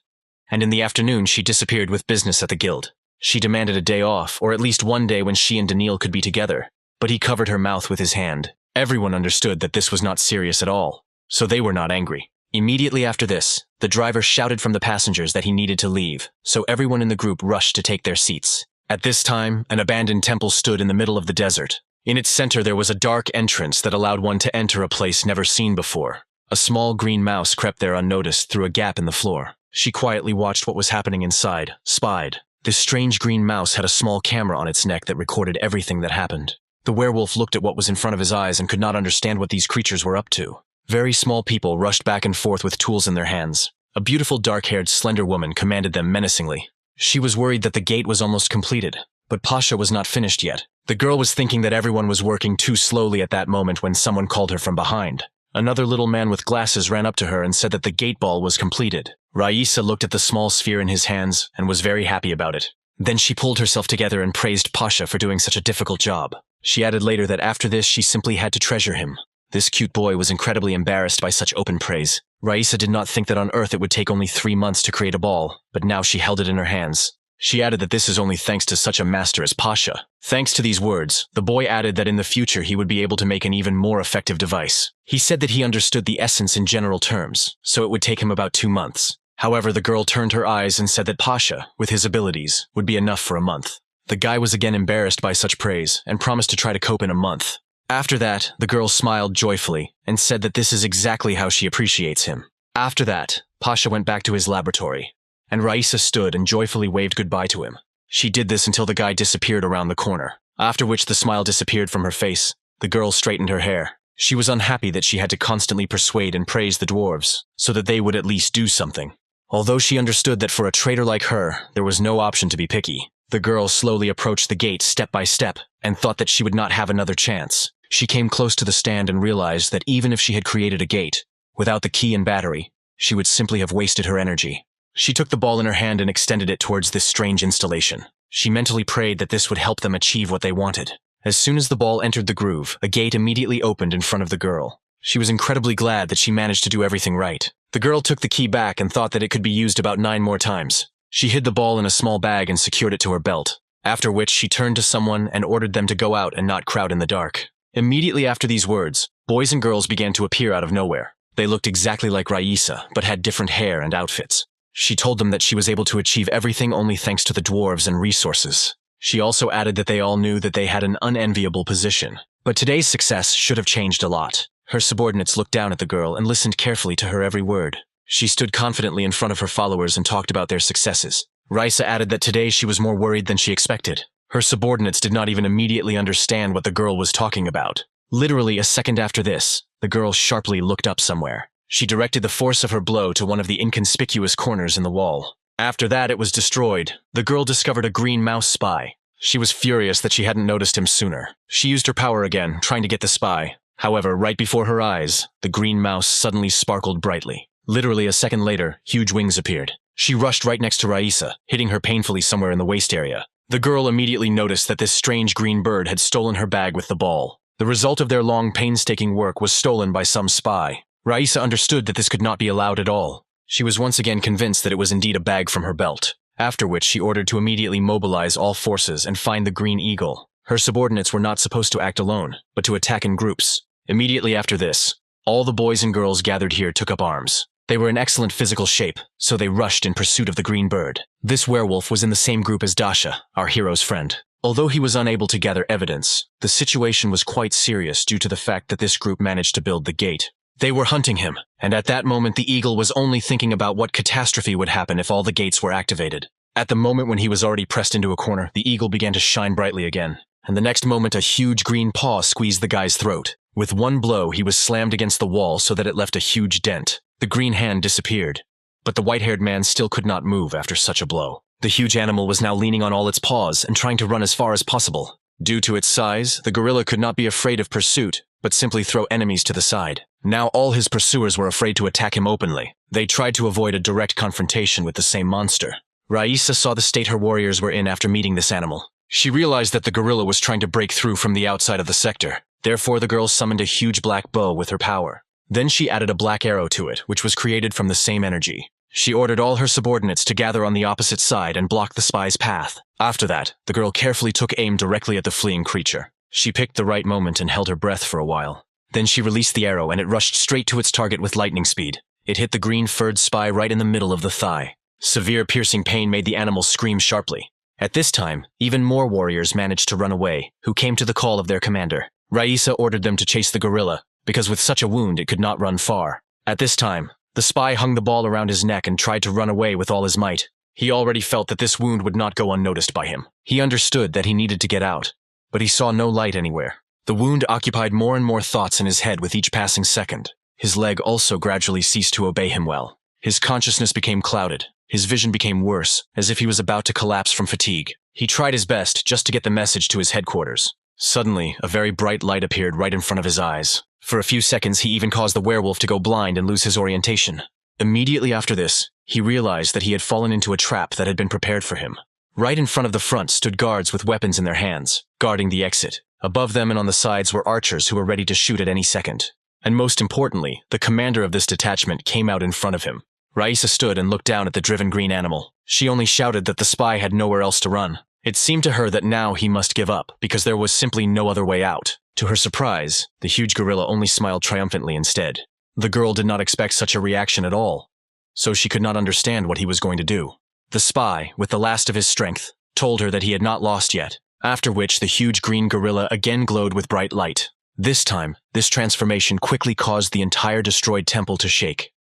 and in the afternoon she disappeared with business at the guild. She demanded a day off, or at least one day when she and Daniil could be together, but he covered her mouth with his hand. Everyone understood that this was not serious at all, so they were not angry. Immediately after this, the driver shouted from the passengers that he needed to leave, so everyone in the group rushed to take their seats. At this time, an abandoned temple stood in the middle of the desert. In its center there was a dark entrance that allowed one to enter a place never seen before. A small green mouse crept there unnoticed through a gap in the floor. She quietly watched what was happening inside, spied. This strange green mouse had a small camera on its neck that recorded everything that happened. The werewolf looked at what was in front of his eyes and could not understand what these creatures were up to. Very small people rushed back and forth with tools in their hands. A beautiful dark-haired, slender woman commanded them menacingly. She was worried that the gate was almost completed, but Pasha was not finished yet. The girl was thinking that everyone was working too slowly at that moment when someone called her from behind. Another little man with glasses ran up to her and said that the gate ball was completed. Raisa looked at the small sphere in his hands and was very happy about it. Then she pulled herself together and praised Pasha for doing such a difficult job. She added later that after this she simply had to treasure him. This cute boy was incredibly embarrassed by such open praise. Raisa did not think that on Earth it would take only 3 months to create a ball, but now she held it in her hands. She added that this is only thanks to such a master as Pasha. Thanks to these words, the boy added that in the future he would be able to make an even more effective device. He said that he understood the essence in general terms, so it would take him about 2 months. However, the girl turned her eyes and said that Pasha, with his abilities, would be enough for a month. The guy was again embarrassed by such praise and promised to try to cope in a month. After that, the girl smiled joyfully and said that this is exactly how she appreciates him. After that, Pasha went back to his laboratory, and Raisa stood and joyfully waved goodbye to him. She did this until the guy disappeared around the corner, after which the smile disappeared from her face. The girl straightened her hair. She was unhappy that she had to constantly persuade and praise the dwarves, so that they would at least do something. Although she understood that for a traitor like her, there was no option to be picky, the girl slowly approached the gate step by step and thought that she would not have another chance. She came close to the stand and realized that even if she had created a gate, without the key and battery, she would simply have wasted her energy. She took the ball in her hand and extended it towards this strange installation. She mentally prayed that this would help them achieve what they wanted. As soon as the ball entered the groove, a gate immediately opened in front of the girl. She was incredibly glad that she managed to do everything right. The girl took the key back and thought that it could be used about 9 more times. She hid the ball in a small bag and secured it to her belt, after which she turned to someone and ordered them to go out and not crowd in the dark. Immediately after these words, boys and girls began to appear out of nowhere. They looked exactly like Raisa, but had different hair and outfits. She told them that she was able to achieve everything only thanks to the dwarves and resources. She also added that they all knew that they had an unenviable position. But today's success should have changed a lot. Her subordinates looked down at the girl and listened carefully to her every word. She stood confidently in front of her followers and talked about their successes. Raisa added that today she was more worried than she expected. Her subordinates did not even immediately understand what the girl was talking about. Literally a second after this, the girl sharply looked up somewhere. She directed the force of her blow to one of the inconspicuous corners in the wall. After that, it was destroyed. The girl discovered a green mouse spy. She was furious that she hadn't noticed him sooner. She used her power again, trying to get the spy. However, right before her eyes, the green mouse suddenly sparkled brightly. Literally a second later, huge wings appeared. She rushed right next to Raisa, hitting her painfully somewhere in the waist area. The girl immediately noticed that this strange green bird had stolen her bag with the ball. The result of their long, painstaking work was stolen by some spy. Raisa understood that this could not be allowed at all. She was once again convinced that it was indeed a bag from her belt, after which she ordered to immediately mobilize all forces and find the green eagle. Her subordinates were not supposed to act alone, but to attack in groups. Immediately after this, all the boys and girls gathered here took up arms. They were in excellent physical shape, so they rushed in pursuit of the green bird. This werewolf was in the same group as Dasha, our hero's friend. Although he was unable to gather evidence, the situation was quite serious due to the fact that this group managed to build the gate. They were hunting him, and at that moment the eagle was only thinking about what catastrophe would happen if all the gates were activated. At the moment when he was already pressed into a corner, the eagle began to shine brightly again, and the next moment a huge green paw squeezed the guy's throat. With one blow, he was slammed against the wall so that it left a huge dent. The green hand disappeared, but the white-haired man still could not move after such a blow. The huge animal was now leaning on all its paws and trying to run as far as possible. Due to its size, the gorilla could not be afraid of pursuit, but simply throw enemies to the side. Now all his pursuers were afraid to attack him openly. They tried to avoid a direct confrontation with the same monster. Raisa saw the state her warriors were in after meeting this animal. She realized that the gorilla was trying to break through from the outside of the sector. Therefore, the girl summoned a huge black bow with her power. Then she added a black arrow to it, which was created from the same energy. She ordered all her subordinates to gather on the opposite side and block the spy's path. After that, the girl carefully took aim directly at the fleeing creature. She picked the right moment and held her breath for a while. Then she released the arrow and it rushed straight to its target with lightning speed. It hit the green-furred spy right in the middle of the thigh. Severe piercing pain made the animal scream sharply. At this time, even more warriors managed to run away, who came to the call of their commander. Raisa ordered them to chase the gorilla, because with such a wound it could not run far. At this time, the spy hung the ball around his neck and tried to run away with all his might. He already felt that this wound would not go unnoticed by him. He understood that he needed to get out, but he saw no light anywhere. The wound occupied more and more thoughts in his head with each passing second. His leg also gradually ceased to obey him well. His consciousness became clouded. His vision became worse, as if he was about to collapse from fatigue. He tried his best just to get the message to his headquarters. Suddenly, a very bright light appeared right in front of his eyes. For a few seconds, he even caused the werewolf to go blind and lose his orientation. Immediately after this, he realized that he had fallen into a trap that had been prepared for him. Right in front of the front stood guards with weapons in their hands, guarding the exit. Above them and on the sides were archers who were ready to shoot at any second. And most importantly, the commander of this detachment came out in front of him. Raisa stood and looked down at the driven green animal. She only shouted that the spy had nowhere else to run. It seemed to her that now he must give up, because there was simply no other way out. To her surprise, the huge gorilla only smiled triumphantly instead. The girl did not expect such a reaction at all, so she could not understand what he was going to do. The spy, with the last of his strength, told her that he had not lost yet, after which the huge green gorilla again glowed with bright light. This time, this transformation quickly caused the entire destroyed temple to shake,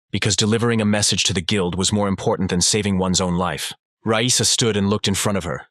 because delivering a message to the guild was more important than saving one's own life. Raisa stood and looked in front of her.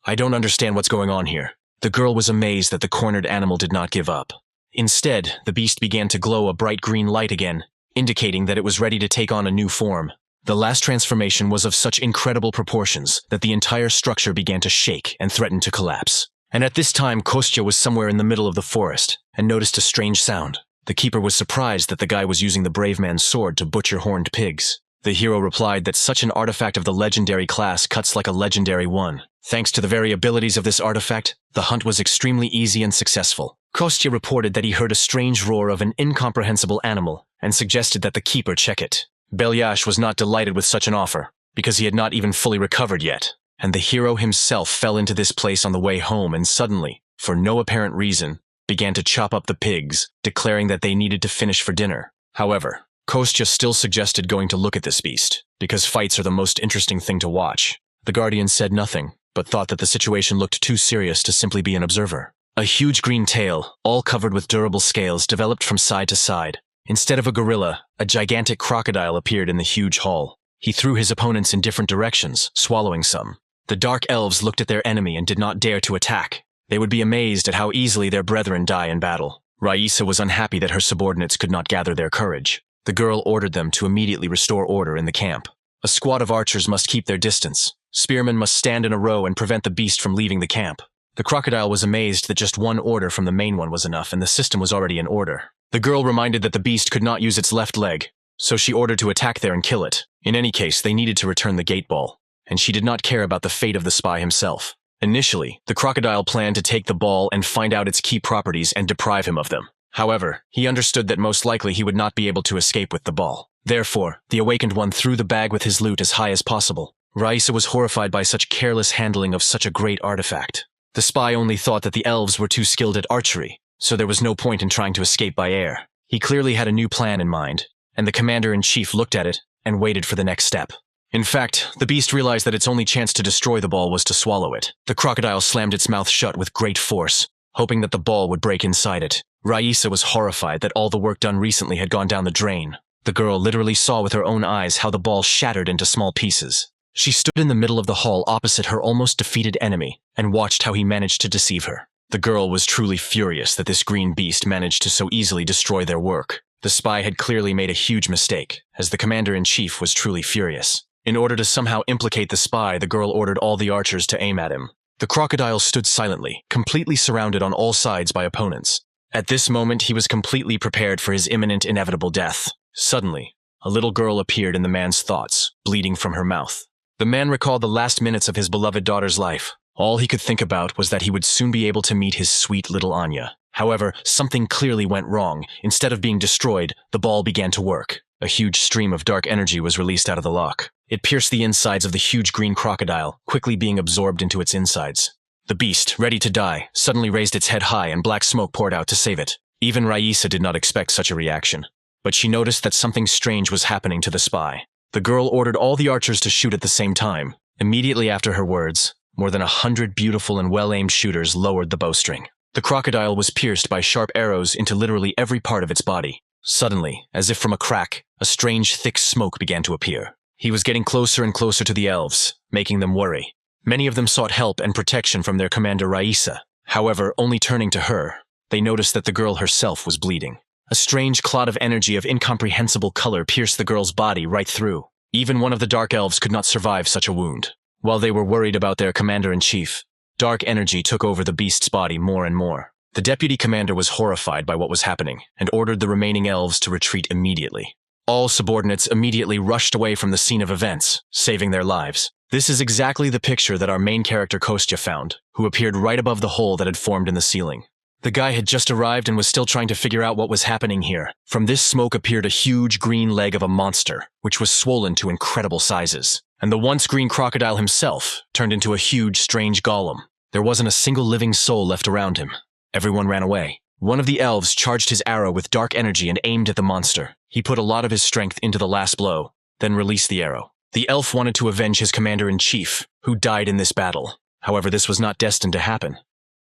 I don't understand what's going on here. The girl was amazed that the cornered animal did not give up. Instead, the beast began to glow a bright green light again, indicating that it was ready to take on a new form. The last transformation was of such incredible proportions that the entire structure began to shake and threatened to collapse. And at this time, Kostya was somewhere in the middle of the forest and noticed a strange sound. The keeper was surprised that the guy was using the brave man's sword to butcher horned pigs. The hero replied that such an artifact of the legendary class cuts like a legendary one. Thanks to the very abilities of this artifact, the hunt was extremely easy and successful. Kostya reported that he heard a strange roar of an incomprehensible animal and suggested that the keeper check it. Belyash was not delighted with such an offer, because he had not even fully recovered yet. And the hero himself fell into this place on the way home and suddenly, for no apparent reason, began to chop up the pigs, declaring that they needed to finish for dinner. However, Kostya still suggested going to look at this beast, because fights are the most interesting thing to watch. The guardian said nothing, but thought that the situation looked too serious to simply be an observer. A huge green tail, all covered with durable scales, developed from side to side. Instead of a gorilla, a gigantic crocodile appeared in the huge hall. He threw his opponents in different directions, swallowing some. The dark elves looked at their enemy and did not dare to attack. They would be amazed at how easily their brethren die in battle. Raisa was unhappy that her subordinates could not gather their courage. The girl ordered them to immediately restore order in the camp. A squad of archers must keep their distance. Spearmen must stand in a row and prevent the beast from leaving the camp. The crocodile was amazed that just one order from the main one was enough and the system was already in order. The girl reminded that the beast could not use its left leg, so she ordered to attack there and kill it. In any case, they needed to return the gate ball, and she did not care about the fate of the spy himself. Initially, the crocodile planned to take the ball and find out its key properties and deprive him of them. However, he understood that most likely he would not be able to escape with the ball. Therefore, the awakened one threw the bag with his loot as high as possible. Raisa was horrified by such careless handling of such a great artifact. The spy only thought that the elves were too skilled at archery, so there was no point in trying to escape by air. He clearly had a new plan in mind, and the commander-in-chief looked at it and waited for the next step. In fact, the beast realized that its only chance to destroy the ball was to swallow it. The crocodile slammed its mouth shut with great force, hoping that the ball would break inside it. Raisa was horrified that all the work done recently had gone down the drain. The girl literally saw with her own eyes how the ball shattered into small pieces. She stood in the middle of the hall opposite her almost defeated enemy and watched how he managed to deceive her. The girl was truly furious that this green beast managed to so easily destroy their work. The spy had clearly made a huge mistake, as the commander-in-chief was truly furious. In order to somehow implicate the spy, the girl ordered all the archers to aim at him. The crocodile stood silently, completely surrounded on all sides by opponents. At this moment, he was completely prepared for his imminent, inevitable death. Suddenly, a little girl appeared in the man's thoughts, bleeding from her mouth. The man recalled the last minutes of his beloved daughter's life. All he could think about was that he would soon be able to meet his sweet little Anya. However, something clearly went wrong. Instead of being destroyed, the ball began to work. A huge stream of dark energy was released out of the lock. It pierced the insides of the huge green crocodile, quickly being absorbed into its insides. The beast, ready to die, suddenly raised its head high and black smoke poured out to save it. Even Raisa did not expect such a reaction. But she noticed that something strange was happening to the spy. The girl ordered all the archers to shoot at the same time. Immediately after her words, more than 100 beautiful and well-aimed shooters lowered the bowstring. The crocodile was pierced by sharp arrows into literally every part of its body. Suddenly, as if from a crack, a strange thick smoke began to appear. He was getting closer and closer to the elves, making them worry. Many of them sought help and protection from their commander Raisa. However, only turning to her, they noticed that the girl herself was bleeding. A strange clot of energy of incomprehensible color pierced the girl's body right through. Even one of the dark elves could not survive such a wound. While they were worried about their commander-in-chief, dark energy took over the beast's body more and more. The deputy commander was horrified by what was happening and ordered the remaining elves to retreat immediately. All subordinates immediately rushed away from the scene of events, saving their lives. This is exactly the picture that our main character Kostya found, who appeared right above the hole that had formed in the ceiling. The guy had just arrived and was still trying to figure out what was happening here. From this smoke appeared a huge green leg of a monster, which was swollen to incredible sizes. And the once green crocodile himself turned into a huge, strange golem. There wasn't a single living soul left around him. Everyone ran away. One of the elves charged his arrow with dark energy and aimed at the monster. He put a lot of his strength into the last blow, then released the arrow. The elf wanted to avenge his commander-in-chief, who died in this battle. However, this was not destined to happen,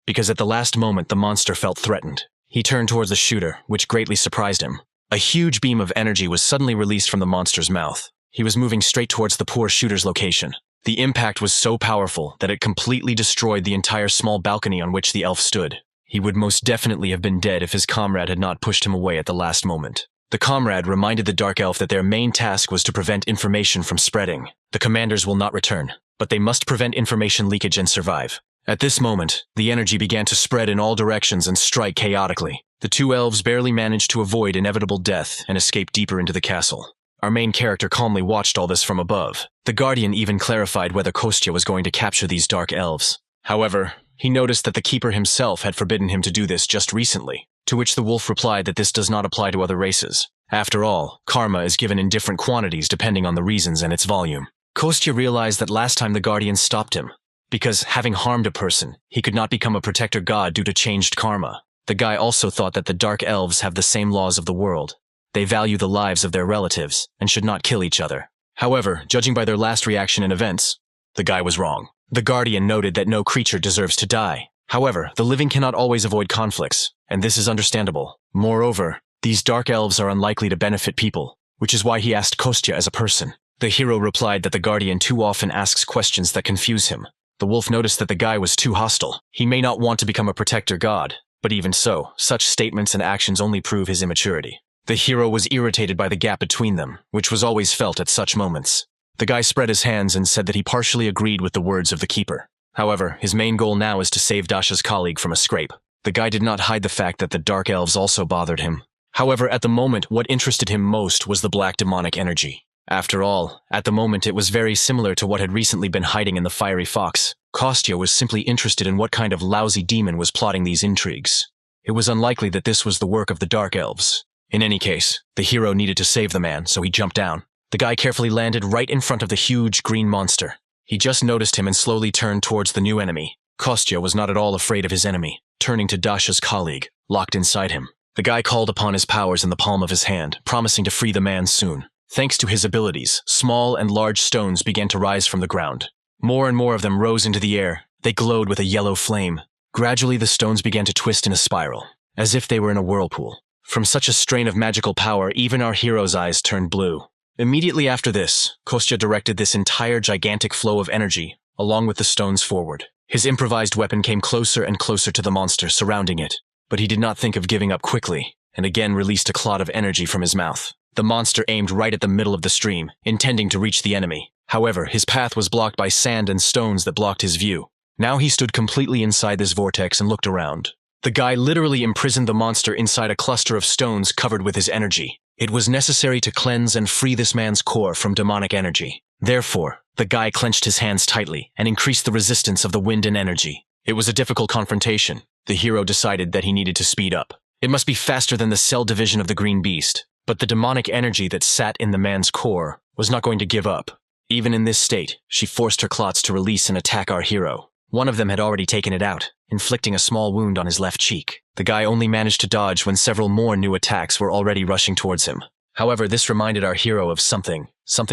because at the last moment the monster felt threatened. He turned towards the shooter, which greatly surprised him. A huge beam of energy was suddenly released from the monster's mouth. He was moving straight towards the poor shooter's location. The impact was so powerful that it completely destroyed the entire small balcony on which the elf stood. He would most definitely have been dead if his comrade had not pushed him away at the last moment. The comrade reminded the dark elf that their main task was to prevent information from spreading. The commanders will not return, but they must prevent information leakage and survive. At this moment, the energy began to spread in all directions and strike chaotically. The two elves barely managed to avoid inevitable death and escape deeper into the castle. Our main character calmly watched all this from above. The Guardian even clarified whether Kostya was going to capture these dark elves. However, he noticed that the Keeper himself had forbidden him to do this just recently, to which the wolf replied that this does not apply to other races. After all, karma is given in different quantities depending on the reasons and its volume. Kostya realized that last time the Guardian stopped him, because having harmed a person, he could not become a protector god due to changed karma. The guy also thought that the dark elves have the same laws of the world. They value the lives of their relatives and should not kill each other. However, judging by their last reaction and events, the guy was wrong. The Guardian noted that no creature deserves to die. However, the living cannot always avoid conflicts, and this is understandable. Moreover, these dark elves are unlikely to benefit people, which is why he asked Kostya as a person. The hero replied that the Guardian too often asks questions that confuse him. The wolf noticed that the guy was too hostile. He may not want to become a protector god, but even so, such statements and actions only prove his immaturity. The hero was irritated by the gap between them, which was always felt at such moments. The guy spread his hands and said that he partially agreed with the words of the Keeper. However, his main goal now is to save Dasha's colleague from a scrape. The guy did not hide the fact that the dark elves also bothered him. However, at the moment, what interested him most was the black demonic energy. After all, at the moment it was very similar to what had recently been hiding in the fiery fox. Kostya was simply interested in what kind of lousy demon was plotting these intrigues. It was unlikely that this was the work of the dark elves. In any case, the hero needed to save the man, so he jumped down. The guy carefully landed right in front of the huge green monster. He just noticed him and slowly turned towards the new enemy. Kostya was not at all afraid of his enemy, turning to Dasha's colleague, locked inside him. The guy called upon his powers in the palm of his hand, promising to free the man soon. Thanks to his abilities, small and large stones began to rise from the ground. More and more of them rose into the air. They glowed with a yellow flame. Gradually, the stones began to twist in a spiral, as if they were in a whirlpool. From such a strain of magical power, even our hero's eyes turned blue. Immediately after this, Kostya directed this entire gigantic flow of energy, along with the stones forward. His improvised weapon came closer and closer to the monster, surrounding it. But he did not think of giving up quickly, and again released a clot of energy from his mouth. The monster aimed right at the middle of the stream, intending to reach the enemy. However, his path was blocked by sand and stones that blocked his view. Now he stood completely inside this vortex and looked around. The guy literally imprisoned the monster inside a cluster of stones covered with his energy. It was necessary to cleanse and free this man's core from demonic energy. Therefore, the guy clenched his hands tightly and increased the resistance of the wind and energy. It was a difficult confrontation. The hero decided that he needed to speed up. It must be faster than the cell division of the green beast. But the demonic energy that sat in the man's core was not going to give up. Even in this state, she forced her clots to release and attack our hero. One of them had already taken it out, inflicting a small wound on his left cheek. The guy only managed to dodge when several more new attacks were already rushing towards him. However, this reminded our hero of something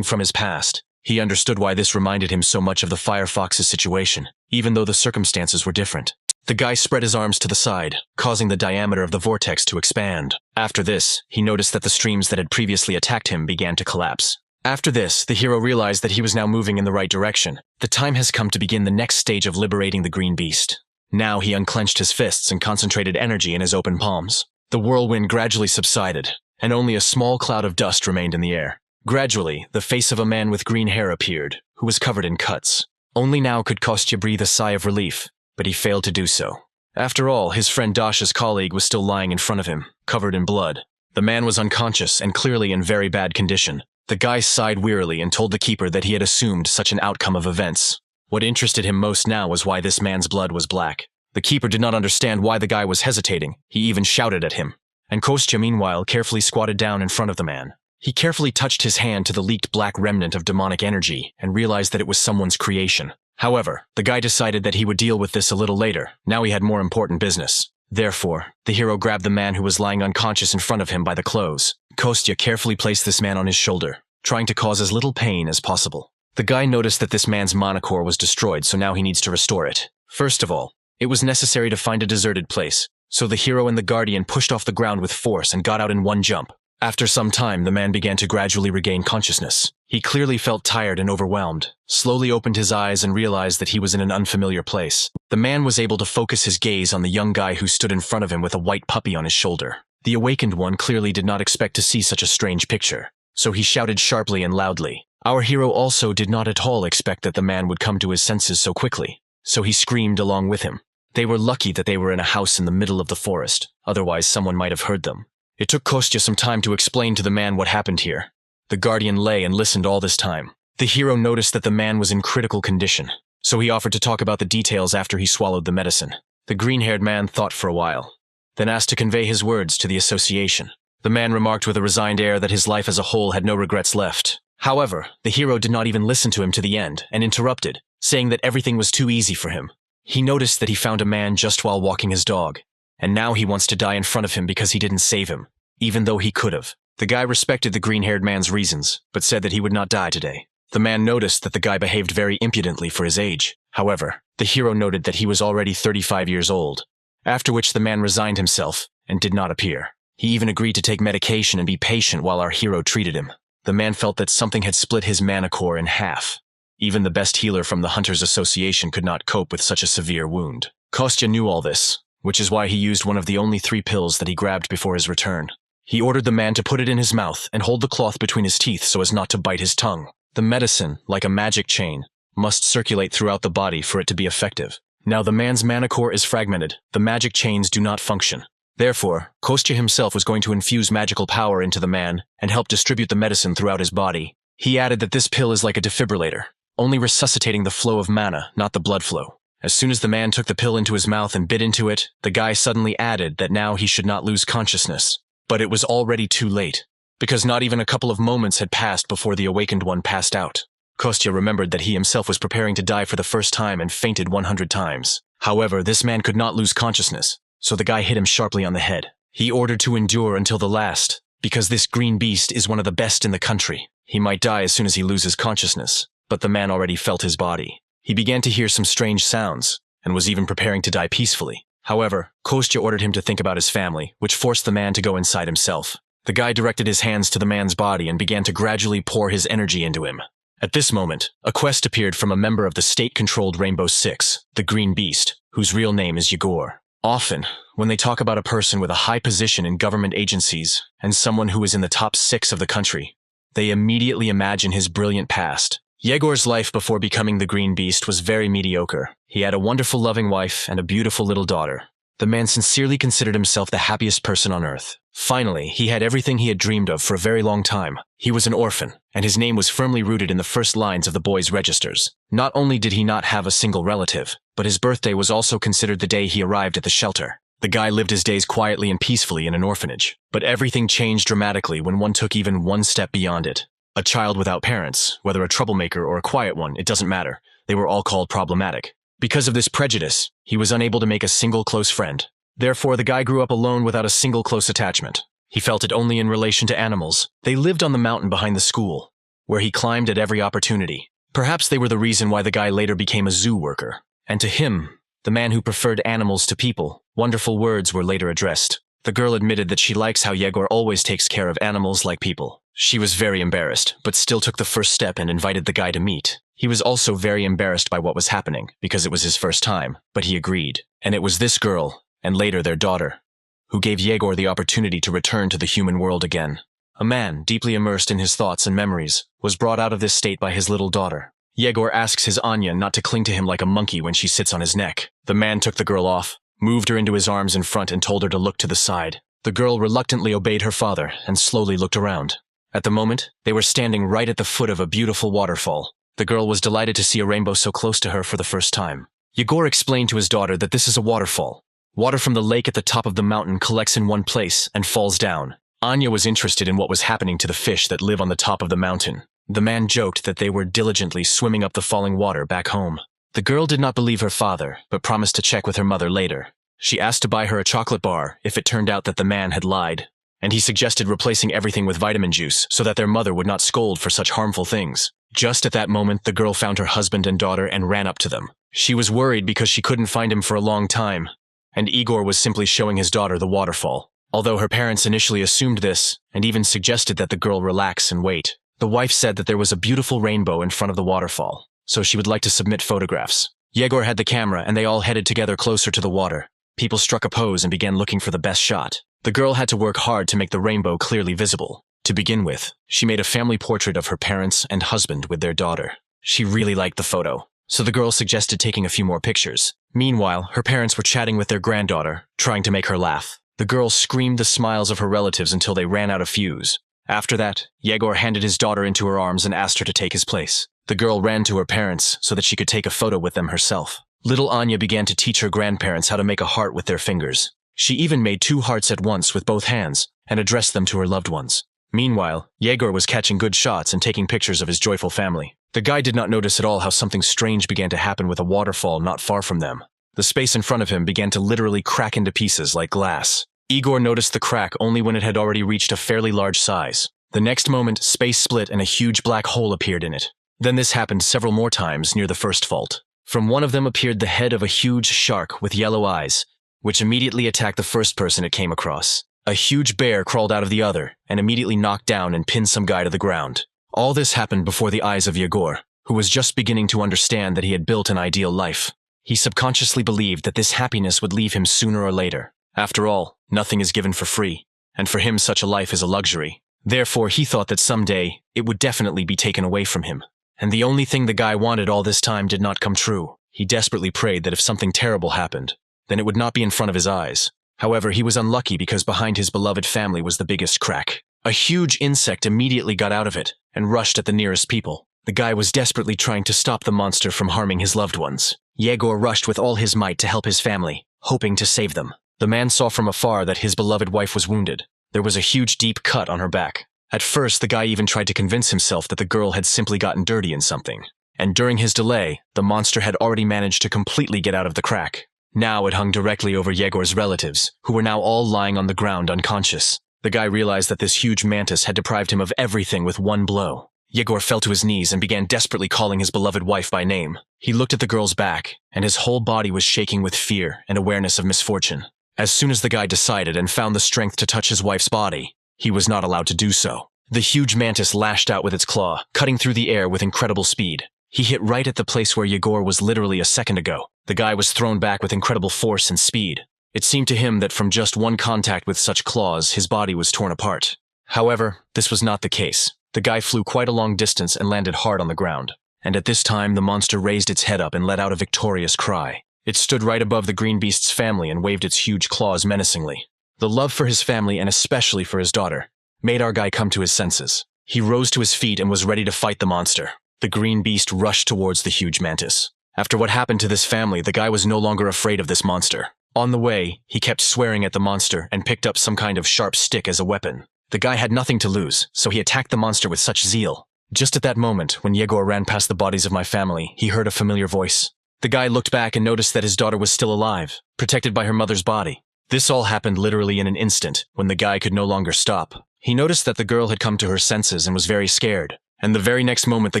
from his past. He understood why this reminded him so much of the Firefox's situation, even though the circumstances were different. The guy spread his arms to the side, causing the diameter of the vortex to expand. After this, he noticed that the streams that had previously attacked him began to collapse. After this, the hero realized that he was now moving in the right direction. The time has come to begin the next stage of liberating the green beast. Now he unclenched his fists and concentrated energy in his open palms. The whirlwind gradually subsided, and only a small cloud of dust remained in the air. Gradually, the face of a man with green hair appeared, who was covered in cuts. Only now could Kostya breathe a sigh of relief, but he failed to do so. After all, his friend Dasha's colleague was still lying in front of him, covered in blood. The man was unconscious and clearly in very bad condition. The guy sighed wearily and told the Keeper that he had assumed such an outcome of events. What interested him most now was why this man's blood was black. The Keeper did not understand why the guy was hesitating. He even shouted at him. And Kostya, meanwhile, carefully squatted down in front of the man. He carefully touched his hand to the leaked black remnant of demonic energy and realized that it was someone's creation. However, the guy decided that he would deal with this a little later. Now he had more important business. Therefore, the hero grabbed the man who was lying unconscious in front of him by the clothes. Kostya carefully placed this man on his shoulder, trying to cause as little pain as possible. The guy noticed that this man's mana core was destroyed, so now he needs to restore it. First of all, it was necessary to find a deserted place. So the hero and the guardian pushed off the ground with force and got out in one jump. After some time, the man began to gradually regain consciousness. He clearly felt tired and overwhelmed, slowly opened his eyes and realized that he was in an unfamiliar place. The man was able to focus his gaze on the young guy who stood in front of him with a white puppy on his shoulder. The awakened one clearly did not expect to see such a strange picture, so he shouted sharply and loudly. Our hero also did not at all expect that the man would come to his senses so quickly, so he screamed along with him. They were lucky that they were in a house in the middle of the forest, otherwise someone might have heard them. It took Kostya some time to explain to the man what happened here. The guardian lay and listened all this time. The hero noticed that the man was in critical condition, so he offered to talk about the details after he swallowed the medicine. The green-haired man thought for a while, then asked to convey his words to the association. The man remarked with a resigned air that his life as a whole had no regrets left. However, the hero did not even listen to him to the end and interrupted, saying that everything was too easy for him. He noticed that he found a man just while walking his dog, and now he wants to die in front of him because he didn't save him, even though he could have. The guy respected the green-haired man's reasons, but said that he would not die today. The man noticed that the guy behaved very impudently for his age. However, the hero noted that he was already 35 years old, after which the man resigned himself and did not appear. He even agreed to take medication and be patient while our hero treated him. The man felt that something had split his mana core in half. Even the best healer from the Hunters Association could not cope with such a severe wound. Kostya knew all this, which is why he used one of the only 3 pills that he grabbed before his return. He ordered the man to put it in his mouth and hold the cloth between his teeth so as not to bite his tongue. The medicine, like a magic chain, must circulate throughout the body for it to be effective. Now the man's mana core is fragmented. The magic chains do not function. Therefore, Kostya himself was going to infuse magical power into the man and help distribute the medicine throughout his body. He added that this pill is like a defibrillator, only resuscitating the flow of mana, not the blood flow. As soon as the man took the pill into his mouth and bit into it, the guy suddenly added that now he should not lose consciousness. But it was already too late, because not even a couple of moments had passed before the awakened one passed out. Kostya remembered that he himself was preparing to die for the first time and fainted 100 times. However, this man could not lose consciousness, so the guy hit him sharply on the head. He ordered to endure until the last, because this green beast is one of the best in the country. He might die as soon as he loses consciousness, but the man already felt his body. He began to hear some strange sounds, and was even preparing to die peacefully. However, Kostya ordered him to think about his family, which forced the man to go inside himself. The guy directed his hands to the man's body and began to gradually pour his energy into him. At this moment, a quest appeared from a member of the state-controlled Rainbow Six, the Green Beast, whose real name is Yegor. Often, when they talk about a person with a high position in government agencies and someone who is in the top 6 of the country, they immediately imagine his brilliant past. Yegor's life before becoming the Green Beast was very mediocre. He had a wonderful loving wife and a beautiful little daughter. The man sincerely considered himself the happiest person on earth. Finally, he had everything he had dreamed of for a very long time. He was an orphan, and his name was firmly rooted in the first lines of the boys' registers. Not only did he not have a single relative, but his birthday was also considered the day he arrived at the shelter. The guy lived his days quietly and peacefully in an orphanage. But everything changed dramatically when one took even one step beyond it. A child without parents, whether a troublemaker or a quiet one, it doesn't matter. They were all called problematic. Because of this prejudice, he was unable to make a single close friend. Therefore, the guy grew up alone without a single close attachment. He felt it only in relation to animals. They lived on the mountain behind the school, where he climbed at every opportunity. Perhaps they were the reason why the guy later became a zoo worker. And to him, the man who preferred animals to people, wonderful words were later addressed. The girl admitted that she likes how Yegor always takes care of animals like people. She was very embarrassed, but still took the first step and invited the guy to meet. He was also very embarrassed by what was happening, because it was his first time, but he agreed. And it was this girl, and later their daughter, who gave Yegor the opportunity to return to the human world again. A man, deeply immersed in his thoughts and memories, was brought out of this state by his little daughter. Yegor asks his Anya not to cling to him like a monkey when she sits on his neck. The man took the girl off, moved her into his arms in front and told her to look to the side. The girl reluctantly obeyed her father and slowly looked around. At the moment, they were standing right at the foot of a beautiful waterfall. The girl was delighted to see a rainbow so close to her for the first time. Yegor explained to his daughter that this is a waterfall. Water from the lake at the top of the mountain collects in one place and falls down. Anya was interested in what was happening to the fish that live on the top of the mountain. The man joked that they were diligently swimming up the falling water back home. The girl did not believe her father, but promised to check with her mother later. She asked to buy her a chocolate bar if it turned out that the man had lied, and he suggested replacing everything with vitamin juice so that their mother would not scold for such harmful things. Just at that moment, the girl found her husband and daughter and ran up to them. She was worried because she couldn't find him for a long time, and Igor was simply showing his daughter the waterfall. Although her parents initially assumed this, and even suggested that the girl relax and wait, the wife said that there was a beautiful rainbow in front of the waterfall, so she would like to submit photographs. Yegor had the camera and they all headed together closer to the water. People struck a pose and began looking for the best shot. The girl had to work hard to make the rainbow clearly visible. To begin with, she made a family portrait of her parents and husband with their daughter. She really liked the photo, so the girl suggested taking a few more pictures. Meanwhile, her parents were chatting with their granddaughter, trying to make her laugh. The girl screamed the smiles of her relatives until they ran out of fuse. After that, Yegor handed his daughter into her arms and asked her to take his place. The girl ran to her parents so that she could take a photo with them herself. Little Anya began to teach her grandparents how to make a heart with their fingers. She even made 2 hearts at once with both hands and addressed them to her loved ones. Meanwhile, Yegor was catching good shots and taking pictures of his joyful family. The guy did not notice at all how something strange began to happen with a waterfall not far from them. The space in front of him began to literally crack into pieces like glass. Igor noticed the crack only when it had already reached a fairly large size. The next moment, space split and a huge black hole appeared in it. Then this happened several more times near the first fault. From one of them appeared the head of a huge shark with yellow eyes, which immediately attacked the first person it came across. A huge bear crawled out of the other and immediately knocked down and pinned some guy to the ground. All this happened before the eyes of Yegor, who was just beginning to understand that he had built an ideal life. He subconsciously believed that this happiness would leave him sooner or later. After all, nothing is given for free, and for him such a life is a luxury. Therefore, he thought that someday it would definitely be taken away from him. And the only thing the guy wanted all this time did not come true. He desperately prayed that if something terrible happened, then it would not be in front of his eyes. However, he was unlucky because behind his beloved family was the biggest crack. A huge insect immediately got out of it and rushed at the nearest people. The guy was desperately trying to stop the monster from harming his loved ones. Yegor rushed with all his might to help his family, hoping to save them. The man saw from afar that his beloved wife was wounded. There was a huge deep cut on her back. At first, the guy even tried to convince himself that the girl had simply gotten dirty in something. And during his delay, the monster had already managed to completely get out of the crack. Now it hung directly over Yegor's relatives, who were now all lying on the ground unconscious. The guy realized that this huge mantis had deprived him of everything with one blow. Yegor fell to his knees and began desperately calling his beloved wife by name. He looked at the girl's back, and his whole body was shaking with fear and awareness of misfortune. As soon as the guy decided and found the strength to touch his wife's body, he was not allowed to do so. The huge mantis lashed out with its claw, cutting through the air with incredible speed. He hit right at the place where Yegor was literally a second ago. The guy was thrown back with incredible force and speed. It seemed to him that from just one contact with such claws, his body was torn apart. However, this was not the case. The guy flew quite a long distance and landed hard on the ground. And at this time, the monster raised its head up and let out a victorious cry. It stood right above the green beast's family and waved its huge claws menacingly. The love for his family, and especially for his daughter, made our guy come to his senses. He rose to his feet and was ready to fight the monster. The green beast rushed towards the huge mantis. After what happened to this family, the guy was no longer afraid of this monster. On the way, he kept swearing at the monster and picked up some kind of sharp stick as a weapon. The guy had nothing to lose, so he attacked the monster with such zeal. Just at that moment, when Yegor ran past the bodies of my family, he heard a familiar voice. The guy looked back and noticed that his daughter was still alive, protected by her mother's body. This all happened literally in an instant, when the guy could no longer stop. He noticed that the girl had come to her senses and was very scared. And the very next moment, the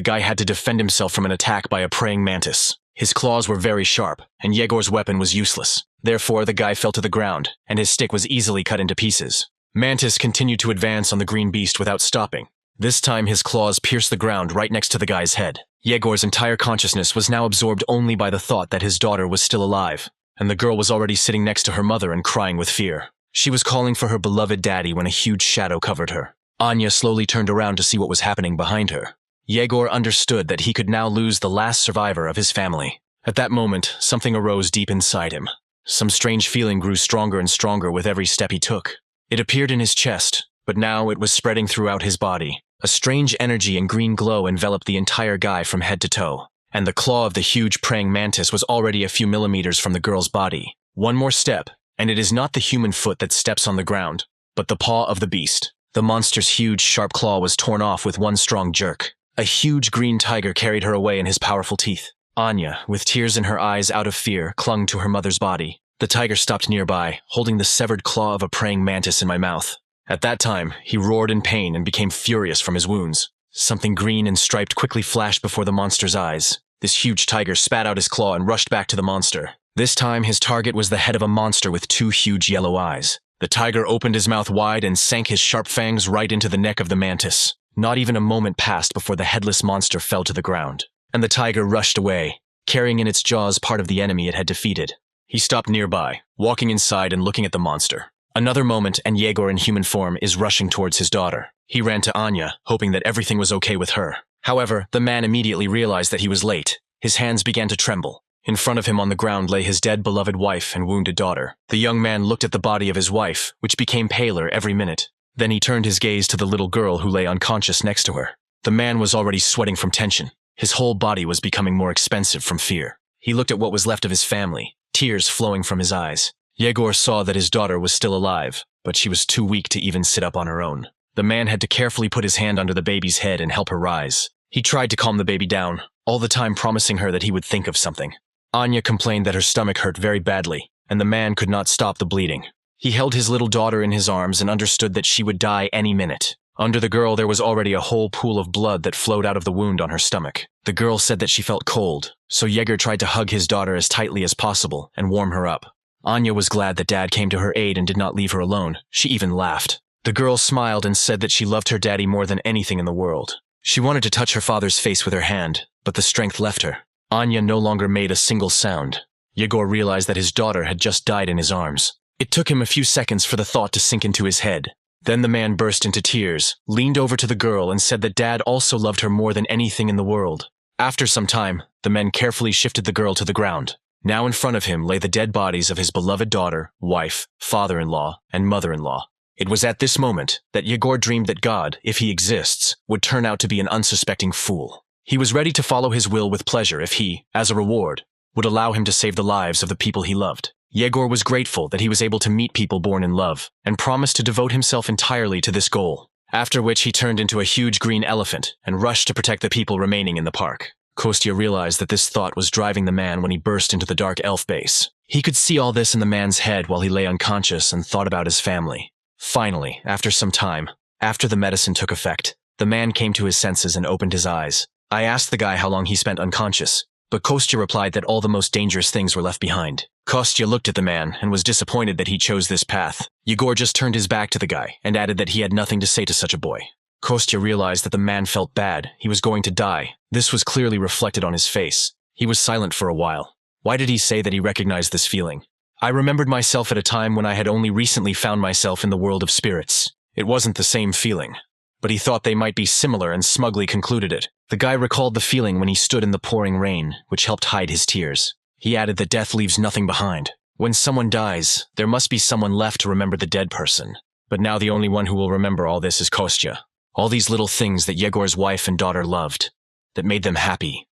guy had to defend himself from an attack by a praying mantis. His claws were very sharp, and Yegor's weapon was useless. Therefore, the guy fell to the ground, and his stick was easily cut into pieces. Mantis continued to advance on the green beast without stopping. This time, his claws pierced the ground right next to the guy's head. Yegor's entire consciousness was now absorbed only by the thought that his daughter was still alive, and the girl was already sitting next to her mother and crying with fear. She was calling for her beloved daddy when a huge shadow covered her. Anya slowly turned around to see what was happening behind her. Yegor understood that he could now lose the last survivor of his family. At that moment, something arose deep inside him. Some strange feeling grew stronger and stronger with every step he took. It appeared in his chest, but now it was spreading throughout his body. A strange energy and green glow enveloped the entire guy from head to toe, and the claw of the huge praying mantis was already a few millimeters from the girl's body. One more step, and it is not the human foot that steps on the ground, but the paw of the beast. The monster's huge, sharp claw was torn off with one strong jerk. A huge green tiger carried her away in his powerful teeth. Anya, with tears in her eyes out of fear, clung to her mother's body. The tiger stopped nearby, holding the severed claw of a praying mantis in my mouth. At that time, he roared in pain and became furious from his wounds. Something green and striped quickly flashed before the monster's eyes. This huge tiger spat out his claw and rushed back to the monster. This time, his target was the head of a monster with 2 huge yellow eyes. The tiger opened his mouth wide and sank his sharp fangs right into the neck of the mantis. Not even a moment passed before the headless monster fell to the ground, and the tiger rushed away, carrying in its jaws part of the enemy it had defeated. He stopped nearby, walking inside and looking at the monster. Another moment and Yegor in human form is rushing towards his daughter. He ran to Anya, hoping that everything was okay with her. However, the man immediately realized that he was late. His hands began to tremble. In front of him on the ground lay his dead beloved wife and wounded daughter. The young man looked at the body of his wife, which became paler every minute. Then he turned his gaze to the little girl who lay unconscious next to her. The man was already sweating from tension. His whole body was becoming more expensive from fear. He looked at what was left of his family, tears flowing from his eyes. Yegor saw that his daughter was still alive, but she was too weak to even sit up on her own. The man had to carefully put his hand under the baby's head and help her rise. He tried to calm the baby down, all the time promising her that he would think of something. Anya complained that her stomach hurt very badly, and the man could not stop the bleeding. He held his little daughter in his arms and understood that she would die any minute. Under the girl there was already a whole pool of blood that flowed out of the wound on her stomach. The girl said that she felt cold, so Yegor tried to hug his daughter as tightly as possible and warm her up. Anya was glad that Dad came to her aid and did not leave her alone. She even laughed. The girl smiled and said that she loved her daddy more than anything in the world. She wanted to touch her father's face with her hand, but the strength left her. Anya no longer made a single sound. Yegor realized that his daughter had just died in his arms. It took him a few seconds for the thought to sink into his head. Then the man burst into tears, leaned over to the girl and said that Dad also loved her more than anything in the world. After some time, the men carefully shifted the girl to the ground. Now in front of him lay the dead bodies of his beloved daughter, wife, father-in-law, and mother-in-law. It was at this moment that Yegor dreamed that God, if he exists, would turn out to be an unsuspecting fool. He was ready to follow his will with pleasure if he, as a reward, would allow him to save the lives of the people he loved. Yegor was grateful that he was able to meet people born in love, and promised to devote himself entirely to this goal, after which he turned into a huge green elephant and rushed to protect the people remaining in the park. Kostya realized that this thought was driving the man when he burst into the dark elf base. He could see all this in the man's head while he lay unconscious and thought about his family. Finally, after some time, after the medicine took effect, the man came to his senses and opened his eyes. I asked the guy how long he spent unconscious, but Kostya replied that all the most dangerous things were left behind. Kostya looked at the man and was disappointed that he chose this path. Yegor just turned his back to the guy and added that he had nothing to say to such a boy. Kostya realized that the man felt bad. He was going to die. This was clearly reflected on his face. He was silent for a while. Why did he say that he recognized this feeling? I remembered myself at a time when I had only recently found myself in the world of spirits. It wasn't the same feeling, but he thought they might be similar and smugly concluded it. The guy recalled the feeling when he stood in the pouring rain, which helped hide his tears. He added that death leaves nothing behind. When someone dies, there must be someone left to remember the dead person. But now the only one who will remember all this is Kostya. All these little things that Yegor's wife and daughter loved, that made them happy.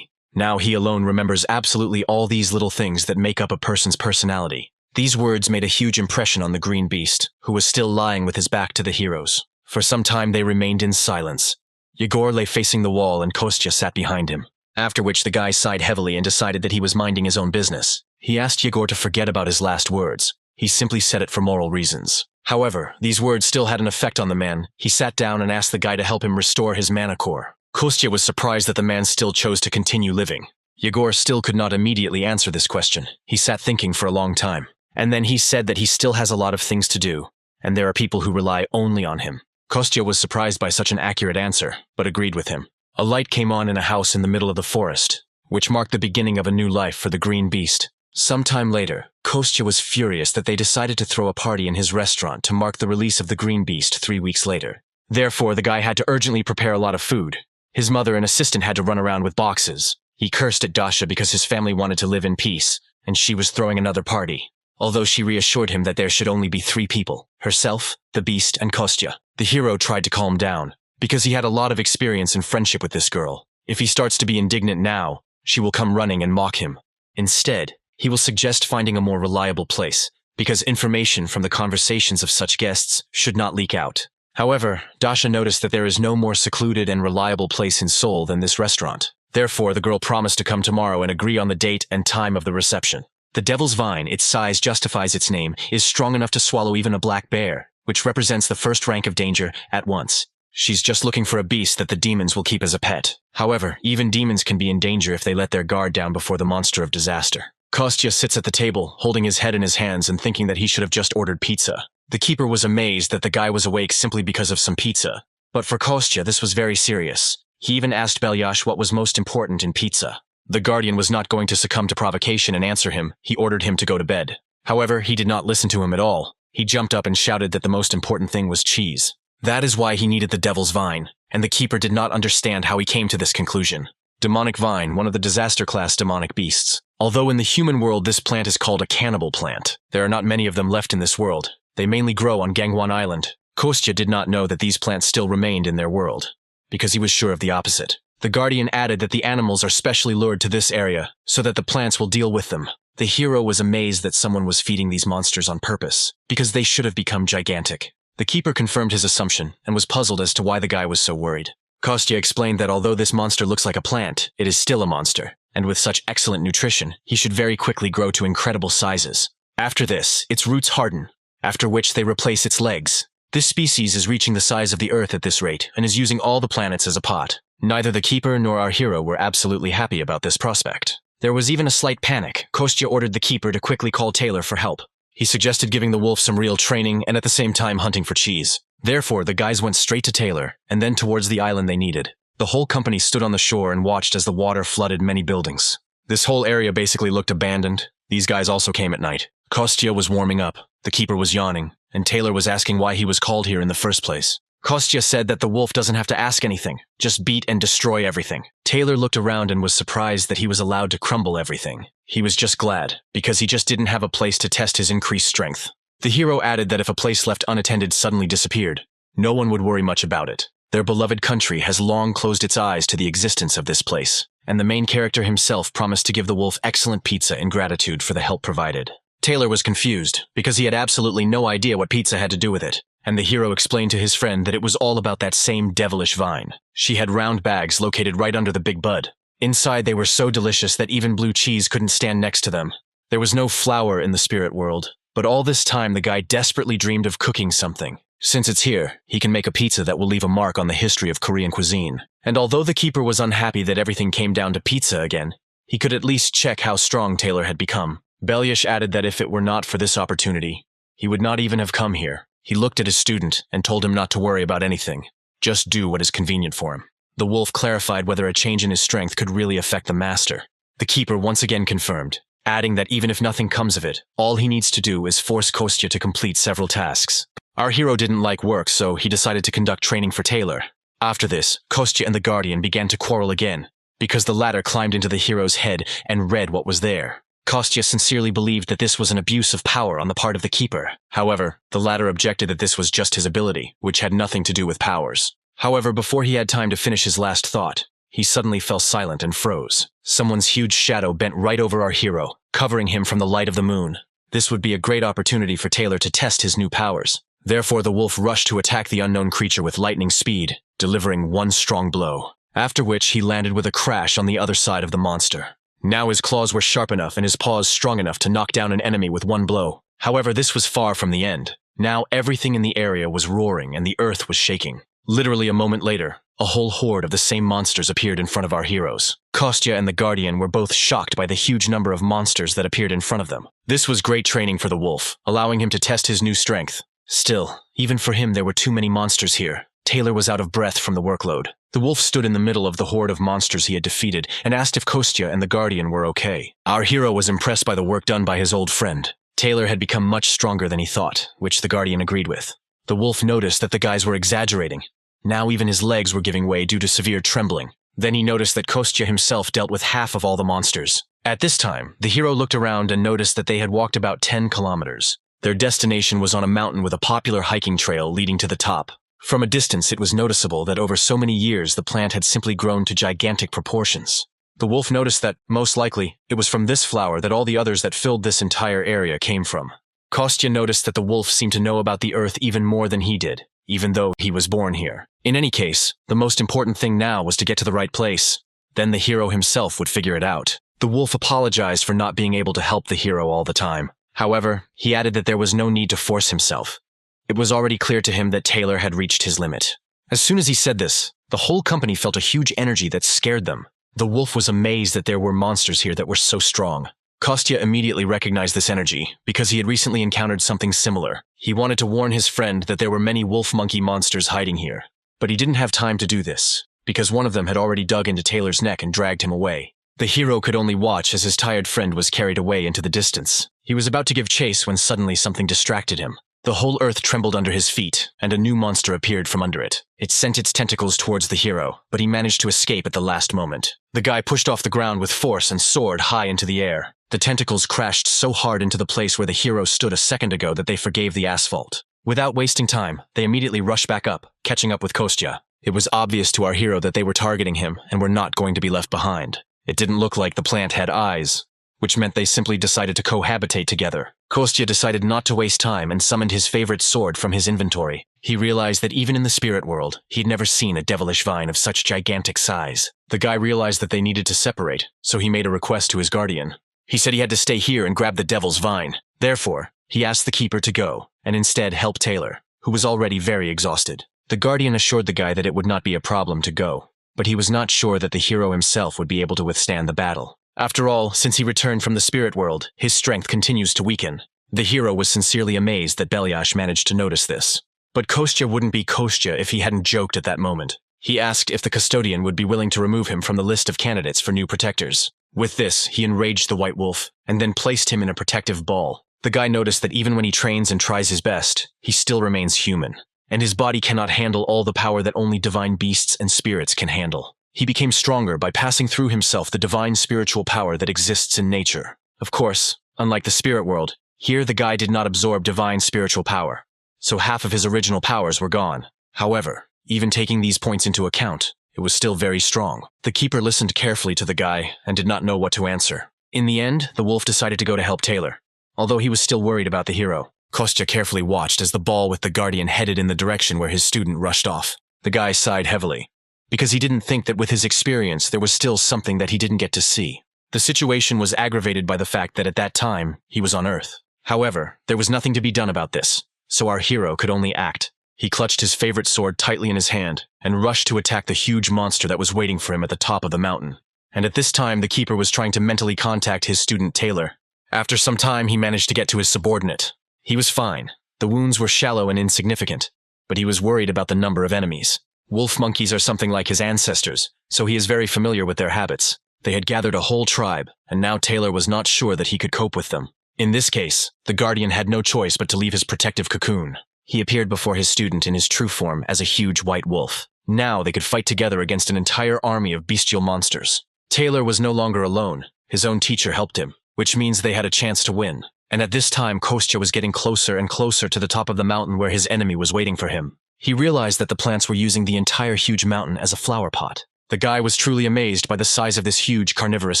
Now he alone remembers absolutely all these little things that make up a person's personality. These words made a huge impression on the green beast, who was still lying with his back to the heroes. For some time they remained in silence. Yegor lay facing the wall and Kostya sat behind him. After which the guy sighed heavily and decided that he was minding his own business. He asked Yegor to forget about his last words. He simply said it for moral reasons. However, these words still had an effect on the man. He sat down and asked the guy to help him restore his mana core. Kostya was surprised that the man still chose to continue living. Yegor still could not immediately answer this question. He sat thinking for a long time. And then he said that he still has a lot of things to do, and there are people who rely only on him. Kostya was surprised by such an accurate answer, but agreed with him. A light came on in a house in the middle of the forest, which marked the beginning of a new life for the green beast. Sometime later, Kostya was furious that they decided to throw a party in his restaurant to mark the release of the green beast 3 weeks later. Therefore, the guy had to urgently prepare a lot of food. His mother and assistant had to run around with boxes. He cursed at Dasha because his family wanted to live in peace, and she was throwing another party. Although she reassured him that there should only be 3 people, herself, the beast, and Kostya. The hero tried to calm down, because he had a lot of experience and friendship with this girl. If he starts to be indignant now, she will come running and mock him. Instead, he will suggest finding a more reliable place, because information from the conversations of such guests should not leak out. However, Dasha noticed that there is no more secluded and reliable place in Seoul than this restaurant. Therefore, the girl promised to come tomorrow and agree on the date and time of the reception. The devil's vine, its size justifies its name, is strong enough to swallow even a black bear, which represents the first rank of danger at once. She's just looking for a beast that the demons will keep as a pet. However, even demons can be in danger if they let their guard down before the monster of disaster. Kostya sits at the table, holding his head in his hands and thinking that he should have just ordered pizza. The keeper was amazed that the guy was awake simply because of some pizza. But for Kostya, this was very serious. He even asked Belyash what was most important in pizza. The guardian was not going to succumb to provocation and answer him. He ordered him to go to bed. However, he did not listen to him at all. He jumped up and shouted that the most important thing was cheese. That is why he needed the devil's vine, and the keeper did not understand how he came to this conclusion. Demonic vine, one of the disaster-class demonic beasts. Although in the human world this plant is called a cannibal plant, there are not many of them left in this world. They mainly grow on Gangwon Island. Kostya did not know that these plants still remained in their world, because he was sure of the opposite. The guardian added that the animals are specially lured to this area, so that the plants will deal with them. The hero was amazed that someone was feeding these monsters on purpose, because they should have become gigantic. The keeper confirmed his assumption, and was puzzled as to why the guy was so worried. Kostya explained that although this monster looks like a plant, it is still a monster, and with such excellent nutrition, he should very quickly grow to incredible sizes. After this, its roots harden, after which they replace its legs. This species is reaching the size of the Earth at this rate, and is using all the planets as a pot. Neither the keeper nor our hero were absolutely happy about this prospect. There was even a slight panic. Kostya ordered the keeper to quickly call Taylor for help. He suggested giving the wolf some real training and at the same time hunting for cheese. Therefore, the guys went straight to Taylor, and then towards the island they needed. The whole company stood on the shore and watched as the water flooded many buildings. This whole area basically looked abandoned. These guys also came at night. Kostya was warming up, the keeper was yawning, and Taylor was asking why he was called here in the first place. Kostya said that the wolf doesn't have to ask anything, just beat and destroy everything. Taylor looked around and was surprised that he was allowed to crumble everything. He was just glad, because he just didn't have a place to test his increased strength. The hero added that if a place left unattended suddenly disappeared, no one would worry much about it. Their beloved country has long closed its eyes to the existence of this place, and the main character himself promised to give the wolf excellent pizza in gratitude for the help provided. Taylor was confused, because he had absolutely no idea what pizza had to do with it, and the hero explained to his friend that it was all about that same devilish vine. She had round bags located right under the big bud. Inside they were so delicious that even blue cheese couldn't stand next to them. There was no flour in the spirit world, but all this time the guy desperately dreamed of cooking something. Since it's here, he can make a pizza that will leave a mark on the history of Korean cuisine. And although the keeper was unhappy that everything came down to pizza again, he could at least check how strong Taylor had become. Belyash added that if it were not for this opportunity, he would not even have come here. He looked at his student and told him not to worry about anything. Just do what is convenient for him. The wolf clarified whether a change in his strength could really affect the master. The keeper once again confirmed, adding that even if nothing comes of it, all he needs to do is force Kostya to complete several tasks. Our hero didn't like work, so he decided to conduct training for Taylor. After this, Kostya and the guardian began to quarrel again, because the latter climbed into the hero's head and read what was there. Kostya sincerely believed that this was an abuse of power on the part of the keeper. However, the latter objected that this was just his ability, which had nothing to do with powers. However, before he had time to finish his last thought, he suddenly fell silent and froze. Someone's huge shadow bent right over our hero, covering him from the light of the moon. This would be a great opportunity for Taylor to test his new powers. Therefore, the wolf rushed to attack the unknown creature with lightning speed, delivering one strong blow, after which he landed with a crash on the other side of the monster. Now his claws were sharp enough and his paws strong enough to knock down an enemy with one blow. However, this was far from the end. Now everything in the area was roaring and the earth was shaking. Literally a moment later, a whole horde of the same monsters appeared in front of our heroes. Kostya and the Guardian were both shocked by the huge number of monsters that appeared in front of them. This was great training for the wolf, allowing him to test his new strength. Still, even for him there were too many monsters here. Taylor was out of breath from the workload. The wolf stood in the middle of the horde of monsters he had defeated and asked if Kostya and the Guardian were okay. Our hero was impressed by the work done by his old friend. Taylor had become much stronger than he thought, which the Guardian agreed with. The wolf noticed that the guys were exaggerating. Now even his legs were giving way due to severe trembling. Then he noticed that Kostya himself dealt with half of all the monsters. At this time, the hero looked around and noticed that they had walked about 10 kilometers. Their destination was on a mountain with a popular hiking trail leading to the top. From a distance, it was noticeable that over so many years the plant had simply grown to gigantic proportions. The wolf noticed that, most likely, it was from this flower that all the others that filled this entire area came from. Kostya noticed that the wolf seemed to know about the earth even more than he did, even though he was born here. In any case, the most important thing now was to get to the right place. Then the hero himself would figure it out. The wolf apologized for not being able to help the hero all the time. However, he added that there was no need to force himself. It was already clear to him that Taylor had reached his limit. As soon as he said this, the whole company felt a huge energy that scared them. The wolf was amazed that there were monsters here that were so strong. Kostya immediately recognized this energy because he had recently encountered something similar. He wanted to warn his friend that there were many wolf-monkey monsters hiding here. But he didn't have time to do this, because one of them had already dug into Taylor's neck and dragged him away. The hero could only watch as his tired friend was carried away into the distance. He was about to give chase when suddenly something distracted him. The whole earth trembled under his feet, and a new monster appeared from under it. It sent its tentacles towards the hero, but he managed to escape at the last moment. The guy pushed off the ground with force and soared high into the air. The tentacles crashed so hard into the place where the hero stood a second ago that they forgave the asphalt. Without wasting time, they immediately rushed back up, catching up with Kostya. It was obvious to our hero that they were targeting him and were not going to be left behind. It didn't look like the plant had eyes, which meant they simply decided to cohabitate together. Kostya decided not to waste time and summoned his favorite sword from his inventory. He realized that even in the spirit world, he'd never seen a devilish vine of such gigantic size. The guy realized that they needed to separate, so he made a request to his guardian. He said he had to stay here and grab the devil's vine. Therefore, he asked the keeper to go, and instead help Taylor, who was already very exhausted. The guardian assured the guy that it would not be a problem to go, but he was not sure that the hero himself would be able to withstand the battle. After all, since he returned from the spirit world, his strength continues to weaken. The hero was sincerely amazed that Belyash managed to notice this. But Kostya wouldn't be Kostya if he hadn't joked at that moment. He asked if the custodian would be willing to remove him from the list of candidates for new protectors. With this, he enraged the white wolf, and then placed him in a protective ball. The guy noticed that even when he trains and tries his best, he still remains human, and his body cannot handle all the power that only divine beasts and spirits can handle. He became stronger by passing through himself the divine spiritual power that exists in nature. Of course, unlike the spirit world, here the guy did not absorb divine spiritual power, so half of his original powers were gone. However, even taking these points into account, it was still very strong. The keeper listened carefully to the guy and did not know what to answer. In the end, the wolf decided to go to help Taylor, although he was still worried about the hero. Kostya carefully watched as the ball with the guardian headed in the direction where his student rushed off. The guy sighed heavily, because he didn't think that with his experience there was still something that he didn't get to see. The situation was aggravated by the fact that at that time, he was on Earth. However, there was nothing to be done about this, so our hero could only act. He clutched his favorite sword tightly in his hand and rushed to attack the huge monster that was waiting for him at the top of the mountain. And at this time, the keeper was trying to mentally contact his student Taylor. After some time, he managed to get to his subordinate. He was fine. The wounds were shallow and insignificant, but he was worried about the number of enemies. Wolf monkeys are something like his ancestors, so he is very familiar with their habits. They had gathered a whole tribe, and now Taylor was not sure that he could cope with them. In this case, the guardian had no choice but to leave his protective cocoon. He appeared before his student in his true form as a huge white wolf. Now they could fight together against an entire army of bestial monsters. Taylor was no longer alone. His own teacher helped him, which means they had a chance to win. And at this time, Kostya was getting closer and closer to the top of the mountain where his enemy was waiting for him. He realized that the plants were using the entire huge mountain as a flower pot. The guy was truly amazed by the size of this huge carnivorous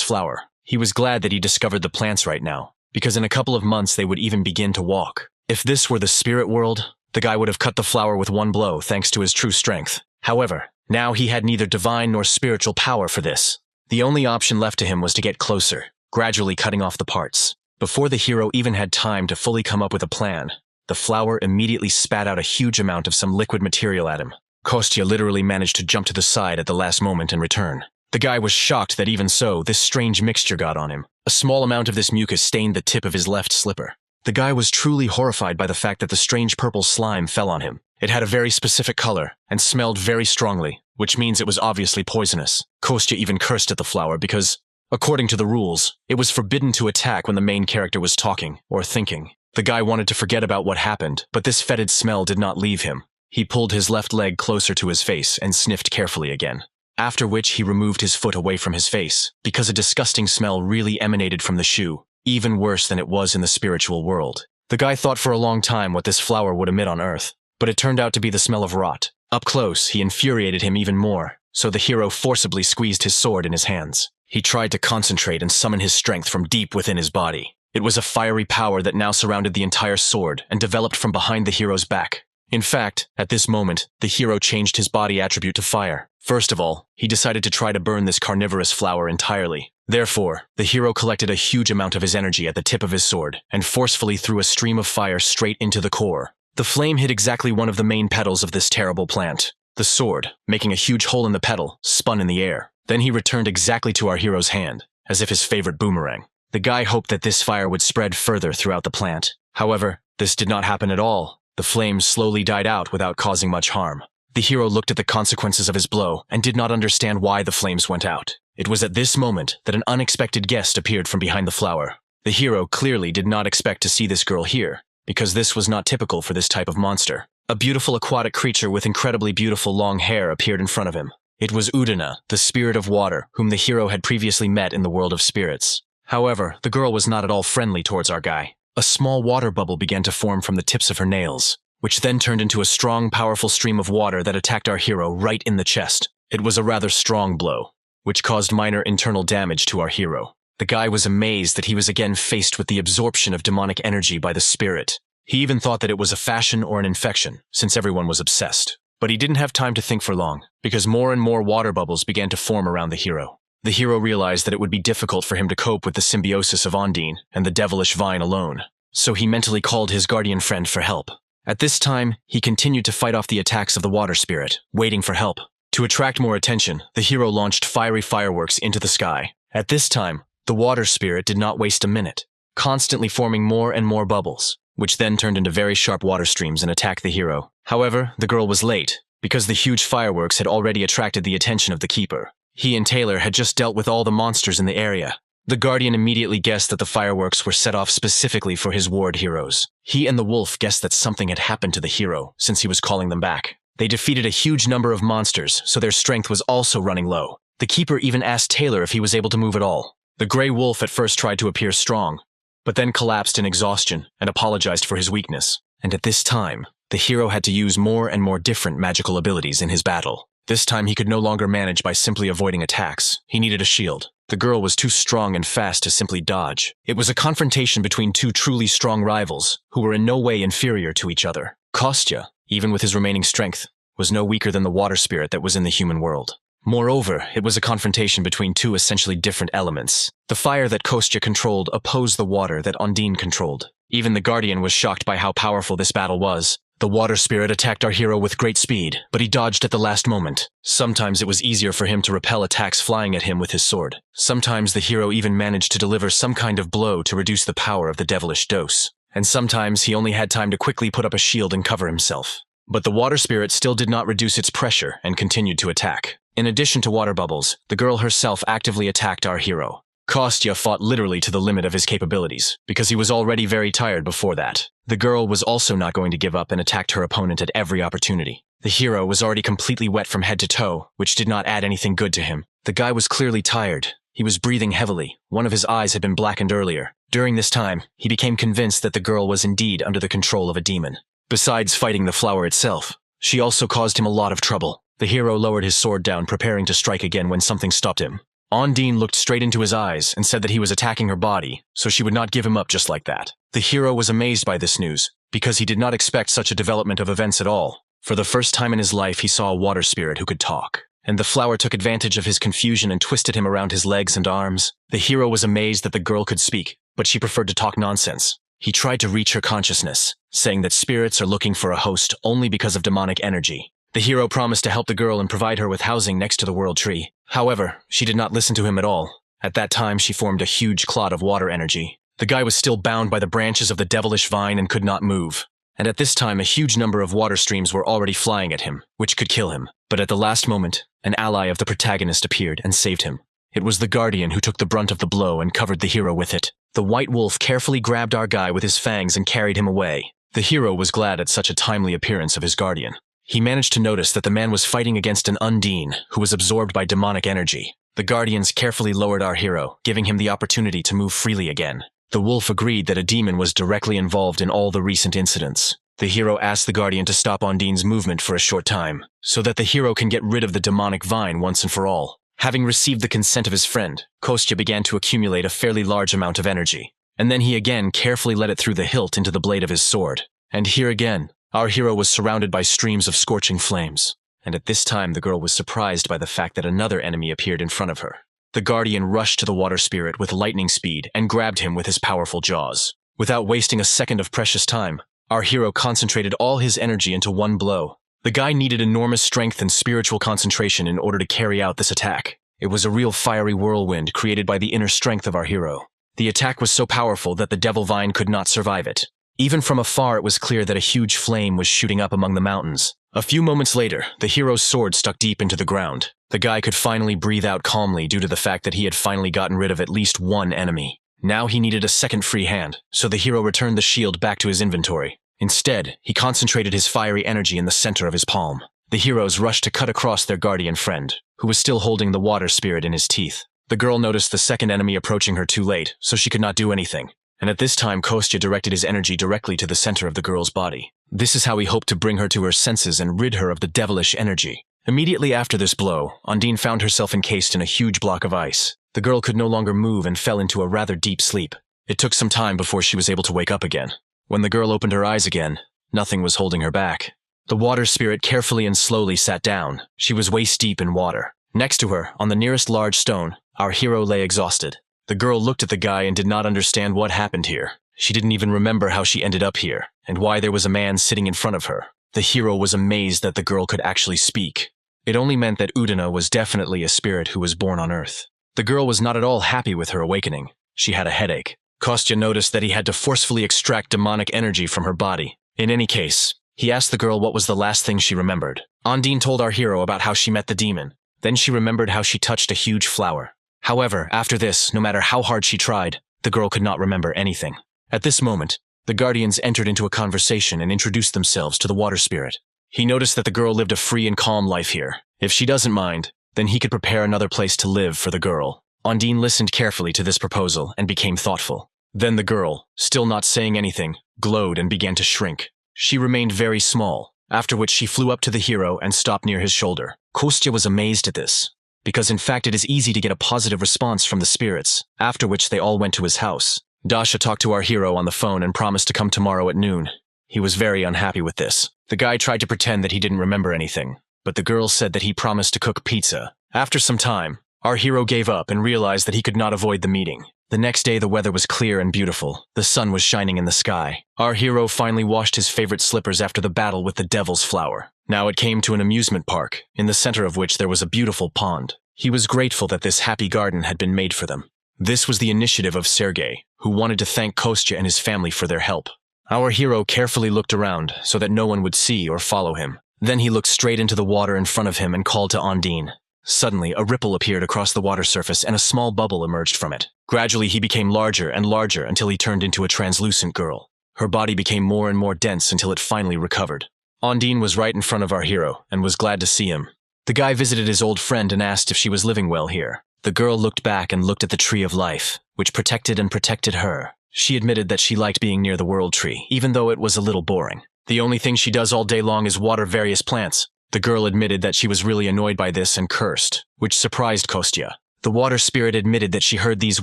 flower. He was glad that he discovered the plants right now, because in a couple of months they would even begin to walk. If this were the spirit world, the guy would have cut the flower with one blow thanks to his true strength. However, now he had neither divine nor spiritual power for this. The only option left to him was to get closer, gradually cutting off the parts. Before the hero even had time to fully come up with a plan, the flower immediately spat out a huge amount of some liquid material at him. Kostya literally managed to jump to the side at the last moment and return. The guy was shocked that even so, this strange mixture got on him. A small amount of this mucus stained the tip of his left slipper. The guy was truly horrified by the fact that the strange purple slime fell on him. It had a very specific color and smelled very strongly, which means it was obviously poisonous. Kostya even cursed at the flower because, according to the rules, it was forbidden to attack when the main character was talking or thinking. The guy wanted to forget about what happened, but this fetid smell did not leave him. He pulled his left leg closer to his face and sniffed carefully again. After which he removed his foot away from his face, because a disgusting smell really emanated from the shoe, even worse than it was in the spiritual world. The guy thought for a long time what this flower would emit on Earth, but it turned out to be the smell of rot. Up close, he infuriated him even more, so the hero forcibly squeezed his sword in his hands. He tried to concentrate and summon his strength from deep within his body. It was a fiery power that now surrounded the entire sword and developed from behind the hero's back. In fact, at this moment, the hero changed his body attribute to fire. First of all, he decided to try to burn this carnivorous flower entirely. Therefore, the hero collected a huge amount of his energy at the tip of his sword and forcefully threw a stream of fire straight into the core. The flame hit exactly one of the main petals of this terrible plant. The sword, making a huge hole in the petal, spun in the air. Then he returned exactly to our hero's hand, as if his favorite boomerang. The guy hoped that this fire would spread further throughout the plant. However, this did not happen at all. The flames slowly died out without causing much harm. The hero looked at the consequences of his blow and did not understand why the flames went out. It was at this moment that an unexpected guest appeared from behind the flower. The hero clearly did not expect to see this girl here, because this was not typical for this type of monster. A beautiful aquatic creature with incredibly beautiful long hair appeared in front of him. It was Udana, the spirit of water, whom the hero had previously met in the world of spirits. However, the girl was not at all friendly towards our guy. A small water bubble began to form from the tips of her nails, which then turned into a strong, powerful stream of water that attacked our hero right in the chest. It was a rather strong blow, which caused minor internal damage to our hero. The guy was amazed that he was again faced with the absorption of demonic energy by the spirit. He even thought that it was a fashion or an infection, since everyone was obsessed. But he didn't have time to think for long, because more and more water bubbles began to form around the hero. The hero realized that it would be difficult for him to cope with the symbiosis of Ondine and the devilish vine alone, so he mentally called his guardian friend for help. At this time, he continued to fight off the attacks of the water spirit, waiting for help. To attract more attention, the hero launched fiery fireworks into the sky. At this time, the water spirit did not waste a minute, constantly forming more and more bubbles, which then turned into very sharp water streams and attacked the hero. However, the girl was late, because the huge fireworks had already attracted the attention of the keeper. He and Taylor had just dealt with all the monsters in the area. The guardian immediately guessed that the fireworks were set off specifically for his ward heroes. He and the wolf guessed that something had happened to the hero, since he was calling them back. They defeated a huge number of monsters, so their strength was also running low. The keeper even asked Taylor if he was able to move at all. The gray wolf at first tried to appear strong, but then collapsed in exhaustion and apologized for his weakness. And at this time, the hero had to use more and more different magical abilities in his battle. This time he could no longer manage by simply avoiding attacks. He needed a shield. The girl was too strong and fast to simply dodge. It was a confrontation between two truly strong rivals, who were in no way inferior to each other. Kostya, even with his remaining strength, was no weaker than the water spirit that was in the human world. Moreover, it was a confrontation between two essentially different elements. The fire that Kostya controlled opposed the water that Ondine controlled. Even the Guardian was shocked by how powerful this battle was. The water spirit attacked our hero with great speed, but he dodged at the last moment. Sometimes it was easier for him to repel attacks flying at him with his sword. Sometimes the hero even managed to deliver some kind of blow to reduce the power of the devilish dose. And sometimes he only had time to quickly put up a shield and cover himself. But the water spirit still did not reduce its pressure and continued to attack. In addition to water bubbles, the girl herself actively attacked our hero. Kostya fought literally to the limit of his capabilities, because he was already very tired before that. The girl was also not going to give up and attacked her opponent at every opportunity. The hero was already completely wet from head to toe, which did not add anything good to him. The guy was clearly tired. He was breathing heavily. One of his eyes had been blackened earlier. During this time, he became convinced that the girl was indeed under the control of a demon. Besides fighting the flower itself, she also caused him a lot of trouble. The hero lowered his sword down, preparing to strike again when something stopped him. Ondine looked straight into his eyes and said that he was attacking her body, so she would not give him up just like that. The hero was amazed by this news, because he did not expect such a development of events at all. For the first time in his life, he saw a water spirit who could talk. And the flower took advantage of his confusion and twisted him around his legs and arms. The hero was amazed that the girl could speak, but she preferred to talk nonsense. He tried to reach her consciousness, saying that spirits are looking for a host only because of demonic energy. The hero promised to help the girl and provide her with housing next to the world tree. However, she did not listen to him at all. At that time, she formed a huge clot of water energy. The guy was still bound by the branches of the devilish vine and could not move. And at this time, a huge number of water streams were already flying at him, which could kill him. But at the last moment, an ally of the protagonist appeared and saved him. It was the Guardian who took the brunt of the blow and covered the hero with it. The white wolf carefully grabbed our guy with his fangs and carried him away. The hero was glad at such a timely appearance of his Guardian. He managed to notice that the man was fighting against an Undine, who was absorbed by demonic energy. The Guardians carefully lowered our hero, giving him the opportunity to move freely again. The wolf agreed that a demon was directly involved in all the recent incidents. The hero asked the Guardian to stop Ondine's movement for a short time, so that the hero can get rid of the demonic vine once and for all. Having received the consent of his friend, Kostya began to accumulate a fairly large amount of energy. And then he again carefully let it through the hilt into the blade of his sword. And here again, our hero was surrounded by streams of scorching flames, and at this time the girl was surprised by the fact that another enemy appeared in front of her. The Guardian rushed to the water spirit with lightning speed and grabbed him with his powerful jaws. Without wasting a second of precious time, our hero concentrated all his energy into one blow. The guy needed enormous strength and spiritual concentration in order to carry out this attack. It was a real fiery whirlwind created by the inner strength of our hero. The attack was so powerful that the devil vine could not survive it. Even from afar, it was clear that a huge flame was shooting up among the mountains. A few moments later, the hero's sword stuck deep into the ground. The guy could finally breathe out calmly due to the fact that he had finally gotten rid of at least one enemy. Now he needed a second free hand, so the hero returned the shield back to his inventory. Instead, he concentrated his fiery energy in the center of his palm. The heroes rushed to cut across their guardian friend, who was still holding the water spirit in his teeth. The girl noticed the second enemy approaching her too late, so she could not do anything. And at this time, Kostya directed his energy directly to the center of the girl's body. This is how he hoped to bring her to her senses and rid her of the devilish energy. Immediately after this blow, Ondine found herself encased in a huge block of ice. The girl could no longer move and fell into a rather deep sleep. It took some time before she was able to wake up again. When the girl opened her eyes again, nothing was holding her back. The water spirit carefully and slowly sat down. She was waist deep in water. Next to her, on the nearest large stone, our hero lay exhausted. The girl looked at the guy and did not understand what happened here. She didn't even remember how she ended up here, and why there was a man sitting in front of her. The hero was amazed that the girl could actually speak. It only meant that Udina was definitely a spirit who was born on Earth. The girl was not at all happy with her awakening. She had a headache. Kostya noticed that he had to forcefully extract demonic energy from her body. In any case, he asked the girl what was the last thing she remembered. Ondine told our hero about how she met the demon. Then she remembered how she touched a huge flower. However, after this, no matter how hard she tried, the girl could not remember anything. At this moment, the guardians entered into a conversation and introduced themselves to the water spirit. He noticed that the girl lived a free and calm life here. If she doesn't mind, then he could prepare another place to live for the girl. Ondine listened carefully to this proposal and became thoughtful. Then the girl, still not saying anything, glowed and began to shrink. She remained very small, after which she flew up to the hero and stopped near his shoulder. Kostya was amazed at this, because in fact it is easy to get a positive response from the spirits, after which they all went to his house. Dasha talked to our hero on the phone and promised to come tomorrow at noon. He was very unhappy with this. The guy tried to pretend that he didn't remember anything, but the girl said that he promised to cook pizza. After some time, our hero gave up and realized that he could not avoid the meeting. The next day the weather was clear and beautiful. The sun was shining in the sky. Our hero finally washed his favorite slippers after the battle with the devil's flower. Now it came to an amusement park, in the center of which there was a beautiful pond. He was grateful that this happy garden had been made for them. This was the initiative of Sergei, who wanted to thank Kostya and his family for their help. Our hero carefully looked around so that no one would see or follow him. Then he looked straight into the water in front of him and called to Ondine. Suddenly, a ripple appeared across the water surface and a small bubble emerged from it. Gradually, he became larger and larger until he turned into a translucent girl. Her body became more and more dense until it finally recovered. Ondine was right in front of our hero and was glad to see him. The guy visited his old friend and asked if she was living well here. The girl looked back and looked at the tree of life, which protected and protected her. She admitted that she liked being near the world tree, even though it was a little boring. The only thing she does all day long is water various plants. The girl admitted that she was really annoyed by this and cursed, which surprised Kostya. The water spirit admitted that she heard these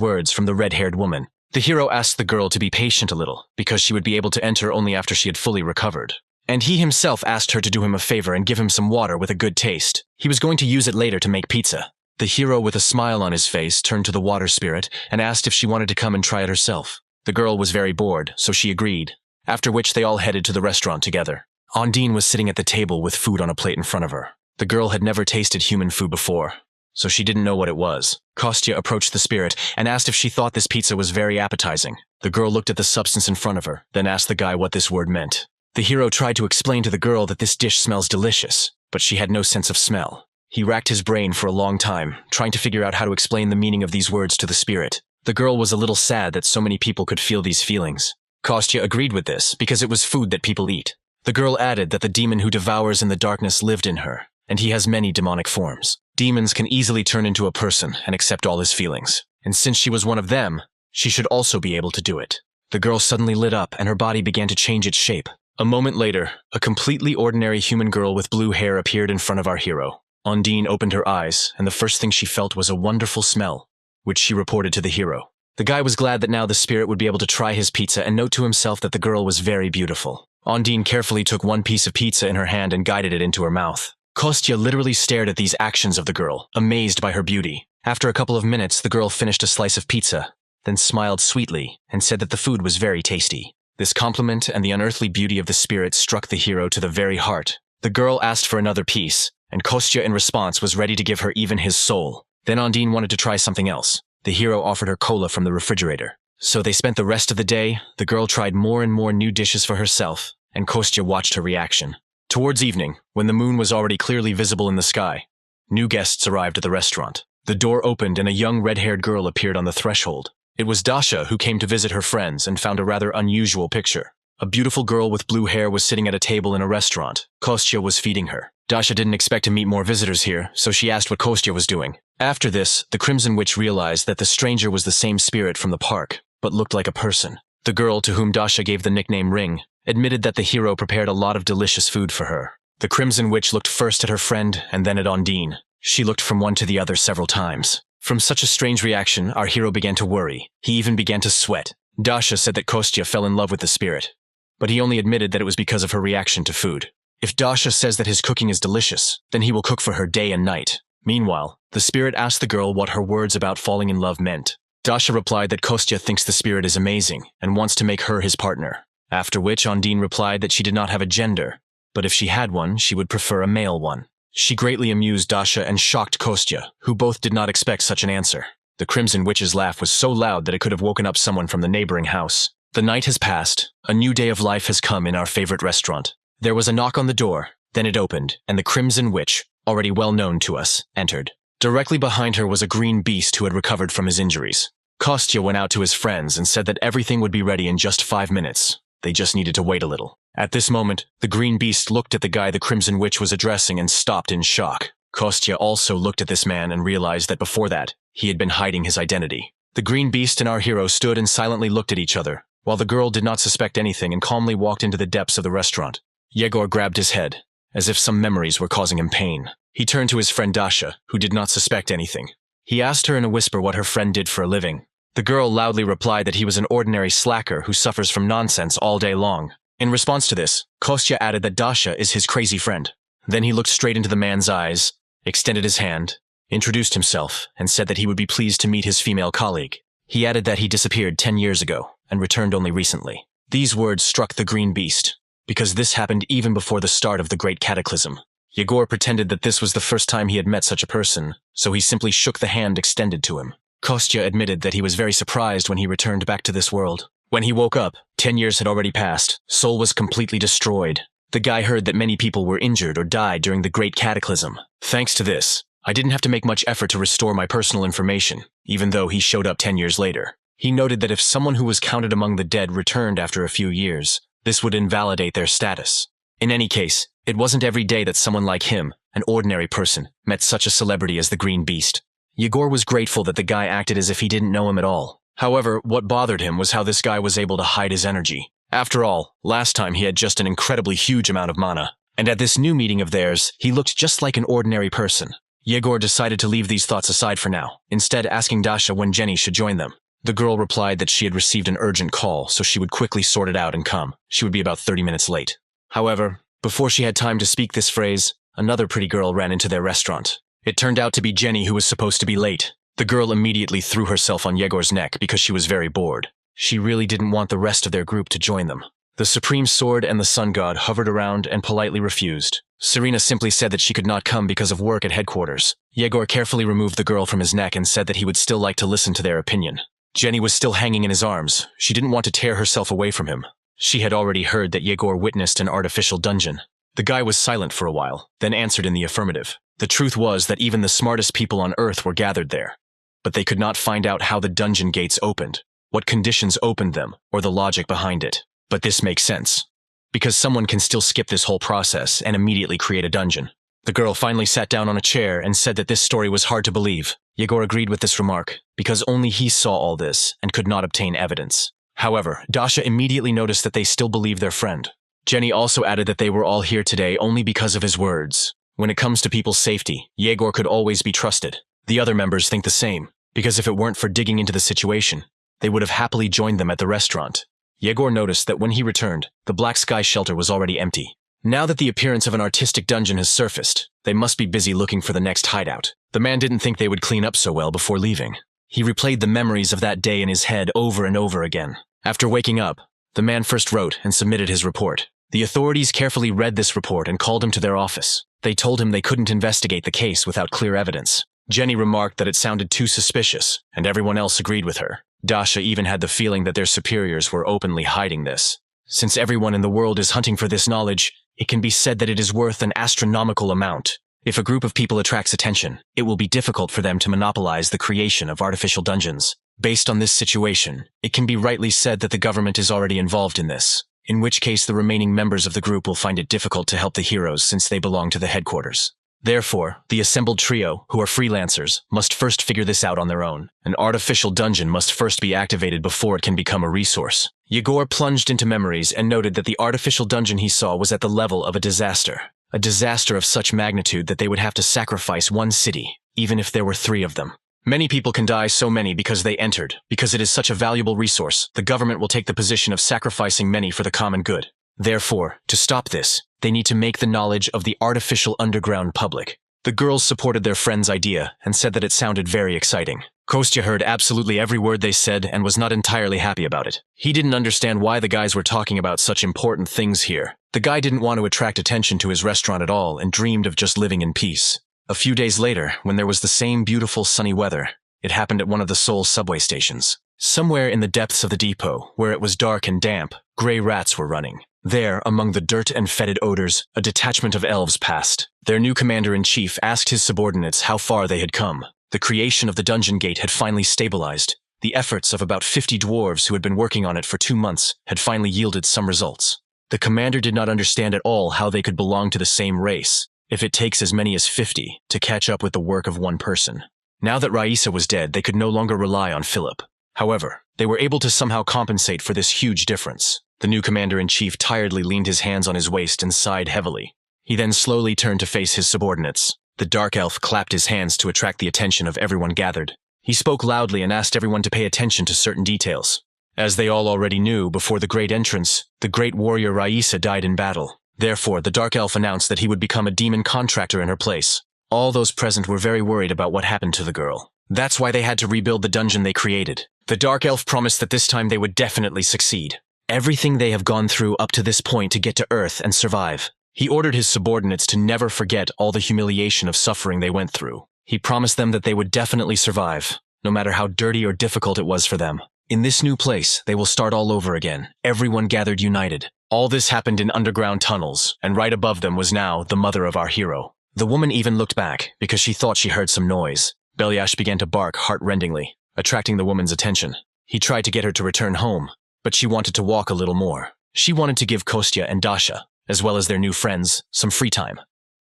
words from the red-haired woman. The hero asked the girl to be patient a little, because she would be able to enter only after she had fully recovered. And he himself asked her to do him a favor and give him some water with a good taste. He was going to use it later to make pizza. The hero, with a smile on his face, turned to the water spirit and asked if she wanted to come and try it herself. The girl was very bored, so she agreed, after which they all headed to the restaurant together. Ondine was sitting at the table with food on a plate in front of her. The girl had never tasted human food before, so she didn't know what it was. Kostya approached the spirit and asked if she thought this pizza was very appetizing. The girl looked at the substance in front of her, then asked the guy what this word meant. The hero tried to explain to the girl that this dish smells delicious, but she had no sense of smell. He racked his brain for a long time, trying to figure out how to explain the meaning of these words to the spirit. The girl was a little sad that so many people could feel these feelings. Kostya agreed with this because it was food that people eat. The girl added that the demon who devours in the darkness lived in her, and he has many demonic forms. Demons can easily turn into a person and accept all his feelings, and since she was one of them, she should also be able to do it. The girl suddenly lit up and her body began to change its shape. A moment later, a completely ordinary human girl with blue hair appeared in front of our hero. Ondine opened her eyes, and the first thing she felt was a wonderful smell, which she reported to the hero. The guy was glad that now the spirit would be able to try his pizza and note to himself that the girl was very beautiful. Ondine carefully took one piece of pizza in her hand and guided it into her mouth. Kostya literally stared at these actions of the girl, amazed by her beauty. After a couple of minutes, the girl finished a slice of pizza, then smiled sweetly and said that the food was very tasty. This compliment and the unearthly beauty of the spirit struck the hero to the very heart, The girl asked for another piece, and Kostya in response was ready to give her even his soul. Then Ondine wanted to try something else. The hero offered her cola from the refrigerator. So they spent the rest of the day. The girl tried more and more new dishes for herself, and Kostya watched her reaction. Towards evening, when the moon was already clearly visible in the sky, new guests arrived at the restaurant. The door opened and a young red-haired girl appeared on the threshold. It was Dasha, who came to visit her friends and found a rather unusual picture. A beautiful girl with blue hair was sitting at a table in a restaurant. Kostya was feeding her. Dasha didn't expect to meet more visitors here, so she asked what Kostya was doing. After this, the Crimson Witch realized that the stranger was the same spirit from the park, but looked like a person. The girl, to whom Dasha gave the nickname Ring, admitted that the hero prepared a lot of delicious food for her. The Crimson Witch looked first at her friend and then at Ondine. She looked from one to the other several times. From such a strange reaction, our hero began to worry. He even began to sweat. Dasha said that Kostya fell in love with the spirit, but he only admitted that it was because of her reaction to food. If Dasha says that his cooking is delicious, then he will cook for her day and night. Meanwhile, the spirit asked the girl what her words about falling in love meant. Dasha replied that Kostya thinks the spirit is amazing and wants to make her his partner. After which Ondine replied that she did not have a gender, but if she had one, she would prefer a male one. She greatly amused Dasha and shocked Kostya, who both did not expect such an answer. The Crimson Witch's laugh was so loud that it could have woken up someone from the neighboring house. The night has passed. A new day of life has come in our favorite restaurant. There was a knock on the door, then it opened, and the Crimson Witch, already well known to us, entered. Directly behind her was a green beast who had recovered from his injuries. Kostya went out to his friends and said that everything would be ready in just 5 minutes. They just needed to wait a little. At this moment, the green beast looked at the guy the Crimson Witch was addressing and stopped in shock. Kostya also looked at this man and realized that before that, he had been hiding his identity. The green beast and our hero stood and silently looked at each other, while the girl did not suspect anything and calmly walked into the depths of the restaurant. Yegor grabbed his head, as if some memories were causing him pain. He turned to his friend Dasha, who did not suspect anything. He asked her in a whisper what her friend did for a living. The girl loudly replied that he was an ordinary slacker who suffers from nonsense all day long. In response to this, Kostya added that Dasha is his crazy friend. Then he looked straight into the man's eyes, extended his hand, introduced himself, and said that he would be pleased to meet his female colleague. He added that he disappeared 10 years ago and returned only recently. These words struck the green beast, because this happened even before the start of the Great Cataclysm. Yegor pretended that this was the first time he had met such a person, so he simply shook the hand extended to him. Kostya admitted that he was very surprised when he returned back to this world. When he woke up, 10 years had already passed. Seoul was completely destroyed. The guy heard that many people were injured or died during the Great Cataclysm. Thanks to this, I didn't have to make much effort to restore my personal information, even though he showed up 10 years later. He noted that if someone who was counted among the dead returned after a few years, this would invalidate their status. In any case, it wasn't every day that someone like him, an ordinary person, met such a celebrity as the Green Beast. Yegor was grateful that the guy acted as if he didn't know him at all. However, what bothered him was how this guy was able to hide his energy. After all, last time he had just an incredibly huge amount of mana, and at this new meeting of theirs, he looked just like an ordinary person. Yegor decided to leave these thoughts aside for now, instead asking Dasha when Jenny should join them. The girl replied that she had received an urgent call, so she would quickly sort it out and come. She would be about 30 minutes late. However, before she had time to speak this phrase, another pretty girl ran into their restaurant. It turned out to be Jenny, who was supposed to be late. The girl immediately threw herself on Yegor's neck because she was very bored. She really didn't want the rest of their group to join them. The Supreme Sword and the Sun God hovered around and politely refused. Serena simply said that she could not come because of work at headquarters. Yegor carefully removed the girl from his neck and said that he would still like to listen to their opinion. Jenny was still hanging in his arms. She didn't want to tear herself away from him. She had already heard that Yegor witnessed an artificial dungeon. The guy was silent for a while, then answered in the affirmative. The truth was that even the smartest people on Earth were gathered there, but they could not find out how the dungeon gates opened, what conditions opened them, or the logic behind it. But this makes sense, because someone can still skip this whole process and immediately create a dungeon. The girl finally sat down on a chair and said that this story was hard to believe. Yegor agreed with this remark, because only he saw all this and could not obtain evidence. However, Dasha immediately noticed that they still believed their friend. Jenny also added that they were all here today only because of his words. When it comes to people's safety, Yegor could always be trusted. The other members think the same, because if it weren't for digging into the situation, they would have happily joined them at the restaurant. Yegor noticed that when he returned, the Black Sky shelter was already empty. Now that the appearance of an artistic dungeon has surfaced, they must be busy looking for the next hideout. The man didn't think they would clean up so well before leaving. He replayed the memories of that day in his head over and over again. After waking up, the man first wrote and submitted his report. The authorities carefully read this report and called him to their office. They told him they couldn't investigate the case without clear evidence. Jenny remarked that it sounded too suspicious, and everyone else agreed with her. Dasha even had the feeling that their superiors were openly hiding this. Since everyone in the world is hunting for this knowledge, it can be said that it is worth an astronomical amount. If a group of people attracts attention, it will be difficult for them to monopolize the creation of artificial dungeons. Based on this situation, it can be rightly said that the government is already involved in this, in which case the remaining members of the group will find it difficult to help the heroes since they belong to the headquarters. Therefore, the assembled trio, who are freelancers, must first figure this out on their own. An artificial dungeon must first be activated before it can become a resource. Yegor plunged into memories and noted that the artificial dungeon he saw was at the level of a disaster of such magnitude that they would have to sacrifice one city, even if there were 3 of them. Many people can die so many because they entered. Because it is such a valuable resource, the government will take the position of sacrificing many for the common good. Therefore, to stop this, they need to make the knowledge of the artificial underground public. The girls supported their friend's idea and said that it sounded very exciting. Kostya heard absolutely every word they said and was not entirely happy about it. He didn't understand why the guys were talking about such important things here. The guy didn't want to attract attention to his restaurant at all and dreamed of just living in peace. A few days later, when there was the same beautiful sunny weather, it happened at one of the Seoul subway stations. Somewhere in the depths of the depot, where it was dark and damp, gray rats were running. There, among the dirt and fetid odors, a detachment of elves passed. Their new commander-in-chief asked his subordinates how far they had come. The creation of the dungeon gate had finally stabilized. The efforts of about 50 dwarves who had been working on it for 2 months had finally yielded some results. The commander did not understand at all how they could belong to the same race, if it takes as many as 50 to catch up with the work of one person. Now that Raisa was dead, they could no longer rely on Philip. However, they were able to somehow compensate for this huge difference. The new commander-in-chief tiredly leaned his hands on his waist and sighed heavily. He then slowly turned to face his subordinates. The dark elf clapped his hands to attract the attention of everyone gathered. He spoke loudly and asked everyone to pay attention to certain details. As they all already knew, before the great entrance, the great warrior Raisa died in battle. Therefore, the dark elf announced that he would become a demon contractor in her place. All those present were very worried about what happened to the girl. That's why they had to rebuild the dungeon they created. The dark elf promised that this time they would definitely succeed. Everything they have gone through up to this point to get to Earth and survive. He ordered his subordinates to never forget all the humiliation of suffering they went through. He promised them that they would definitely survive, no matter how dirty or difficult it was for them. In this new place, they will start all over again. Everyone gathered united. All this happened in underground tunnels, and right above them was now the mother of our hero. The woman even looked back, because she thought she heard some noise. Belyash began to bark heart-rendingly, attracting the woman's attention. He tried to get her to return home, but she wanted to walk a little more. She wanted to give Kostya and Dasha, as well as their new friends, some free time,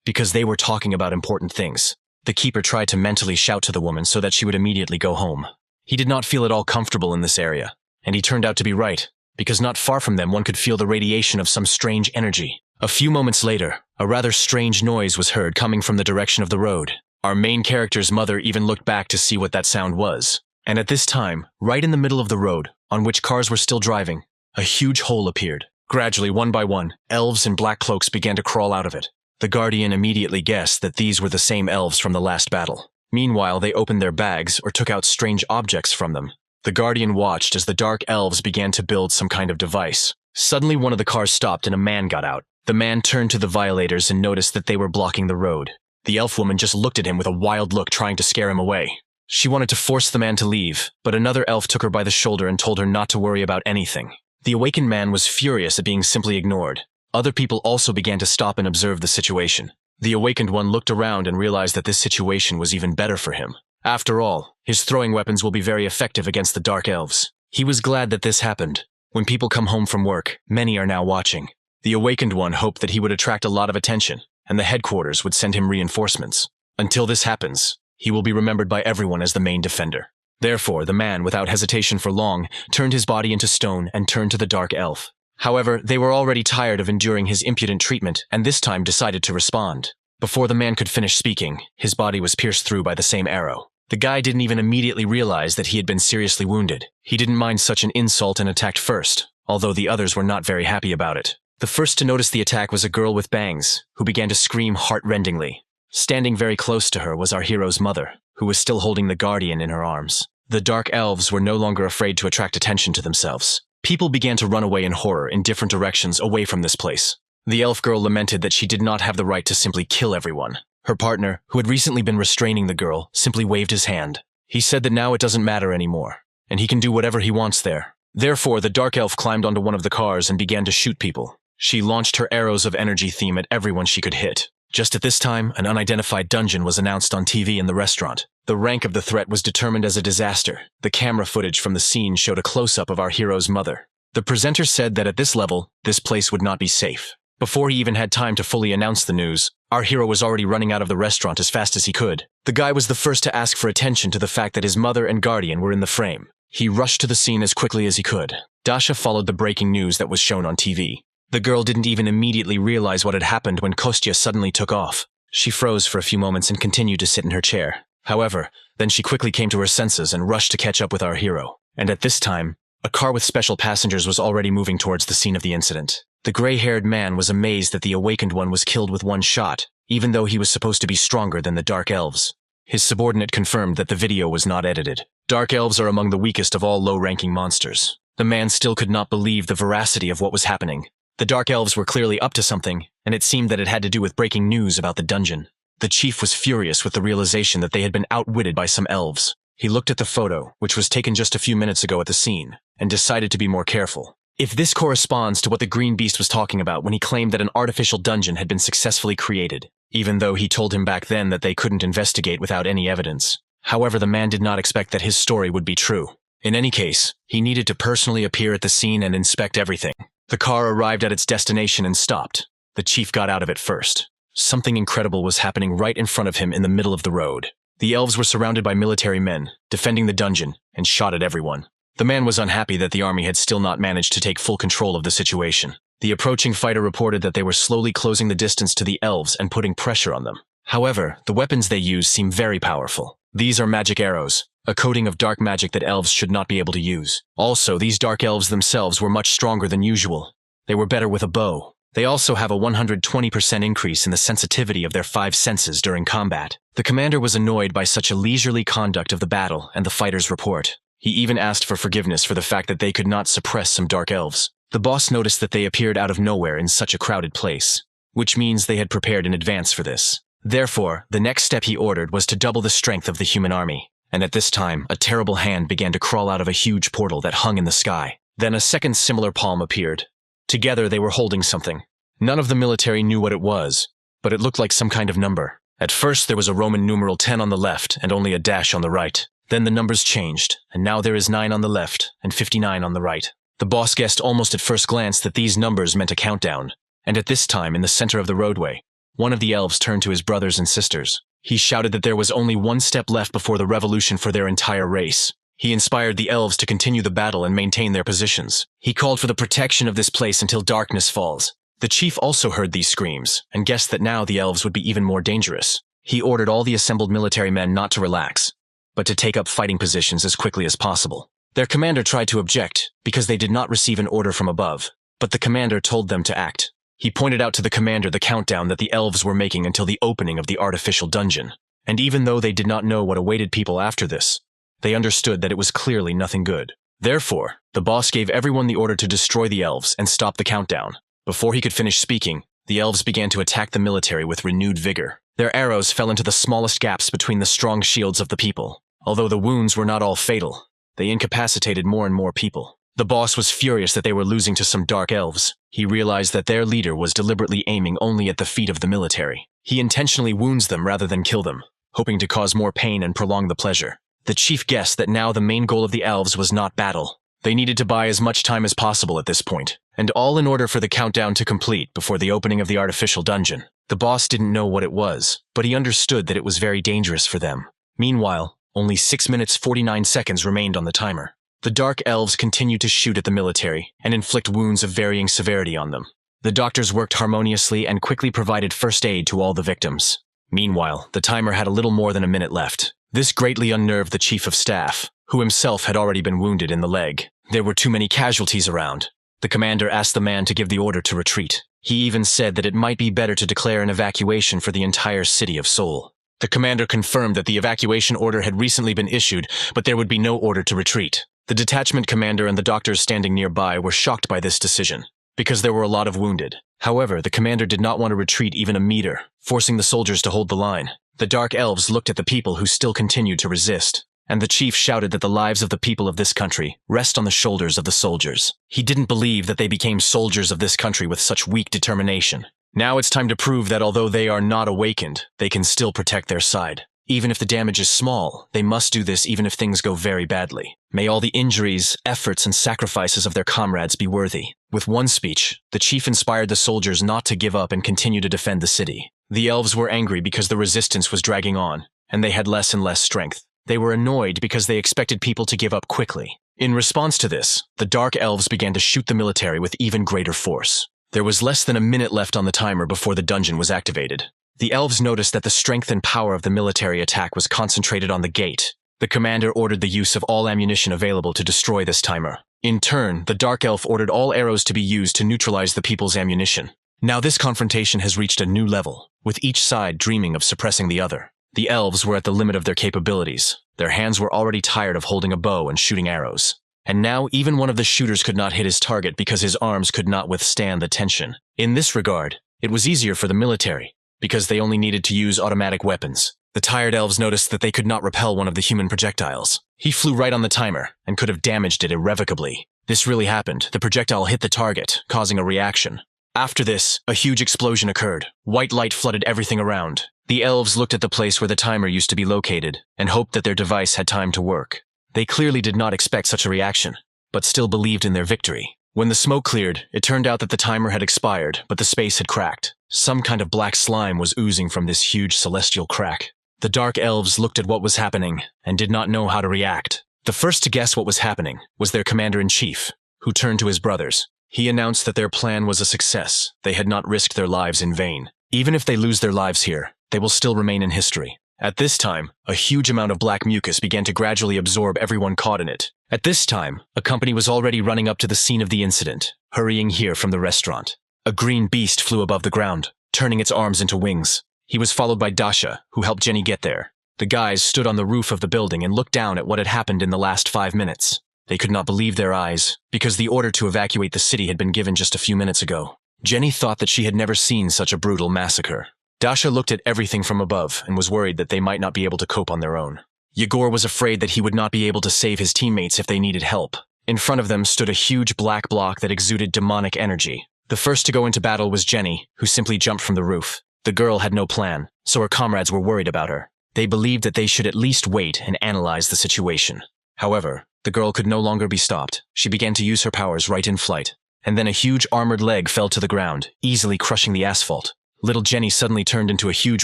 because they were talking about important things. The keeper tried to mentally shout to the woman so that she would immediately go home. He did not feel at all comfortable in this area, and he turned out to be right, because not far from them one could feel the radiation of some strange energy. A few moments later, a rather strange noise was heard coming from the direction of the road. Our main character's mother even looked back to see what that sound was. And at this time, right in the middle of the road, on which cars were still driving, a huge hole appeared. Gradually, one by one, elves in black cloaks began to crawl out of it. The Guardian immediately guessed that these were the same elves from the last battle. Meanwhile, they opened their bags or took out strange objects from them. The Guardian watched as the dark elves began to build some kind of device. Suddenly, one of the cars stopped and a man got out. The man turned to the violators and noticed that they were blocking the road. The elf woman just looked at him with a wild look, trying to scare him away. She wanted to force the man to leave, but another elf took her by the shoulder and told her not to worry about anything. The awakened man was furious at being simply ignored. Other people also began to stop and observe the situation. The awakened one looked around and realized that this situation was even better for him. After all, his throwing weapons will be very effective against the dark elves. He was glad that this happened. When people come home from work, many are now watching. The awakened one hoped that he would attract a lot of attention, and the headquarters would send him reinforcements. Until this happens, he will be remembered by everyone as the main defender. Therefore, the man, without hesitation for long, turned his body into stone and turned to the dark elf. However, they were already tired of enduring his impudent treatment and this time decided to respond. Before the man could finish speaking, his body was pierced through by the same arrow. The guy didn't even immediately realize that he had been seriously wounded. He didn't mind such an insult and attacked first, although the others were not very happy about it. The first to notice the attack was a girl with bangs, who began to scream heart-rendingly. Standing very close to her was our hero's mother, who was still holding the Guardian in her arms. The dark elves were no longer afraid to attract attention to themselves. People began to run away in horror in different directions away from this place. The elf girl lamented that she did not have the right to simply kill everyone. Her partner, who had recently been restraining the girl, simply waved his hand. He said that now it doesn't matter anymore, and he can do whatever he wants there. Therefore, the dark elf climbed onto one of the cars and began to shoot people. She launched her arrows of energy theme at everyone she could hit. Just at this time, an unidentified dungeon was announced on TV in the restaurant. The rank of the threat was determined as a disaster. The camera footage from the scene showed a close-up of our hero's mother. The presenter said that at this level, this place would not be safe. Before he even had time to fully announce the news, our hero was already running out of the restaurant as fast as he could. The guy was the first to ask for attention to the fact that his mother and guardian were in the frame. He rushed to the scene as quickly as he could. Dasha followed the breaking news that was shown on TV. The girl didn't even immediately realize what had happened when Kostya suddenly took off. She froze for a few moments and continued to sit in her chair. However, then she quickly came to her senses and rushed to catch up with our hero. And at this time, a car with special passengers was already moving towards the scene of the incident. The gray-haired man was amazed that the awakened one was killed with one shot, even though he was supposed to be stronger than the Dark Elves. His subordinate confirmed that the video was not edited. Dark Elves are among the weakest of all low-ranking monsters. The man still could not believe the veracity of what was happening. The Dark Elves were clearly up to something, and it seemed that it had to do with breaking news about the dungeon. The chief was furious with the realization that they had been outwitted by some elves. He looked at the photo, which was taken just a few minutes ago at the scene, and decided to be more careful. If this corresponds to what the Green Beast was talking about when he claimed that an artificial dungeon had been successfully created, even though he told him back then that they couldn't investigate without any evidence. However, the man did not expect that his story would be true. In any case, he needed to personally appear at the scene and inspect everything. The car arrived at its destination and stopped. The chief got out of it first. Something incredible was happening right in front of him in the middle of the road. The elves were surrounded by military men, defending the dungeon, and shot at everyone. The man was unhappy that the army had still not managed to take full control of the situation. The approaching fighter reported that they were slowly closing the distance to the elves and putting pressure on them. However, the weapons they use seem very powerful. These are magic arrows, a coating of dark magic that elves should not be able to use. Also, these dark elves themselves were much stronger than usual. They were better with a bow. They also have a 120% increase in the sensitivity of their 5 senses during combat. The commander was annoyed by such a leisurely conduct of the battle and the fighter's report. He even asked for forgiveness for the fact that they could not suppress some dark elves. The boss noticed that they appeared out of nowhere in such a crowded place, which means they had prepared in advance for this. Therefore, the next step he ordered was to double the strength of the human army. And at this time, a terrible hand began to crawl out of a huge portal that hung in the sky. Then a second similar palm appeared. Together they were holding something. None of the military knew what it was, but it looked like some kind of number. At first there was a Roman numeral 10 on the left and only a dash on the right. Then the numbers changed, and now there is 9 on the left and 59 on the right. The boss guessed almost at first glance that these numbers meant a countdown. And at this time, in the center of the roadway, one of the elves turned to his brothers and sisters. He shouted that there was only one step left before the revolution for their entire race. He inspired the elves to continue the battle and maintain their positions. He called for the protection of this place until darkness falls. The chief also heard these screams, and guessed that now the elves would be even more dangerous. He ordered all the assembled military men not to relax, but to take up fighting positions as quickly as possible. Their commander tried to object, because they did not receive an order from above, but the commander told them to act. He pointed out to the commander the countdown that the elves were making until the opening of the artificial dungeon. And even though they did not know what awaited people after this, they understood that it was clearly nothing good. Therefore, the boss gave everyone the order to destroy the elves and stop the countdown. Before he could finish speaking, the elves began to attack the military with renewed vigor. Their arrows fell into the smallest gaps between the strong shields of the people. Although the wounds were not all fatal, they incapacitated more and more people. The boss was furious that they were losing to some dark elves. He realized that their leader was deliberately aiming only at the feet of the military. He intentionally wounds them rather than kill them, hoping to cause more pain and prolong the pleasure. The chief guessed that now the main goal of the elves was not battle. They needed to buy as much time as possible at this point, and all in order for the countdown to complete before the opening of the artificial dungeon. The boss didn't know what it was, but he understood that it was very dangerous for them. Meanwhile, only 6 minutes 49 seconds remained on the timer. The dark elves continued to shoot at the military and inflict wounds of varying severity on them. The doctors worked harmoniously and quickly provided first aid to all the victims. Meanwhile, the timer had a little more than a minute left. This greatly unnerved the chief of staff, who himself had already been wounded in the leg. There were too many casualties around. The commander asked the man to give the order to retreat. He even said that it might be better to declare an evacuation for the entire city of Seoul. The commander confirmed that the evacuation order had recently been issued, but there would be no order to retreat. The detachment commander and the doctors standing nearby were shocked by this decision, because there were a lot of wounded. However, the commander did not want to retreat even a meter, forcing the soldiers to hold the line. The Dark Elves looked at the people who still continued to resist, and the chief shouted that the lives of the people of this country rest on the shoulders of the soldiers. He didn't believe that they became soldiers of this country with such weak determination. Now it's time to prove that although they are not awakened, they can still protect their side. Even if the damage is small, they must do this even if things go very badly. May all the injuries, efforts, and sacrifices of their comrades be worthy. With one speech, the chief inspired the soldiers not to give up and continue to defend the city. The elves were angry because the resistance was dragging on, and they had less and less strength. They were annoyed because they expected people to give up quickly. In response to this, the Dark Elves began to shoot the military with even greater force. There was less than a minute left on the timer before the dungeon was activated. The elves noticed that the strength and power of the military attack was concentrated on the gate. The commander ordered the use of all ammunition available to destroy this timer. In turn, the Dark Elf ordered all arrows to be used to neutralize the people's ammunition. Now this confrontation has reached a new level, with each side dreaming of suppressing the other. The elves were at the limit of their capabilities. Their hands were already tired of holding a bow and shooting arrows. And now even one of the shooters could not hit his target because his arms could not withstand the tension. In this regard, it was easier for the military, because they only needed to use automatic weapons. The tired elves noticed that they could not repel one of the human projectiles. He flew right on the timer, and could have damaged it irrevocably. This really happened. The projectile hit the target, causing a reaction. After this, a huge explosion occurred. White light flooded everything around. The elves looked at the place where the timer used to be located, and hoped that their device had time to work. They clearly did not expect such a reaction, but still believed in their victory. When the smoke cleared, it turned out that the timer had expired, but the space had cracked. Some kind of black slime was oozing from this huge celestial crack. The Dark Elves looked at what was happening, and did not know how to react. The first to guess what was happening was their commander-in-chief, who turned to his brothers. He announced that their plan was a success. They had not risked their lives in vain. Even if they lose their lives here, they will still remain in history. At this time, a huge amount of black mucus began to gradually absorb everyone caught in it. At this time, a company was already running up to the scene of the incident, hurrying here from the restaurant. A green beast flew above the ground, turning its arms into wings. He was followed by Dasha, who helped Jenny get there. The guys stood on the roof of the building and looked down at what had happened in the last 5 minutes. They could not believe their eyes, because the order to evacuate the city had been given just a few minutes ago. Jenny thought that she had never seen such a brutal massacre. Dasha looked at everything from above and was worried that they might not be able to cope on their own. Yegor was afraid that he would not be able to save his teammates if they needed help. In front of them stood a huge black block that exuded demonic energy. The first to go into battle was Jenny, who simply jumped from the roof. The girl had no plan, so her comrades were worried about her. They believed that they should at least wait and analyze the situation. However, the girl could no longer be stopped. She began to use her powers right in flight. And then a huge armored leg fell to the ground, easily crushing the asphalt. Little Jenny suddenly turned into a huge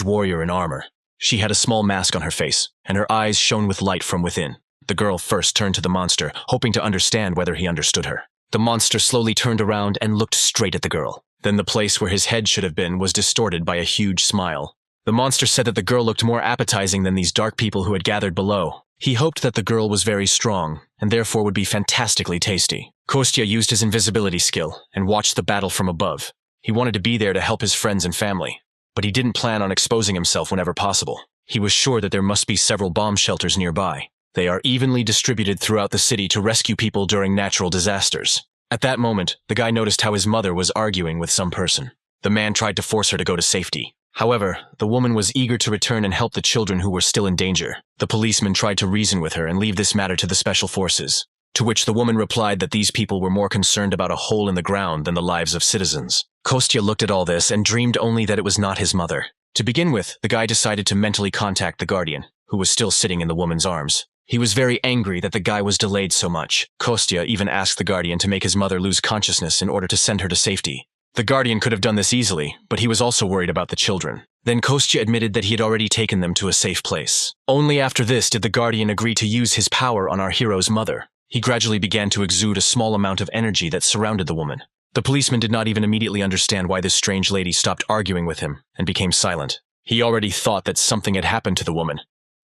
warrior in armor. She had a small mask on her face, and her eyes shone with light from within. The girl first turned to the monster, hoping to understand whether he understood her. The monster slowly turned around and looked straight at the girl. Then the place where his head should have been was distorted by a huge smile. The monster said that the girl looked more appetizing than these dark people who had gathered below. He hoped that the girl was very strong, and therefore would be fantastically tasty. Kostya used his invisibility skill and watched the battle from above. He wanted to be there to help his friends and family, but he didn't plan on exposing himself whenever possible. He was sure that there must be several bomb shelters nearby. They are evenly distributed throughout the city to rescue people during natural disasters. At that moment, the guy noticed how his mother was arguing with some person. The man tried to force her to go to safety. However, the woman was eager to return and help the children who were still in danger. The policeman tried to reason with her and leave this matter to the special forces, to which the woman replied that these people were more concerned about a hole in the ground than the lives of citizens. Kostya looked at all this and dreamed only that it was not his mother. To begin with, the guy decided to mentally contact the guardian, who was still sitting in the woman's arms. He was very angry that the guy was delayed so much. Kostya even asked the guardian to make his mother lose consciousness in order to send her to safety. The guardian could have done this easily, but he was also worried about the children. Then Kostya admitted that he had already taken them to a safe place. Only after this did the guardian agree to use his power on our hero's mother. He gradually began to exude a small amount of energy that surrounded the woman. The policeman did not even immediately understand why this strange lady stopped arguing with him and became silent. He already thought that something had happened to the woman,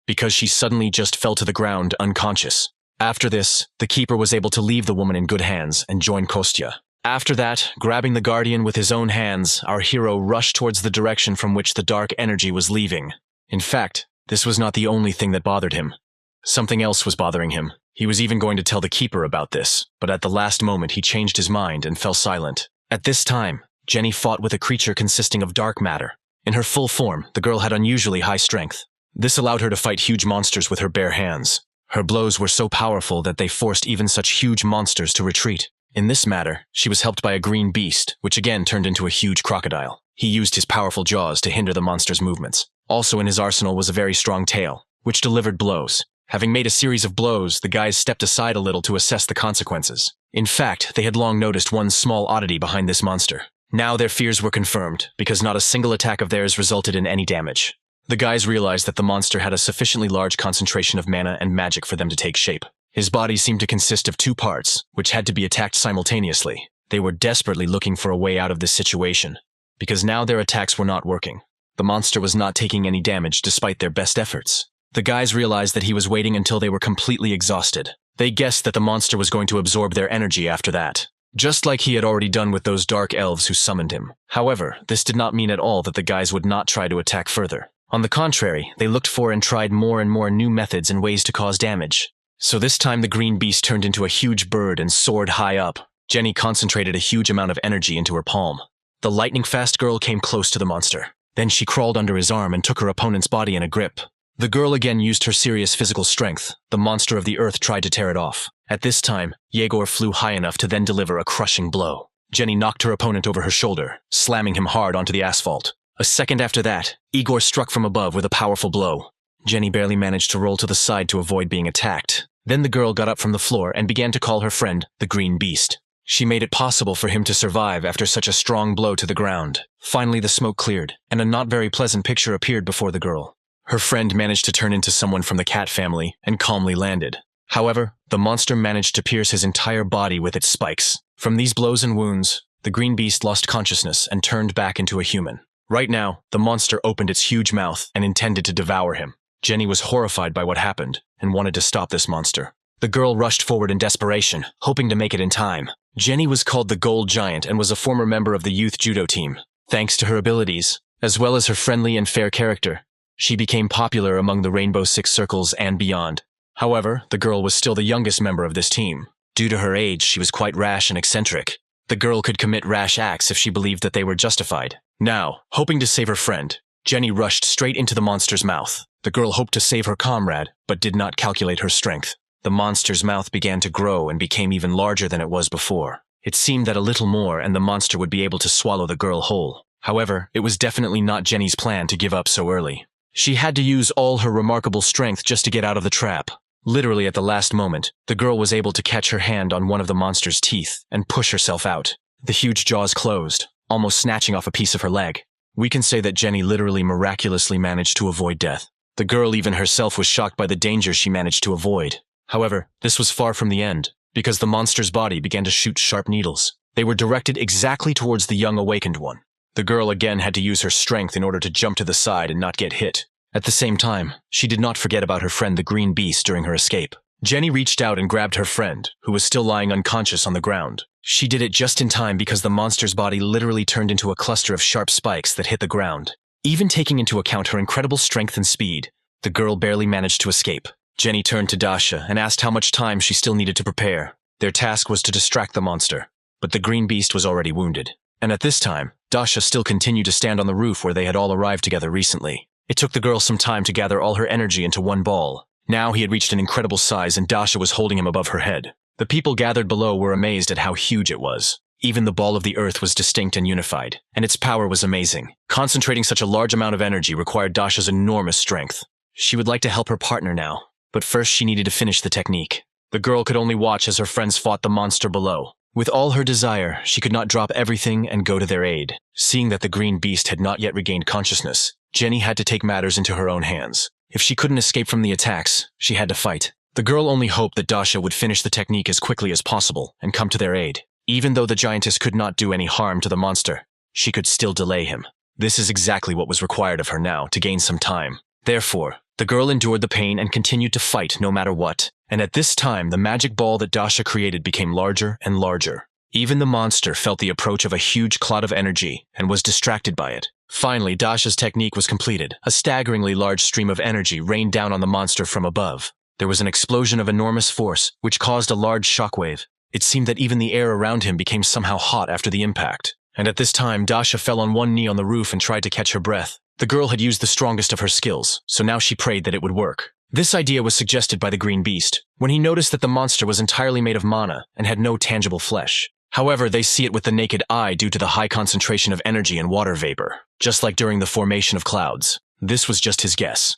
because she suddenly just fell to the ground unconscious. After this, the keeper was able to leave the woman in good hands and join Kostya. After that, grabbing the guardian with his own hands, our hero rushed towards the direction from which the dark energy was leaving. In fact, this was not the only thing that bothered him. Something else was bothering him. He was even going to tell the keeper about this, but at the last moment he changed his mind and fell silent. At this time, Jenny fought with a creature consisting of dark matter. In her full form, the girl had unusually high strength. This allowed her to fight huge monsters with her bare hands. Her blows were so powerful that they forced even such huge monsters to retreat. In this matter, she was helped by a green beast, which again turned into a huge crocodile. He used his powerful jaws to hinder the monster's movements. Also in his arsenal was a very strong tail, which delivered blows. Having made a series of blows, the guys stepped aside a little to assess the consequences. In fact, they had long noticed one small oddity behind this monster. Now their fears were confirmed, because not a single attack of theirs resulted in any damage. The guys realized that the monster had a sufficiently large concentration of mana and magic for them to take shape. His body seemed to consist of two parts, which had to be attacked simultaneously. They were desperately looking for a way out of this situation, because now their attacks were not working. The monster was not taking any damage despite their best efforts. The guys realized that he was waiting until they were completely exhausted. They guessed that the monster was going to absorb their energy after that, just like he had already done with those dark elves who summoned him. However, this did not mean at all that the guys would not try to attack further. On the contrary, they looked for and tried more and more new methods and ways to cause damage. So this time the green beast turned into a huge bird and soared high up. Jenny concentrated a huge amount of energy into her palm. The lightning-fast girl came close to the monster. Then she crawled under his arm and took her opponent's body in a grip. The girl again used her serious physical strength. The monster of the earth tried to tear it off. At this time, Yegor flew high enough to then deliver a crushing blow. Jenny knocked her opponent over her shoulder, slamming him hard onto the asphalt. A second after that, Igor struck from above with a powerful blow. Jenny barely managed to roll to the side to avoid being attacked. Then the girl got up from the floor and began to call her friend the Green Beast. She made it possible for him to survive after such a strong blow to the ground. Finally, the smoke cleared, and a not very pleasant picture appeared before the girl. Her friend managed to turn into someone from the cat family and calmly landed. However, the monster managed to pierce his entire body with its spikes. From these blows and wounds, the green beast lost consciousness and turned back into a human. Right now, the monster opened its huge mouth and intended to devour him. Jenny was horrified by what happened and wanted to stop this monster. The girl rushed forward in desperation, hoping to make it in time. Jenny was called the Gold Giant and was a former member of the youth judo team. Thanks to her abilities, as well as her friendly and fair character, she became popular among the Rainbow Six Circles and beyond. However, the girl was still the youngest member of this team. Due to her age, she was quite rash and eccentric. The girl could commit rash acts if she believed that they were justified. Now, hoping to save her friend, Jenny rushed straight into the monster's mouth. The girl hoped to save her comrade, but did not calculate her strength. The monster's mouth began to grow and became even larger than it was before. It seemed that a little more and the monster would be able to swallow the girl whole. However, it was definitely not Jenny's plan to give up so early. She had to use all her remarkable strength just to get out of the trap. Literally at the last moment, the girl was able to catch her hand on one of the monster's teeth and push herself out. The huge jaws closed, almost snatching off a piece of her leg. We can say that Jenny literally miraculously managed to avoid death. The girl even herself was shocked by the danger she managed to avoid. However, this was far from the end, because the monster's body began to shoot sharp needles. They were directed exactly towards the young awakened one. The girl again had to use her strength in order to jump to the side and not get hit. At the same time, she did not forget about her friend the Green Beast during her escape. Jenny reached out and grabbed her friend, who was still lying unconscious on the ground. She did it just in time because the monster's body literally turned into a cluster of sharp spikes that hit the ground. Even taking into account her incredible strength and speed, the girl barely managed to escape. Jenny turned to Dasha and asked how much time she still needed to prepare. Their task was to distract the monster, but the Green Beast was already wounded. And at this time, Dasha still continued to stand on the roof where they had all arrived together recently. It took the girl some time to gather all her energy into one ball. Now he had reached an incredible size and Dasha was holding him above her head. The people gathered below were amazed at how huge it was. Even the ball of the earth was distinct and unified, and its power was amazing. Concentrating such a large amount of energy required Dasha's enormous strength. She would like to help her partner now, but first she needed to finish the technique. The girl could only watch as her friends fought the monster below. With all her desire, she could not drop everything and go to their aid. Seeing that the Green Beast had not yet regained consciousness, Jenny had to take matters into her own hands. If she couldn't escape from the attacks, she had to fight. The girl only hoped that Dasha would finish the technique as quickly as possible and come to their aid. Even though the giantess could not do any harm to the monster, she could still delay him. This is exactly what was required of her now to gain some time. Therefore, the girl endured the pain and continued to fight no matter what. And at this time, the magic ball that Dasha created became larger and larger. Even the monster felt the approach of a huge cloud of energy and was distracted by it. Finally, Dasha's technique was completed. A staggeringly large stream of energy rained down on the monster from above. There was an explosion of enormous force, which caused a large shockwave. It seemed that even the air around him became somehow hot after the impact. And at this time, Dasha fell on one knee on the roof and tried to catch her breath. The girl had used the strongest of her skills, so now she prayed that it would work. This idea was suggested by the green beast, when he noticed that the monster was entirely made of mana and had no tangible flesh. However, they see it with the naked eye due to the high concentration of energy and water vapor, just like during the formation of clouds. This was just his guess.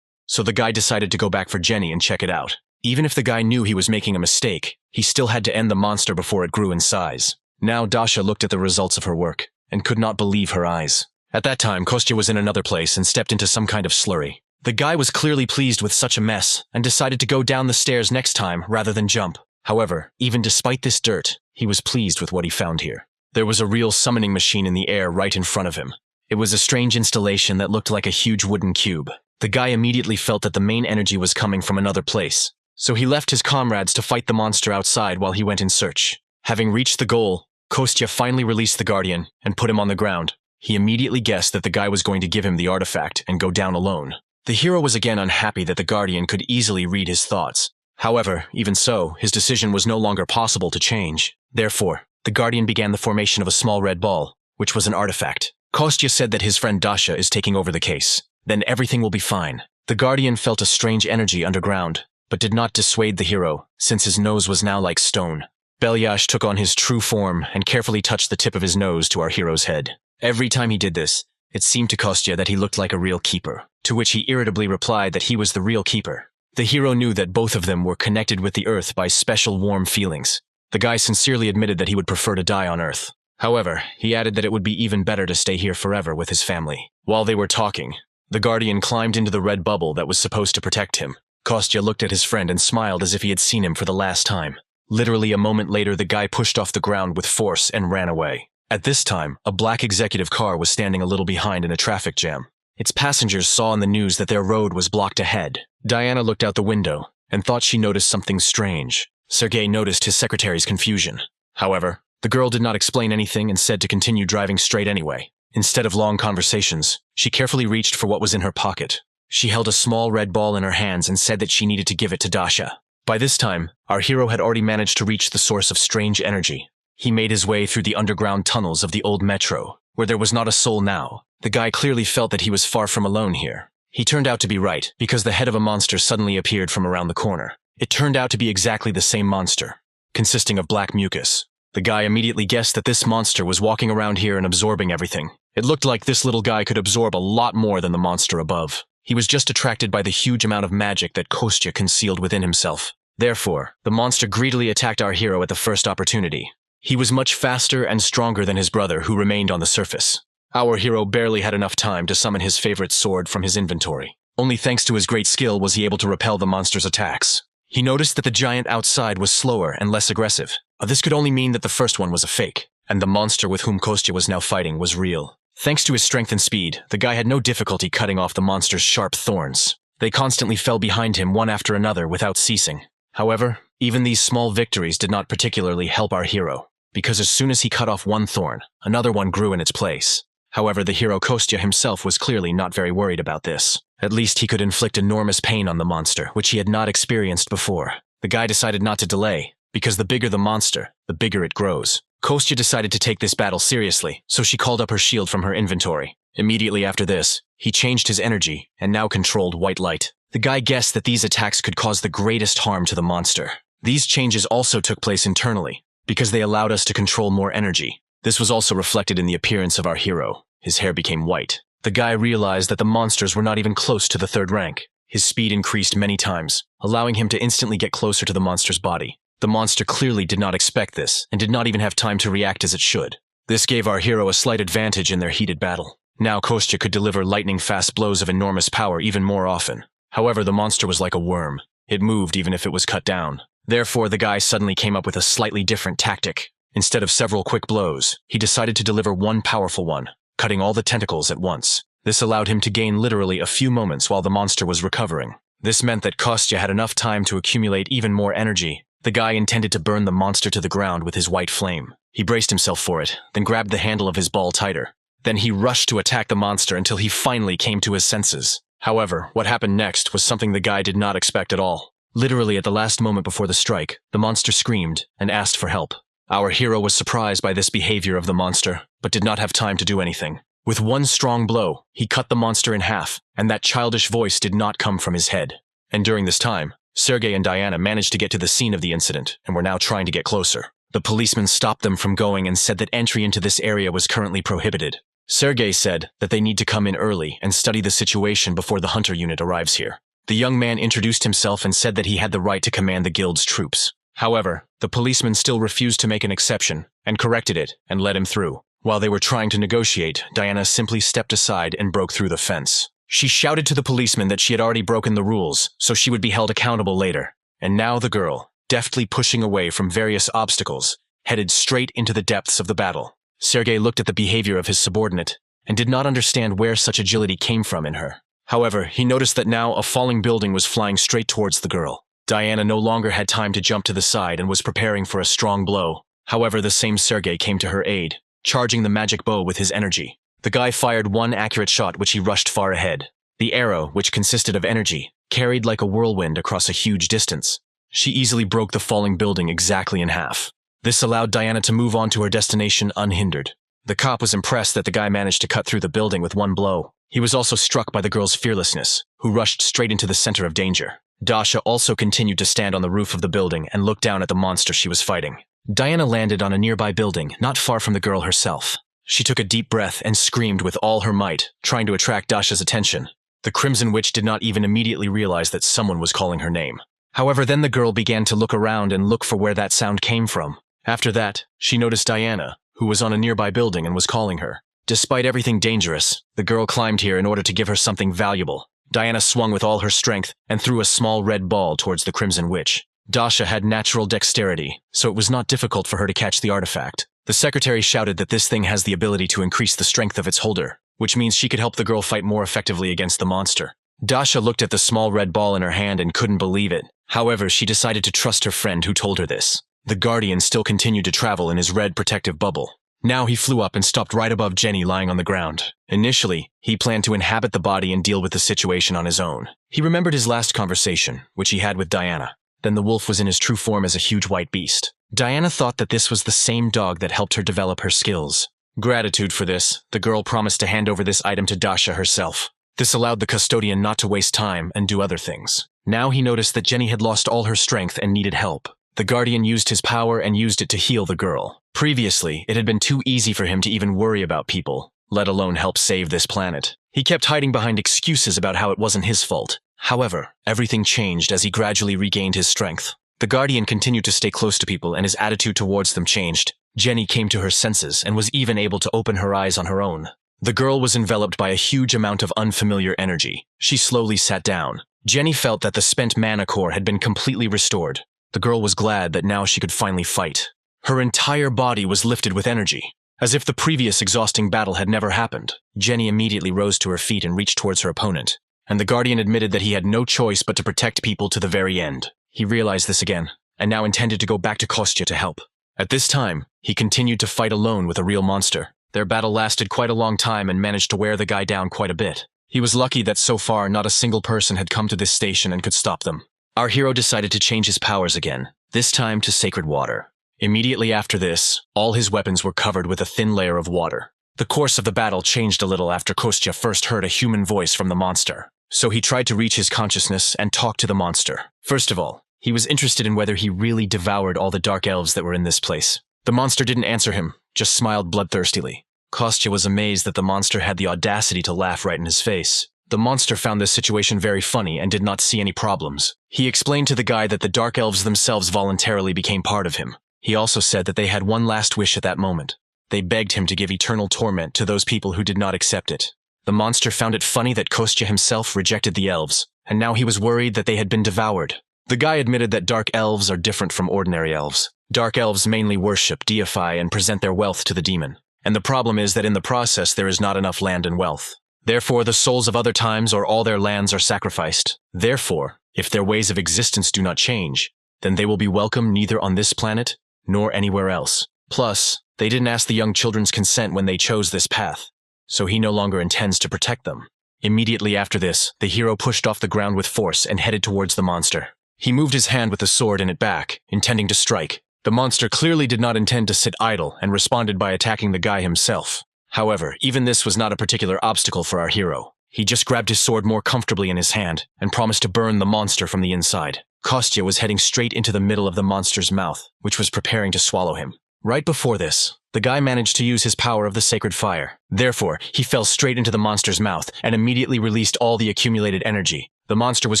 So the guy decided to go back for Jenny and check it out. Even if the guy knew he was making a mistake, he still had to end the monster before it grew in size. Now Dasha looked at the results of her work, and could not believe her eyes. At that time, Kostya was in another place and stepped into some kind of slurry. The guy was clearly pleased with such a mess, and decided to go down the stairs next time rather than jump. However, even despite this dirt, he was pleased with what he found here. There was a real summoning machine in the air right in front of him. It was a strange installation that looked like a huge wooden cube. The guy immediately felt that the main energy was coming from another place, so he left his comrades to fight the monster outside while he went in search. Having reached the goal, Kostya finally released the guardian and put him on the ground. He immediately guessed that the guy was going to give him the artifact and go down alone. The hero was again unhappy that the guardian could easily read his thoughts. However, even so, his decision was no longer possible to change. Therefore, the guardian began the formation of a small red ball, which was an artifact. Kostya said that his friend Dasha is taking over the case. Then everything will be fine. The guardian felt a strange energy underground, but did not dissuade the hero, since his nose was now like stone. Belyash took on his true form and carefully touched the tip of his nose to our hero's head. Every time he did this, it seemed to Kostya that he looked like a real keeper, to which he irritably replied that he was the real keeper. The hero knew that both of them were connected with the earth by special warm feelings. The guy sincerely admitted that he would prefer to die on Earth. However, he added that it would be even better to stay here forever with his family. While they were talking, the guardian climbed into the red bubble that was supposed to protect him. Kostya looked at his friend and smiled as if he had seen him for the last time. Literally a moment later, the guy pushed off the ground with force and ran away. At this time, a black executive car was standing a little behind in a traffic jam. Its passengers saw in the news that their road was blocked ahead. Diana looked out the window and thought she noticed something strange. Sergei noticed his secretary's confusion. However, the girl did not explain anything and said to continue driving straight anyway. Instead of long conversations, she carefully reached for what was in her pocket. She held a small red ball in her hands and said that she needed to give it to Dasha. By this time, our hero had already managed to reach the source of strange energy. He made his way through the underground tunnels of the old metro, where there was not a soul now. The guy clearly felt that he was far from alone here. He turned out to be right, because the head of a monster suddenly appeared from around the corner. It turned out to be exactly the same monster, consisting of black mucus. The guy immediately guessed that this monster was walking around here and absorbing everything. It looked like this little guy could absorb a lot more than the monster above. He was just attracted by the huge amount of magic that Kostya concealed within himself. Therefore, the monster greedily attacked our hero at the first opportunity. He was much faster and stronger than his brother, who remained on the surface. Our hero barely had enough time to summon his favorite sword from his inventory. Only thanks to his great skill was he able to repel the monster's attacks. He noticed that the giant outside was slower and less aggressive. This could only mean that the first one was a fake, and the monster with whom Kostya was now fighting was real. Thanks to his strength and speed, the guy had no difficulty cutting off the monster's sharp thorns. They constantly fell behind him one after another without ceasing. However, even these small victories did not particularly help our hero, because as soon as he cut off one thorn, another one grew in its place. However, the hero Kostya himself was clearly not very worried about this. At least he could inflict enormous pain on the monster, which he had not experienced before. The guy decided not to delay, because the bigger the monster, the bigger it grows. Kostya decided to take this battle seriously, so she called up her shield from her inventory. Immediately after this, he changed his energy and now controlled white light. The guy guessed that these attacks could cause the greatest harm to the monster. These changes also took place internally, because they allowed us to control more energy. This was also reflected in the appearance of our hero. His hair became white. The guy realized that the monsters were not even close to the third rank. His speed increased many times, allowing him to instantly get closer to the monster's body. The monster clearly did not expect this, and did not even have time to react as it should. This gave our hero a slight advantage in their heated battle. Now Kostya could deliver lightning-fast blows of enormous power even more often. However, the monster was like a worm. It moved even if it was cut down. Therefore, the guy suddenly came up with a slightly different tactic. Instead of several quick blows, he decided to deliver one powerful one, cutting all the tentacles at once. This allowed him to gain literally a few moments while the monster was recovering. This meant that Kostya had enough time to accumulate even more energy. The guy intended to burn the monster to the ground with his white flame. He braced himself for it, then grabbed the handle of his ball tighter. Then he rushed to attack the monster until he finally came to his senses. However, what happened next was something the guy did not expect at all. Literally at the last moment before the strike, the monster screamed and asked for help. Our hero was surprised by this behavior of the monster, but did not have time to do anything. With one strong blow, he cut the monster in half, and that childish voice did not come from his head. And during this time, Sergei and Diana managed to get to the scene of the incident and were now trying to get closer. The policeman stopped them from going and said that entry into this area was currently prohibited. Sergei said that they need to come in early and study the situation before the hunter unit arrives here. The young man introduced himself and said that he had the right to command the guild's troops. However, the policeman still refused to make an exception and corrected it and let him through. While they were trying to negotiate, Diana simply stepped aside and broke through the fence. She shouted to the policeman that she had already broken the rules, so she would be held accountable later. And now the girl, deftly pushing away from various obstacles, headed straight into the depths of the battle. Sergei looked at the behavior of his subordinate and did not understand where such agility came from in her. However, he noticed that now a falling building was flying straight towards the girl. Diana no longer had time to jump to the side and was preparing for a strong blow. However, the same Sergei came to her aid, charging the magic bow with his energy. The guy fired one accurate shot which he rushed far ahead. The arrow, which consisted of energy, carried like a whirlwind across a huge distance. She easily broke the falling building exactly in half. This allowed Diana to move on to her destination unhindered. The cop was impressed that the guy managed to cut through the building with one blow. He was also struck by the girl's fearlessness, who rushed straight into the center of danger. Dasha also continued to stand on the roof of the building and look down at the monster she was fighting. Diana landed on a nearby building, not far from the girl herself. She took a deep breath and screamed with all her might, trying to attract Dasha's attention. The Crimson Witch did not even immediately realize that someone was calling her name. However, then the girl began to look around and look for where that sound came from. After that, she noticed Diana, who was on a nearby building and was calling her. Despite everything dangerous, the girl climbed here in order to give her something valuable. Diana swung with all her strength and threw a small red ball towards the Crimson Witch. Dasha had natural dexterity, so it was not difficult for her to catch the artifact. The secretary shouted that this thing has the ability to increase the strength of its holder, which means she could help the girl fight more effectively against the monster. Dasha looked at the small red ball in her hand and couldn't believe it. However, she decided to trust her friend who told her this. The Guardian still continued to travel in his red protective bubble. Now he flew up and stopped right above Jenny lying on the ground. Initially, he planned to inhabit the body and deal with the situation on his own. He remembered his last conversation, which he had with Diana. Then the wolf was in his true form as a huge white beast. Diana thought that this was the same dog that helped her develop her skills. Gratitude for this, the girl promised to hand over this item to Dasha herself. This allowed the custodian not to waste time and do other things. Now he noticed that Jenny had lost all her strength and needed help. The Guardian used his power and used it to heal the girl. Previously, it had been too easy for him to even worry about people, let alone help save this planet. He kept hiding behind excuses about how it wasn't his fault. However, everything changed as he gradually regained his strength. The Guardian continued to stay close to people and his attitude towards them changed. Jenny came to her senses and was even able to open her eyes on her own. The girl was enveloped by a huge amount of unfamiliar energy. She slowly sat down. Jenny felt that the spent mana core had been completely restored. The girl was glad that now she could finally fight. Her entire body was lifted with energy. As if the previous exhausting battle had never happened, Jenny immediately rose to her feet and reached towards her opponent. And the Guardian admitted that he had no choice but to protect people to the very end. He realized this again, and now intended to go back to Kostya to help. At this time, he continued to fight alone with a real monster. Their battle lasted quite a long time and managed to wear the guy down quite a bit. He was lucky that so far not a single person had come to this station and could stop them. Our hero decided to change his powers again, this time to sacred water. Immediately after this, all his weapons were covered with a thin layer of water. The course of the battle changed a little after Kostya first heard a human voice from the monster. So he tried to reach his consciousness and talk to the monster. First of all, he was interested in whether he really devoured all the dark elves that were in this place. The monster didn't answer him, just smiled bloodthirstily. Kostya was amazed that the monster had the audacity to laugh right in his face. The monster found this situation very funny and did not see any problems. He explained to the guy that the dark elves themselves voluntarily became part of him. He also said that they had one last wish at that moment. They begged him to give eternal torment to those people who did not accept it. The monster found it funny that Kostya himself rejected the elves, and now he was worried that they had been devoured. The guy admitted that dark elves are different from ordinary elves. Dark elves mainly worship, deify, and present their wealth to the demon. And the problem is that in the process there is not enough land and wealth. Therefore, the souls of other times or all their lands are sacrificed. Therefore, if their ways of existence do not change, then they will be welcome neither on this planet nor anywhere else. Plus, they didn't ask the young children's consent when they chose this path, so he no longer intends to protect them. Immediately after this, the hero pushed off the ground with force and headed towards the monster. He moved his hand with the sword in it back, intending to strike. The monster clearly did not intend to sit idle and responded by attacking the guy himself. However, even this was not a particular obstacle for our hero. He just grabbed his sword more comfortably in his hand and promised to burn the monster from the inside. Kostya was heading straight into the middle of the monster's mouth, which was preparing to swallow him. Right before this, the guy managed to use his power of the sacred fire. Therefore, he fell straight into the monster's mouth and immediately released all the accumulated energy. The monster was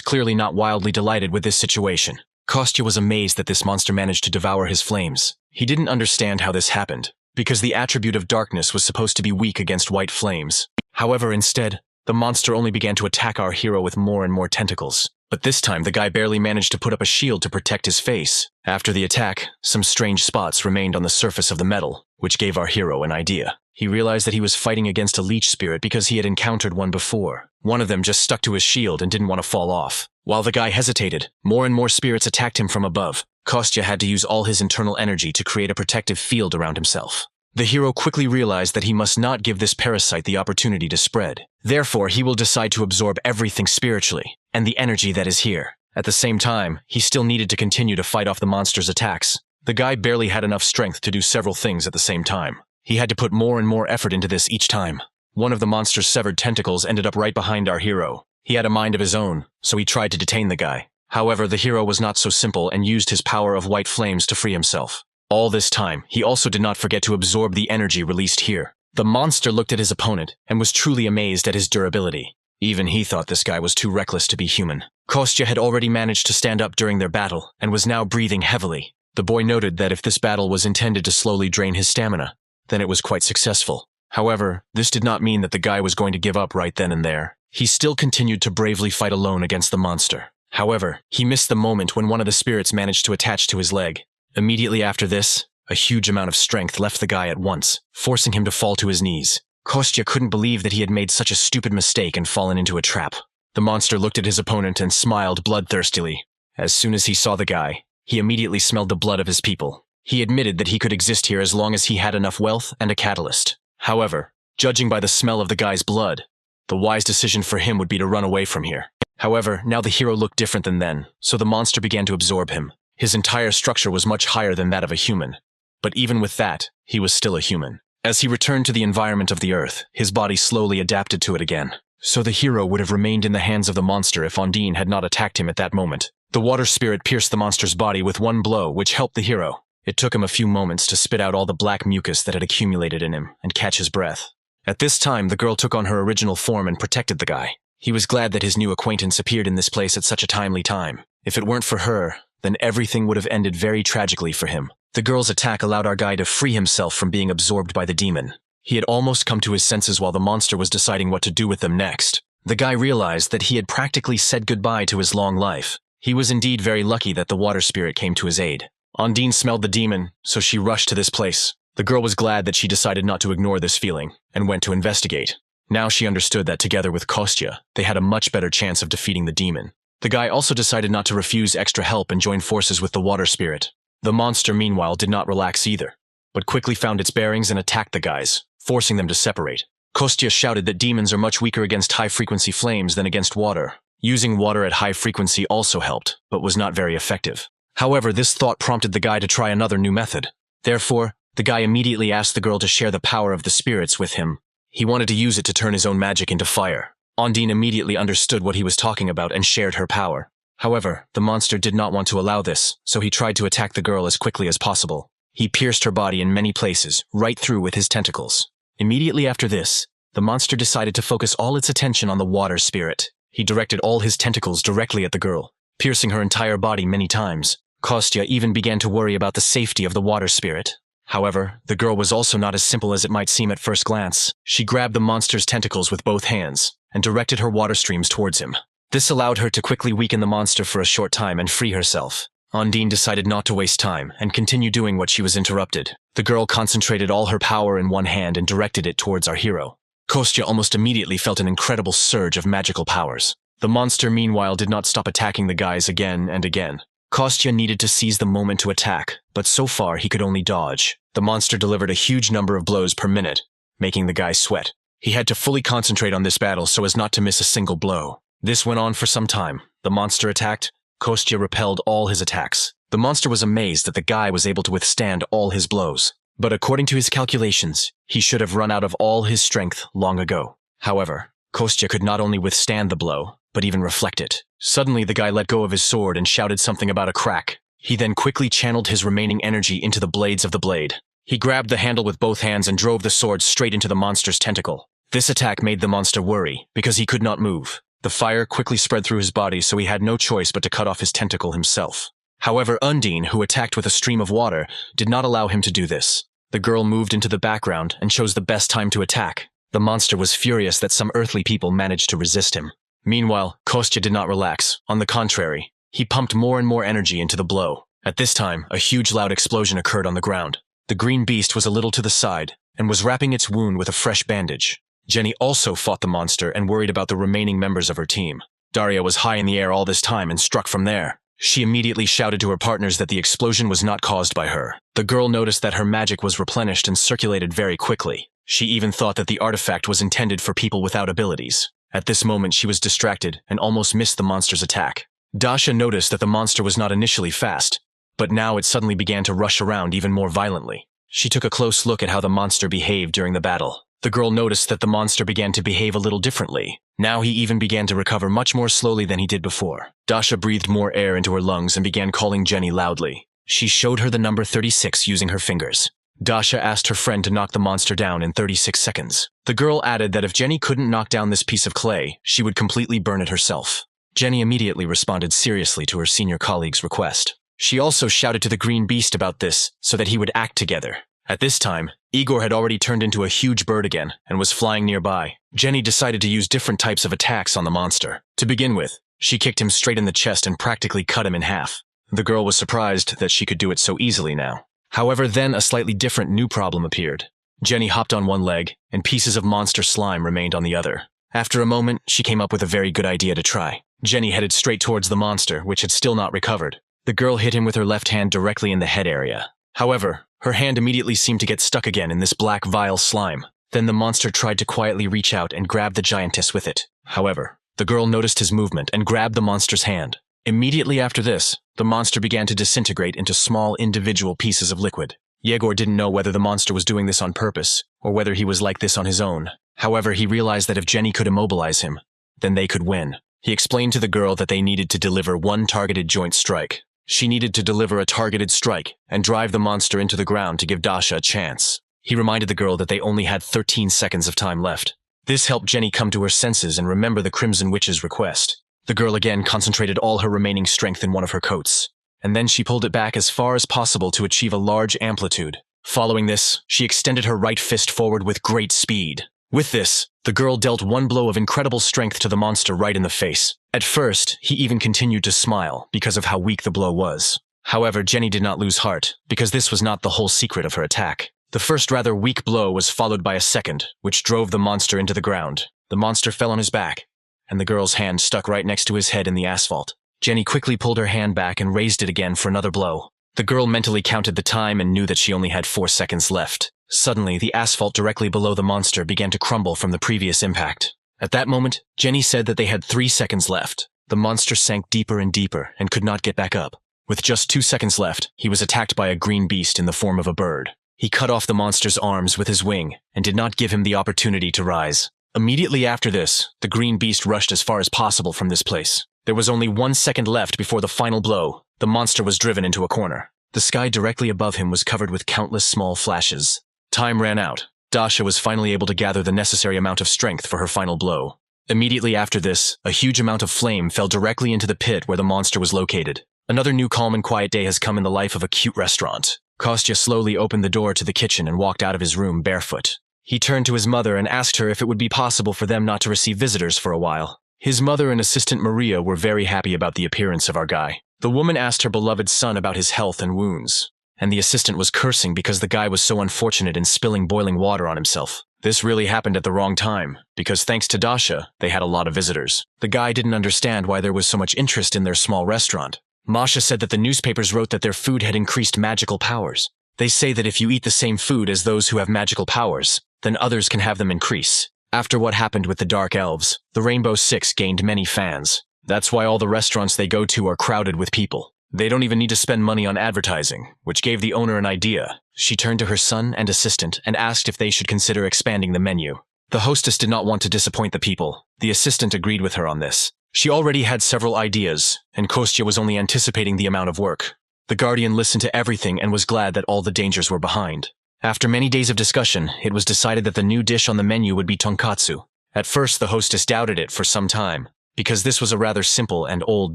clearly not wildly delighted with this situation. Kostya was amazed that this monster managed to devour his flames. He didn't understand how this happened, because the attribute of darkness was supposed to be weak against white flames. However, instead, the monster only began to attack our hero with more and more tentacles. But this time, the guy barely managed to put up a shield to protect his face. After the attack, some strange spots remained on the surface of the metal, which gave our hero an idea. He realized that he was fighting against a leech spirit because he had encountered one before. One of them just stuck to his shield and didn't want to fall off. While the guy hesitated, more and more spirits attacked him from above. Kostya had to use all his internal energy to create a protective field around himself. The hero quickly realized that he must not give this parasite the opportunity to spread. Therefore, he will decide to absorb everything spiritually, and the energy that is here. At the same time, he still needed to continue to fight off the monster's attacks. The guy barely had enough strength to do several things at the same time. He had to put more and more effort into this each time. One of the monster's severed tentacles ended up right behind our hero. He had a mind of his own, so he tried to detain the guy. However, the hero was not so simple and used his power of white flames to free himself. All this time, he also did not forget to absorb the energy released here. The monster looked at his opponent and was truly amazed at his durability. Even he thought this guy was too reckless to be human. Kostya had already managed to stand up during their battle and was now breathing heavily. The boy noted that if this battle was intended to slowly drain his stamina, then it was quite successful. However, this did not mean that the guy was going to give up right then and there. He still continued to bravely fight alone against the monster. However, he missed the moment when one of the spirits managed to attach to his leg. Immediately after this, a huge amount of strength left the guy at once, forcing him to fall to his knees. Kostya couldn't believe that he had made such a stupid mistake and fallen into a trap. The monster looked at his opponent and smiled bloodthirstily. As soon as he saw the guy, he immediately smelled the blood of his people. He admitted that he could exist here as long as he had enough wealth and a catalyst. However, judging by the smell of the guy's blood, the wise decision for him would be to run away from here. However, now the hero looked different than then, so the monster began to absorb him. His entire structure was much higher than that of a human. But even with that, he was still a human. As he returned to the environment of the earth, his body slowly adapted to it again. So the hero would have remained in the hands of the monster if Ondine had not attacked him at that moment. The water spirit pierced the monster's body with one blow, which helped the hero. It took him a few moments to spit out all the black mucus that had accumulated in him and catch his breath. At this time, the girl took on her original form and protected the guy. He was glad that his new acquaintance appeared in this place at such a timely time. If it weren't for her, then everything would have ended very tragically for him. The girl's attack allowed our guy to free himself from being absorbed by the demon. He had almost come to his senses while the monster was deciding what to do with them next. The guy realized that he had practically said goodbye to his long life. He was indeed very lucky that the water spirit came to his aid. Ondine smelled the demon, so she rushed to this place. The girl was glad that she decided not to ignore this feeling, and went to investigate. Now she understood that together with Kostya, they had a much better chance of defeating the demon. The guy also decided not to refuse extra help and join forces with the water spirit. The monster, meanwhile, did not relax either, but quickly found its bearings and attacked the guys, forcing them to separate. Kostya shouted that demons are much weaker against high-frequency flames than against water. Using water at high frequency also helped, but was not very effective. However, this thought prompted the guy to try another new method. Therefore, the guy immediately asked the girl to share the power of the spirits with him. He wanted to use it to turn his own magic into fire. Ondine immediately understood what he was talking about and shared her power. However, the monster did not want to allow this, so he tried to attack the girl as quickly as possible. He pierced her body in many places, right through with his tentacles. Immediately after this, the monster decided to focus all its attention on the water spirit. He directed all his tentacles directly at the girl, piercing her entire body many times. Kostya even began to worry about the safety of the water spirit. However, the girl was also not as simple as it might seem at first glance. She grabbed the monster's tentacles with both hands and directed her water streams towards him. This allowed her to quickly weaken the monster for a short time and free herself. Ondine decided not to waste time and continue doing what she was interrupted. The girl concentrated all her power in one hand and directed it towards our hero. Kostya almost immediately felt an incredible surge of magical powers. The monster, meanwhile, did not stop attacking the guys again and again. Kostya needed to seize the moment to attack, but so far he could only dodge. The monster delivered a huge number of blows per minute, making the guy sweat. He had to fully concentrate on this battle so as not to miss a single blow. This went on for some time. The monster attacked, Kostya repelled all his attacks. The monster was amazed that the guy was able to withstand all his blows. But according to his calculations, he should have run out of all his strength long ago. However, Kostya could not only withstand the blow, but even reflect it. Suddenly, the guy let go of his sword and shouted something about a crack. He then quickly channeled his remaining energy into the blades of the blade. He grabbed the handle with both hands and drove the sword straight into the monster's tentacle. This attack made the monster worry, because he could not move. The fire quickly spread through his body, so he had no choice but to cut off his tentacle himself. However, Undine, who attacked with a stream of water, did not allow him to do this. The girl moved into the background and chose the best time to attack. The monster was furious that some earthly people managed to resist him. Meanwhile, Kostya did not relax. On the contrary, he pumped more and more energy into the blow. At this time, a huge loud explosion occurred on the ground. The green beast was a little to the side and was wrapping its wound with a fresh bandage. Jenny also fought the monster and worried about the remaining members of her team. Daria was high in the air all this time and struck from there. She immediately shouted to her partners that the explosion was not caused by her. The girl noticed that her magic was replenished and circulated very quickly. She even thought that the artifact was intended for people without abilities. At this moment, she was distracted and almost missed the monster's attack. Dasha noticed that the monster was not initially fast, but now it suddenly began to rush around even more violently. She took a close look at how the monster behaved during the battle. The girl noticed that the monster began to behave a little differently. Now he even began to recover much more slowly than he did before. Dasha breathed more air into her lungs and began calling Jenny loudly. She showed her the number 36 using her fingers. Dasha asked her friend to knock the monster down in 36 seconds. The girl added that if Jenny couldn't knock down this piece of clay, she would completely burn it herself. Jenny immediately responded seriously to her senior colleague's request. She also shouted to the green beast about this so that he would act together. At this time, Igor had already turned into a huge bird again and was flying nearby. Jenny decided to use different types of attacks on the monster. To begin with, she kicked him straight in the chest and practically cut him in half. The girl was surprised that she could do it so easily now. However, then a slightly different new problem appeared. Jenny hopped on one leg, and pieces of monster slime remained on the other. After a moment, she came up with a very good idea to try. Jenny headed straight towards the monster, which had still not recovered. The girl hit him with her left hand directly in the head area. However, her hand immediately seemed to get stuck again in this black vile slime. Then the monster tried to quietly reach out and grab the giantess with it. However, the girl noticed his movement and grabbed the monster's hand. Immediately after this, the monster began to disintegrate into small individual pieces of liquid. Yegor didn't know whether the monster was doing this on purpose, or whether he was like this on his own. However, he realized that if Jenny could immobilize him, then they could win. He explained to the girl that they needed to deliver one targeted joint strike. She needed to deliver a targeted strike and drive the monster into the ground to give Dasha a chance. He reminded the girl that they only had 13 seconds of time left. This helped Jenny come to her senses and remember the Crimson Witch's request. The girl again concentrated all her remaining strength in one of her coats, and then she pulled it back as far as possible to achieve a large amplitude. Following this, she extended her right fist forward with great speed. With this, the girl dealt one blow of incredible strength to the monster right in the face. At first, he even continued to smile because of how weak the blow was. However, Jenny did not lose heart, because this was not the whole secret of her attack. The first rather weak blow was followed by a second, which drove the monster into the ground. The monster fell on his back, and the girl's hand stuck right next to his head in the asphalt. Jenny quickly pulled her hand back and raised it again for another blow. The girl mentally counted the time and knew that she only had 4 seconds left. Suddenly, the asphalt directly below the monster began to crumble from the previous impact. At that moment, Jenny said that they had 3 seconds left. The monster sank deeper and deeper and could not get back up. With just 2 seconds left, he was attacked by a green beast in the form of a bird. He cut off the monster's arms with his wing and did not give him the opportunity to rise. Immediately after this, the green beast rushed as far as possible from this place. There was only 1 second left before the final blow. The monster was driven into a corner. The sky directly above him was covered with countless small flashes. Time ran out. Dasha was finally able to gather the necessary amount of strength for her final blow. Immediately after this, a huge amount of flame fell directly into the pit where the monster was located. Another new calm and quiet day has come in the life of a cute restaurant. Kostya slowly opened the door to the kitchen and walked out of his room barefoot. He turned to his mother and asked her if it would be possible for them not to receive visitors for a while. His mother and assistant Maria were very happy about the appearance of our guy. The woman asked her beloved son about his health and wounds, and the assistant was cursing because the guy was so unfortunate in spilling boiling water on himself. This really happened at the wrong time, because thanks to Dasha, they had a lot of visitors. The guy didn't understand why there was so much interest in their small restaurant. Masha said that the newspapers wrote that their food had increased magical powers. They say that if you eat the same food as those who have magical powers, then others can have them increase. After what happened with the Dark Elves, the Rainbow Six gained many fans. That's why all the restaurants they go to are crowded with people. They don't even need to spend money on advertising, which gave the owner an idea. She turned to her son and assistant and asked if they should consider expanding the menu. The hostess did not want to disappoint the people. The assistant agreed with her on this. She already had several ideas, and Kostya was only anticipating the amount of work. The guardian listened to everything and was glad that all the dangers were behind. After many days of discussion, it was decided that the new dish on the menu would be tonkatsu. At first, the hostess doubted it for some time, because this was a rather simple and old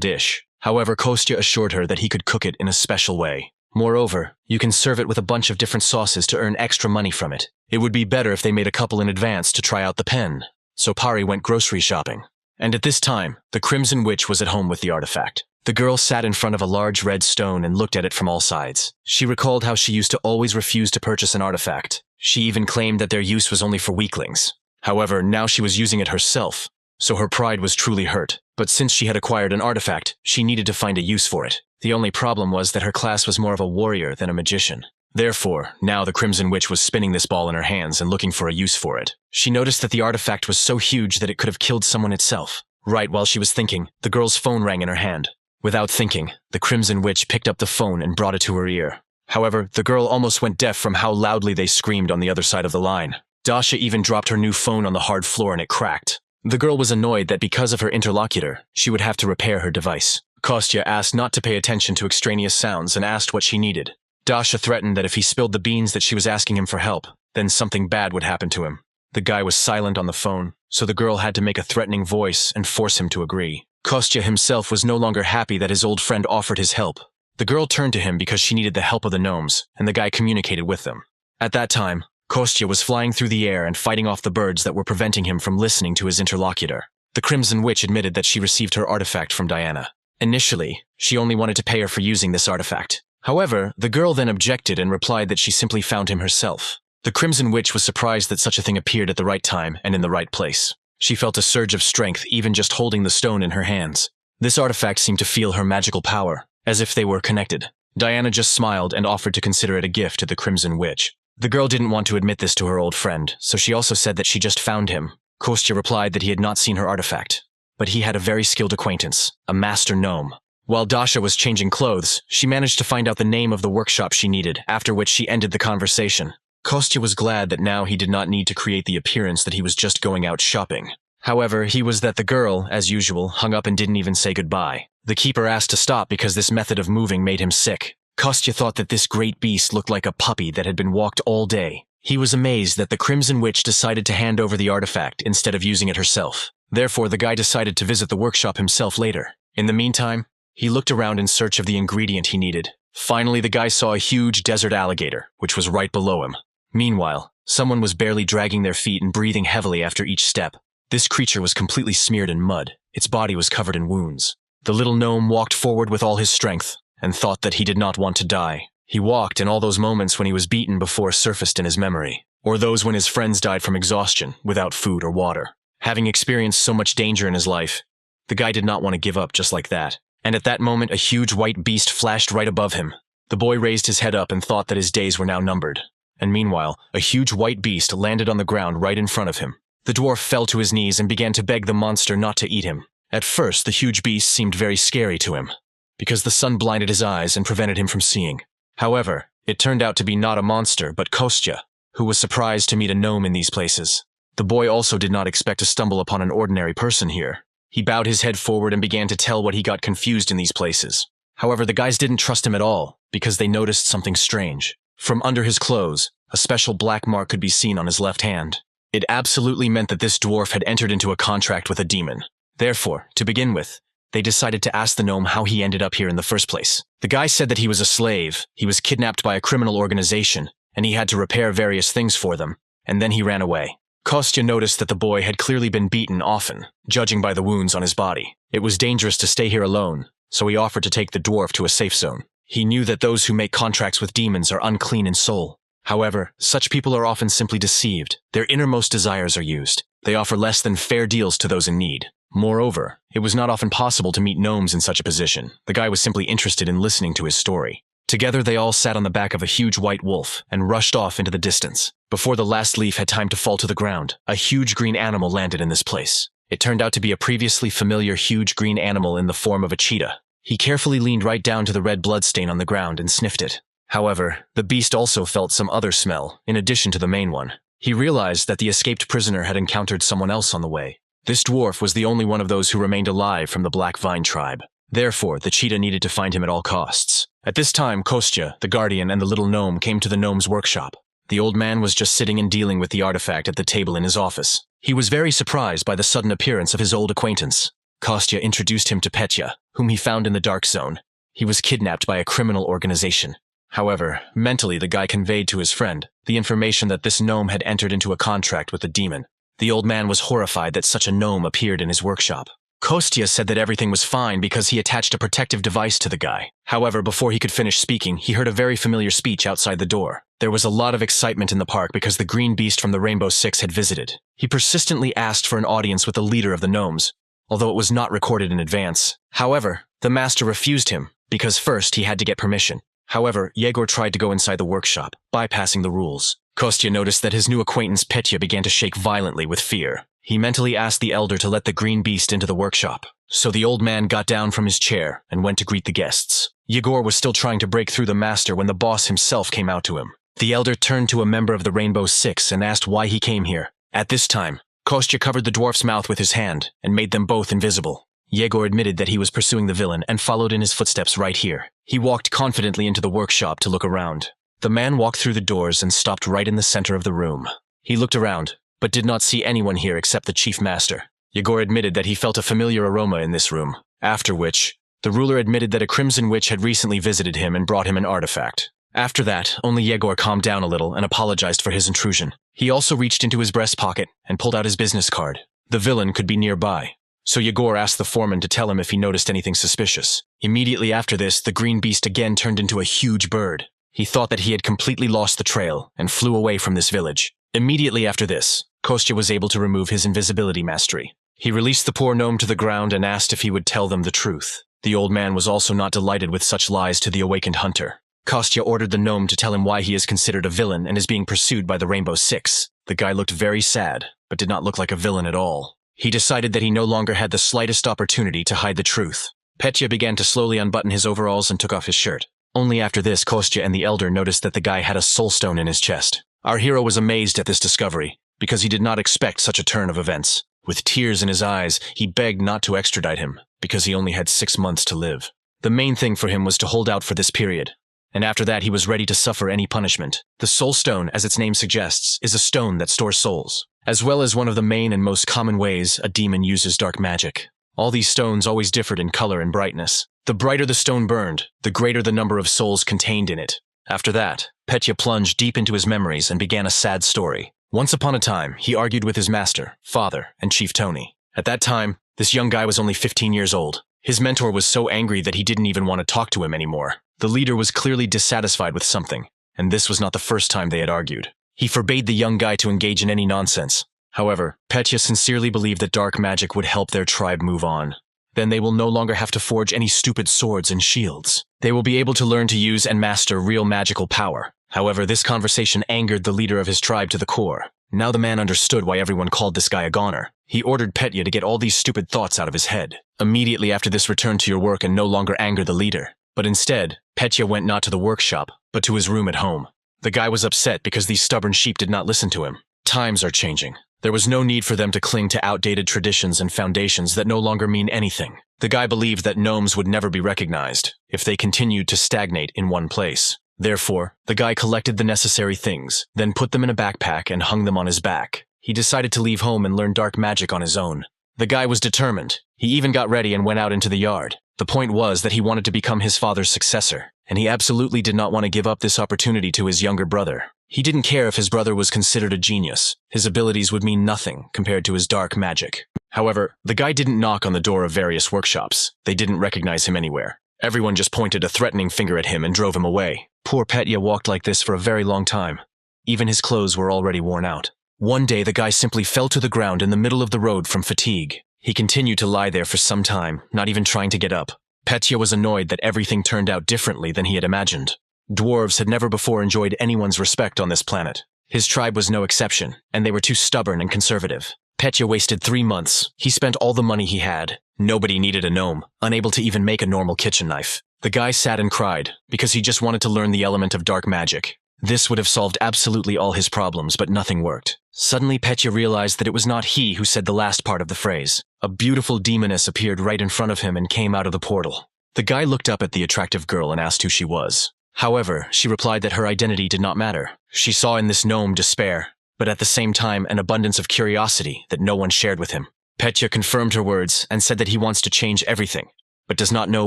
dish. However, Kostya assured her that he could cook it in a special way. Moreover, you can serve it with a bunch of different sauces to earn extra money from it. It would be better if they made a couple in advance to try out the pen. So Pari went grocery shopping. And at this time, the Crimson Witch was at home with the artifact. The girl sat in front of a large red stone and looked at it from all sides. She recalled how she used to always refuse to purchase an artifact. She even claimed that their use was only for weaklings. However, now she was using it herself, so her pride was truly hurt. But since she had acquired an artifact, she needed to find a use for it. The only problem was that her class was more of a warrior than a magician. Therefore, now the Crimson Witch was spinning this ball in her hands and looking for a use for it. She noticed that the artifact was so huge that it could have killed someone itself. Right while she was thinking, the girl's phone rang in her hand. Without thinking, the Crimson Witch picked up the phone and brought it to her ear. However, the girl almost went deaf from how loudly they screamed on the other side of the line. Dasha even dropped her new phone on the hard floor and it cracked. The girl was annoyed that because of her interlocutor, she would have to repair her device. Kostya asked not to pay attention to extraneous sounds and asked what she needed. Dasha threatened that if he spilled the beans that she was asking him for help, then something bad would happen to him. The guy was silent on the phone, so the girl had to make a threatening voice and force him to agree. Kostya himself was no longer happy that his old friend offered his help. The girl turned to him because she needed the help of the gnomes, and the guy communicated with them. At that time, Kostya was flying through the air and fighting off the birds that were preventing him from listening to his interlocutor. The Crimson Witch admitted that she received her artifact from Diana. Initially, she only wanted to pay her for using this artifact. However, the girl then objected and replied that she simply found him herself. The Crimson Witch was surprised that such a thing appeared at the right time and in the right place. She felt a surge of strength even just holding the stone in her hands. This artifact seemed to feel her magical power, as if they were connected. Diana just smiled and offered to consider it a gift to the Crimson Witch. The girl didn't want to admit this to her old friend, so she also said that she just found him. Kostya replied that he had not seen her artifact, but he had a very skilled acquaintance, a master gnome. While Dasha was changing clothes, she managed to find out the name of the workshop she needed, after which she ended the conversation. Kostya was glad that now he did not need to create the appearance that he was just going out shopping. However, he was that the girl, as usual, hung up and didn't even say goodbye. The keeper asked to stop because this method of moving made him sick. Kostya thought that this great beast looked like a puppy that had been walked all day. He was amazed that the Crimson Witch decided to hand over the artifact instead of using it herself. Therefore, the guy decided to visit the workshop himself later. In the meantime, he looked around in search of the ingredient he needed. Finally, the guy saw a huge desert alligator, which was right below him. Meanwhile, someone was barely dragging their feet and breathing heavily after each step. This creature was completely smeared in mud. Its body was covered in wounds. The little gnome walked forward with all his strength and thought that he did not want to die. He walked, and all those moments when he was beaten before surfaced in his memory, or those when his friends died from exhaustion without food or water. Having experienced so much danger in his life, the guy did not want to give up just like that. And at that moment, a huge white beast flashed right above him. The boy raised his head up and thought that his days were now numbered. And meanwhile, a huge white beast landed on the ground right in front of him. The dwarf fell to his knees and began to beg the monster not to eat him. At first, the huge beast seemed very scary to him, because the sun blinded his eyes and prevented him from seeing. However, it turned out to be not a monster, but Kostya, who was surprised to meet a gnome in these places. The boy also did not expect to stumble upon an ordinary person here. He bowed his head forward and began to tell what he got confused in these places. However, the guys didn't trust him at all, because they noticed something strange. From under his clothes, a special black mark could be seen on his left hand. It absolutely meant that this dwarf had entered into a contract with a demon. Therefore, to begin with, they decided to ask the gnome how he ended up here in the first place. The guy said that he was a slave, he was kidnapped by a criminal organization, and he had to repair various things for them, and then he ran away. Kostya noticed that the boy had clearly been beaten often, judging by the wounds on his body. It was dangerous to stay here alone, so he offered to take the dwarf to a safe zone. He knew that those who make contracts with demons are unclean in soul. However, such people are often simply deceived. Their innermost desires are used. They offer less than fair deals to those in need. Moreover, it was not often possible to meet gnomes in such a position. The guy was simply interested in listening to his story. Together they all sat on the back of a huge white wolf and rushed off into the distance. Before the last leaf had time to fall to the ground, a huge green animal landed in this place. It turned out to be a previously familiar huge green animal in the form of a cheetah. He carefully leaned right down to the red bloodstain on the ground and sniffed it. However, the beast also felt some other smell, in addition to the main one. He realized that the escaped prisoner had encountered someone else on the way. This dwarf was the only one of those who remained alive from the Black Vine tribe. Therefore, the cheetah needed to find him at all costs. At this time, Kostya, the guardian, and the little gnome came to the gnome's workshop. The old man was just sitting and dealing with the artifact at the table in his office. He was very surprised by the sudden appearance of his old acquaintance. Kostya introduced him to Petya, whom he found in the Dark Zone. He was kidnapped by a criminal organization. However, mentally the guy conveyed to his friend the information that this gnome had entered into a contract with the demon. The old man was horrified that such a gnome appeared in his workshop. Kostya said that everything was fine because he attached a protective device to the guy. However, before he could finish speaking, he heard a very familiar speech outside the door. There was a lot of excitement in the park because the green beast from the Rainbow Six had visited. He persistently asked for an audience with the leader of the gnomes, although it was not recorded in advance. However, the master refused him, because first he had to get permission. However, Yegor tried to go inside the workshop, bypassing the rules. Kostya noticed that his new acquaintance Petya began to shake violently with fear. He mentally asked the elder to let the green beast into the workshop. So the old man got down from his chair and went to greet the guests. Yegor was still trying to break through the master when the boss himself came out to him. The elder turned to a member of the Rainbow Six and asked why he came here. At this time, Kostya covered the dwarf's mouth with his hand and made them both invisible. Yegor admitted that he was pursuing the villain and followed in his footsteps right here. He walked confidently into the workshop to look around. The man walked through the doors and stopped right in the center of the room. He looked around, but did not see anyone here except the chief master. Yegor admitted that he felt a familiar aroma in this room, after which, the ruler admitted that a crimson witch had recently visited him and brought him an artifact. After that, only Yegor calmed down a little and apologized for his intrusion. He also reached into his breast pocket and pulled out his business card. The villain could be nearby, so Yegor asked the foreman to tell him if he noticed anything suspicious. Immediately after this, the green beast again turned into a huge bird. He thought that he had completely lost the trail and flew away from this village. Immediately after this, Kostya was able to remove his invisibility mastery. He released the poor gnome to the ground and asked if he would tell them the truth. The old man was also not delighted with such lies to the awakened hunter. Kostya ordered the gnome to tell him why he is considered a villain and is being pursued by the Rainbow Six. The guy looked very sad, but did not look like a villain at all. He decided that he no longer had the slightest opportunity to hide the truth. Petya began to slowly unbutton his overalls and took off his shirt. Only after this, Kostya and the elder noticed that the guy had a soul stone in his chest. Our hero was amazed at this discovery, because he did not expect such a turn of events. With tears in his eyes, he begged not to extradite him, because he only had 6 months to live. The main thing for him was to hold out for this period, and after that he was ready to suffer any punishment. The soul stone, as its name suggests, is a stone that stores souls, as well as one of the main and most common ways a demon uses dark magic. All these stones always differed in color and brightness. The brighter the stone burned, the greater the number of souls contained in it. After that, Petya plunged deep into his memories and began a sad story. Once upon a time, he argued with his master, father, and Chief Tony. At that time, this young guy was only 15 years old. His mentor was so angry that he didn't even want to talk to him anymore. The leader was clearly dissatisfied with something, and this was not the first time they had argued. He forbade the young guy to engage in any nonsense. However, Petya sincerely believed that dark magic would help their tribe move on. Then they will no longer have to forge any stupid swords and shields. They will be able to learn to use and master real magical power. However, this conversation angered the leader of his tribe to the core. Now the man understood why everyone called this guy a goner. He ordered Petya to get all these stupid thoughts out of his head. Immediately after this, return to your work and no longer anger the leader. But instead, Petya went not to the workshop, but to his room at home. The guy was upset because these stubborn sheep did not listen to him. Times are changing. There was no need for them to cling to outdated traditions and foundations that no longer mean anything. The guy believed that gnomes would never be recognized if they continued to stagnate in one place. Therefore, the guy collected the necessary things, then put them in a backpack and hung them on his back. He decided to leave home and learn dark magic on his own. The guy was determined. He even got ready and went out into the yard. The point was that he wanted to become his father's successor, and he absolutely did not want to give up this opportunity to his younger brother. He didn't care if his brother was considered a genius. His abilities would mean nothing compared to his dark magic. However, the guy didn't knock on the door of various workshops. They didn't recognize him anywhere. Everyone just pointed a threatening finger at him and drove him away. Poor Petya walked like this for a very long time. Even his clothes were already worn out. One day the guy simply fell to the ground in the middle of the road from fatigue. He continued to lie there for some time, not even trying to get up. Petya was annoyed that everything turned out differently than he had imagined. Dwarves had never before enjoyed anyone's respect on this planet. His tribe was no exception, and they were too stubborn and conservative. Petya wasted 3 months. He spent all the money he had. Nobody needed a gnome, unable to even make a normal kitchen knife. The guy sat and cried, because he just wanted to learn the element of dark magic. This would have solved absolutely all his problems, but nothing worked. Suddenly Petya realized that it was not he who said the last part of the phrase. A beautiful demoness appeared right in front of him and came out of the portal. The guy looked up at the attractive girl and asked who she was. However, she replied that her identity did not matter. She saw in this gnome despair, but at the same time an abundance of curiosity that no one shared with him. Petya confirmed her words and said that he wants to change everything, but does not know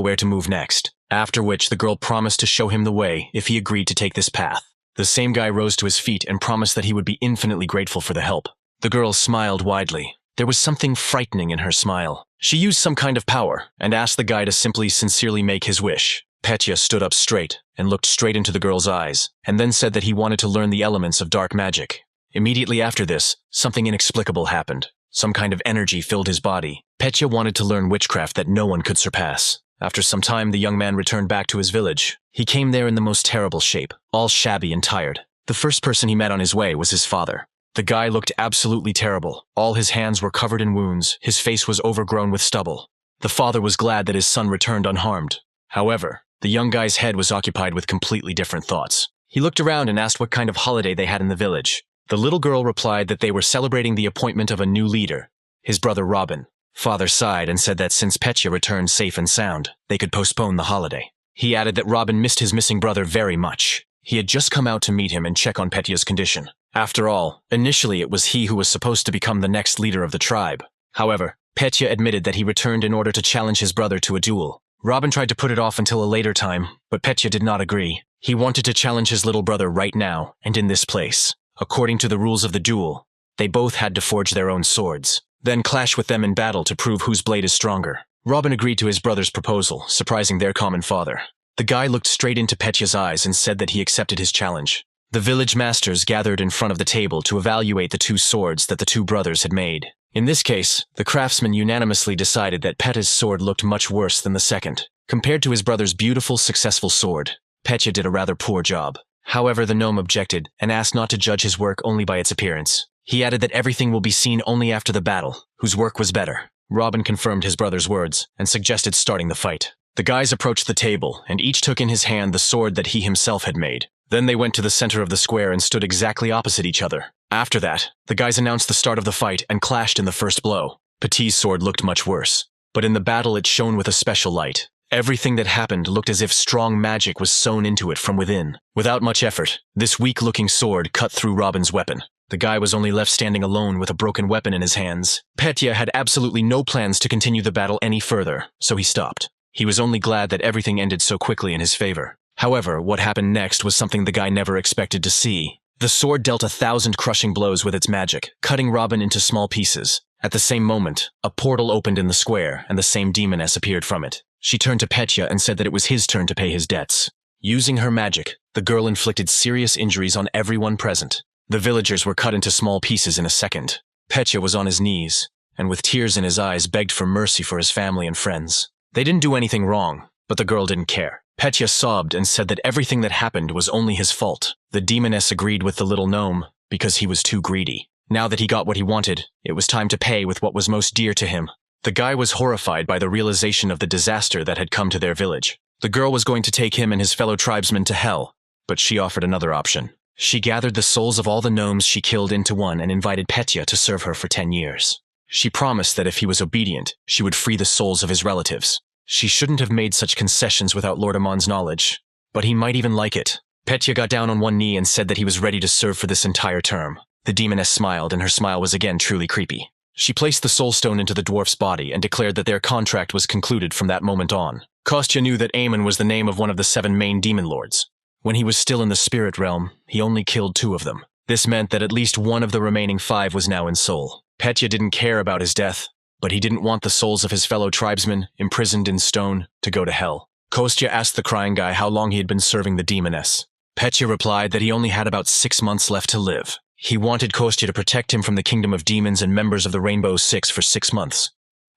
where to move next. After which the girl promised to show him the way if he agreed to take this path. The same guy rose to his feet and promised that he would be infinitely grateful for the help. The girl smiled widely. There was something frightening in her smile. She used some kind of power and asked the guy to simply sincerely make his wish. Petya stood up straight and looked straight into the girl's eyes, and then said that he wanted to learn the elements of dark magic. Immediately after this, something inexplicable happened. Some kind of energy filled his body. Petya wanted to learn witchcraft that no one could surpass. After some time, the young man returned back to his village. He came there in the most terrible shape, all shabby and tired. The first person he met on his way was his father. The guy looked absolutely terrible. All his hands were covered in wounds. His face was overgrown with stubble. The father was glad that his son returned unharmed. However, the young guy's head was occupied with completely different thoughts. He looked around and asked what kind of holiday they had in the village. The little girl replied that they were celebrating the appointment of a new leader, his brother Robin. Father sighed and said that since Petya returned safe and sound, they could postpone the holiday. He added that Robin missed his missing brother very much. He had just come out to meet him and check on Petya's condition. After all, initially it was he who was supposed to become the next leader of the tribe. However, Petya admitted that he returned in order to challenge his brother to a duel. Robin tried to put it off until a later time, but Petya did not agree. He wanted to challenge his little brother right now, and in this place. According to the rules of the duel, they both had to forge their own swords, then clash with them in battle to prove whose blade is stronger. Robin agreed to his brother's proposal, surprising their common father. The guy looked straight into Petya's eyes and said that he accepted his challenge. The village masters gathered in front of the table to evaluate the 2 swords that the 2 brothers had made. In this case, the craftsmen unanimously decided that Petya's sword looked much worse than the second. Compared to his brother's beautiful, successful sword, Petya did a rather poor job. However, the gnome objected and asked not to judge his work only by its appearance. He added that everything will be seen only after the battle, whose work was better. Robin confirmed his brother's words and suggested starting the fight. The guys approached the table and each took in his hand the sword that he himself had made. Then they went to the center of the square and stood exactly opposite each other. After that, the guys announced the start of the fight and clashed in the first blow. Petit's sword looked much worse, but in the battle it shone with a special light. Everything that happened looked as if strong magic was sewn into it from within. Without much effort, this weak-looking sword cut through Robin's weapon. The guy was only left standing alone with a broken weapon in his hands. Petya had absolutely no plans to continue the battle any further, so he stopped. He was only glad that everything ended so quickly in his favor. However, what happened next was something the guy never expected to see. The sword dealt 1,000 crushing blows with its magic, cutting Robin into small pieces. At the same moment, a portal opened in the square and the same demoness appeared from it. She turned to Petya and said that it was his turn to pay his debts. Using her magic, the girl inflicted serious injuries on everyone present. The villagers were cut into small pieces in a second. Petya was on his knees, and with tears in his eyes begged for mercy for his family and friends. They didn't do anything wrong, but the girl didn't care. Petya sobbed and said that everything that happened was only his fault. The demoness agreed with the little gnome because he was too greedy. Now that he got what he wanted, it was time to pay with what was most dear to him. The guy was horrified by the realization of the disaster that had come to their village. The girl was going to take him and his fellow tribesmen to hell, but she offered another option. She gathered the souls of all the gnomes she killed into one and invited Petya to serve her for 10 years. She promised that if he was obedient, she would free the souls of his relatives. She shouldn't have made such concessions without Lord Amon's knowledge, but he might even like it. Petya got down on one knee and said that he was ready to serve for this entire term. The demoness smiled, and her smile was again truly creepy. She placed the soul stone into the dwarf's body and declared that their contract was concluded from that moment on. Kostya knew that Amon was the name of one of the 7 main demon lords. When he was still in the spirit realm, he only killed 2 of them. This meant that at least one of the remaining 5 was now in soul. Petya didn't care about his death, but he didn't want the souls of his fellow tribesmen, imprisoned in stone, to go to hell. Kostya asked the crying guy how long he had been serving the demoness. Petya replied that he only had about 6 months left to live. He wanted Kostya to protect him from the kingdom of demons and members of the Rainbow Six for 6 months,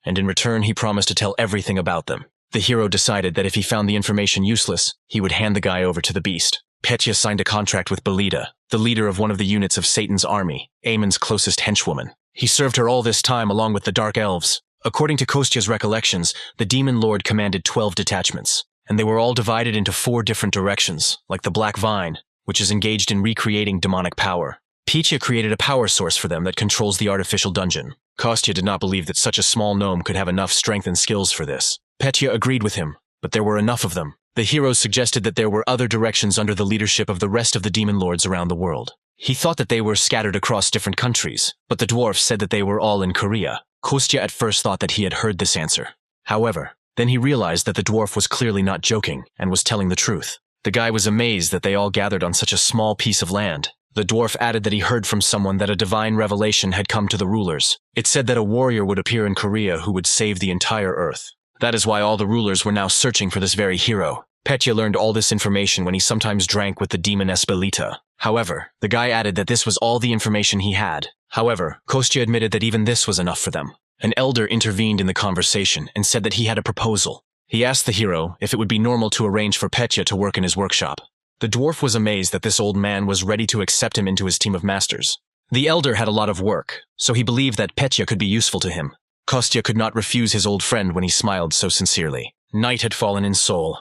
and in return he promised to tell everything about them. The hero decided that if he found the information useless, he would hand the guy over to the beast. Petya signed a contract with Belida, the leader of one of the units of Satan's army, Amon's closest henchwoman. He served her all this time along with the Dark Elves. According to Kostya's recollections, the Demon Lord commanded 12 detachments, and they were all divided into 4 different directions, like the Black Vine, which is engaged in recreating demonic power. Petya created a power source for them that controls the artificial dungeon. Kostya did not believe that such a small gnome could have enough strength and skills for this. Petya agreed with him, but there were enough of them. The heroes suggested that there were other directions under the leadership of the rest of the demon lords around the world. He thought that they were scattered across different countries, but the dwarf said that they were all in Korea. Kostya at first thought that he had heard this answer. However, then he realized that the dwarf was clearly not joking and was telling the truth. The guy was amazed that they all gathered on such a small piece of land. The dwarf added that he heard from someone that a divine revelation had come to the rulers. It said that a warrior would appear in Korea who would save the entire earth. That is why all the rulers were now searching for this very hero. Petya learned all this information when he sometimes drank with the demoness Belita. However, the guy added that this was all the information he had. However, Kostya admitted that even this was enough for them. An elder intervened in the conversation and said that he had a proposal. He asked the hero if it would be normal to arrange for Petya to work in his workshop. The dwarf was amazed that this old man was ready to accept him into his team of masters. The elder had a lot of work, so he believed that Petya could be useful to him. Kostya could not refuse his old friend when he smiled so sincerely. Night had fallen in Seoul.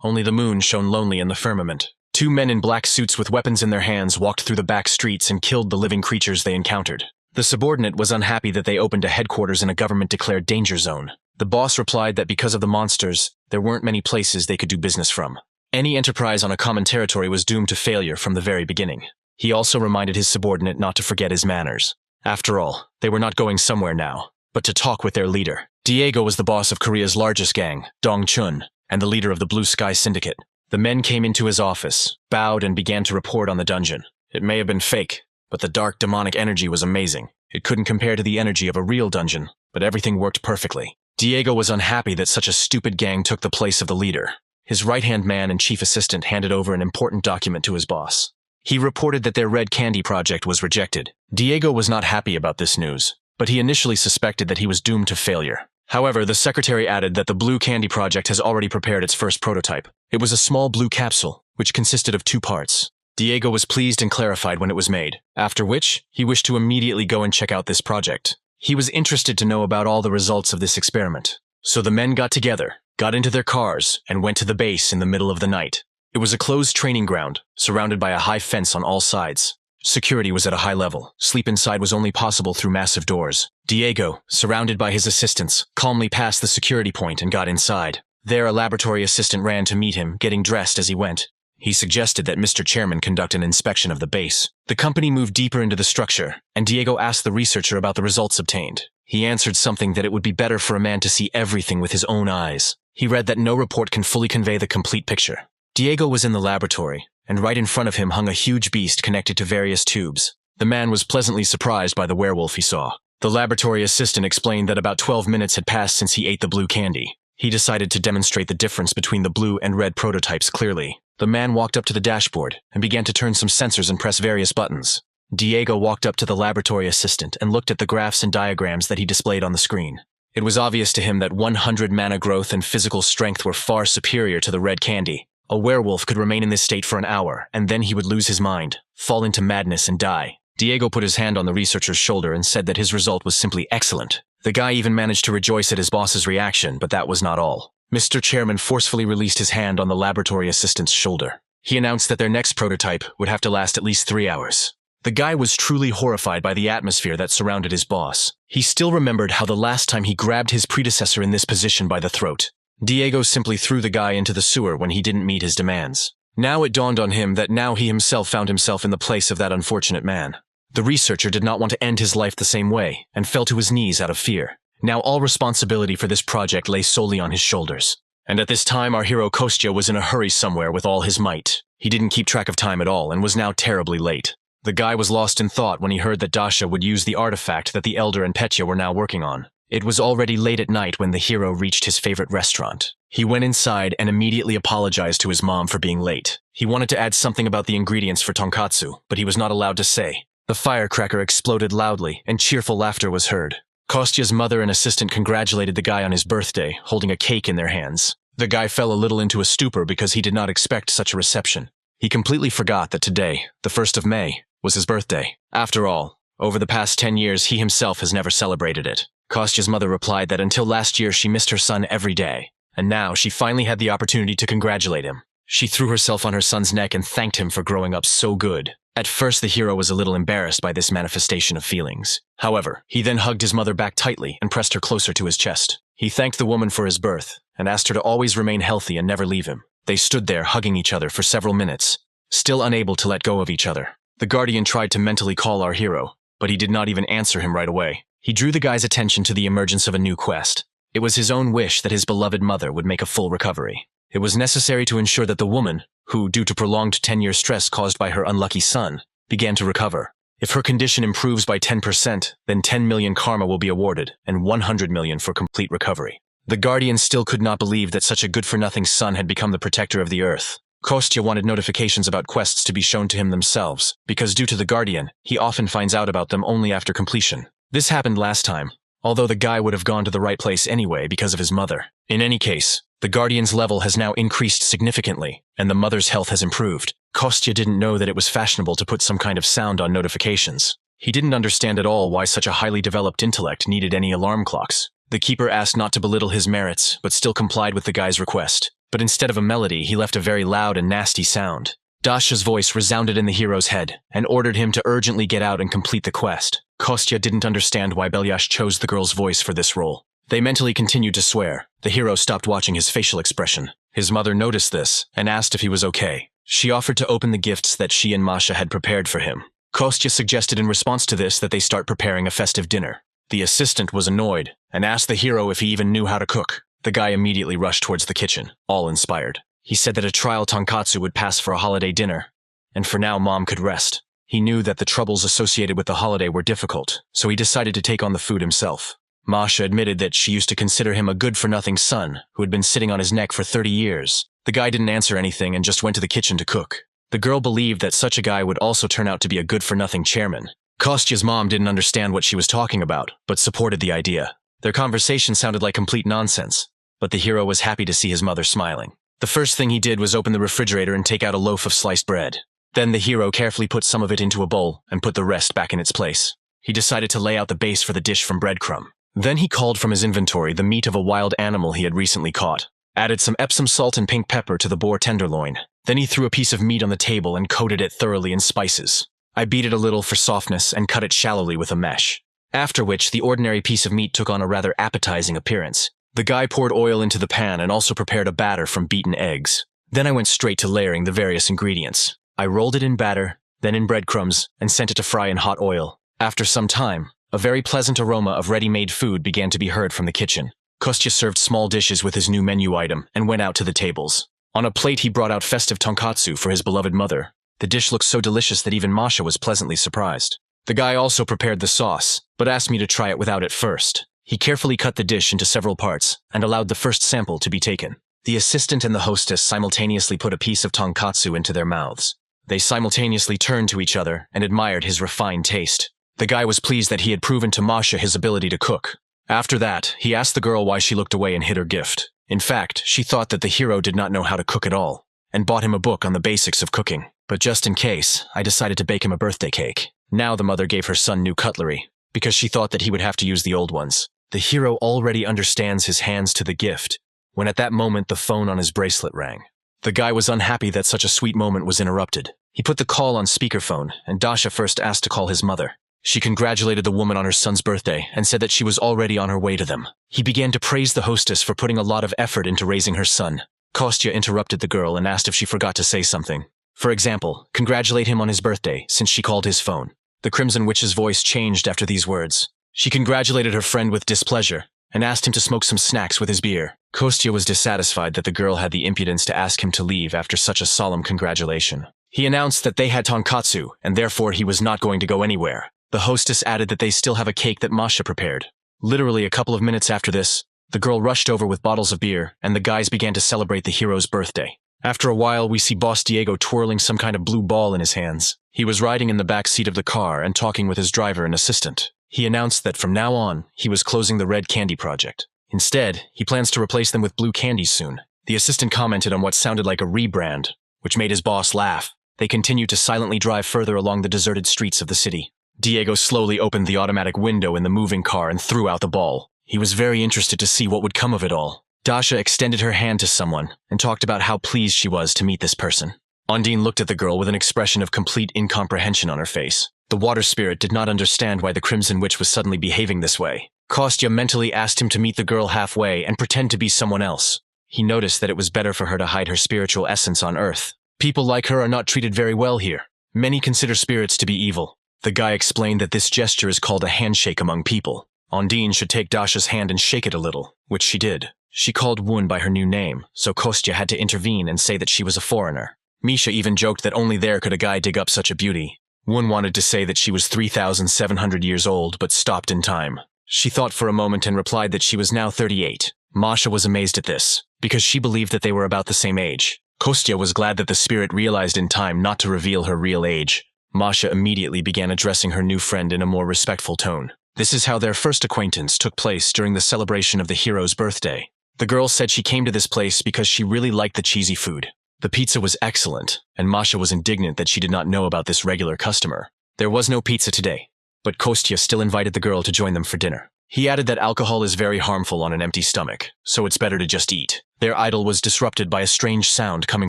Only the moon shone lonely in the firmament. 2 men in black suits with weapons in their hands walked through the back streets and killed the living creatures they encountered. The subordinate was unhappy that they opened a headquarters in a government-declared danger zone. The boss replied that because of the monsters, there weren't many places they could do business from. Any enterprise on a common territory was doomed to failure from the very beginning. He also reminded his subordinate not to forget his manners. After all, they were not going somewhere now, but to talk with their leader. Diego was the boss of Korea's largest gang, Dongchun, and the leader of the Blue Sky Syndicate. The men came into his office, bowed, and began to report on the dungeon. It may have been fake, but the dark demonic energy was amazing. It couldn't compare to the energy of a real dungeon, but everything worked perfectly. Diego was unhappy that such a stupid gang took the place of the leader. His right-hand man and chief assistant handed over an important document to his boss. He reported that their red candy project was rejected. Diego was not happy about this news, but he initially suspected that he was doomed to failure. However, the secretary added that the blue candy project has already prepared its first prototype. It was a small blue capsule, which consisted of 2 parts. Diego was pleased and clarified when it was made, after which he wished to immediately go and check out this project. He was interested to know about all the results of this experiment. So the men got together, got into their cars, and went to the base in the middle of the night. It was a closed training ground, surrounded by a high fence on all sides. Security was at a high level. Sleep inside was only possible through massive doors. Diego, surrounded by his assistants, calmly passed the security point and got inside. There, a laboratory assistant ran to meet him, getting dressed as he went. He suggested that Mr. Chairman conduct an inspection of the base. The company moved deeper into the structure, and Diego asked the researcher about the results obtained. He answered something that it would be better for a man to see everything with his own eyes. He read that no report can fully convey the complete picture. Diego was in the laboratory, and right in front of him hung a huge beast connected to various tubes. The man was pleasantly surprised by the werewolf he saw. The laboratory assistant explained that about 12 minutes had passed since he ate the blue candy. He decided to demonstrate the difference between the blue and red prototypes clearly. The man walked up to the dashboard and began to turn some sensors and press various buttons. Diego walked up to the laboratory assistant and looked at the graphs and diagrams that he displayed on the screen. It was obvious to him that 100 mana growth and physical strength were far superior to the red candy. A werewolf could remain in this state for an hour, and then he would lose his mind, fall into madness, and die. Diego put his hand on the researcher's shoulder and said that his result was simply excellent. The guy even managed to rejoice at his boss's reaction, but that was not all. Mr. Chairman forcefully released his hand on the laboratory assistant's shoulder. He announced that their next prototype would have to last at least 3 hours. The guy was truly horrified by the atmosphere that surrounded his boss. He still remembered how the last time he grabbed his predecessor in this position by the throat. Diego simply threw the guy into the sewer when he didn't meet his demands. Now it dawned on him that now he himself found himself in the place of that unfortunate man. The researcher did not want to end his life the same way, and fell to his knees out of fear. Now all responsibility for this project lay solely on his shoulders. And at this time our hero Kostya was in a hurry somewhere with all his might. He didn't keep track of time at all, and was now terribly late. The guy was lost in thought when he heard that Dasha would use the artifact that the Elder and Petya were now working on. It was already late at night when the hero reached his favorite restaurant. He went inside and immediately apologized to his mom for being late. He wanted to add something about the ingredients for tonkatsu, but he was not allowed to say. The firecracker exploded loudly, and cheerful laughter was heard. Kostya's mother and assistant congratulated the guy on his birthday, holding a cake in their hands. The guy fell a little into a stupor because he did not expect such a reception. He completely forgot that today, the 1st of May, was his birthday. After all, Over the past 10 years, he himself has never celebrated it. Kostya's mother replied that until last year she missed her son every day, and now she finally had the opportunity to congratulate him. She threw herself on her son's neck and thanked him for growing up so good. At first, the hero was a little embarrassed by this manifestation of feelings. However, he then hugged his mother back tightly and pressed her closer to his chest. He thanked the woman for his birth and asked her to always remain healthy and never leave him. They stood there hugging each other for several minutes, still unable to let go of each other. The guardian tried to mentally call our hero, but he did not even answer him right away. He drew the guy's attention to the emergence of a new quest. It was his own wish that his beloved mother would make a full recovery. It was necessary to ensure that the woman, who, due to prolonged 10-year stress caused by her unlucky son, began to recover. If her condition improves by 10%, then 10 million karma will be awarded, and 100 million for complete recovery. The guardian still could not believe that such a good-for-nothing son had become the protector of the earth. Kostya wanted notifications about quests to be shown to him themselves, because due to the guardian, he often finds out about them only after completion. This happened last time, although the guy would have gone to the right place anyway because of his mother. In any case, the guardian's level has now increased significantly, and the mother's health has improved. Kostya didn't know that it was fashionable to put some kind of sound on notifications. He didn't understand at all why such a highly developed intellect needed any alarm clocks. The keeper asked not to belittle his merits, but still complied with the guy's request. But instead of a melody, he left a very loud and nasty sound. Dasha's voice resounded in the hero's head, and ordered him to urgently get out and complete the quest. Kostya didn't understand why Belyash chose the girl's voice for this role. They mentally continued to swear. The hero stopped watching his facial expression. His mother noticed this, and asked if he was okay. She offered to open the gifts that she and Masha had prepared for him. Kostya suggested in response to this that they start preparing a festive dinner. The assistant was annoyed, and asked the hero if he even knew how to cook. The guy immediately rushed towards the kitchen, all inspired. He said that a trial tonkatsu would pass for a holiday dinner, and for now Mom could rest. He knew that the troubles associated with the holiday were difficult, so he decided to take on the food himself. Masha admitted that she used to consider him a good-for-nothing son who had been sitting on his neck for 30 years. The guy didn't answer anything and just went to the kitchen to cook. The girl believed that such a guy would also turn out to be a good-for-nothing chairman. Kostya's mom didn't understand what she was talking about, but supported the idea. Their conversation sounded like complete nonsense, but the hero was happy to see his mother smiling. The first thing he did was open the refrigerator and take out a loaf of sliced bread. Then the hero carefully put some of it into a bowl and put the rest back in its place. He decided to lay out the base for the dish from breadcrumb. Then he called from his inventory the meat of a wild animal he had recently caught, added some Epsom salt and pink pepper to the boar tenderloin. Then he threw a piece of meat on the table and coated it thoroughly in spices. I beat it a little for softness and cut it shallowly with a mesh. After which, the ordinary piece of meat took on a rather appetizing appearance. The guy poured oil into the pan and also prepared a batter from beaten eggs. Then I went straight to layering the various ingredients. I rolled it in batter, then in breadcrumbs, and sent it to fry in hot oil. After some time, a very pleasant aroma of ready-made food began to be heard from the kitchen. Kostya served small dishes with his new menu item and went out to the tables. On a plate he brought out festive tonkatsu for his beloved mother. The dish looked so delicious that even Masha was pleasantly surprised. The guy also prepared the sauce, but asked me to try it without it first. He carefully cut the dish into several parts and allowed the first sample to be taken. The assistant and the hostess simultaneously put a piece of tonkatsu into their mouths. They simultaneously turned to each other and admired his refined taste. The guy was pleased that he had proven to Masha his ability to cook. After that, he asked the girl why she looked away and hid her gift. In fact, she thought that the hero did not know how to cook at all, and bought him a book on the basics of cooking. But just in case, I decided to bake him a birthday cake. Now the mother gave her son new cutlery, because she thought that he would have to use the old ones. The hero already understands his hands to the gift, when at that moment the phone on his bracelet rang. The guy was unhappy that such a sweet moment was interrupted. He put the call on speakerphone, and Dasha first asked to call his mother. She congratulated the woman on her son's birthday and said that she was already on her way to them. He began to praise the hostess for putting a lot of effort into raising her son. Kostya interrupted the girl and asked if she forgot to say something. For example, congratulate him on his birthday, since she called his phone. The Crimson Witch's voice changed after these words. She congratulated her friend with displeasure and asked him to smoke some snacks with his beer. Kostya was dissatisfied that the girl had the impudence to ask him to leave after such a solemn congratulation. He announced that they had tonkatsu, and therefore he was not going to go anywhere. The hostess added that they still have a cake that Masha prepared. Literally a couple of minutes after this, the girl rushed over with bottles of beer, and the guys began to celebrate the hero's birthday. After a while, we see Boss Diego twirling some kind of blue ball in his hands. He was riding in the back seat of the car and talking with his driver and assistant. He announced that from now on, he was closing the Red Candy project. Instead, he plans to replace them with blue candies soon. The assistant commented on what sounded like a rebrand, which made his boss laugh. They continued to silently drive further along the deserted streets of the city. Diego slowly opened the automatic window in the moving car and threw out the ball. He was very interested to see what would come of it all. Dasha extended her hand to someone and talked about how pleased she was to meet this person. Ondine looked at the girl with an expression of complete incomprehension on her face. The water spirit did not understand why the Crimson Witch was suddenly behaving this way. Kostya mentally asked him to meet the girl halfway and pretend to be someone else. He noticed that it was better for her to hide her spiritual essence on Earth. People like her are not treated very well here. Many consider spirits to be evil. The guy explained that this gesture is called a handshake among people. Ondine should take Dasha's hand and shake it a little, which she did. She called Wun by her new name, so Kostya had to intervene and say that she was a foreigner. Misha even joked that only there could a guy dig up such a beauty. Wun wanted to say that she was 3,700 years old, but stopped in time. She thought for a moment and replied that she was now 38. Masha was amazed at this, because she believed that they were about the same age. Kostya was glad that the spirit realized in time not to reveal her real age. Masha immediately began addressing her new friend in a more respectful tone. This is how their first acquaintance took place during the celebration of the hero's birthday. The girl said she came to this place because she really liked the cheesy food. The pizza was excellent, and Masha was indignant that she did not know about this regular customer. There was no pizza today, but Kostya still invited the girl to join them for dinner. He added that alcohol is very harmful on an empty stomach, so it's better to just eat. Their idyll was disrupted by a strange sound coming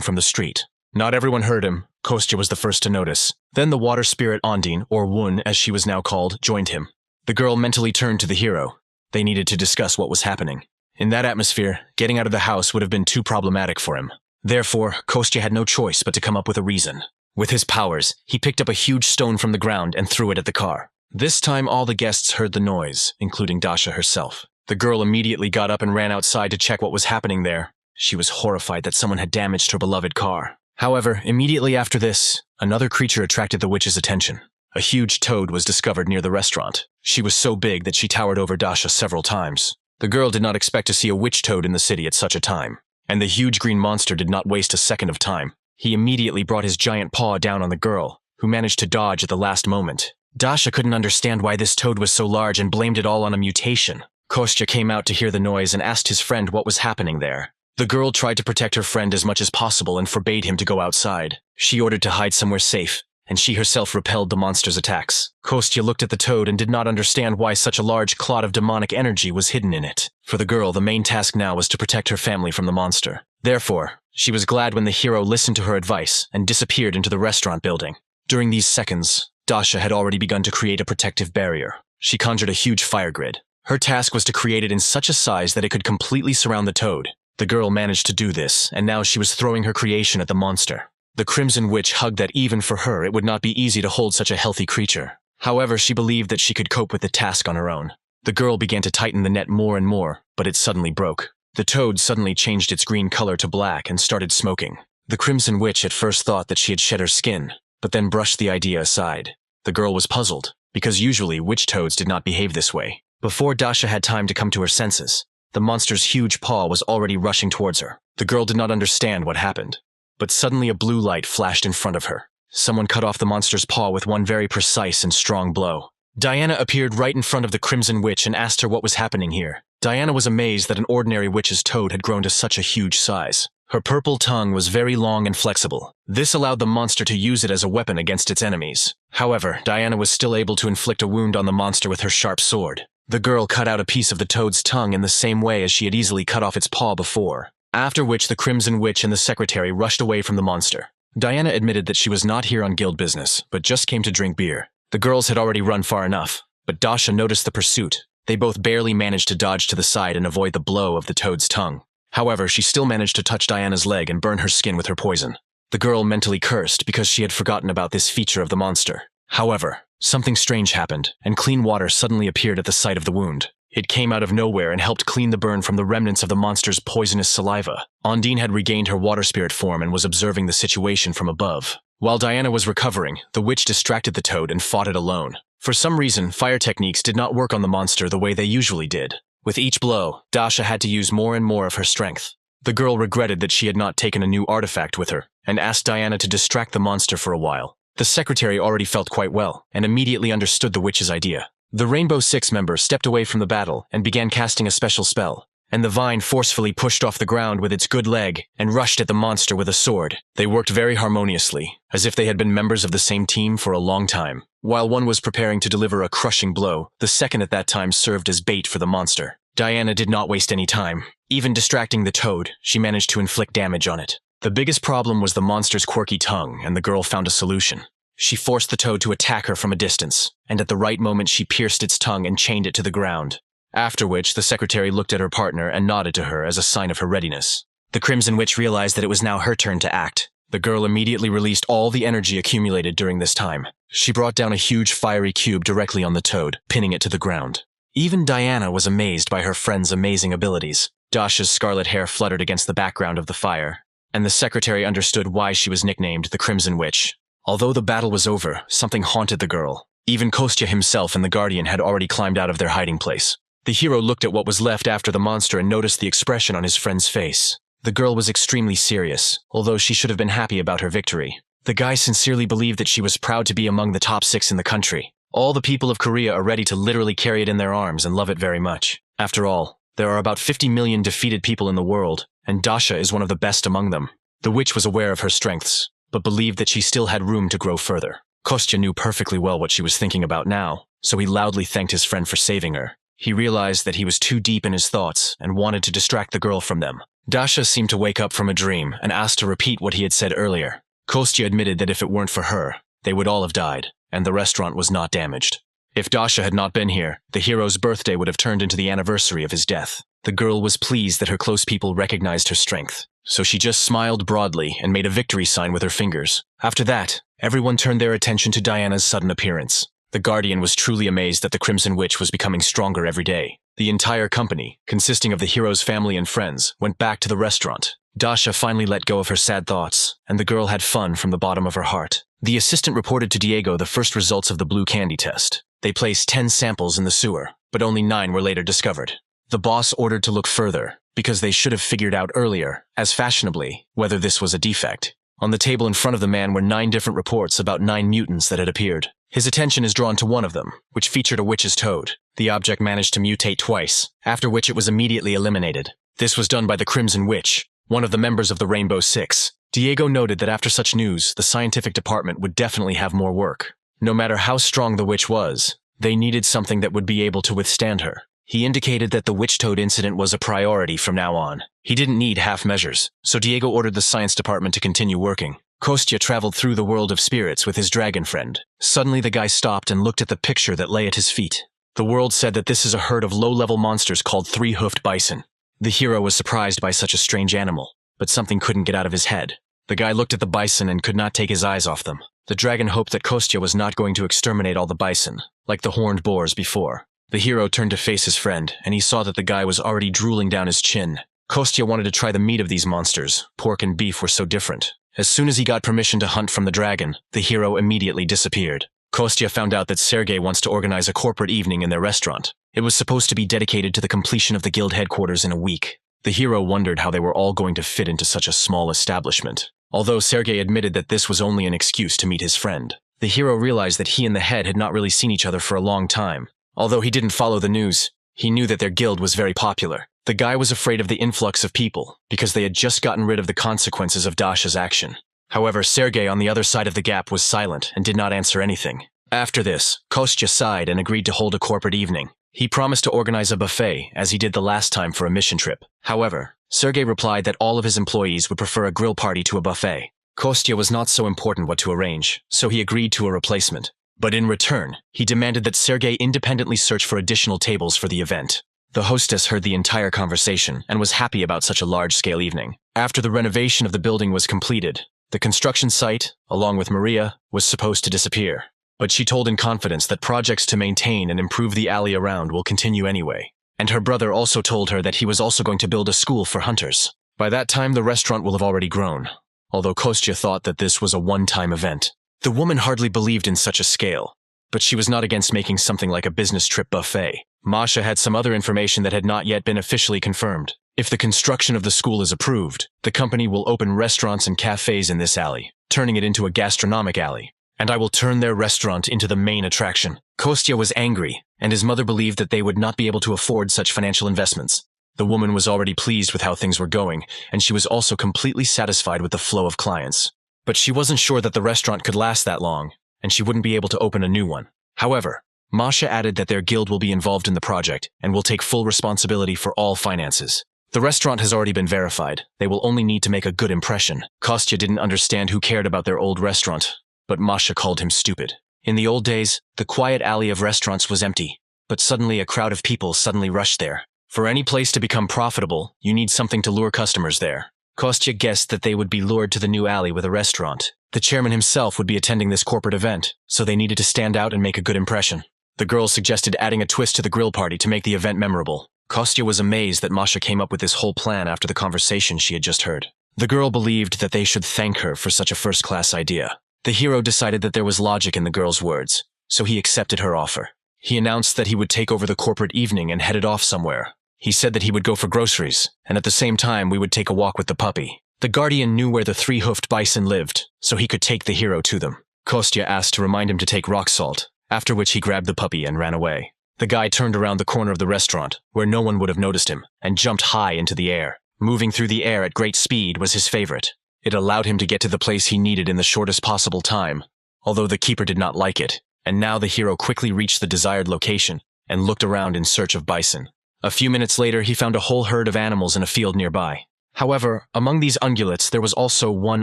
from the street. Not everyone heard him. Kostya was the first to notice. Then the water spirit Ondine, or Wun as she was now called, joined him. The girl mentally turned to the hero. They needed to discuss what was happening. In that atmosphere, getting out of the house would have been too problematic for him. Therefore, Kostya had no choice but to come up with a reason. With his powers, he picked up a huge stone from the ground and threw it at the car. This time all the guests heard the noise, including Dasha herself. The girl immediately got up and ran outside to check what was happening there. She was horrified that someone had damaged her beloved car. However, immediately after this, another creature attracted the witch's attention. A huge toad was discovered near the restaurant. She was so big that she towered over Dasha several times. The girl did not expect to see a witch toad in the city at such a time. And the huge green monster did not waste a second of time. He immediately brought his giant paw down on the girl, who managed to dodge at the last moment. Dasha couldn't understand why this toad was so large and blamed it all on a mutation. Kostya came out to hear the noise and asked his friend what was happening there. The girl tried to protect her friend as much as possible and forbade him to go outside. She ordered to hide somewhere safe, and she herself repelled the monster's attacks. Kostya looked at the toad and did not understand why such a large clot of demonic energy was hidden in it. For the girl, the main task now was to protect her family from the monster. Therefore, she was glad when the hero listened to her advice and disappeared into the restaurant building. During these seconds, Dasha had already begun to create a protective barrier. She conjured a huge fire grid. Her task was to create it in such a size that it could completely surround the toad. The girl managed to do this, and now she was throwing her creation at the monster. The Crimson Witch hugged that even for her it would not be easy to hold such a healthy creature. However, she believed that she could cope with the task on her own. The girl began to tighten the net more and more, but it suddenly broke. The toad suddenly changed its green color to black and started smoking. The Crimson Witch at first thought that she had shed her skin, but then brushed the idea aside. The girl was puzzled, because usually witch toads did not behave this way. Before Dasha had time to come to her senses, the monster's huge paw was already rushing towards her. The girl did not understand what happened. But suddenly a blue light flashed in front of her. Someone cut off the monster's paw with one very precise and strong blow. Diana appeared right in front of the Crimson Witch and asked her what was happening here. Diana was amazed that an ordinary witch's toad had grown to such a huge size. Her purple tongue was very long and flexible. This allowed the monster to use it as a weapon against its enemies. However, Diana was still able to inflict a wound on the monster with her sharp sword. The girl cut out a piece of the toad's tongue in the same way as she had easily cut off its paw before. After which the Crimson Witch and the secretary rushed away from the monster. Diana admitted that she was not here on guild business, but just came to drink beer. The girls had already run far enough, but Dasha noticed the pursuit. They both barely managed to dodge to the side and avoid the blow of the toad's tongue. However, she still managed to touch Diana's leg and burn her skin with her poison. The girl mentally cursed because she had forgotten about this feature of the monster. However, something strange happened, and clean water suddenly appeared at the site of the wound. It came out of nowhere and helped clean the burn from the remnants of the monster's poisonous saliva. Ondine had regained her water spirit form and was observing the situation from above. While Diana was recovering, the witch distracted the toad and fought it alone. For some reason, fire techniques did not work on the monster the way they usually did. With each blow, Dasha had to use more and more of her strength. The girl regretted that she had not taken a new artifact with her, and asked Diana to distract the monster for a while. The secretary already felt quite well, and immediately understood the witch's idea. The Rainbow Six member stepped away from the battle and began casting a special spell, and the vine forcefully pushed off the ground with its good leg and rushed at the monster with a sword. They worked very harmoniously, as if they had been members of the same team for a long time. While one was preparing to deliver a crushing blow, the second at that time served as bait for the monster. Diana did not waste any time. Even distracting the toad, she managed to inflict damage on it. The biggest problem was the monster's quirky tongue, and the girl found a solution. She forced the toad to attack her from a distance, and at the right moment she pierced its tongue and chained it to the ground. After which, the secretary looked at her partner and nodded to her as a sign of her readiness. The Crimson Witch realized that it was now her turn to act. The girl immediately released all the energy accumulated during this time. She brought down a huge fiery cube directly on the toad, pinning it to the ground. Even Diana was amazed by her friend's amazing abilities. Dasha's scarlet hair fluttered against the background of the fire, and the secretary understood why she was nicknamed the Crimson Witch. Although the battle was over, something haunted the girl. Even Kostya himself and the Guardian had already climbed out of their hiding place. The hero looked at what was left after the monster and noticed the expression on his friend's face. The girl was extremely serious, although she should have been happy about her victory. The guy sincerely believed that she was proud to be among the top 6 in the country. All the people of Korea are ready to literally carry it in their arms and love it very much. After all, there are about 50 million defeated people in the world, and Dasha is one of the best among them. The witch was aware of her strengths, but believed that she still had room to grow further. Kostya knew perfectly well what she was thinking about now, so he loudly thanked his friend for saving her. He realized that he was too deep in his thoughts and wanted to distract the girl from them. Dasha seemed to wake up from a dream and asked to repeat what he had said earlier. Kostya admitted that if it weren't for her, they would all have died, and the restaurant was not damaged. If Dasha had not been here, the hero's birthday would have turned into the anniversary of his death. The girl was pleased that her close people recognized her strength, so she just smiled broadly and made a victory sign with her fingers. After that, everyone turned their attention to Diana's sudden appearance. The Guardian was truly amazed that the Crimson Witch was becoming stronger every day. The entire company, consisting of the hero's family and friends, went back to the restaurant. Dasha finally let go of her sad thoughts, and the girl had fun from the bottom of her heart. The assistant reported to Diego the first results of the blue candy test. They placed 10 samples in the sewer, but only 9 were later discovered. The boss ordered to look further, because they should have figured out earlier, as fashionably, whether this was a defect. On the table in front of the man were 9 different reports about 9 mutants that had appeared. His attention is drawn to one of them, which featured a witch's toad. The object managed to mutate twice, after which it was immediately eliminated. This was done by the Crimson Witch, one of the members of the Rainbow Six. Diego noted that after such news, the scientific department would definitely have more work. No matter how strong the witch was, they needed something that would be able to withstand her. He indicated that the witch toad incident was a priority from now on. He didn't need half measures, so Diego ordered the science department to continue working. Kostya traveled through the world of spirits with his dragon friend. Suddenly the guy stopped and looked at the picture that lay at his feet. The world said that this is a herd of low-level monsters called 3-hoofed bison. The hero was surprised by such a strange animal, but something couldn't get out of his head. The guy looked at the bison and could not take his eyes off them. The dragon hoped that Kostya was not going to exterminate all the bison, like the horned boars before. The hero turned to face his friend, and he saw that the guy was already drooling down his chin. Kostya wanted to try the meat of these monsters. Pork and beef were so different. As soon as he got permission to hunt from the dragon, the hero immediately disappeared. Kostya found out that Sergei wants to organize a corporate evening in their restaurant. It was supposed to be dedicated to the completion of the guild headquarters in a week. The hero wondered how they were all going to fit into such a small establishment. Although Sergei admitted that this was only an excuse to meet his friend, the hero realized that he and the head had not really seen each other for a long time. Although he didn't follow the news, he knew that their guild was very popular. The guy was afraid of the influx of people, because they had just gotten rid of the consequences of Dasha's action. However, Sergei on the other side of the gap was silent and did not answer anything. After this, Kostya sighed and agreed to hold a corporate evening. He promised to organize a buffet, as he did the last time for a mission trip. However, Sergei replied that all of his employees would prefer a grill party to a buffet. Kostya was not so important what to arrange, so he agreed to a replacement. But in return, he demanded that Sergei independently search for additional tables for the event. The hostess heard the entire conversation and was happy about such a large-scale evening. After the renovation of the building was completed, the construction site, along with Maria, was supposed to disappear. But she told in confidence that projects to maintain and improve the alley around will continue anyway. And her brother also told her that he was also going to build a school for hunters. By that time, the restaurant will have already grown, although Kostya thought that this was a one-time event. The woman hardly believed in such a scale, but she was not against making something like a business trip buffet. Masha had some other information that had not yet been officially confirmed. If the construction of the school is approved, the company will open restaurants and cafes in this alley, turning it into a gastronomic alley. And I will turn their restaurant into the main attraction. Kostya was angry, and his mother believed that they would not be able to afford such financial investments. The woman was already pleased with how things were going, and she was also completely satisfied with the flow of clients. But she wasn't sure that the restaurant could last that long, and she wouldn't be able to open a new one. However, Masha added that their guild will be involved in the project and will take full responsibility for all finances. The restaurant has already been verified. They will only need to make a good impression. Kostya didn't understand who cared about their old restaurant, but Masha called him stupid. In the old days, the quiet alley of restaurants was empty, but suddenly a crowd of people suddenly rushed there. For any place to become profitable, you need something to lure customers there. Kostya guessed that they would be lured to the new alley with a restaurant. The chairman himself would be attending this corporate event, so they needed to stand out and make a good impression. The girls suggested adding a twist to the grill party to make the event memorable. Kostya was amazed that Masha came up with this whole plan after the conversation she had just heard. The girl believed that they should thank her for such a first-class idea. The hero decided that there was logic in the girl's words, so he accepted her offer. He announced that he would take over the corporate evening and headed off somewhere. He said that he would go for groceries, and at the same time we would take a walk with the puppy. The guardian knew where the three-hoofed bison lived, so he could take the hero to them. Kostya asked to remind him to take rock salt, after which he grabbed the puppy and ran away. The guy turned around the corner of the restaurant, where no one would have noticed him, and jumped high into the air. Moving through the air at great speed was his favorite. It allowed him to get to the place he needed in the shortest possible time, although the keeper did not like it, and now the hero quickly reached the desired location and looked around in search of bison. A few minutes later, he found a whole herd of animals in a field nearby. However, among these ungulates, there was also one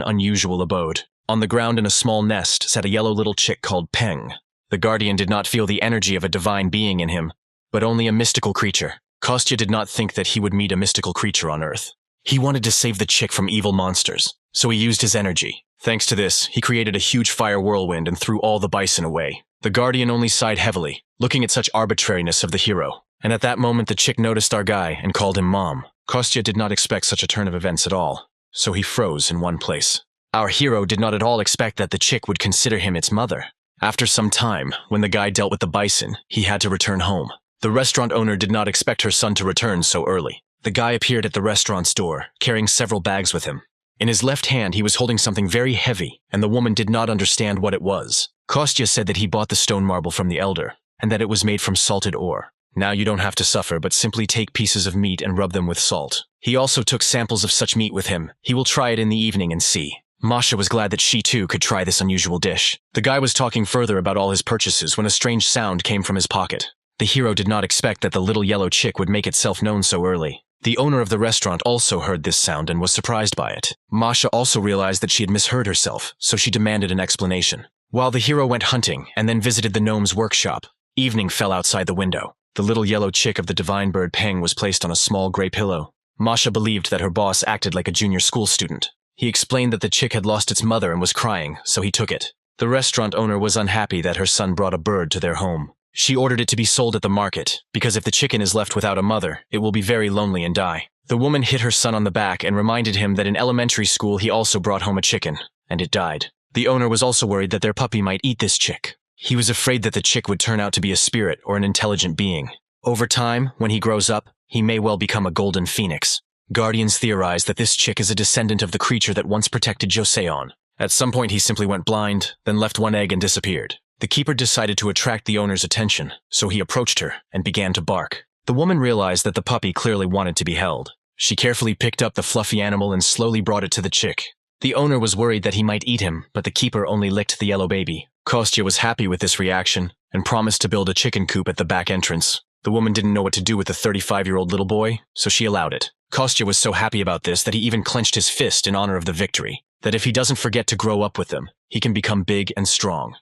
unusual abode. On the ground in a small nest sat a yellow little chick called Peng. The guardian did not feel the energy of a divine being in him, but only a mystical creature. Kostya did not think that he would meet a mystical creature on Earth. He wanted to save the chick from evil monsters, so he used his energy. Thanks to this, he created a huge fire whirlwind and threw all the bison away. The guardian only sighed heavily, looking at such arbitrariness of the hero. And at that moment the chick noticed our guy and called him Mom. Kostya did not expect such a turn of events at all, so he froze in one place. Our hero did not at all expect that the chick would consider him its mother. After some time, when the guy dealt with the bison, he had to return home. The restaurant owner did not expect her son to return so early. The guy appeared at the restaurant's door, carrying several bags with him. In his left hand he was holding something very heavy, and the woman did not understand what it was. Kostya said that he bought the stone marble from the elder, and that it was made from salted ore. Now you don't have to suffer, but simply take pieces of meat and rub them with salt. He also took samples of such meat with him. He will try it in the evening and see. Masha was glad that she too could try this unusual dish. The guy was talking further about all his purchases when a strange sound came from his pocket. The hero did not expect that the little yellow chick would make itself known so early. The owner of the restaurant also heard this sound and was surprised by it. Masha also realized that she had misheard herself, so she demanded an explanation. While the hero went hunting and then visited the gnome's workshop, evening fell outside the window. The little yellow chick of the divine bird Peng was placed on a small gray pillow. Masha believed that her boss acted like a junior school student. He explained that the chick had lost its mother and was crying, so he took it. The restaurant owner was unhappy that her son brought a bird to their home. She ordered it to be sold at the market, because if the chicken is left without a mother, it will be very lonely and die. The woman hit her son on the back and reminded him that in elementary school he also brought home a chicken, and it died. The owner was also worried that their puppy might eat this chick. He was afraid that the chick would turn out to be a spirit or an intelligent being. Over time, when he grows up, he may well become a golden phoenix. Guardians theorize that this chick is a descendant of the creature that once protected Joseon. At some point he simply went blind, then left one egg and disappeared. The keeper decided to attract the owner's attention, so he approached her and began to bark. The woman realized that the puppy clearly wanted to be held. She carefully picked up the fluffy animal and slowly brought it to the chick. The owner was worried that he might eat him, but the keeper only licked the yellow baby. Kostya was happy with this reaction and promised to build a chicken coop at the back entrance. The woman didn't know what to do with the 35-year-old little boy, so she allowed it. Kostya was so happy about this that he even clenched his fist in honor of the victory, that if he doesn't forget to grow up with them, he can become big and strong.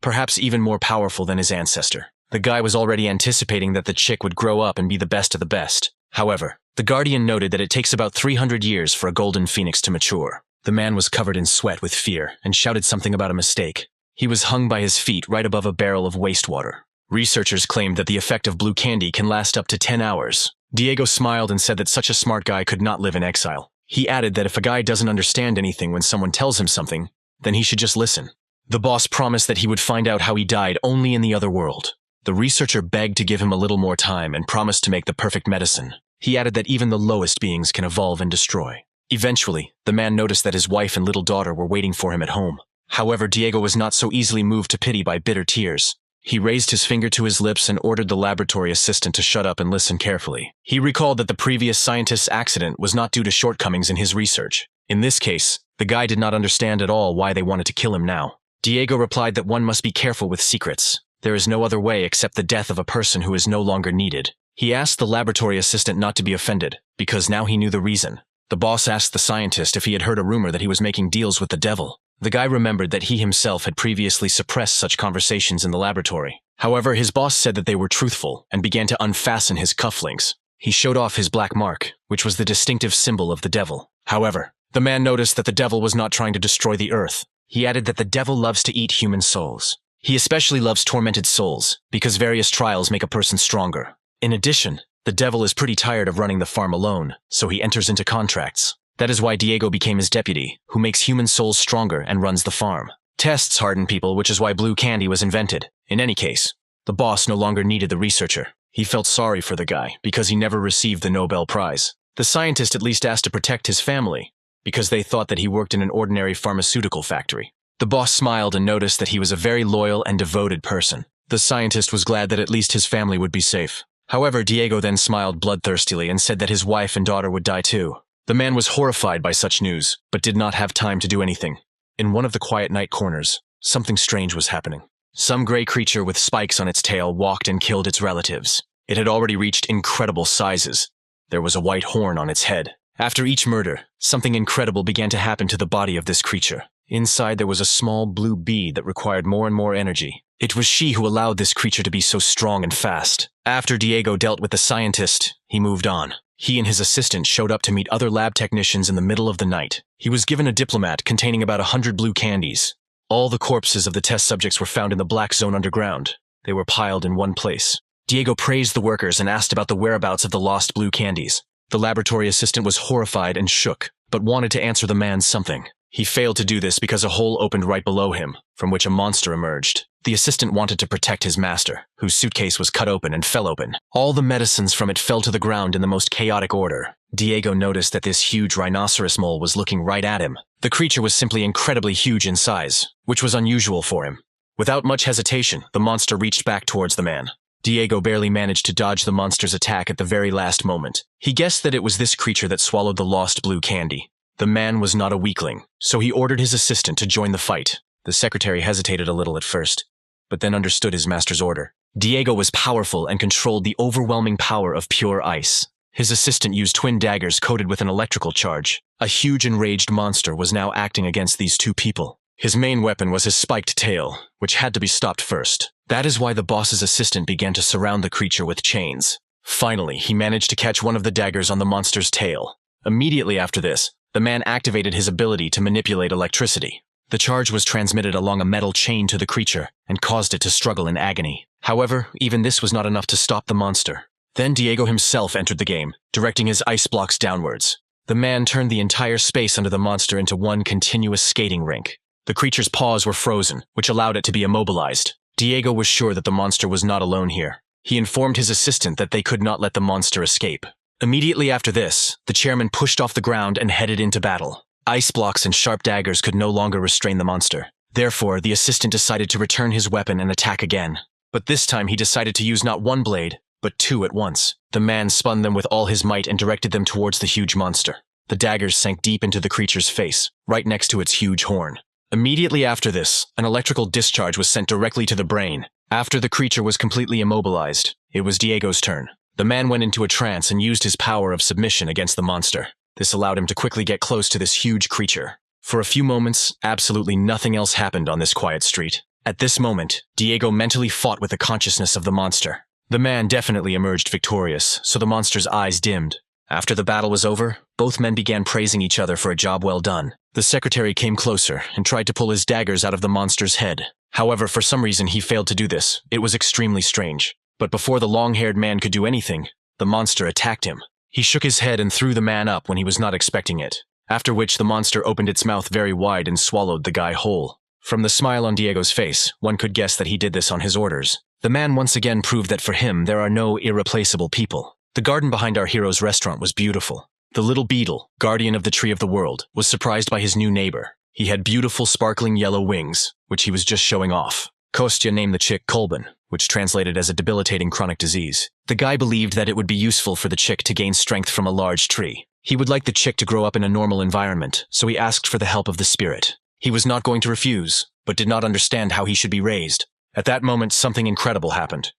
Perhaps even more powerful than his ancestor. The guy was already anticipating that the chick would grow up and be the best of the best. However, the guardian noted that it takes about 300 years for a golden phoenix to mature. The man was covered in sweat with fear and shouted something about a mistake. He was hung by his feet right above a barrel of wastewater. Researchers claimed that the effect of blue candy can last up to 10 hours. Diego smiled and said that such a smart guy could not live in exile. He added that if a guy doesn't understand anything when someone tells him something, then he should just listen. The boss promised that he would find out how he died only in the other world. The researcher begged to give him a little more time and promised to make the perfect medicine. He added that even the lowest beings can evolve and destroy. Eventually, the man noticed that his wife and little daughter were waiting for him at home. However, Diego was not so easily moved to pity by bitter tears. He raised his finger to his lips and ordered the laboratory assistant to shut up and listen carefully. He recalled that the previous scientist's accident was not due to shortcomings in his research. In this case, the guy did not understand at all why they wanted to kill him now. Diego replied that one must be careful with secrets. There is no other way except the death of a person who is no longer needed. He asked the laboratory assistant not to be offended, because now he knew the reason. The boss asked the scientist if he had heard a rumor that he was making deals with the devil. The guy remembered that he himself had previously suppressed such conversations in the laboratory. However, his boss said that they were truthful and began to unfasten his cufflinks. He showed off his black mark, which was the distinctive symbol of the devil. However, the man noticed that the devil was not trying to destroy the earth. He added that the devil loves to eat human souls. He especially loves tormented souls, because various trials make a person stronger. In addition, the devil is pretty tired of running the farm alone, so he enters into contracts. That is why Diego became his deputy, who makes human souls stronger and runs the farm. Tests harden people, which is why blue candy was invented. In any case, the boss no longer needed the researcher. He felt sorry for the guy, because he never received the Nobel Prize. The scientist at least asked to protect his family, because they thought that he worked in an ordinary pharmaceutical factory. The boss smiled and noticed that he was a very loyal and devoted person. The scientist was glad that at least his family would be safe. However, Diego then smiled bloodthirstily and said that his wife and daughter would die too. The man was horrified by such news, but did not have time to do anything. In one of the quiet night corners, something strange was happening. Some gray creature with spikes on its tail walked and killed its relatives. It had already reached incredible sizes. There was a white horn on its head. After each murder, something incredible began to happen to the body of this creature. Inside there was a small blue bee that required more and more energy. It was she who allowed this creature to be so strong and fast. After Diego dealt with the scientist, he moved on. He and his assistant showed up to meet other lab technicians in the middle of the night. He was given a diplomat containing about 100 blue candies. All the corpses of the test subjects were found in the black zone underground. They were piled in one place. Diego praised the workers and asked about the whereabouts of the lost blue candies. The laboratory assistant was horrified and shook, but wanted to answer the man something. He failed to do this because a hole opened right below him, from which a monster emerged. The assistant wanted to protect his master, whose suitcase was cut open and fell open. All the medicines from it fell to the ground in the most chaotic order. Diego noticed that this huge rhinoceros mole was looking right at him. The creature was simply incredibly huge in size, which was unusual for him. Without much hesitation, the monster reached back towards the man. Diego barely managed to dodge the monster's attack at the very last moment. He guessed that it was this creature that swallowed the lost blue candy. The man was not a weakling, so he ordered his assistant to join the fight. The secretary hesitated a little at first, but then understood his master's order. Diego was powerful and controlled the overwhelming power of pure ice. His assistant used twin daggers coated with an electrical charge. A huge enraged monster was now acting against these two people. His main weapon was his spiked tail, which had to be stopped first. That is why the boss's assistant began to surround the creature with chains. Finally, he managed to catch one of the daggers on the monster's tail. Immediately after this, the man activated his ability to manipulate electricity. The charge was transmitted along a metal chain to the creature and caused it to struggle in agony. However, even this was not enough to stop the monster. Then Diego himself entered the game, directing his ice blocks downwards. The man turned the entire space under the monster into one continuous skating rink. The creature's paws were frozen, which allowed it to be immobilized. Diego was sure that the monster was not alone here. He informed his assistant that they could not let the monster escape. Immediately after this, the chairman pushed off the ground and headed into battle. Ice blocks and sharp daggers could no longer restrain the monster. Therefore, the assistant decided to return his weapon and attack again. But this time he decided to use not one blade, but two at once. The man spun them with all his might and directed them towards the huge monster. The daggers sank deep into the creature's face, right next to its huge horn. Immediately after this, an electrical discharge was sent directly to the brain. After the creature was completely immobilized, it was Diego's turn. The man went into a trance and used his power of submission against the monster. This allowed him to quickly get close to this huge creature. For a few moments, absolutely nothing else happened on this quiet street. At this moment, Diego mentally fought with the consciousness of the monster. The man definitely emerged victorious, so the monster's eyes dimmed. After the battle was over, both men began praising each other for a job well done. The secretary came closer and tried to pull his daggers out of the monster's head. However, for some reason he failed to do this. It was extremely strange. But before the long-haired man could do anything, the monster attacked him. He shook his head and threw the man up when he was not expecting it, after which the monster opened its mouth very wide and swallowed the guy whole. From the smile on Diego's face, one could guess that he did this on his orders. The man once again proved that for him there are no irreplaceable people. The garden behind our hero's restaurant was beautiful. The little beetle, guardian of the tree of the world, was surprised by his new neighbor. He had beautiful sparkling yellow wings, which he was just showing off. Kostya named the chick Kolben, which translated as a debilitating chronic disease. The guy believed that it would be useful for the chick to gain strength from a large tree. He would like the chick to grow up in a normal environment, so he asked for the help of the spirit. He was not going to refuse, but did not understand how he should be raised. At that moment, something incredible happened.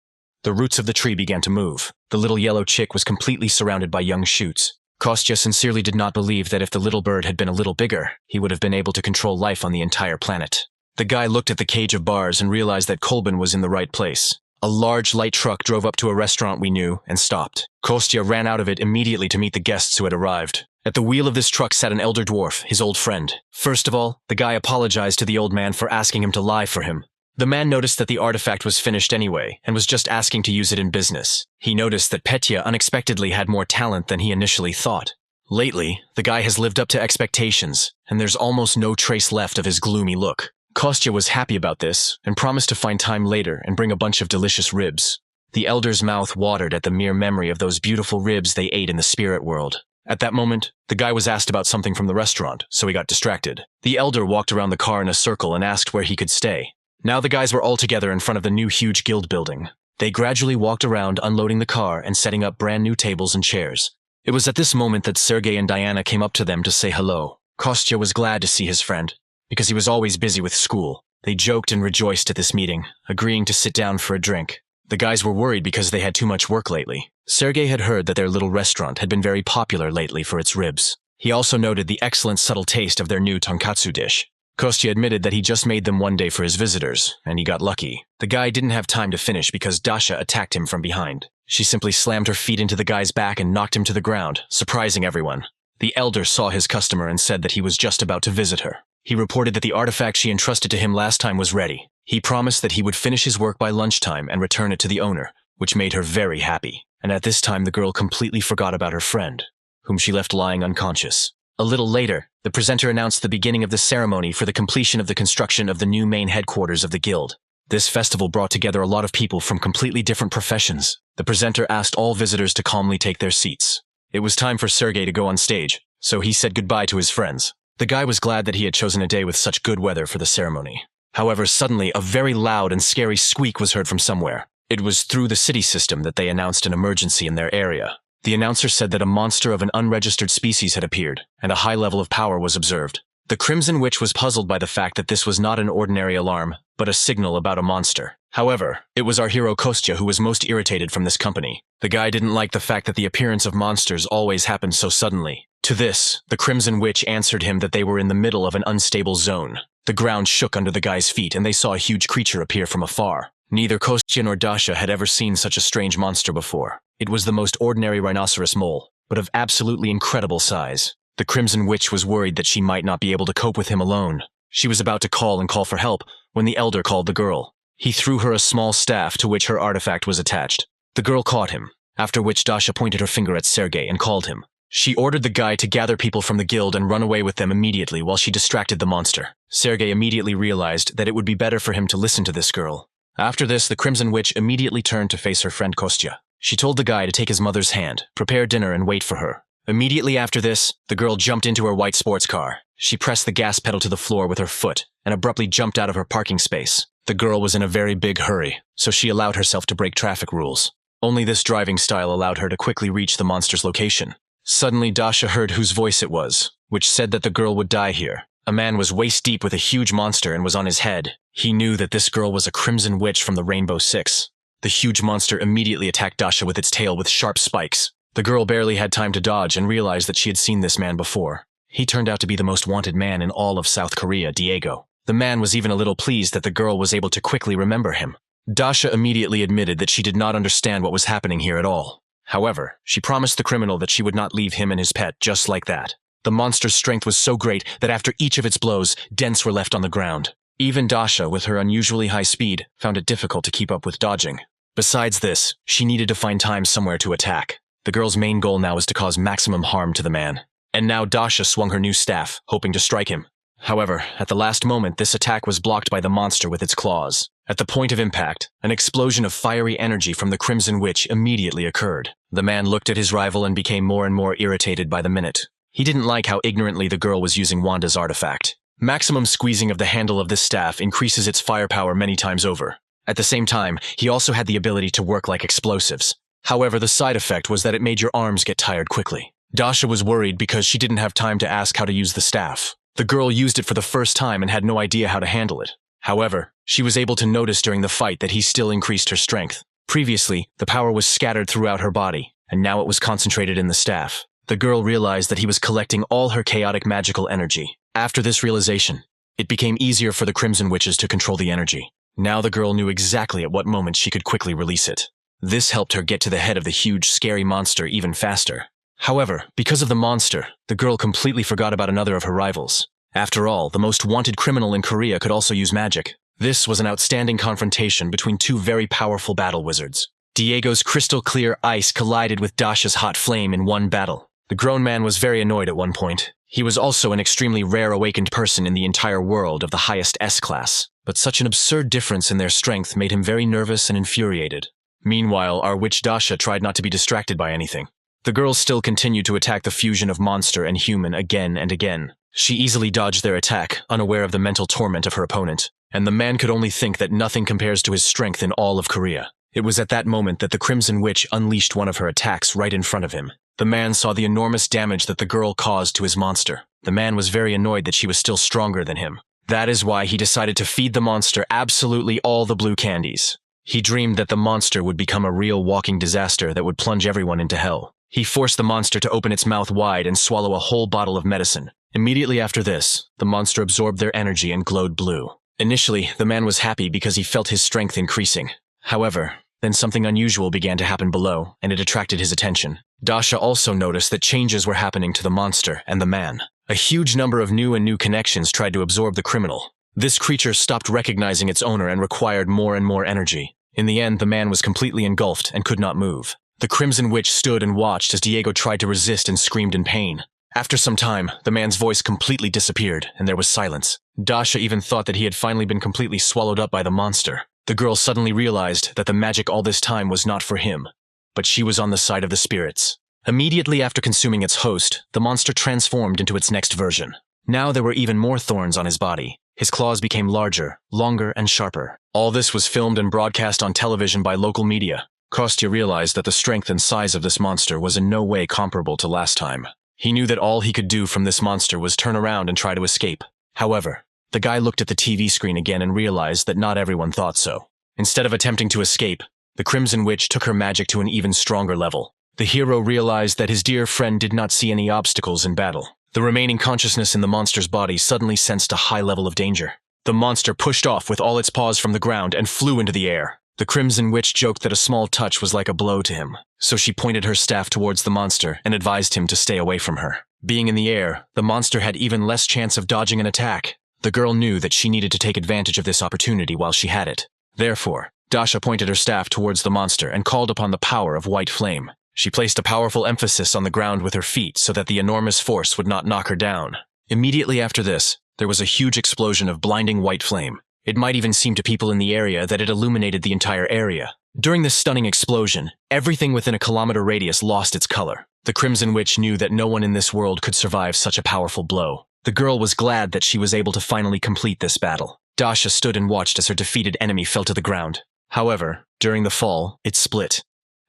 The roots of the tree began to move. The little yellow chick was completely surrounded by young shoots. Kostya sincerely did not believe that if the little bird had been a little bigger, he would have been able to control life on the entire planet. The guy looked at the cage of bars and realized that Kolben was in the right place. A large light truck drove up to a restaurant we knew and stopped. Kostya ran out of it immediately to meet the guests who had arrived. At the wheel of this truck sat an elder dwarf, his old friend. First of all, the guy apologized to the old man for asking him to lie for him. The man noticed that the artifact was finished anyway, and was just asking to use it in business. He noticed that Petya unexpectedly had more talent than he initially thought. Lately, the guy has lived up to expectations, and there's almost no trace left of his gloomy look. Kostya was happy about this, and promised to find time later and bring a bunch of delicious ribs. The elder's mouth watered at the mere memory of those beautiful ribs they ate in the spirit world. At that moment, the guy was asked about something from the restaurant, so he got distracted. The elder walked around the car in a circle and asked where he could stay. Now the guys were all together in front of the new huge guild building. They gradually walked around unloading the car and setting up brand new tables and chairs. It was at this moment that Sergei and Diana came up to them to say hello. Kostya was glad to see his friend, because he was always busy with school. They joked and rejoiced at this meeting, agreeing to sit down for a drink. The guys were worried because they had too much work lately. Sergei had heard that their little restaurant had been very popular lately for its ribs. He also noted the excellent subtle taste of their new tonkatsu dish. Kostya admitted that he just made them one day for his visitors, and he got lucky. The guy didn't have time to finish because Dasha attacked him from behind. She simply slammed her feet into the guy's back and knocked him to the ground, surprising everyone. The elder saw his customer and said that he was just about to visit her. He reported that the artifact she entrusted to him last time was ready. He promised that he would finish his work by lunchtime and return it to the owner, which made her very happy. And at this time the girl completely forgot about her friend, whom she left lying unconscious. A little later, the presenter announced the beginning of the ceremony for the completion of the construction of the new main headquarters of the guild. This festival brought together a lot of people from completely different professions. The presenter asked all visitors to calmly take their seats. It was time for Sergei to go on stage, so he said goodbye to his friends. The guy was glad that he had chosen a day with such good weather for the ceremony. However, suddenly a very loud and scary squeak was heard from somewhere. It was through the city system that they announced an emergency in their area. The announcer said that a monster of an unregistered species had appeared, and a high level of power was observed. The Crimson Witch was puzzled by the fact that this was not an ordinary alarm, but a signal about a monster. However, it was our hero Kostya who was most irritated from this company. The guy didn't like the fact that the appearance of monsters always happened so suddenly. To this, the Crimson Witch answered him that they were in the middle of an unstable zone. The ground shook under the guy's feet and they saw a huge creature appear from afar. Neither Kostya nor Dasha had ever seen such a strange monster before. It was the most ordinary rhinoceros mole, but of absolutely incredible size. The Crimson Witch was worried that she might not be able to cope with him alone. She was about to call for help when the elder called the girl. He threw her a small staff to which her artifact was attached. The girl caught him, after which Dasha pointed her finger at Sergei and called him. She ordered the guy to gather people from the guild and run away with them immediately while she distracted the monster. Sergei immediately realized that it would be better for him to listen to this girl. After this, the Crimson Witch immediately turned to face her friend Kostya. She told the guy to take his mother's hand, prepare dinner, and wait for her. Immediately after this, the girl jumped into her white sports car. She pressed the gas pedal to the floor with her foot and abruptly jumped out of her parking space. The girl was in a very big hurry, so she allowed herself to break traffic rules. Only this driving style allowed her to quickly reach the monster's location. Suddenly, Dasha heard whose voice it was, which said that the girl would die here. A man was waist-deep with a huge monster and was on his head. He knew that this girl was a Crimson Witch from the Rainbow Six. The huge monster immediately attacked Dasha with its tail with sharp spikes. The girl barely had time to dodge and realized that she had seen this man before. He turned out to be the most wanted man in all of South Korea, Diego. The man was even a little pleased that the girl was able to quickly remember him. Dasha immediately admitted that she did not understand what was happening here at all. However, she promised the criminal that she would not leave him and his pet just like that. The monster's strength was so great that after each of its blows, dents were left on the ground. Even Dasha, with her unusually high speed, found it difficult to keep up with dodging. Besides this, she needed to find time somewhere to attack. The girl's main goal now was to cause maximum harm to the man. And now Dasha swung her new staff, hoping to strike him. However, at the last moment, this attack was blocked by the monster with its claws. At the point of impact, an explosion of fiery energy from the Crimson Witch immediately occurred. The man looked at his rival and became more and more irritated by the minute. He didn't like how ignorantly the girl was using Wanda's artifact. Maximum squeezing of the handle of this staff increases its firepower many times over. At the same time, he also had the ability to work like explosives. However, the side effect was that it made your arms get tired quickly. Dasha was worried because she didn't have time to ask how to use the staff. The girl used it for the first time and had no idea how to handle it. However, she was able to notice during the fight that he still increased her strength. Previously, the power was scattered throughout her body, and now it was concentrated in the staff. The girl realized that he was collecting all her chaotic magical energy. After this realization, it became easier for the Crimson Witches to control the energy. Now the girl knew exactly at what moment she could quickly release it. This helped her get to the head of the huge, scary monster even faster. However, because of the monster, the girl completely forgot about another of her rivals. After all, the most wanted criminal in Korea could also use magic. This was an outstanding confrontation between two very powerful battle wizards. Diego's crystal-clear ice collided with Dasha's hot flame in one battle. The grown man was very annoyed at one point. He was also an extremely rare awakened person in the entire world of the highest S-class, but such an absurd difference in their strength made him very nervous and infuriated. Meanwhile, our witch Dasha tried not to be distracted by anything. The girls still continued to attack the fusion of monster and human again and again. She easily dodged their attack, unaware of the mental torment of her opponent, and the man could only think that nothing compares to his strength in all of Korea. It was at that moment that the Crimson Witch unleashed one of her attacks right in front of him. The man saw the enormous damage that the girl caused to his monster. The man was very annoyed that she was still stronger than him. That is why he decided to feed the monster absolutely all the blue candies. He dreamed that the monster would become a real walking disaster that would plunge everyone into hell. He forced the monster to open its mouth wide and swallow a whole bottle of medicine. Immediately after this, the monster absorbed their energy and glowed blue. Initially, the man was happy because he felt his strength increasing. However, then something unusual began to happen below, and it attracted his attention. Dasha also noticed that changes were happening to the monster and the man. A huge number of new connections tried to absorb the criminal. This creature stopped recognizing its owner and required more and more energy. In the end, the man was completely engulfed and could not move. The Crimson Witch stood and watched as Diego tried to resist and screamed in pain. After some time, the man's voice completely disappeared, and there was silence. Dasha even thought that he had finally been completely swallowed up by the monster. The girl suddenly realized that the magic all this time was not for him, but she was on the side of the spirits. Immediately after consuming its host, the monster transformed into its next version. Now there were even more thorns on his body. His claws became larger, longer, and sharper. All this was filmed and broadcast on television by local media. Kostya realized that the strength and size of this monster was in no way comparable to last time. He knew that all he could do from this monster was turn around and try to escape. However, the guy looked at the TV screen again and realized that not everyone thought so. Instead of attempting to escape, the Crimson Witch took her magic to an even stronger level. The hero realized that his dear friend did not see any obstacles in battle. The remaining consciousness in the monster's body suddenly sensed a high level of danger. The monster pushed off with all its paws from the ground and flew into the air. The Crimson Witch joked that a small touch was like a blow to him, so she pointed her staff towards the monster and advised him to stay away from her. Being in the air, the monster had even less chance of dodging an attack. The girl knew that she needed to take advantage of this opportunity while she had it. Therefore, Dasha pointed her staff towards the monster and called upon the power of white flame. She placed a powerful emphasis on the ground with her feet so that the enormous force would not knock her down. Immediately after this, there was a huge explosion of blinding white flame. It might even seem to people in the area that it illuminated the entire area. During this stunning explosion, everything within a kilometer radius lost its color. The Crimson Witch knew that no one in this world could survive such a powerful blow. The girl was glad that she was able to finally complete this battle. Dasha stood and watched as her defeated enemy fell to the ground. However, during the fall, it split,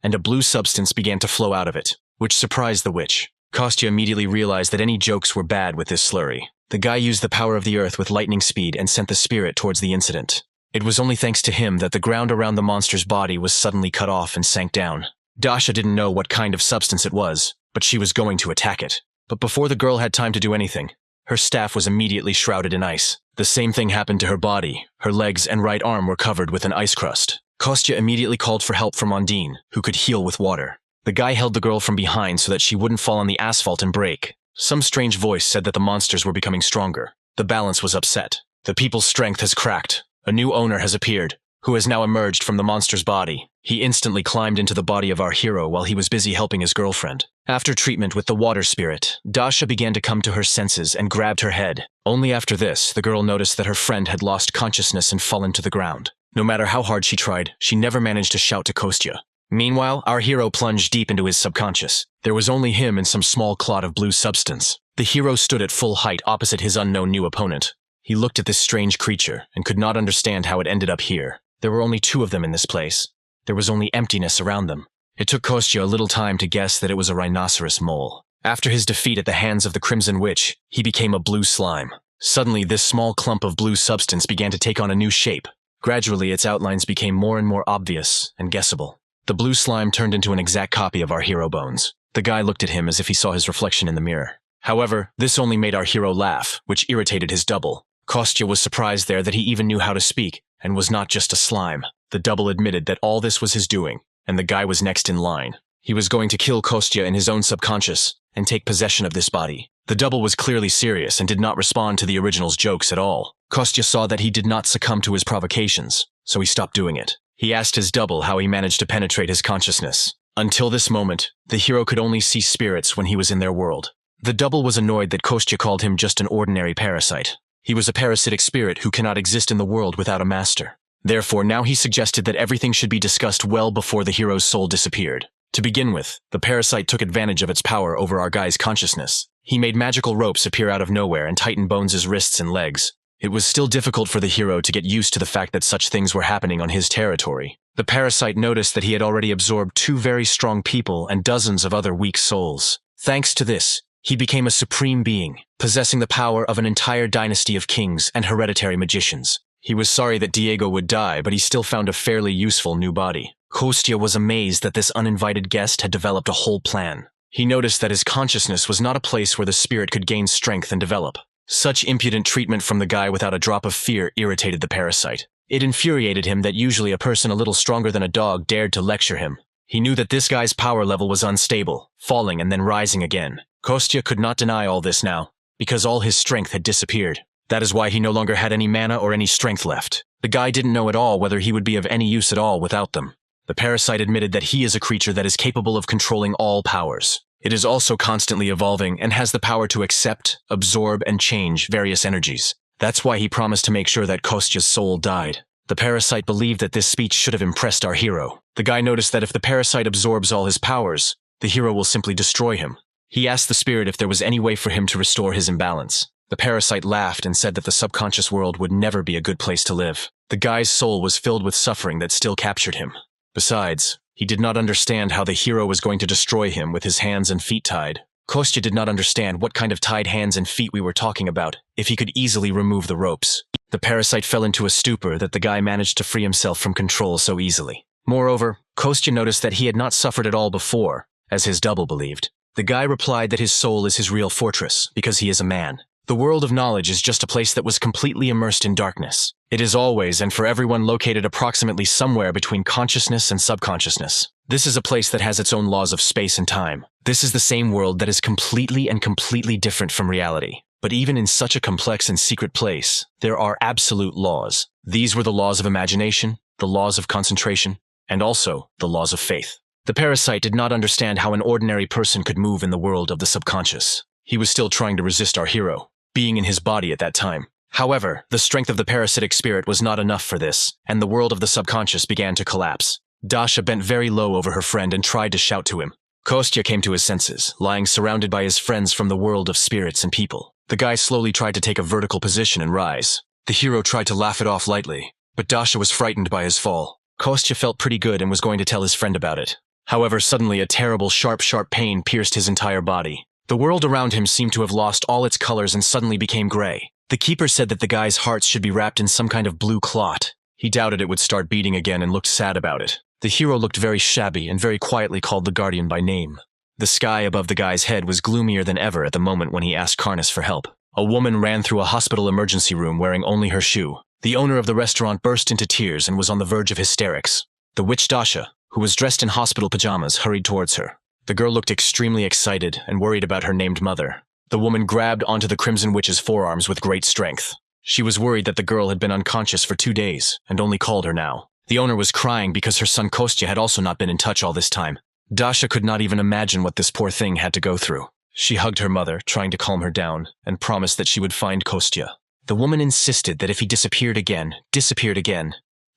and a blue substance began to flow out of it, which surprised the witch. Kostya immediately realized that any jokes were bad with this slurry. The guy used the power of the earth with lightning speed and sent the spirit towards the incident. It was only thanks to him that the ground around the monster's body was suddenly cut off and sank down. Dasha didn't know what kind of substance it was, but she was going to attack it. But before the girl had time to do anything, her staff was immediately shrouded in ice. The same thing happened to her body. Her legs and right arm were covered with an ice crust. Kostya immediately called for help from Ondine, who could heal with water. The guy held the girl from behind so that she wouldn't fall on the asphalt and break. Some strange voice said that the monsters were becoming stronger. The balance was upset. The people's strength has cracked. A new owner has appeared, who has now emerged from the monster's body. He instantly climbed into the body of our hero while he was busy helping his girlfriend. After treatment with the water spirit, Dasha began to come to her senses and grabbed her head. Only after this, the girl noticed that her friend had lost consciousness and fallen to the ground. No matter how hard she tried, she never managed to shout to Kostya. Meanwhile, our hero plunged deep into his subconscious. There was only him and some small clot of blue substance. The hero stood at full height opposite his unknown new opponent. He looked at this strange creature and could not understand how it ended up here. There were only two of them in this place. There was only emptiness around them. It took Kostya a little time to guess that it was a rhinoceros mole. After his defeat at the hands of the Crimson Witch, he became a blue slime. Suddenly, this small clump of blue substance began to take on a new shape. Gradually, its outlines became more and more obvious and guessable. The blue slime turned into an exact copy of our hero Bones. The guy looked at him as if he saw his reflection in the mirror. However, this only made our hero laugh, which irritated his double. Kostya was surprised there that he even knew how to speak, and was not just a slime. The double admitted that all this was his doing, and the guy was next in line. He was going to kill Kostya in his own subconscious, and take possession of this body. The double was clearly serious and did not respond to the original's jokes at all. Kostya saw that he did not succumb to his provocations, so he stopped doing it. He asked his double how he managed to penetrate his consciousness. Until this moment, the hero could only see spirits when he was in their world. The double was annoyed that Kostya called him just an ordinary parasite. He was a parasitic spirit who cannot exist in the world without a master. Therefore, now he suggested that everything should be discussed well before the hero's soul disappeared. To begin with, the parasite took advantage of its power over our guy's consciousness. He made magical ropes appear out of nowhere and tightened Bones' wrists and legs. It was still difficult for the hero to get used to the fact that such things were happening on his territory. The parasite noticed that he had already absorbed 2 very strong people and dozens of other weak souls. Thanks to this, he became a supreme being, possessing the power of an entire dynasty of kings and hereditary magicians. He was sorry that Diego would die, but he still found a fairly useful new body. Kostya was amazed that this uninvited guest had developed a whole plan. He noticed that his consciousness was not a place where the spirit could gain strength and develop. Such impudent treatment from the guy without a drop of fear irritated the parasite. It infuriated him that usually a person a little stronger than a dog dared to lecture him. He knew that this guy's power level was unstable, falling and then rising again. Kostya could not deny all this now, because all his strength had disappeared. That is why he no longer had any mana or any strength left. The guy didn't know at all whether he would be of any use at all without them. The parasite admitted that he is a creature that is capable of controlling all powers. It is also constantly evolving and has the power to accept, absorb, and change various energies. That's why he promised to make sure that Kostya's soul died. The parasite believed that this speech should have impressed our hero. The guy noticed that if the parasite absorbs all his powers, the hero will simply destroy him. He asked the spirit if there was any way for him to restore his imbalance. The parasite laughed and said that the subconscious world would never be a good place to live. The guy's soul was filled with suffering that still captured him. Besides, he did not understand how the hero was going to destroy him with his hands and feet tied. Kostya did not understand what kind of tied hands and feet we were talking about, if he could easily remove the ropes. The parasite fell into a stupor that the guy managed to free himself from control so easily. Moreover, Kostya noticed that he had not suffered at all before, as his double believed. The guy replied that his soul is his real fortress, because he is a man. The world of knowledge is just a place that was completely immersed in darkness. It is always and for everyone located approximately somewhere between consciousness and subconsciousness. This is a place that has its own laws of space and time. This is the same world that is completely different from reality. But even in such a complex and secret place, there are absolute laws. These were the laws of imagination, the laws of concentration, and also the laws of faith. The parasite did not understand how an ordinary person could move in the world of the subconscious. He was still trying to resist our hero, being in his body at that time. However, the strength of the parasitic spirit was not enough for this, and the world of the subconscious began to collapse. Dasha bent very low over her friend and tried to shout to him. Kostya came to his senses, lying surrounded by his friends from the world of spirits and people. The guy slowly tried to take a vertical position and rise. The hero tried to laugh it off lightly, but Dasha was frightened by his fall. Kostya felt pretty good and was going to tell his friend about it. However, suddenly a terrible sharp pain pierced his entire body. The world around him seemed to have lost all its colors and suddenly became gray. The keeper said that the guy's hearts should be wrapped in some kind of blue clot. He doubted it would start beating again and looked sad about it. The hero looked very shabby and very quietly called the guardian by name. The sky above the guy's head was gloomier than ever at the moment when he asked Karnas for help. A woman ran through a hospital emergency room wearing only her shoe. The owner of the restaurant burst into tears and was on the verge of hysterics. The witch Dasha, who was dressed in hospital pajamas, hurried towards her. The girl looked extremely excited and worried about her named mother. The woman grabbed onto the Crimson Witch's forearms with great strength. She was worried that the girl had been unconscious for 2 days and only called her now. The owner was crying because her son Kostya had also not been in touch all this time. Dasha could not even imagine what this poor thing had to go through. She hugged her mother, trying to calm her down, and promised that she would find Kostya. The woman insisted that if he disappeared again,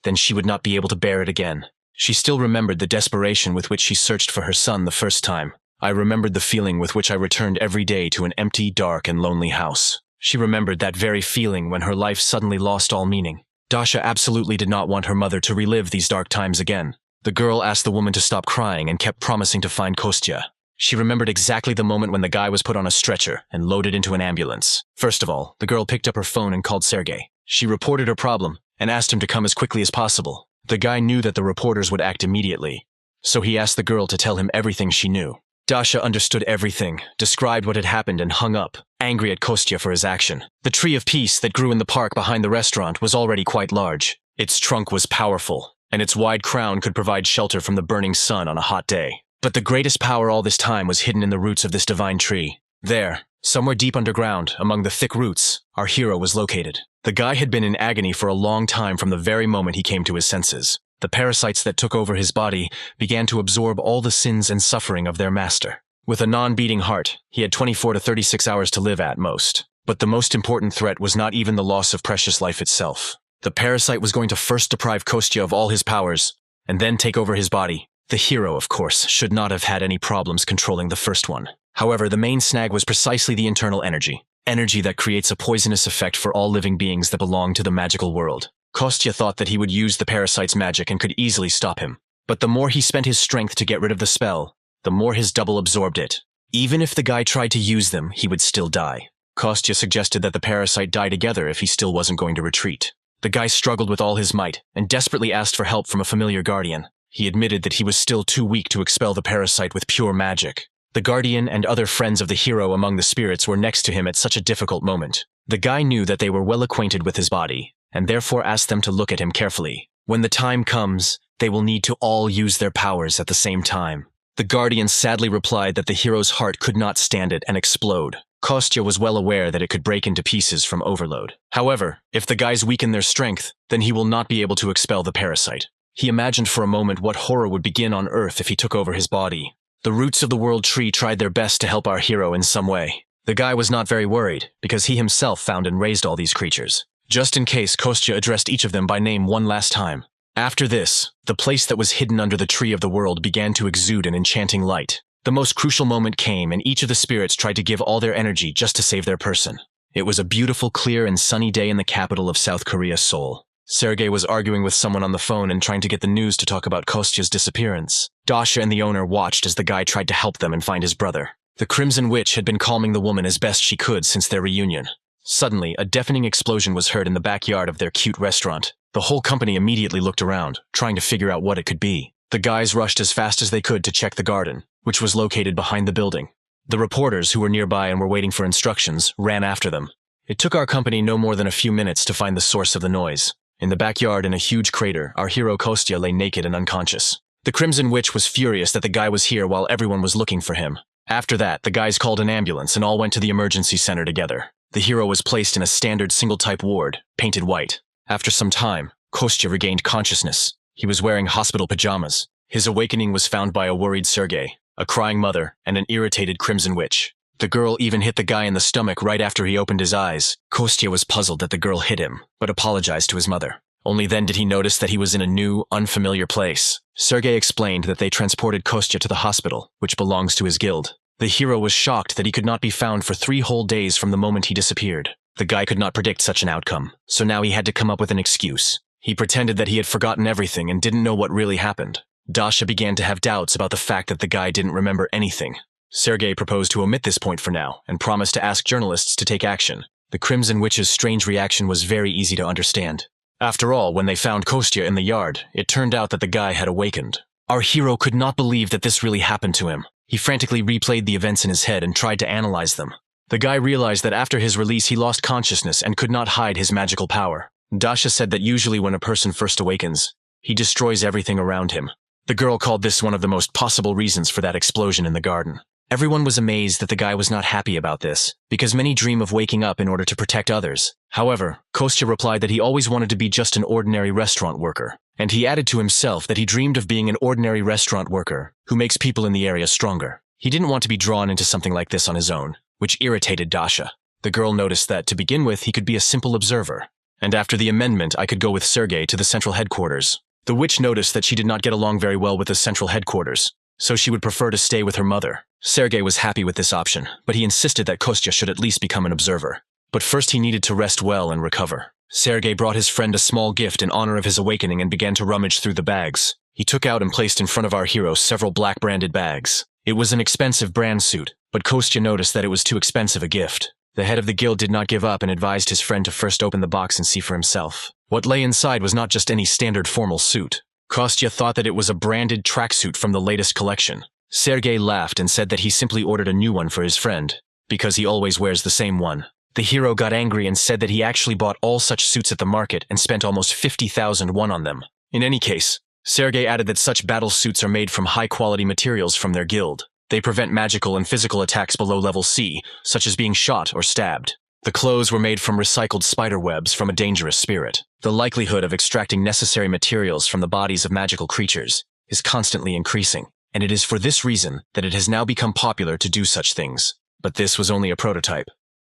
then she would not be able to bear it again. She still remembered the desperation with which she searched for her son the first time. I remembered the feeling with which I returned every day to an empty, dark, and lonely house. She remembered that very feeling when her life suddenly lost all meaning. Dasha absolutely did not want her mother to relive these dark times again. The girl asked the woman to stop crying and kept promising to find Kostya. She remembered exactly the moment when the guy was put on a stretcher and loaded into an ambulance. First of all, the girl picked up her phone and called Sergei. She reported her problem and asked him to come as quickly as possible. The guy knew that the reporters would act immediately, so he asked the girl to tell him everything she knew. Dasha understood everything, described what had happened, and hung up, angry at Kostya for his action. The tree of peace that grew in the park behind the restaurant was already quite large. Its trunk was powerful, and its wide crown could provide shelter from the burning sun on a hot day. But the greatest power all this time was hidden in the roots of this divine tree. There, somewhere deep underground, among the thick roots, our hero was located. The guy had been in agony for a long time from the very moment he came to his senses. The parasites that took over his body began to absorb all the sins and suffering of their master. With a non-beating heart, he had 24 to 36 hours to live at most. But the most important threat was not even the loss of precious life itself. The parasite was going to first deprive Kostya of all his powers, and then take over his body. The hero, of course, should not have had any problems controlling the first one. However, the main snag was precisely the internal energy. Energy that creates a poisonous effect for all living beings that belong to the magical world. Kostya thought that he would use the parasite's magic and could easily stop him. But the more he spent his strength to get rid of the spell, the more his double absorbed it. Even if the guy tried to use them, he would still die. Kostya suggested that the parasite die together if he still wasn't going to retreat. The guy struggled with all his might and desperately asked for help from a familiar guardian. He admitted that he was still too weak to expel the parasite with pure magic. The guardian and other friends of the hero among the spirits were next to him at such a difficult moment. The guy knew that they were well acquainted with his body, and therefore asked them to look at him carefully. When the time comes, they will need to all use their powers at the same time. The guardian sadly replied that the hero's heart could not stand it and explode. Kostya was well aware that it could break into pieces from overload. However, if the guys weaken their strength, then he will not be able to expel the parasite. He imagined for a moment what horror would begin on Earth if he took over his body. The roots of the world tree tried their best to help our hero in some way. The guy was not very worried, because he himself found and raised all these creatures. Just in case, Kostya addressed each of them by name one last time. After this, the place that was hidden under the tree of the world began to exude an enchanting light. The most crucial moment came, and each of the spirits tried to give all their energy just to save their person. It was a beautiful, clear, and sunny day in the capital of South Korea, Seoul. Sergei was arguing with someone on the phone and trying to get the news to talk about Kostya's disappearance. Dasha and the owner watched as the guy tried to help them and find his brother. The Crimson Witch had been calming the woman as best she could since their reunion. Suddenly, a deafening explosion was heard in the backyard of their cute restaurant. The whole company immediately looked around, trying to figure out what it could be. The guys rushed as fast as they could to check the garden, which was located behind the building. The reporters, who were nearby and were waiting for instructions, ran after them. It took our company no more than a few minutes to find the source of the noise. In the backyard, in a huge crater, our hero Kostya lay naked and unconscious. The Crimson Witch was furious that the guy was here while everyone was looking for him. After that, the guys called an ambulance and all went to the emergency center together. The hero was placed in a standard single-type ward, painted white. After some time, Kostya regained consciousness. He was wearing hospital pajamas. His awakening was found by a worried Sergei, a crying mother, and an irritated Crimson Witch. The girl even hit the guy in the stomach right after he opened his eyes. Kostya was puzzled that the girl hit him, but apologized to his mother. Only then did he notice that he was in a new, unfamiliar place. Sergei explained that they transported Kostya to the hospital, which belongs to his guild. The hero was shocked that he could not be found for 3 whole days from the moment he disappeared. The guy could not predict such an outcome, so now he had to come up with an excuse. He pretended that he had forgotten everything and didn't know what really happened. Dasha began to have doubts about the fact that the guy didn't remember anything. Sergei proposed to omit this point for now, and promised to ask journalists to take action. The Crimson Witch's strange reaction was very easy to understand. After all, when they found Kostya in the yard, it turned out that the guy had awakened. Our hero could not believe that this really happened to him. He frantically replayed the events in his head and tried to analyze them. The guy realized that after his release he lost consciousness and could not hide his magical power. Dasha said that usually when a person first awakens, he destroys everything around him. The girl called this one of the most possible reasons for that explosion in the garden. Everyone was amazed that the guy was not happy about this, because many dream of waking up in order to protect others. However, Kostya replied that he always wanted to be just an ordinary restaurant worker, and he added to himself that he dreamed of being an ordinary restaurant worker who makes people in the area stronger. He didn't want to be drawn into something like this on his own, which irritated Dasha. The girl noticed that, to begin with, he could be a simple observer, and after the amendment I could go with Sergei to the central headquarters. The witch noticed that she did not get along very well with the central headquarters, so she would prefer to stay with her mother. Sergei was happy with this option, but he insisted that Kostya should at least become an observer. But first he needed to rest well and recover. Sergei brought his friend a small gift in honor of his awakening and began to rummage through the bags. He took out and placed in front of our hero several black branded bags. It was an expensive brand suit, but Kostya noticed that it was too expensive a gift. The head of the guild did not give up and advised his friend to first open the box and see for himself. What lay inside was not just any standard formal suit. Kostya thought that it was a branded tracksuit from the latest collection. Sergei laughed and said that he simply ordered a new one for his friend, because he always wears the same one. The hero got angry and said that he actually bought all such suits at the market and spent almost 50,000 won on them. In any case, Sergei added that such battle suits are made from high-quality materials from their guild. They prevent magical and physical attacks below level C, such as being shot or stabbed. The clothes were made from recycled spider webs from a dangerous spirit. The likelihood of extracting necessary materials from the bodies of magical creatures is constantly increasing, and it is for this reason that it has now become popular to do such things. But this was only a prototype.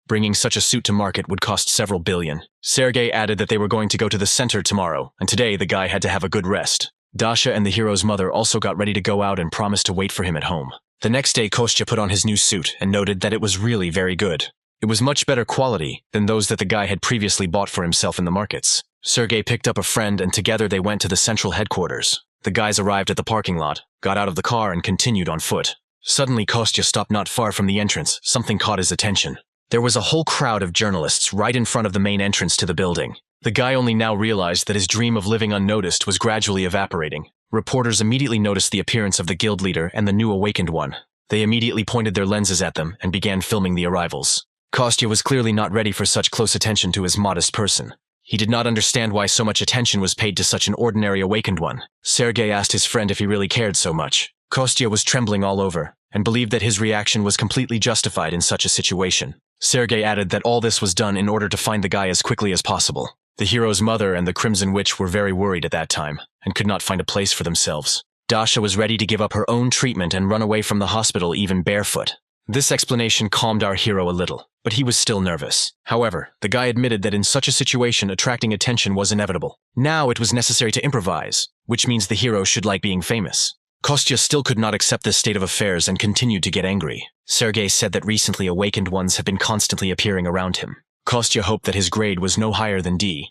Bringing such a suit to market would cost several billion. Sergei added that they were going to go to the center tomorrow, and today the guy had to have a good rest. Dasha and the hero's mother also got ready to go out and promised to wait for him at home. The next day Kostya put on his new suit and noted that it was really very good. It was much better quality than those that the guy had previously bought for himself in the markets. Sergei picked up a friend and together they went to the central headquarters. The guys arrived at the parking lot, got out of the car and continued on foot. Suddenly Kostya stopped not far from the entrance. Something caught his attention. There was a whole crowd of journalists right in front of the main entrance to the building. The guy only now realized that his dream of living unnoticed was gradually evaporating. Reporters immediately noticed the appearance of the guild leader and the new awakened one. They immediately pointed their lenses at them and began filming the arrivals. Kostya was clearly not ready for such close attention to his modest person. He did not understand why so much attention was paid to such an ordinary awakened one. Sergei asked his friend if he really cared so much. Kostya was trembling all over and believed that his reaction was completely justified in such a situation. Sergei added that all this was done in order to find the guy as quickly as possible. The hero's mother and the Crimson Witch were very worried at that time and could not find a place for themselves. Dasha was ready to give up her own treatment and run away from the hospital even barefoot. This explanation calmed our hero a little, but he was still nervous. However, the guy admitted that in such a situation attracting attention was inevitable. Now it was necessary to improvise, which means the hero should like being famous. Kostya still could not accept this state of affairs and continued to get angry. Sergei said that recently awakened ones have been constantly appearing around him. Kostya hoped that his grade was no higher than D.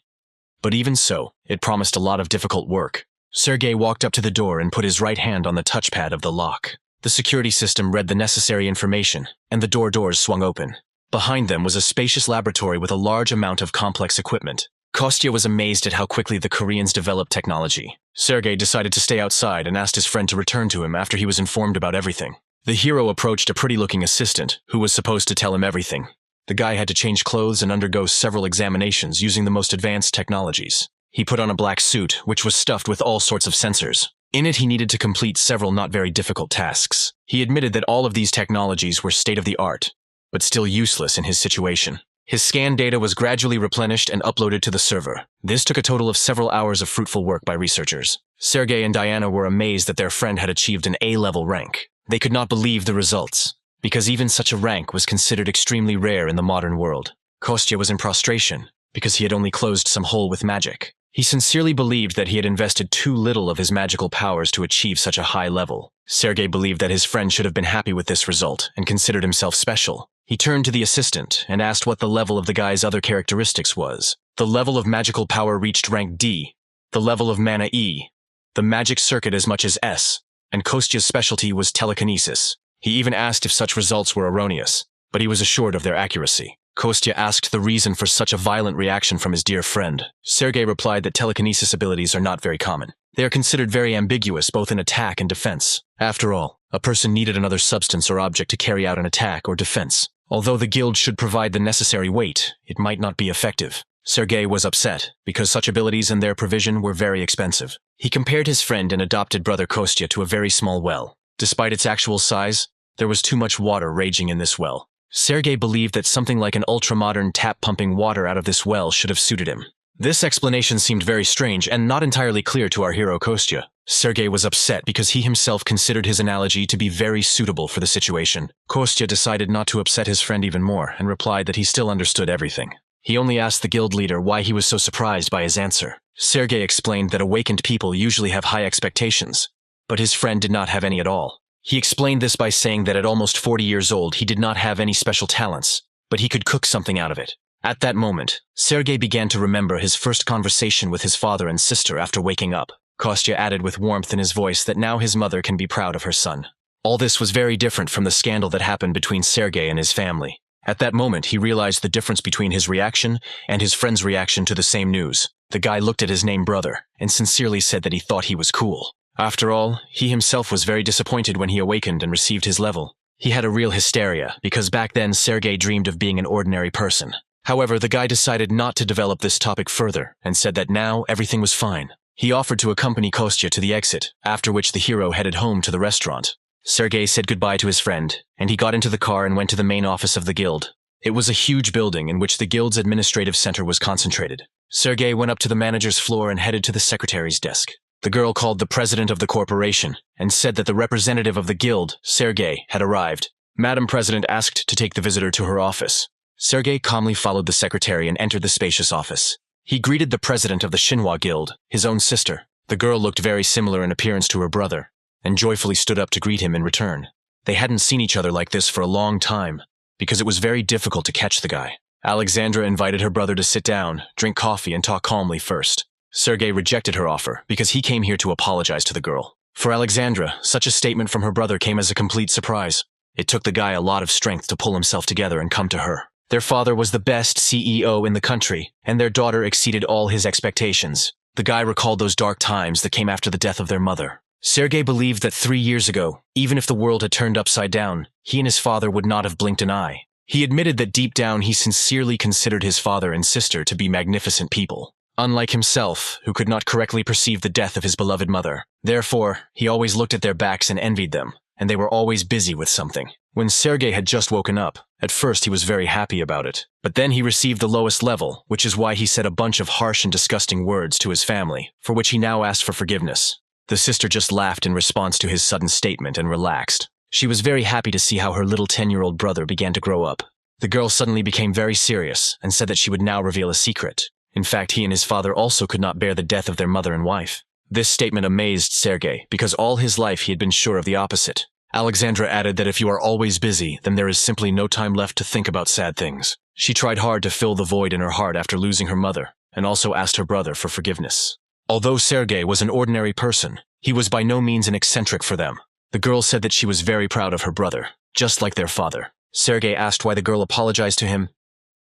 But even so, it promised a lot of difficult work. Sergei walked up to the door and put his right hand on the touchpad of the lock. The security system read the necessary information, and the doors swung open. Behind them was a spacious laboratory with a large amount of complex equipment. Kostya was amazed at how quickly the Koreans developed technology. Sergei decided to stay outside and asked his friend to return to him after he was informed about everything. The hero approached a pretty-looking assistant, who was supposed to tell him everything. The guy had to change clothes and undergo several examinations using the most advanced technologies. He put on a black suit, which was stuffed with all sorts of sensors. In it, he needed to complete several not very difficult tasks. He admitted that all of these technologies were state-of-the-art, but still useless in his situation. His scan data was gradually replenished and uploaded to the server. This took a total of several hours of fruitful work by researchers. Sergei and Diana were amazed that their friend had achieved an A-level rank. They could not believe the results, because even such a rank was considered extremely rare in the modern world. Kostya was in prostration, because he had only closed some hole with magic. He sincerely believed that he had invested too little of his magical powers to achieve such a high level. Sergei believed that his friend should have been happy with this result and considered himself special. He turned to the assistant and asked what the level of the guy's other characteristics was. The level of magical power reached rank D, the level of mana E, the magic circuit as much as S, and Kostya's specialty was telekinesis. He even asked if such results were erroneous, but he was assured of their accuracy. Kostya asked the reason for such a violent reaction from his dear friend. Sergei replied that telekinesis abilities are not very common. They are considered very ambiguous both in attack and defense. After all, a person needed another substance or object to carry out an attack or defense. Although the guild should provide the necessary weight, it might not be effective. Sergei was upset, because such abilities and their provision were very expensive. He compared his friend and adopted brother Kostya to a very small well. Despite its actual size, there was too much water raging in this well. Sergei believed that something like an ultra-modern tap pumping water out of this well should have suited him. This explanation seemed very strange and not entirely clear to our hero Kostya. Sergei was upset because he himself considered his analogy to be very suitable for the situation. Kostya decided not to upset his friend even more and replied that he still understood everything. He only asked the guild leader why he was so surprised by his answer. Sergei explained that awakened people usually have high expectations, but his friend did not have any at all. He explained this by saying that at almost 40 years old he did not have any special talents, but he could cook something out of it. At that moment, Sergei began to remember his first conversation with his father and sister after waking up. Kostya added with warmth in his voice that now his mother can be proud of her son. All this was very different from the scandal that happened between Sergei and his family. At that moment, he realized the difference between his reaction and his friend's reaction to the same news. The guy looked at his named brother and sincerely said that he thought he was cool. After all, he himself was very disappointed when he awakened and received his level. He had a real hysteria, because back then Sergei dreamed of being an ordinary person. However, the guy decided not to develop this topic further and said that now everything was fine. He offered to accompany Kostya to the exit, after which the hero headed home to the restaurant. Sergei said goodbye to his friend, and he got into the car and went to the main office of the guild. It was a huge building in which the guild's administrative center was concentrated. Sergei went up to the manager's floor and headed to the secretary's desk. The girl called the president of the corporation and said that the representative of the guild, Sergei, had arrived. Madam President asked to take the visitor to her office. Sergei calmly followed the secretary and entered the spacious office. He greeted the president of the Manhwa guild, his own sister. The girl looked very similar in appearance to her brother, and joyfully stood up to greet him in return. They hadn't seen each other like this for a long time, because it was very difficult to catch the guy. Alexandra invited her brother to sit down, drink coffee, and talk calmly first. Sergei rejected her offer because he came here to apologize to the girl. For Alexandra, such a statement from her brother came as a complete surprise. It took the guy a lot of strength to pull himself together and come to her. Their father was the best CEO in the country, and their daughter exceeded all his expectations. The guy recalled those dark times that came after the death of their mother. Sergei believed that 3 years ago, even if the world had turned upside down, he and his father would not have blinked an eye. He admitted that deep down he sincerely considered his father and sister to be magnificent people, unlike himself, who could not correctly perceive the death of his beloved mother. Therefore, he always looked at their backs and envied them, and they were always busy with something. When Sergei had just woken up, at first he was very happy about it, but then he received the lowest level, which is why he said a bunch of harsh and disgusting words to his family, for which he now asked for forgiveness. The sister just laughed in response to his sudden statement and relaxed. She was very happy to see how her little 10-year-old brother began to grow up. The girl suddenly became very serious and said that she would now reveal a secret. In fact, he and his father also could not bear the death of their mother and wife. This statement amazed Sergei, because all his life he had been sure of the opposite. Alexandra added that if you are always busy, then there is simply no time left to think about sad things. She tried hard to fill the void in her heart after losing her mother, and also asked her brother for forgiveness. Although Sergei was an ordinary person, he was by no means an eccentric for them. The girl said that she was very proud of her brother, just like their father. Sergei asked why the girl apologized to him,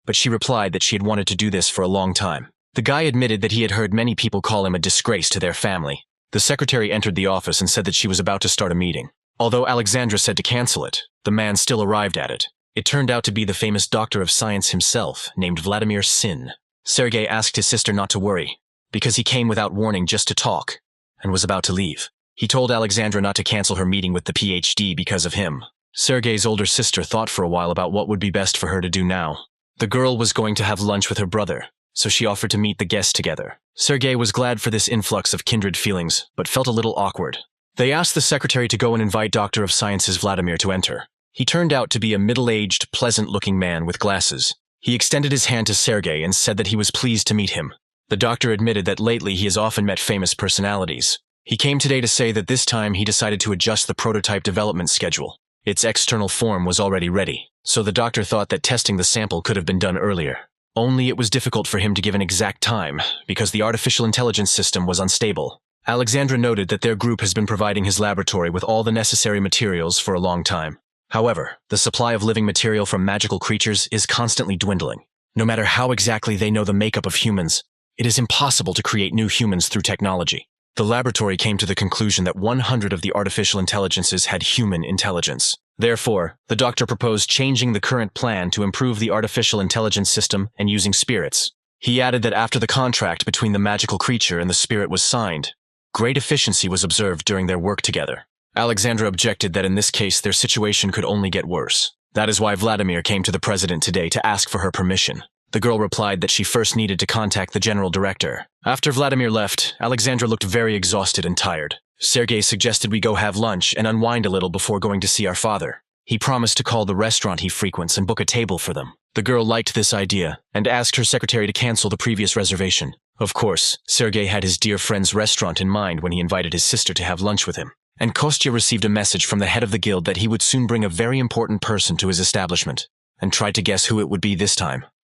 but she replied that she had wanted to do this for a long time. The guy admitted that he had heard many people call him a disgrace to their family. The secretary entered the office and said that she was about to start a meeting. Although Alexandra said to cancel it, the man still arrived at it. It turned out to be the famous doctor of science himself, named Vladimir Sin. Sergei asked his sister not to worry, because he came without warning just to talk, and was about to leave. He told Alexandra not to cancel her meeting with the PhD because of him. Sergei's older sister thought for a while about what would be best for her to do now. The girl was going to have lunch with her brother, so she offered to meet the guests together. Sergei was glad for this influx of kindred feelings, but felt a little awkward. They asked the secretary to go and invite Doctor of Sciences Vladimir to enter. He turned out to be a middle-aged, pleasant-looking man with glasses. He extended his hand to Sergei and said that he was pleased to meet him. The doctor admitted that lately he has often met famous personalities. He came today to say that this time he decided to adjust the prototype development schedule. Its external form was already ready, so the doctor thought that testing the sample could have been done earlier. Only it was difficult for him to give an exact time, because the artificial intelligence system was unstable. Alexandra noted that their group has been providing his laboratory with all the necessary materials for a long time. However, the supply of living material from magical creatures is constantly dwindling. No matter how exactly they know the makeup of humans, it is impossible to create new humans through technology. The laboratory came to the conclusion that 100 of the artificial intelligences had human intelligence. Therefore, the doctor proposed changing the current plan to improve the artificial intelligence system and using spirits. He added that after the contract between the magical creature and the spirit was signed, great efficiency was observed during their work together. Alexandra objected that in this case their situation could only get worse. That is why Vladimir came to the president today to ask for her permission. The girl replied that she first needed to contact the general director. After Vladimir left, Alexandra looked very exhausted and tired. Sergei suggested we go have lunch and unwind a little before going to see our father. He promised to call the restaurant he frequents and book a table for them. The girl liked this idea and asked her secretary to cancel the previous reservation. Of course, Sergei had his dear friend's restaurant in mind when he invited his sister to have lunch with him. And Kostya received a message from the head of the guild that he would soon bring a very important person to his establishment, and tried to guess who it would be this time.